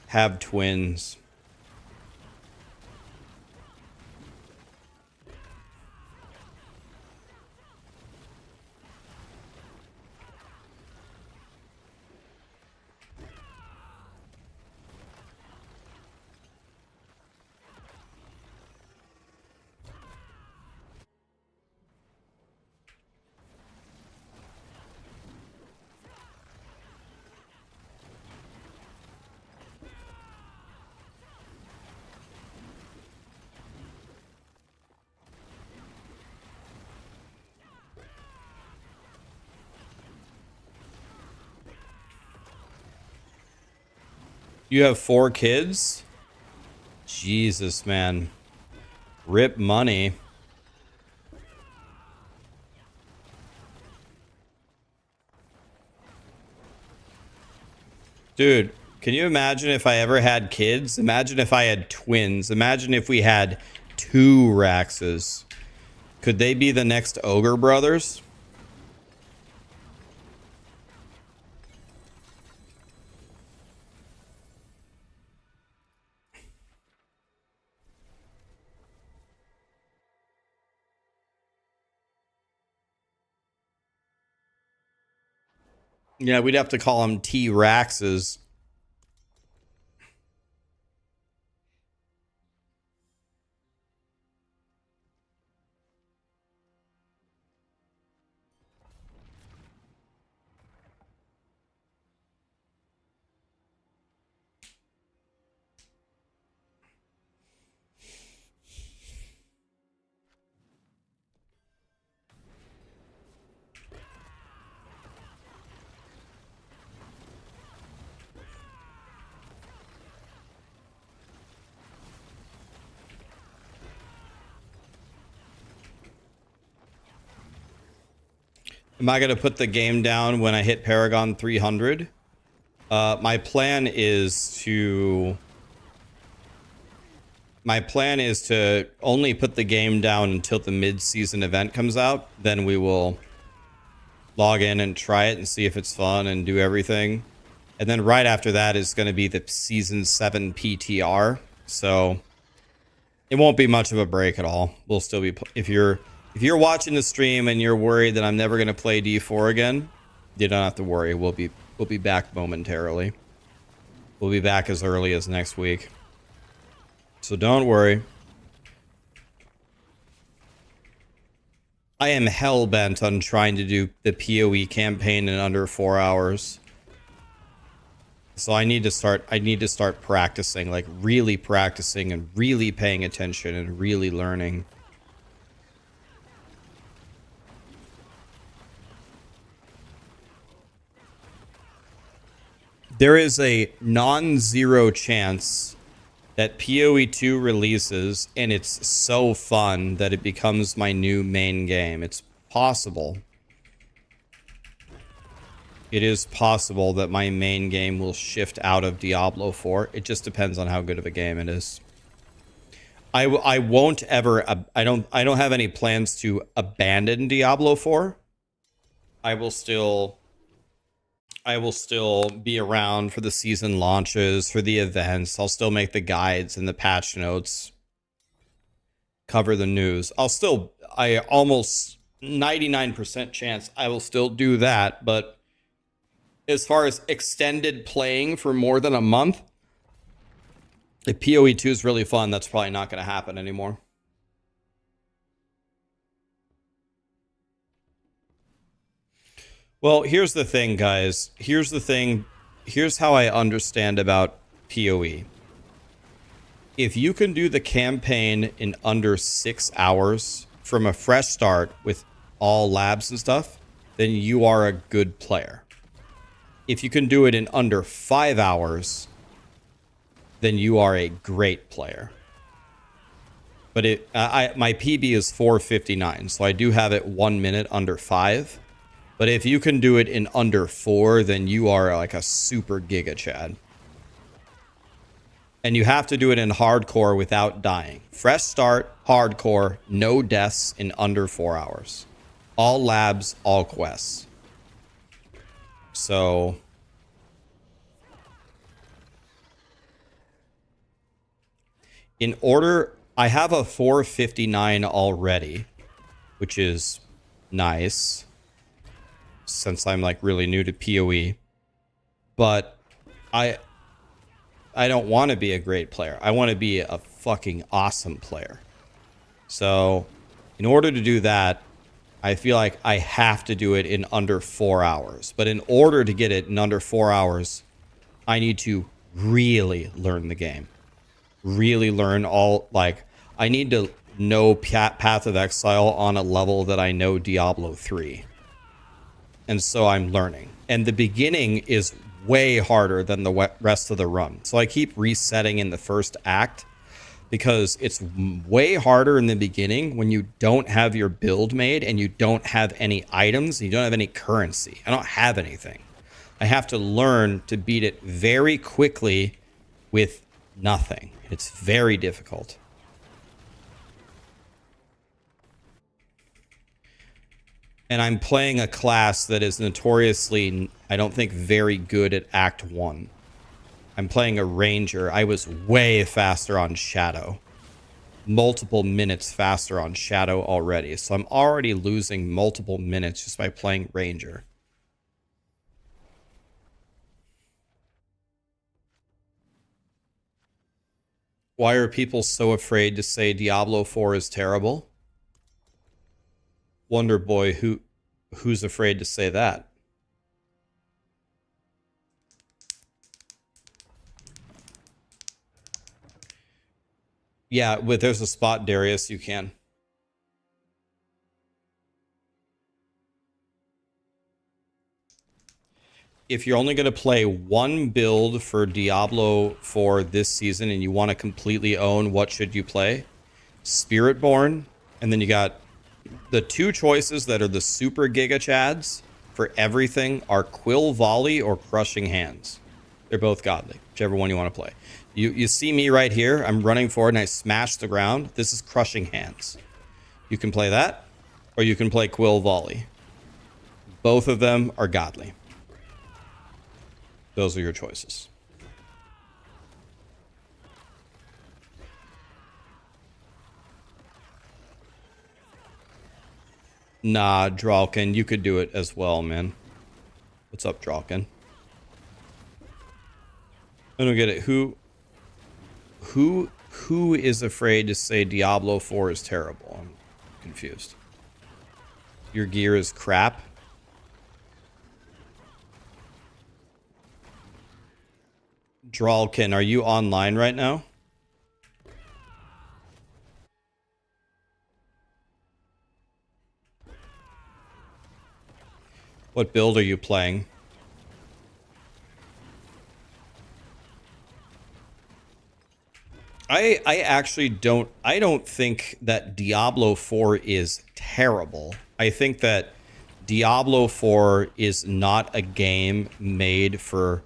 Have twins. You have 4 kids? Jesus, man. Rip money. Dude, can you imagine if I ever had kids? Imagine if I had twins. Imagine if we had 2 Raxes. Could they be the next Ogre brothers? Yeah, we'd have to call them T-Raxes. Am I going to put the game down when I hit Paragon 300? My plan is to only put the game down until the mid-season event comes out. Then we will log in and try it and see if it's fun and do everything. And then right after that is going to be the Season 7 PTR. So it won't be much of a break at all. We'll still be... If you're watching the stream and you're worried that I'm never going to play D4 again, you don't have to worry. We'll be back momentarily. We'll be back as early as next week. So don't worry. I am hell-bent on trying to do the POE campaign in under 4 hours. So I need to start practicing, like really practicing and really paying attention and really learning. There is a non-zero chance that PoE 2 releases and it's so fun that it becomes my new main game. It's possible. It is possible that my main game will shift out of Diablo 4. It just depends on how good of a game it is. I won't ever... I don't have any plans to abandon Diablo 4. I will still be around for the season launches, for the events. I'll still make the guides and the patch notes, cover the news. I almost 99% chance I will still do that. But as far as extended playing for more than a month, if PoE 2 is really fun, that's probably not going to happen anymore. Well, here's the thing, guys. Here's the thing. Here's how I understand about PoE. If you can do the campaign in under 6 hours from a fresh start with all labs and stuff, then you are a good player. If you can do it in under 5 hours, then you are a great player. But my PB is 4:59, so I do have it 1 minute under 5. But if you can do it in under 4, then you are like a super giga Chad. And you have to do it in hardcore without dying. Fresh start, hardcore, no deaths in under 4 hours. All labs, all quests. So in order, I have a 459 already, which is nice since I'm like really new to POE. But I don't want to be a great player. I want to be a fucking awesome player. So in order to do that, I feel like I have to do it in under 4 hours. But in order to get it in under 4 hours, I need to really learn the game. Really learn all, like, I need to know Path of Exile on a level that I know Diablo 3. And so I'm learning. And the beginning is way harder than the rest of the run. So I keep resetting in the first act because it's way harder in the beginning when you don't have your build made and you don't have any items, and you don't have any currency. I don't have anything. I have to learn to beat it very quickly with nothing. It's very difficult. And I'm playing a class that is notoriously, I don't think, very good at Act 1. I'm playing a Ranger. I was way faster on Shadow. Multiple minutes faster on Shadow already. So I'm already losing multiple minutes just by playing Ranger. Why are people so afraid to say Diablo 4 is terrible? Wonder Boy, who's afraid to say that? Yeah, but there's a spot, Darius, you can. If you're only going to play one build for Diablo 4 this season and you want to completely own, what should you play? Spiritborn, and then you got the two choices that are the super giga chads for everything are Quill Volley or Crushing Hands. They're both godly, whichever one you want to play. You see me right here. I'm running forward and I smash the ground. This is Crushing Hands. You can play that, or you can play Quill Volley. Both of them are godly. Those are your choices. Nah, Dralkin, you could do it as well, man. What's up, Dralkin? I don't get it. Who is afraid to say Diablo 4 is terrible? I'm confused. Your gear is crap. Dralkin, are you online right now? What build are you playing? I actually don't think that Diablo 4 is terrible. I think that Diablo 4 is not a game made for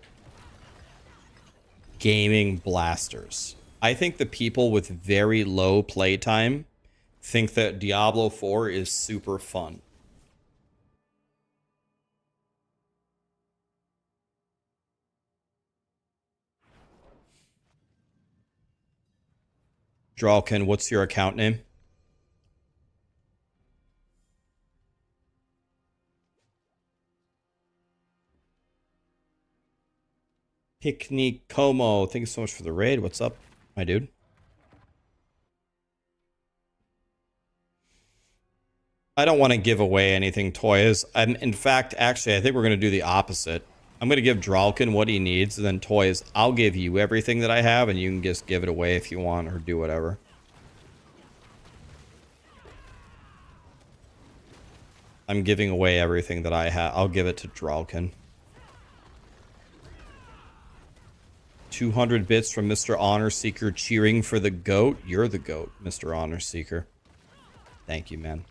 gaming blasters. I think the people with very low playtime think that Diablo 4 is super fun. Dralkin, what's your account name? Picnic Como, thank you so much for the raid. What's up, my dude? I don't want to give away anything toys. In fact, actually, I think we're going to do the opposite. I'm going to give Dralkin what he needs, and then toys, I'll give you everything that I have, and you can just give it away if you want, or do whatever. I'm giving away everything that I have. I'll give it to Dralkin. 200 bits from Mr. Honor Seeker cheering for the GOAT. You're the GOAT, Mr. Honor Seeker. Thank you, man.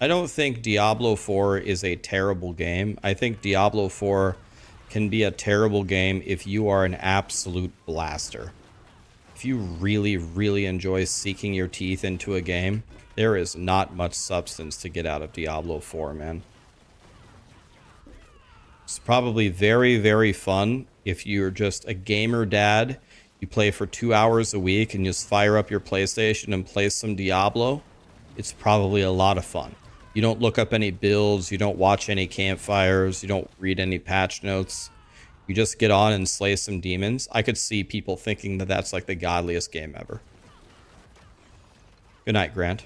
I don't think Diablo 4 is a terrible game. I think Diablo 4 can be a terrible game if you are an absolute blaster. if you really, really enjoy sinking your teeth into a game, there is not much substance to get out of Diablo 4, man. It's probably very, very fun if you're just a gamer dad. You play for 2 hours a week and just fire up your PlayStation and play some Diablo. It's probably a lot of fun. You don't look up any builds. You don't watch any campfires. You don't read any patch notes. You just get on and slay some demons. I could see people thinking that that's like the godliest game ever. Good night, Grant.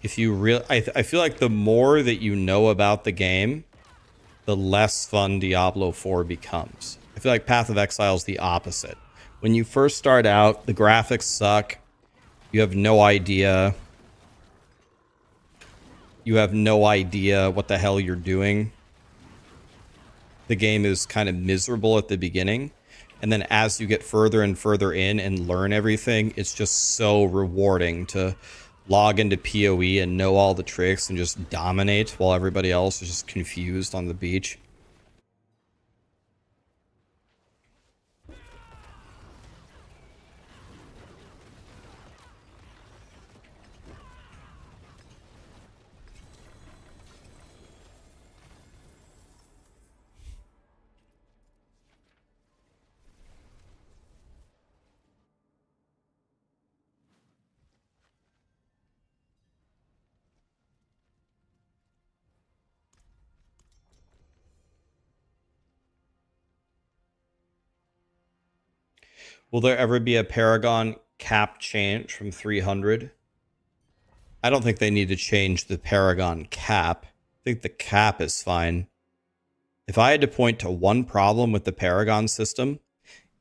If you I feel like the more that you know about the game, the less fun Diablo 4 becomes. I feel like Path of Exile is the opposite. When you first start out, the graphics suck. You have no idea. You have no idea what the hell you're doing. The game is kind of miserable at the beginning. And then as you get further and further in and learn everything, it's just so rewarding to log into POE and know all the tricks and just dominate while everybody else is just confused on the beach. Will there ever be a Paragon cap change from 300? I don't think they need to change the Paragon cap. I think the cap is fine. If I had to point to one problem with the Paragon system,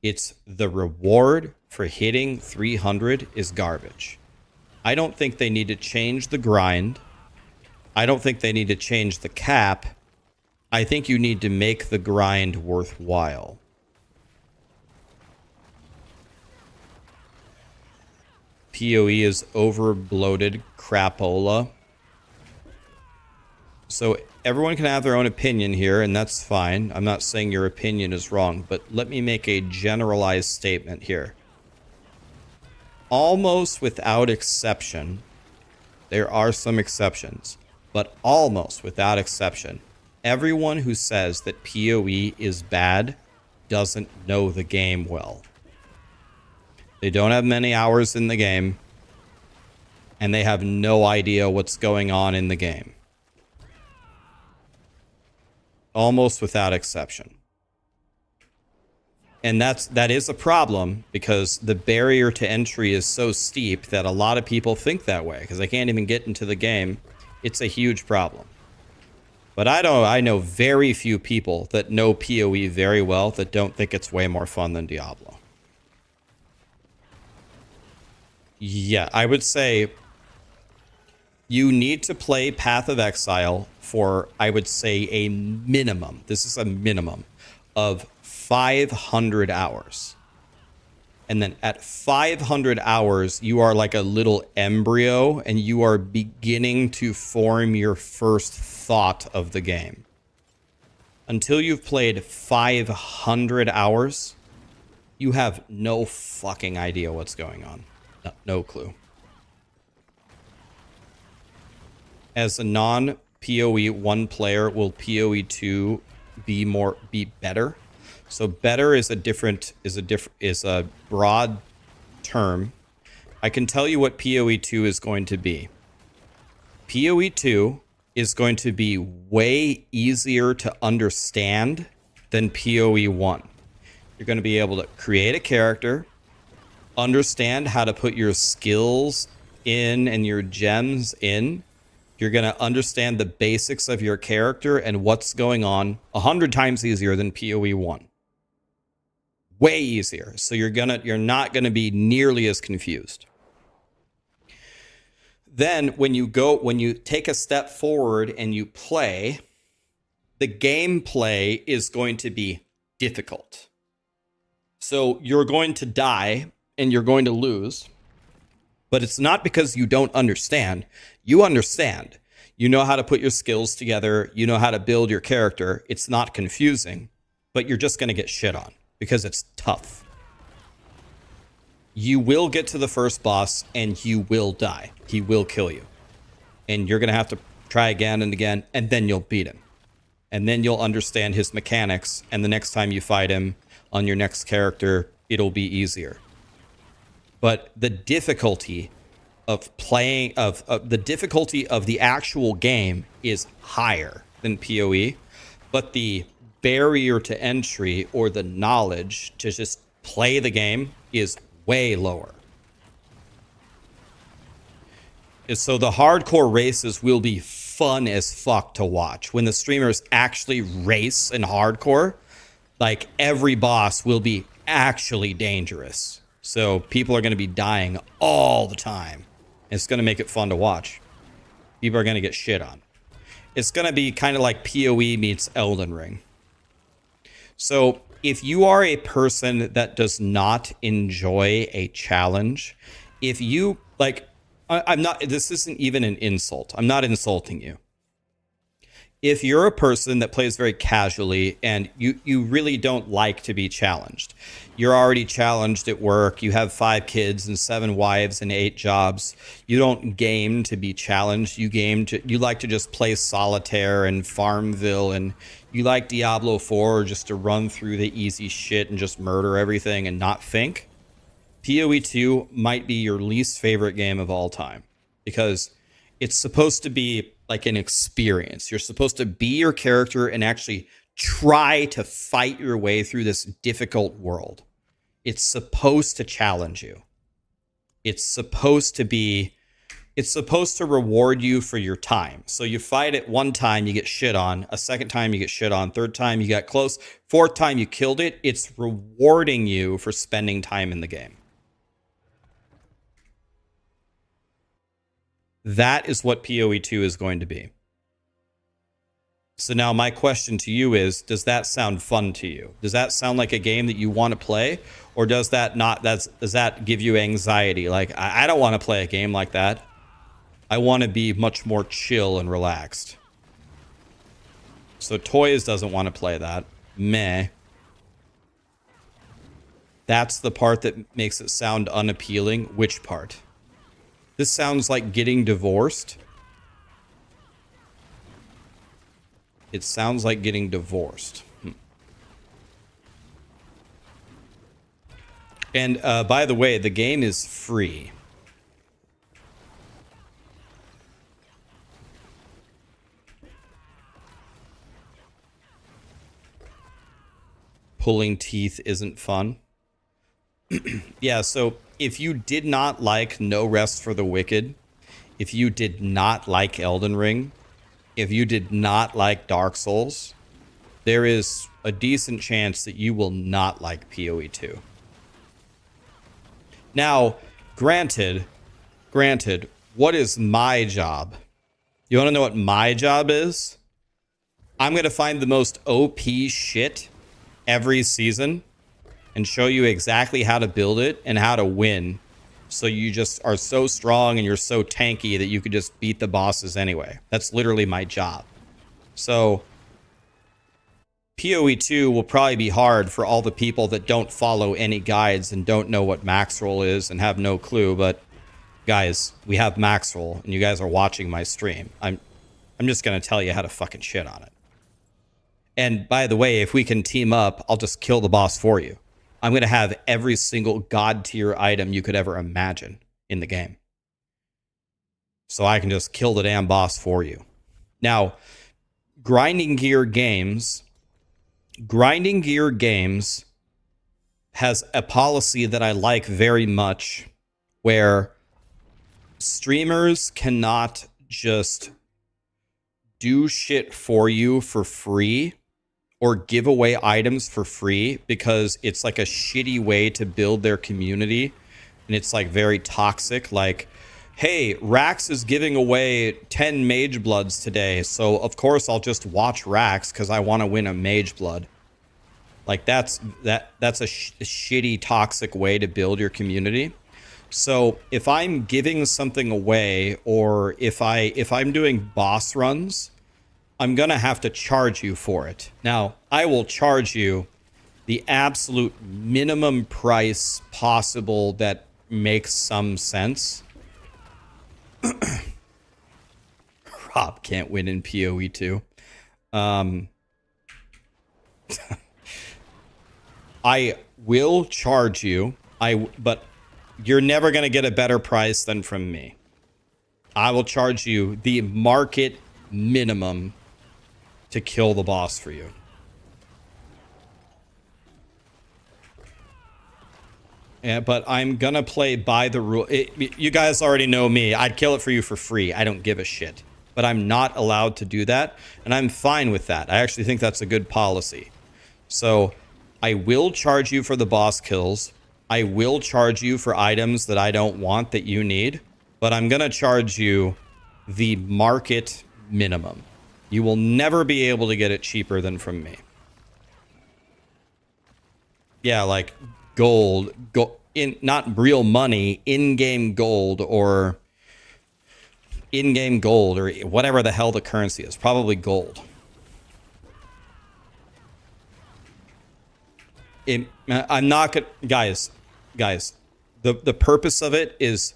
it's the reward for hitting 300 is garbage. I don't think they need to change the grind. I don't think they need to change the cap. I think you need to make the grind worthwhile. POE is over-bloated crapola. So everyone can have their own opinion here, and that's fine. I'm not saying your opinion is wrong, but let me make a generalized statement here. Almost without exception, there are some exceptions, but almost without exception, everyone who says that POE is bad doesn't know the game well. They don't have many hours in the game, and they have no idea what's going on in the game. Almost without exception. And that is a problem because the barrier to entry is so steep that a lot of people think that way because they can't even get into the game. It's a huge problem. But I know very few people that know POE very well that don't think it's way more fun than Diablo. Yeah, I would say you need to play Path of Exile for, I would say, a minimum. This is a minimum of 500 hours. And then at 500 hours, you are like a little embryo and you are beginning to form your first thought of the game. Until you've played 500 hours, you have no fucking idea what's going on. No clue. As a non-POE 1 player, will POE 2 be better? So better is a broad term. I can tell you what POE 2 is going to be. POE 2 is going to be way easier to understand than POE 1. You're going to be able to create a character, understand how to put your skills in and your gems in. You're going to understand the basics of your character and what's going on 100 times easier than POE 1. Way easier. So you're not going to be nearly as confused. Then when you take a step forward and you play, the gameplay is going to be difficult. So you're going to die and you're going to lose, but it's not because you don't understand. You understand. You know how to put your skills together. You know how to build your character. It's not confusing, but you're just going to get shit on. because it's tough. You will get to the first boss and you will die. He will kill you. And you're going to have to try again and again, and then you'll beat him. And then you'll understand his mechanics, and the next time you fight him on your next character, it'll be easier. But the difficulty of playing, the difficulty of the actual game is higher than PoE, but the barrier to entry or the knowledge to just play the game is way lower. So the hardcore races will be fun as fuck to watch. When the streamers actually race in hardcore, like every boss will be actually dangerous. So people are going to be dying all the time. It's going to make it fun to watch. People are going to get shit on. It's going to be kind of like PoE meets Elden Ring. So if you are a person that does not enjoy a challenge, if you like, I'm not, this isn't even an insult. I'm not insulting you. If you're a person that plays very casually and you really don't like to be challenged, you're already challenged at work, you have 5 kids and 7 wives and 8 jobs, you don't game to be challenged, you like to just play solitaire and Farmville, and you like Diablo 4 just to run through the easy shit and just murder everything and not think, PoE 2 might be your least favorite game of all time, because it's supposed to be like an experience. You're supposed to be your character and actually try to fight your way through this difficult world. It's supposed to challenge you. It's supposed to reward you for your time. So you fight it one time, you get shit on. A second time, you get shit on. Third time, you got close. Fourth time, you killed it. It's rewarding you for spending time in the game. That is what PoE 2 is going to be. So now my question to you is, does that sound fun to you? Does that sound like a game that you want to play? Or does that does that give you anxiety? Like, I don't want to play a game like that. I want to be much more chill and relaxed. So Toys doesn't want to play that. Meh. That's the part that makes it sound unappealing. Which part? This sounds like getting divorced. It sounds like getting divorced. And by the way, the game is free. Pulling teeth isn't fun. Yeah, so if you did not like No Rest for the Wicked, if you did not like Elden Ring, if you did not like Dark Souls, there is a decent chance that you will not like PoE 2. Now, granted, what is my job? You want to know what my job is? I'm going to find the most OP shit every season and show you exactly how to build it and how to win. So you just are so strong and you're so tanky that you could just beat the bosses anyway. That's literally my job. So PoE 2 will probably be hard for all the people that don't follow any guides and don't know what Maxroll is and have no clue. But guys, we have Maxroll and you guys are watching my stream. I'm just going to tell you how to fucking shit on it. And by the way, if we can team up, I'll just kill the boss for you. I'm going to have every single god tier item you could ever imagine in the game. So I can just kill the damn boss for you. Now, Grinding Gear Games has a policy that I like very much, where streamers cannot just do shit for you for free or give away items for free, because it's like a shitty way to build their community. And it's like very toxic. Like, hey, Rax is giving away 10 Mage Bloods today, so of course I'll just watch Rax because I want to win a Mage Blood. Like that's a shitty, toxic way to build your community. So if I'm giving something away, or if I'm doing boss runs, I'm gonna have to charge you for it. Now, I will charge you the absolute minimum price possible that makes some sense. Rob can't win in PoE 2. I will charge you. But you're never going to get a better price than from me. I will charge you the market minimum to kill the boss for you. Yeah, but I'm gonna play by the rule. You guys already know me. I'd kill it for you for free. I don't give a shit. But I'm not allowed to do that, and I'm fine with that. I actually think that's a good policy. So I will charge you for the boss kills. I will charge you for items that I don't want that you need, but I'm gonna charge you the market minimum. You will never be able to get it cheaper than from me. Yeah, like gold, not real money, in-game gold or whatever the hell the currency is. Probably gold. I'm not gonna, guys. The purpose of it is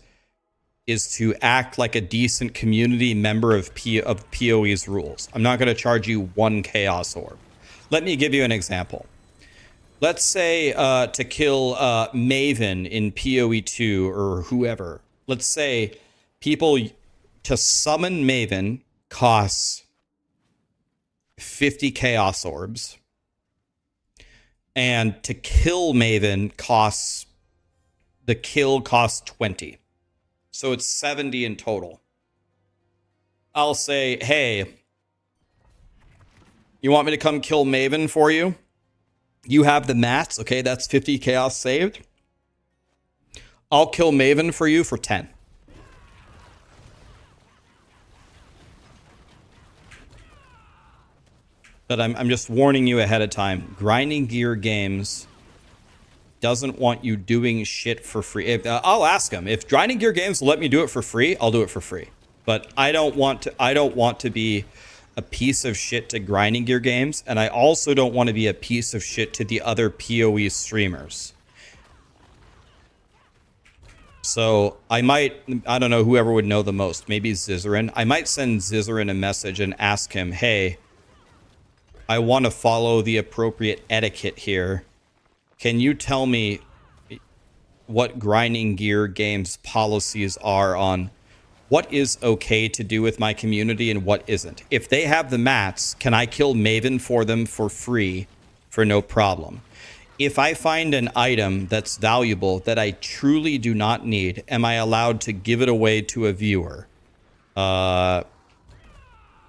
to act like a decent community member of PoE's rules. I'm not going to charge you 1 Chaos Orb. Let me give you an example. Let's say to kill Maven in PoE 2 or whoever. Let's say people to summon Maven costs 50 Chaos Orbs. And to kill Maven costs 20. So it's 70 in total. I'll say, hey, you want me to come kill Maven for you? You have the mats. Okay, that's 50 chaos saved. I'll kill Maven for you for 10. But I'm just warning you ahead of time. Grinding Gear Games doesn't want you doing shit for free. I'll ask them. If Grinding Gear Games will let me do it for free, I'll do it for free. But I don't want to be a piece of shit to Grinding Gear Games, and I also don't want to be a piece of shit to the other PoE streamers. So I don't know whoever would know the most. Maybe Zizarin. I might send Zizarin a message and ask him, hey, I want to follow the appropriate etiquette here. Can you tell me what Grinding Gear Games policies are on what is okay to do with my community and what isn't? If they have the mats, can I kill Maven for them for free for no problem? If I find an item that's valuable that I truly do not need, am I allowed to give it away to a viewer?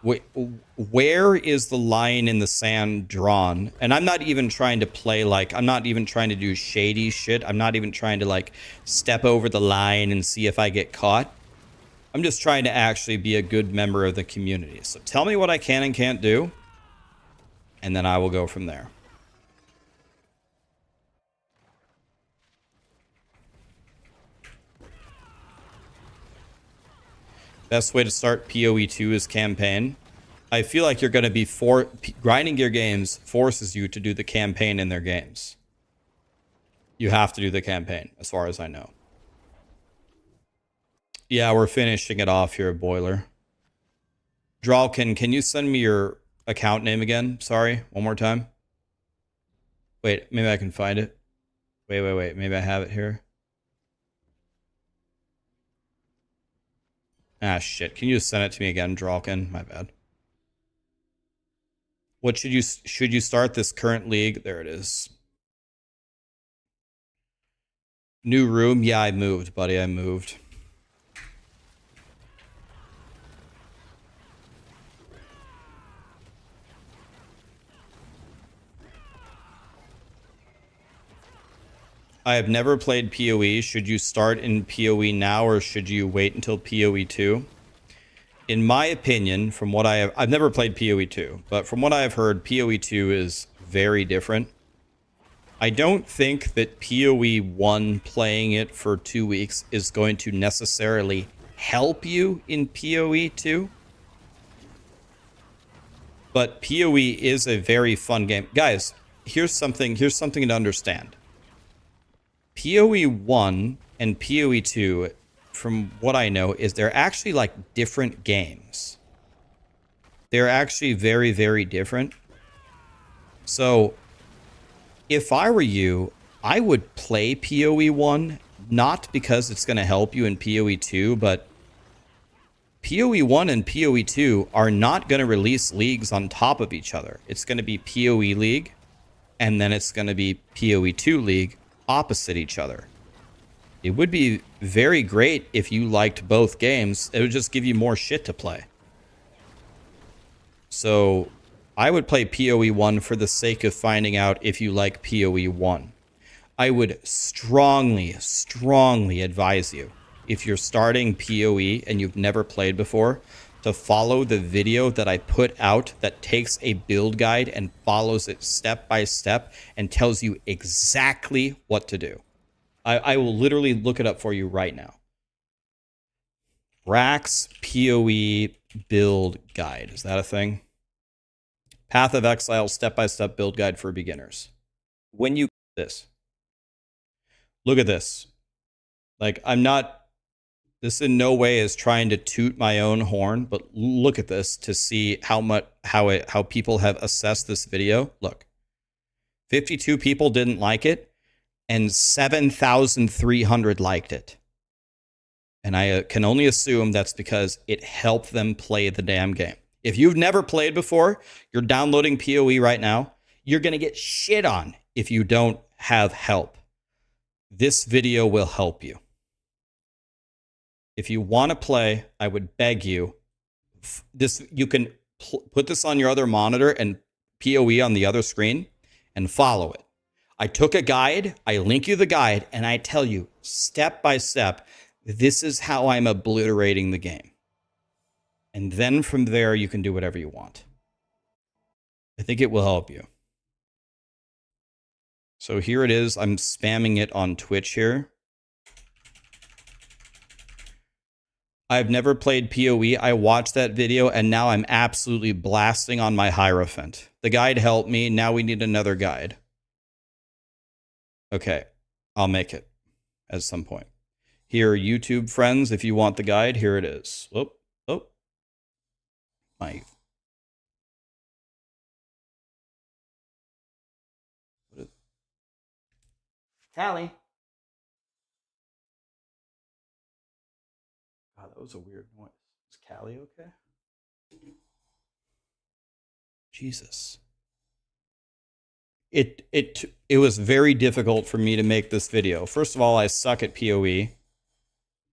Where is the line in the sand drawn? And I'm not even trying to play like, I'm not even trying to do shady shit. I'm not even trying to like step over the line and see if I get caught. I'm just trying to actually be a good member of the community. So tell me what I can and can't do, and then I will go from there. Best way to start PoE 2 is campaign. I feel like you're going to be Grinding Gear Games forces you to do the campaign in their games. You have to do the campaign, as far as I know. Yeah, we're finishing it off here, Boiler. Drawlkin, can you send me your account name again? Sorry, one more time. Wait, maybe I can find it. Wait. Maybe I have it here. Ah, shit. Can you just send it to me again, Drawlkin? My bad. What should you start this current league? There it is. New room? Yeah, I moved, buddy. I moved. I have never played PoE. Should you start in PoE now or should you wait until PoE 2? In my opinion, from what I've never played PoE 2, but from what I've heard, PoE 2 is very different. I don't think that PoE 1 playing it for 2 weeks is going to necessarily help you in PoE 2. But PoE is a very fun game. Guys, here's something to understand. PoE 1 and PoE 2, from what I know, is they're actually like different games. They're actually very, very different. So if I were you, I would play PoE 1, not because it's going to help you in PoE 2, but PoE 1 and PoE 2 are not going to release leagues on top of each other. It's going to be PoE League, and then it's going to be PoE 2 League opposite each other. It would be very great if you liked both games. It would just give you more shit to play. So I would play PoE 1 for the sake of finding out if you like PoE 1. I would strongly, strongly advise you, if you're starting PoE and you've never played before, to follow the video that I put out that takes a build guide and follows it step by step and tells you exactly what to do. I will literally look it up for you right now. Rax PoE build guide. Is that a thing? Path of Exile step-by-step build guide for beginners. When you this, look at this. Like, I'm not, this in no way is trying to toot my own horn, but look at this to see how people have assessed this video. Look, 52 people didn't like it, and 7,300 liked it. And I can only assume that's because it helped them play the damn game. If you've never played before, you're downloading PoE right now, you're going to get shit on if you don't have help. This video will help you. If you want to play, I would beg you, you can put this on your other monitor and PoE on the other screen and follow it. I took a guide, I link you the guide, and I tell you step by step, this is how I'm obliterating the game. And then from there, you can do whatever you want. I think it will help you. So here it is. I'm spamming it on Twitch here. I've never played PoE. I watched that video, and now I'm absolutely blasting on my Hierophant. The guide helped me. Now we need another guide. Okay, I'll make it at some point. Here, YouTube friends, if you want the guide, here it is. Oh. My. Tally. God, that was a weird noise. Is Callie okay? Jesus. It was very difficult for me to make this video. First of all, I suck at PoE.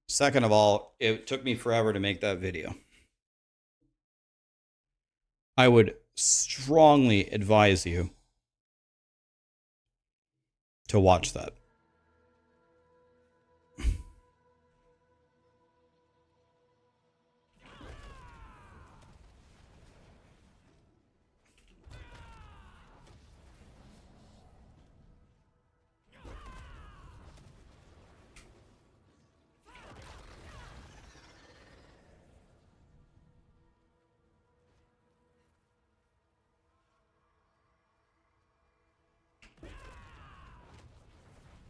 Second of all, it took me forever to make that video. I would strongly advise you to watch that.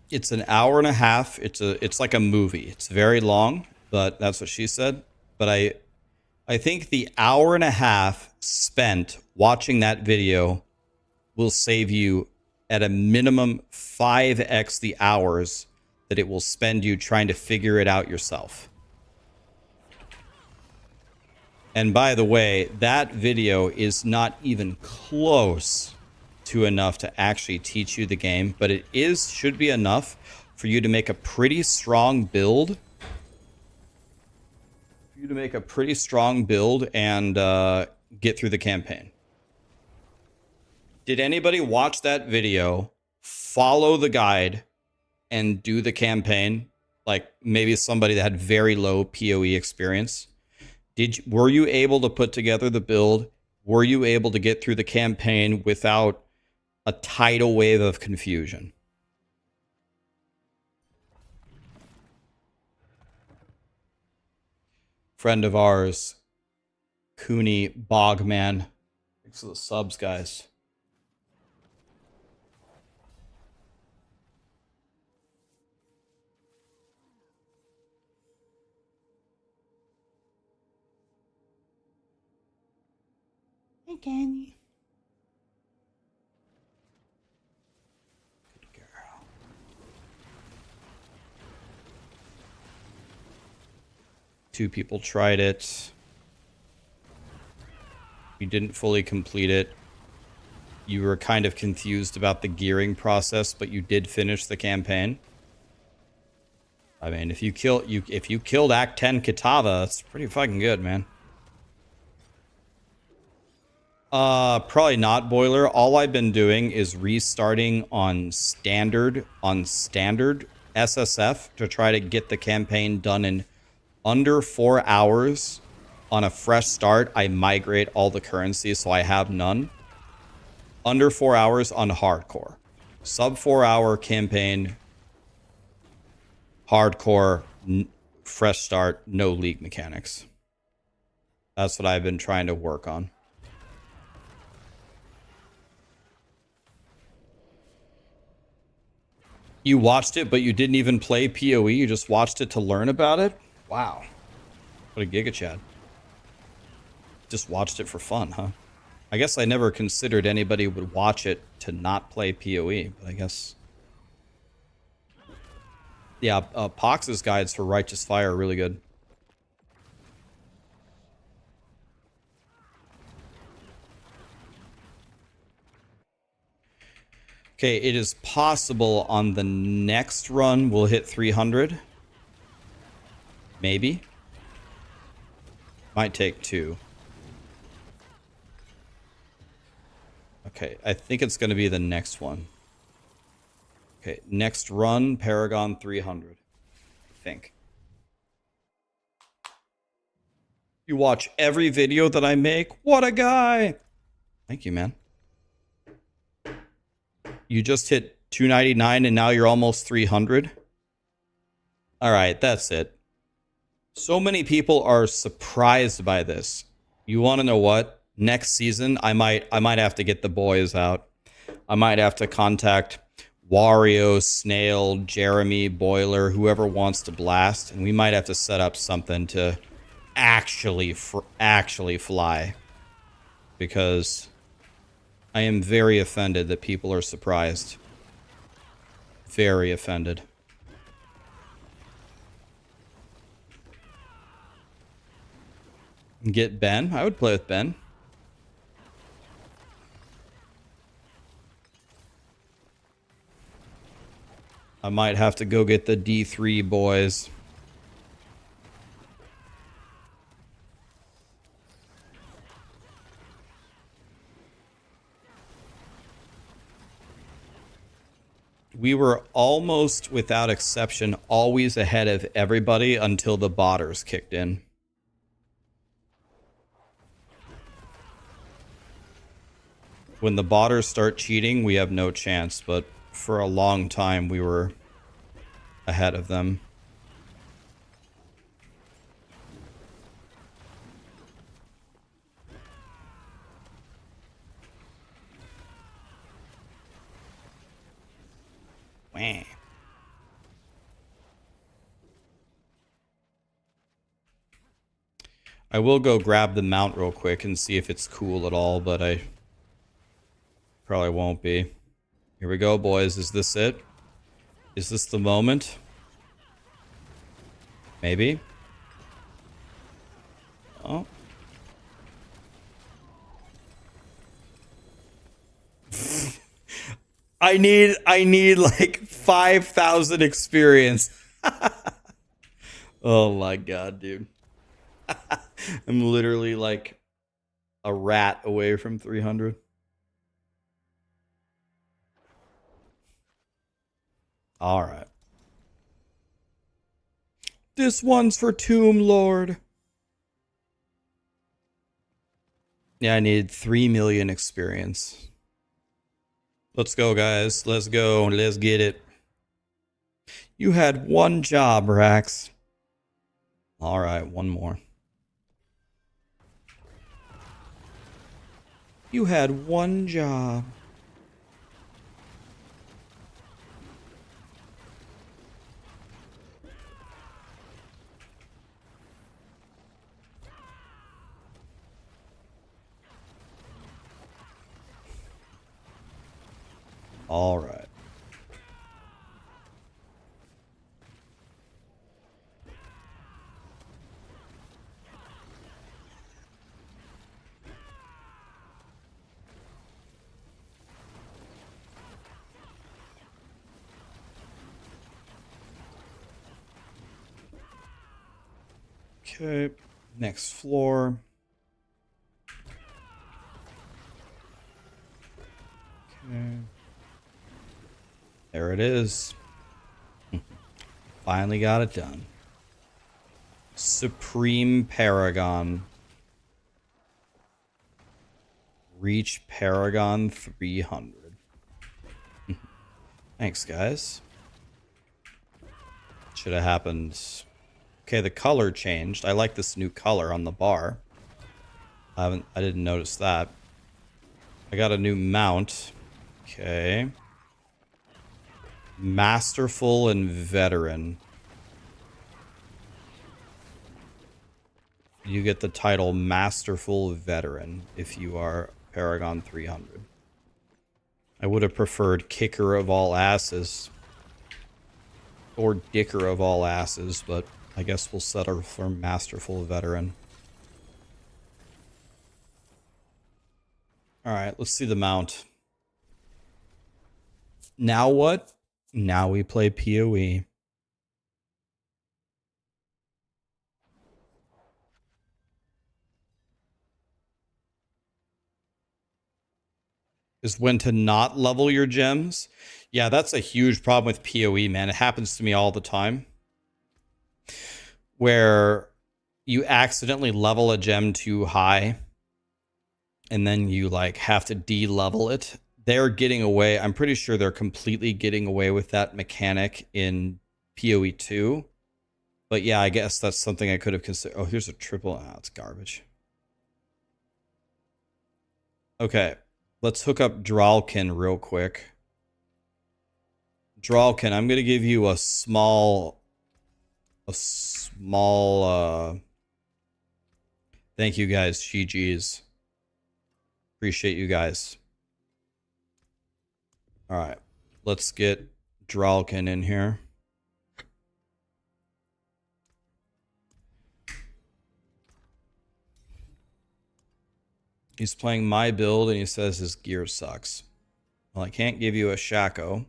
It's an hour and a half. It's like a movie. It's very long, but that's what she said. But I think the hour and a half spent watching that video will save you at a minimum 5x the hours that it will spend you trying to figure it out yourself. And by the way, that video is not even close to enough to actually teach you the game, but it should be enough for you to make a pretty strong build. For you to make a pretty strong build and get through the campaign. Did anybody watch that video, follow the guide, and do the campaign? Like maybe somebody that had very low PoE experience. Were you able to put together the build? Were you able to get through the campaign without a tidal wave of confusion? Friend of ours, Cooney Bogman. Thanks for the subs, guys. Hi, Candy. Good girl. Two people tried it. You didn't fully complete it. You were kind of confused about the gearing process, but you did finish the campaign. I mean, if you killed Act 10 Kitava, that's pretty fucking good, man. Probably not, Boiler. All I've been doing is restarting on standard SSF to try to get the campaign done in under 4 hours. On a fresh start, I migrate all the currency, so I have none. Under 4 hours on hardcore. Sub 4 hour campaign. Hardcore, fresh start, no league mechanics. That's what I've been trying to work on. You watched it, but you didn't even play POE? You just watched it to learn about it? Wow. What a Giga Chad. Just watched it for fun, huh? I guess I never considered anybody would watch it to not play POE, but I guess... Yeah, Pox's guides for Righteous Fire are really good. Okay, it is possible on the next run we'll hit 300. Maybe. Might take 2. Okay, I think it's going to be the next one. Okay, next run, Paragon 300. I think. You watch every video that I make? What a guy! Thank you, man. You just hit 299 and now you're almost 300. All right, that's it. So many people are surprised by this. You want to know what? Next season, I might have to get the boys out. I might have to contact Wario, Snail, Jeremy, Boiler, whoever wants to blast, and we might have to set up something to actually fly, because I am very offended that people are surprised. Very offended. Get Ben? I would play with Ben. I might have to go get the D3 boys. We were almost, without exception, always ahead of everybody until the botters kicked in. When the botters start cheating, we have no chance, but for a long time we were ahead of them. Wah. I will go grab the mount real quick and see if it's cool at all, but I probably won't be. Here we go, boys. Is this it? Is this the moment? Maybe. Oh. I need like 5,000 experience. Oh my god, dude. I'm literally like a rat away from 300. All right. This one's for Tomb Lord. Yeah, I need 3 million experience. Let's go, guys. Let's go. Let's get it. You had one job, Rax. All right, one more. You had one job. All right. Okay, next floor. Okay. There it is. Finally got it done. Supreme Paragon. Reach Paragon 300. Thanks, guys. Should have happened. Okay, the color changed. I like this new color on the bar. I didn't notice that. I got a new mount. Okay. Masterful and Veteran. You get the title Masterful Veteran if you are Paragon 300. I would have preferred Kicker of all asses. Or Dicker of all asses, but I guess we'll settle for Masterful Veteran. Alright, let's see the mount. Now what? Now we play POE. Is when to not level your gems. Yeah, that's a huge problem with POE, man. It happens to me all the time. Where you accidentally level a gem too high and then you like have to de-level it. They're getting away. I'm pretty sure they're completely getting away with that mechanic in POE 2. But yeah, I guess that's something I could have considered. Oh, here's a triple. Ah, it's garbage. Okay, let's hook up Dralkin real quick. Dralkin, I'm going to give you a small, thank you guys, GG's. Appreciate you guys. All right, let's get Dralkin in here. He's playing my build and he says his gear sucks. Well, I can't give you a Shaco.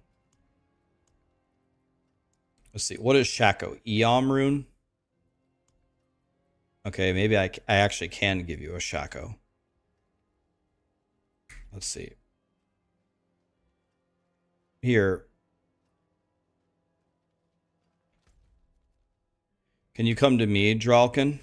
Let's see, what is Shaco? Eom rune? Okay, maybe I actually can give you a Shaco. Let's see. Here. Can you come to me, Dralkin?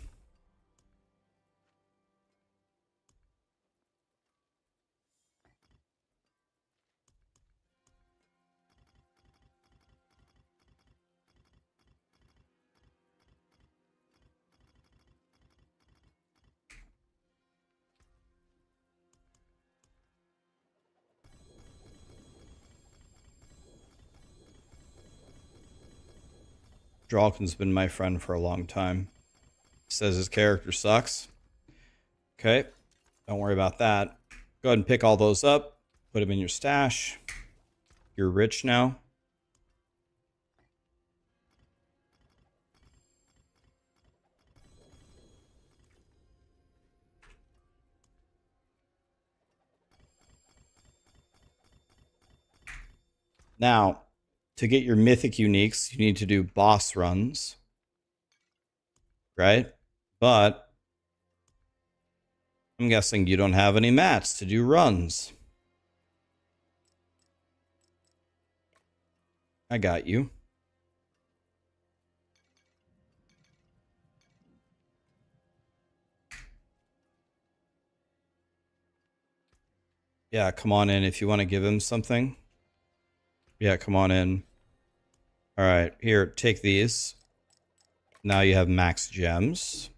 Dralkin's been my friend for a long time. Says his character sucks. Okay, don't worry about that. Go ahead and pick all those up. Put them in your stash. You're rich now. Now, to get your mythic uniques, you need to do boss runs. Right? But I'm guessing you don't have any mats to do runs. I got you. Yeah, come on in if you want to give him something. Yeah, come on in. All right, here, take these. Now you have max gems.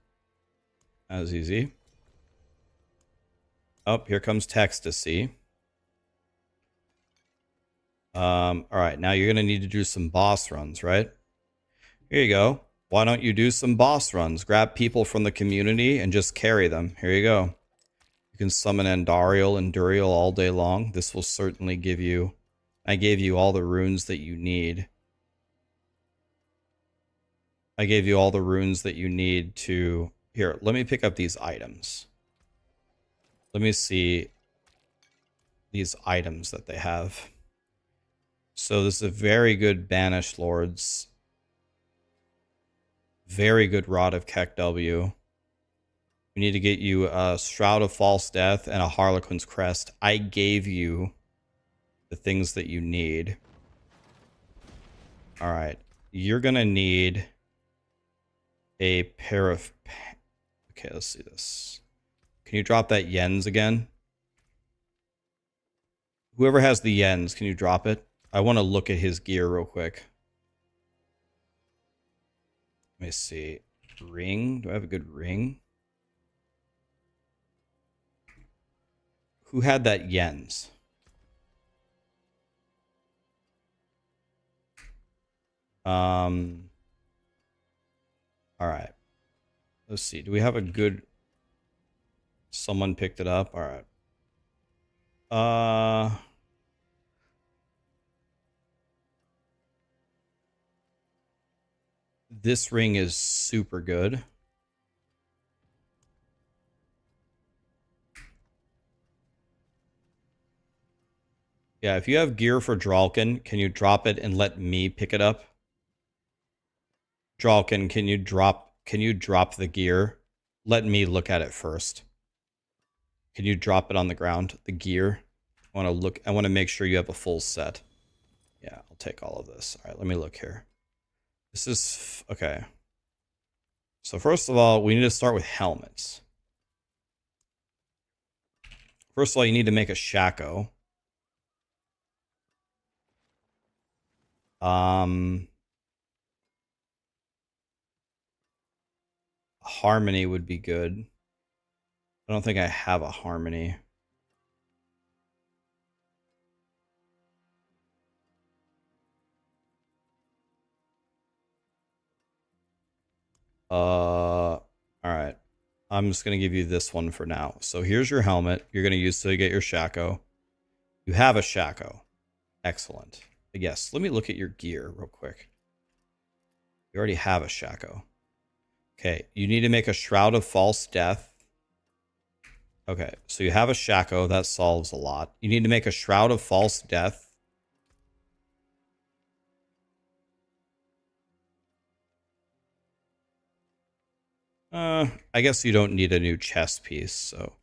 That was easy. Oh, here comes Textasy. All right, now you're going to need to do some boss runs, right? Here you go. Why don't you do some boss runs? Grab people from the community and just carry them. Here you go. You can summon Andariel and Duriel all day long. This will certainly give you I gave you all the runes that you need. I gave you all the runes that you need to... Here, let me pick up these items. Let me see these items that they have. So this is a very good Banished Lords. Very good Rod of KEKW. We need to get you a Shroud of False Death and a Harlequin's Crest. I gave you the things that you need. Alright. You're going to need a pair of... Okay, let's see this. Can you drop that Yens again? Whoever has the Yens, can you drop it? I want to look at his gear real quick. Let me see. Ring? Do I have a good ring? Who had that Yens? All right. Let's see. Do we have a good... Someone picked it up? All right. This ring is super good. Yeah, if you have gear for Dralkin, can you drop it and let me pick it up? Dralkin, can you drop the gear? Let me look at it first. Can you drop it on the ground, the gear? I want to make sure you have a full set. Yeah, I'll take all of this. All right, let me look here. This is okay. So first of all, we need to start with helmets. First of all, you need to make a Shaco. Harmony would be good. I don't think I have a Harmony. All right. I'm just going to give you this one for now. So here's your helmet. You're going to use to get your Shaco. You have a Shaco. Excellent. Yes, let me look at your gear real quick. You already have a Shaco. Okay, you need to make a Shroud of False Death. Okay, so you have a Shaco. That solves a lot. You need to make a Shroud of False Death. I guess you don't need a new chest piece, so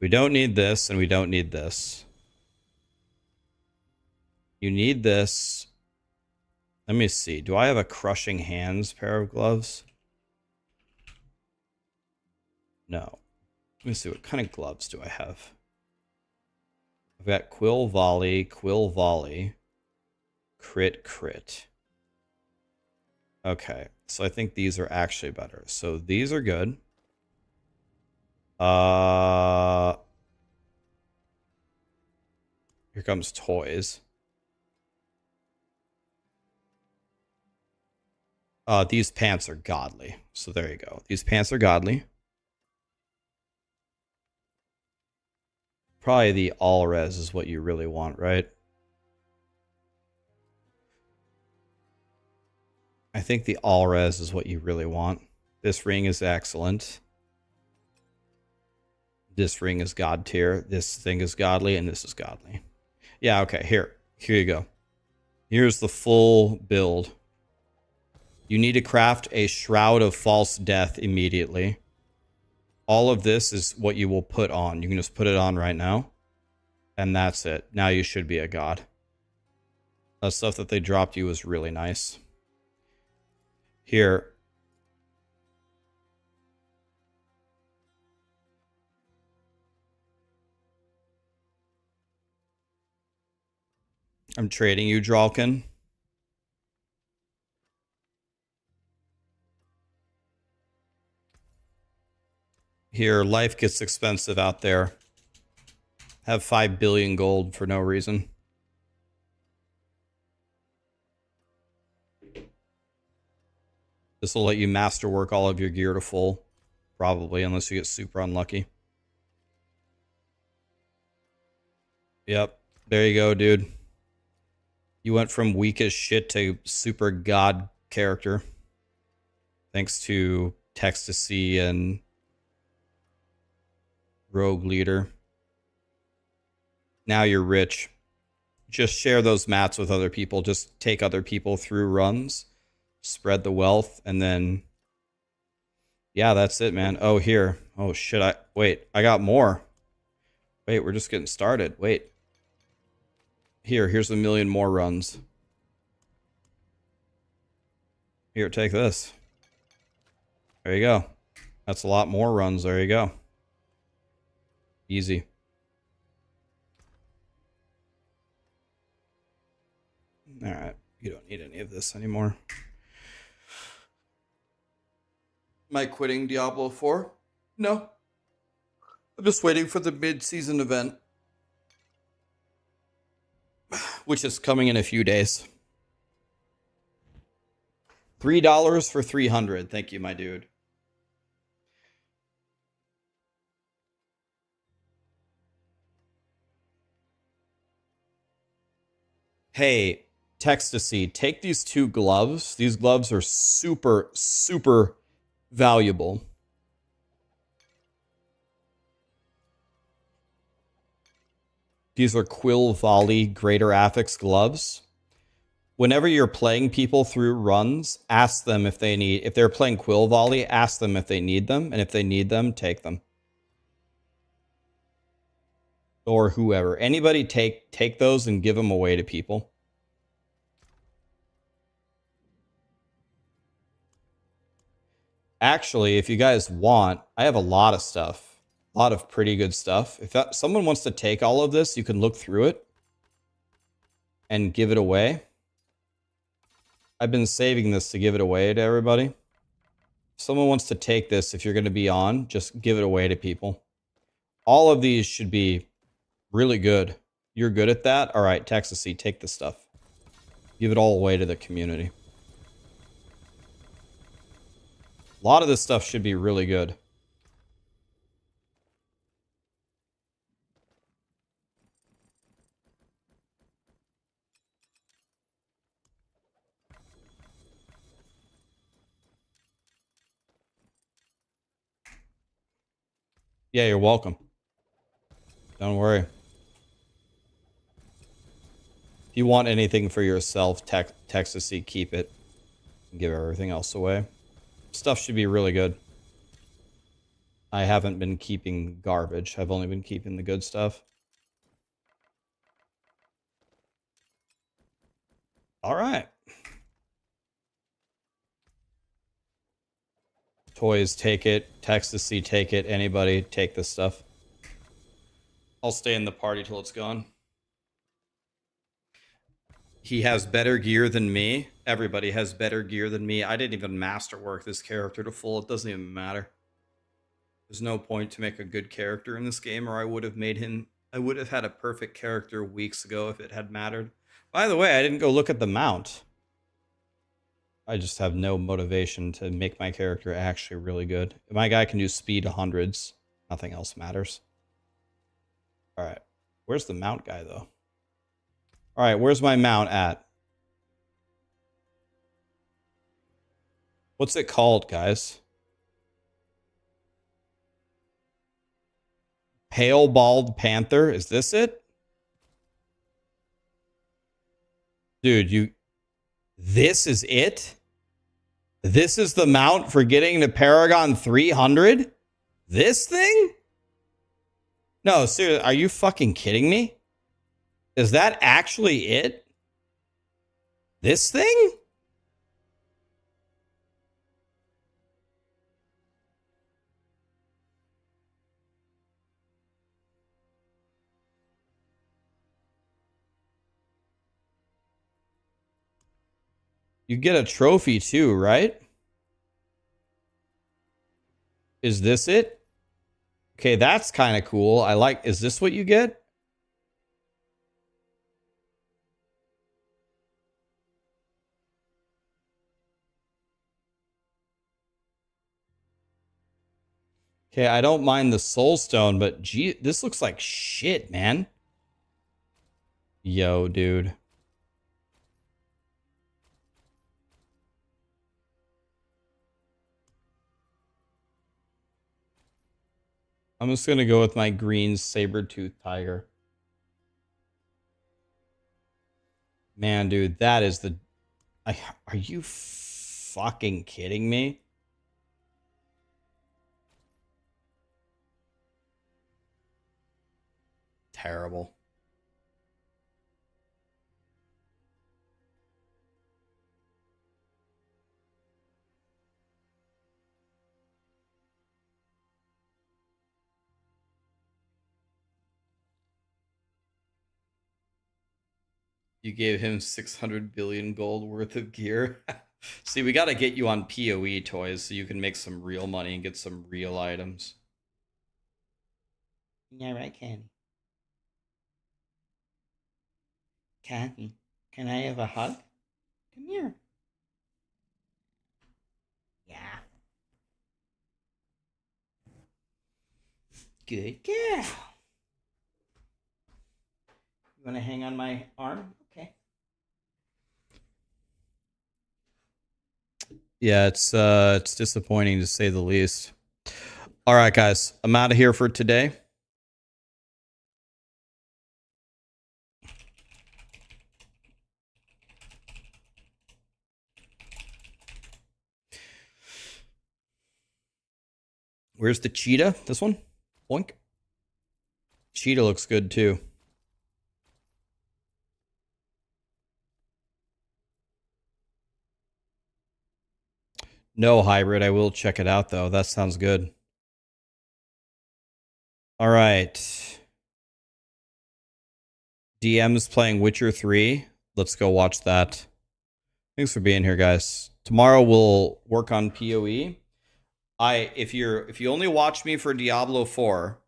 we don't need this and we don't need this. You need this. Let me see. Do I have a Crushing Hands pair of gloves? No. Let me see. What kind of gloves do I have? I've got Quill Volley, Crit, Crit. Okay. So I think these are actually better. So these are good. Here comes toys. These pants are godly. So there you go. These pants are godly. Probably the all res is what you really want, right? I think the all res is what you really want. This ring is excellent. This ring is god tier. This thing is godly, and this is godly. Yeah, okay. Here you go. Here's the full build. You need to craft a Shroud of False Death immediately. All of this is what you will put on. You can just put it on right now. And that's it. Now you should be a god. The stuff that they dropped you was really nice. Here. I'm trading you, Dralkin. Here, life gets expensive out there. Have 5 billion gold for no reason. This will let you masterwork all of your gear to full. Probably, unless you get super unlucky. Yep. There you go, dude. You went from weak as shit to super god character. Thanks to Textasy and Rogue Leader. Now you're rich. Just share those mats with other people. Just take other people through runs. Spread the wealth, and then... Yeah, that's it, man. Oh, here. Oh, shit. I got more. Wait, we're just getting started. Wait. Here's a million more runs. Here, take this. There you go. That's a lot more runs. There you go. Easy. Alright. You don't need any of this anymore. Am I quitting Diablo 4? No. I'm just waiting for the mid-season event. Which is coming in a few days. $3 for 300. Thank you, my dude. Hey, Textasy, take these 2 gloves. These gloves are super, super valuable. These are Quill Volley Greater Affix gloves. Whenever you're playing people through runs, ask them if they're playing Quill Volley, ask them if they need them, and if they need them, take them. Or whoever. Anybody take those and give them away to people. Actually, if you guys want, I have a lot of stuff. A lot of pretty good stuff. If someone wants to take all of this, you can look through it and give it away. I've been saving this to give it away to everybody. If someone wants to take this, if you're going to be on, just give it away to people. All of these should be really good. You're good at that? All right, Texasy, take the stuff. Give it all away to the community. A lot of this stuff should be really good. Yeah, you're welcome. Don't worry. If you want anything for yourself, Texasy, keep it. Give everything else away. Stuff should be really good. I haven't been keeping garbage. I've only been keeping the good stuff. All right. Toys, take it. Texasy, take it. Anybody, take this stuff. I'll stay in the party till it's gone. He has better gear than me. Everybody has better gear than me. I didn't even masterwork this character to full. It doesn't even matter. There's no point to make a good character in this game, or I would have made him... I would have had a perfect character weeks ago if it had mattered. By the way, I didn't go look at the mount. I just have no motivation to make my character actually really good. My guy can do speed 100s. Nothing else matters. Alright. Where's the mount guy, though? Alright, where's my mount at? What's it called, guys? Pale Bald Panther? Is this it? Dude, this is it? This is the mount for getting to Paragon 300? This thing? No, seriously, are you fucking kidding me? Is that actually it? This thing? You get a trophy too, right? Is this it? Okay, that's kind of cool. I like, is this what you get? Okay, I don't mind the soul stone, but gee, this looks like shit, man. Yo, dude. I'm just gonna go with my green saber-tooth tiger. Man, dude, that is the... are you fucking kidding me? Terrible. You gave him 600 billion gold worth of gear. See, we got to get you on POE toys so you can make some real money and get some real items. Yeah, right, Candy. Candy, can I have a hug? Come here. Yeah. Good girl. You want to hang on my arm? Okay. Yeah, it's disappointing to say the least. All right, guys, I'm out of here for today. Where's the cheetah? This one? Boink. Cheetah looks good too. No hybrid. I will check it out though. That sounds good. All right. DM's playing Witcher 3. Let's go watch that. Thanks for being here, guys. Tomorrow we'll work on POE. If you only watch me for Diablo 4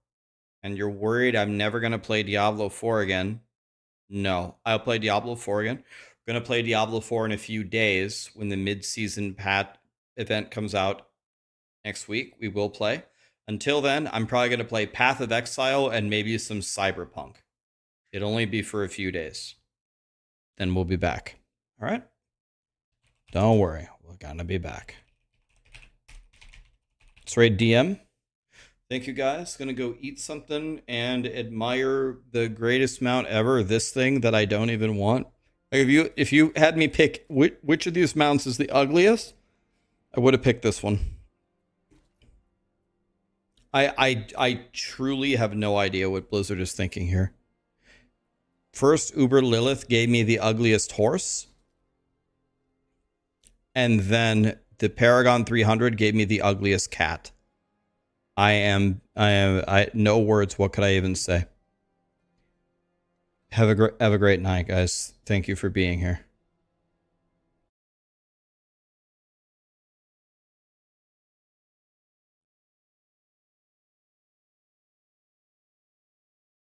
and you're worried I'm never gonna play Diablo 4 again, no, I'll play Diablo 4 again. We're gonna play Diablo 4 in a few days when the mid-season pat event comes out next week. We will play. Until then, I'm probably gonna play Path of Exile and maybe some Cyberpunk. It'll only be for a few days. Then we'll be back. All right? Don't worry, we're gonna be back. That's right, DM. Thank you, guys. Gonna go eat something and admire the greatest mount ever. This thing that I don't even want. Like if you had me pick which of these mounts is the ugliest, I would have picked this one. I truly have no idea what Blizzard is thinking here. First, Uber Lilith gave me the ugliest horse. And then the Paragon 300 gave me the ugliest cat. I no words. What could I even say? Have a great night, guys. Thank you for being here.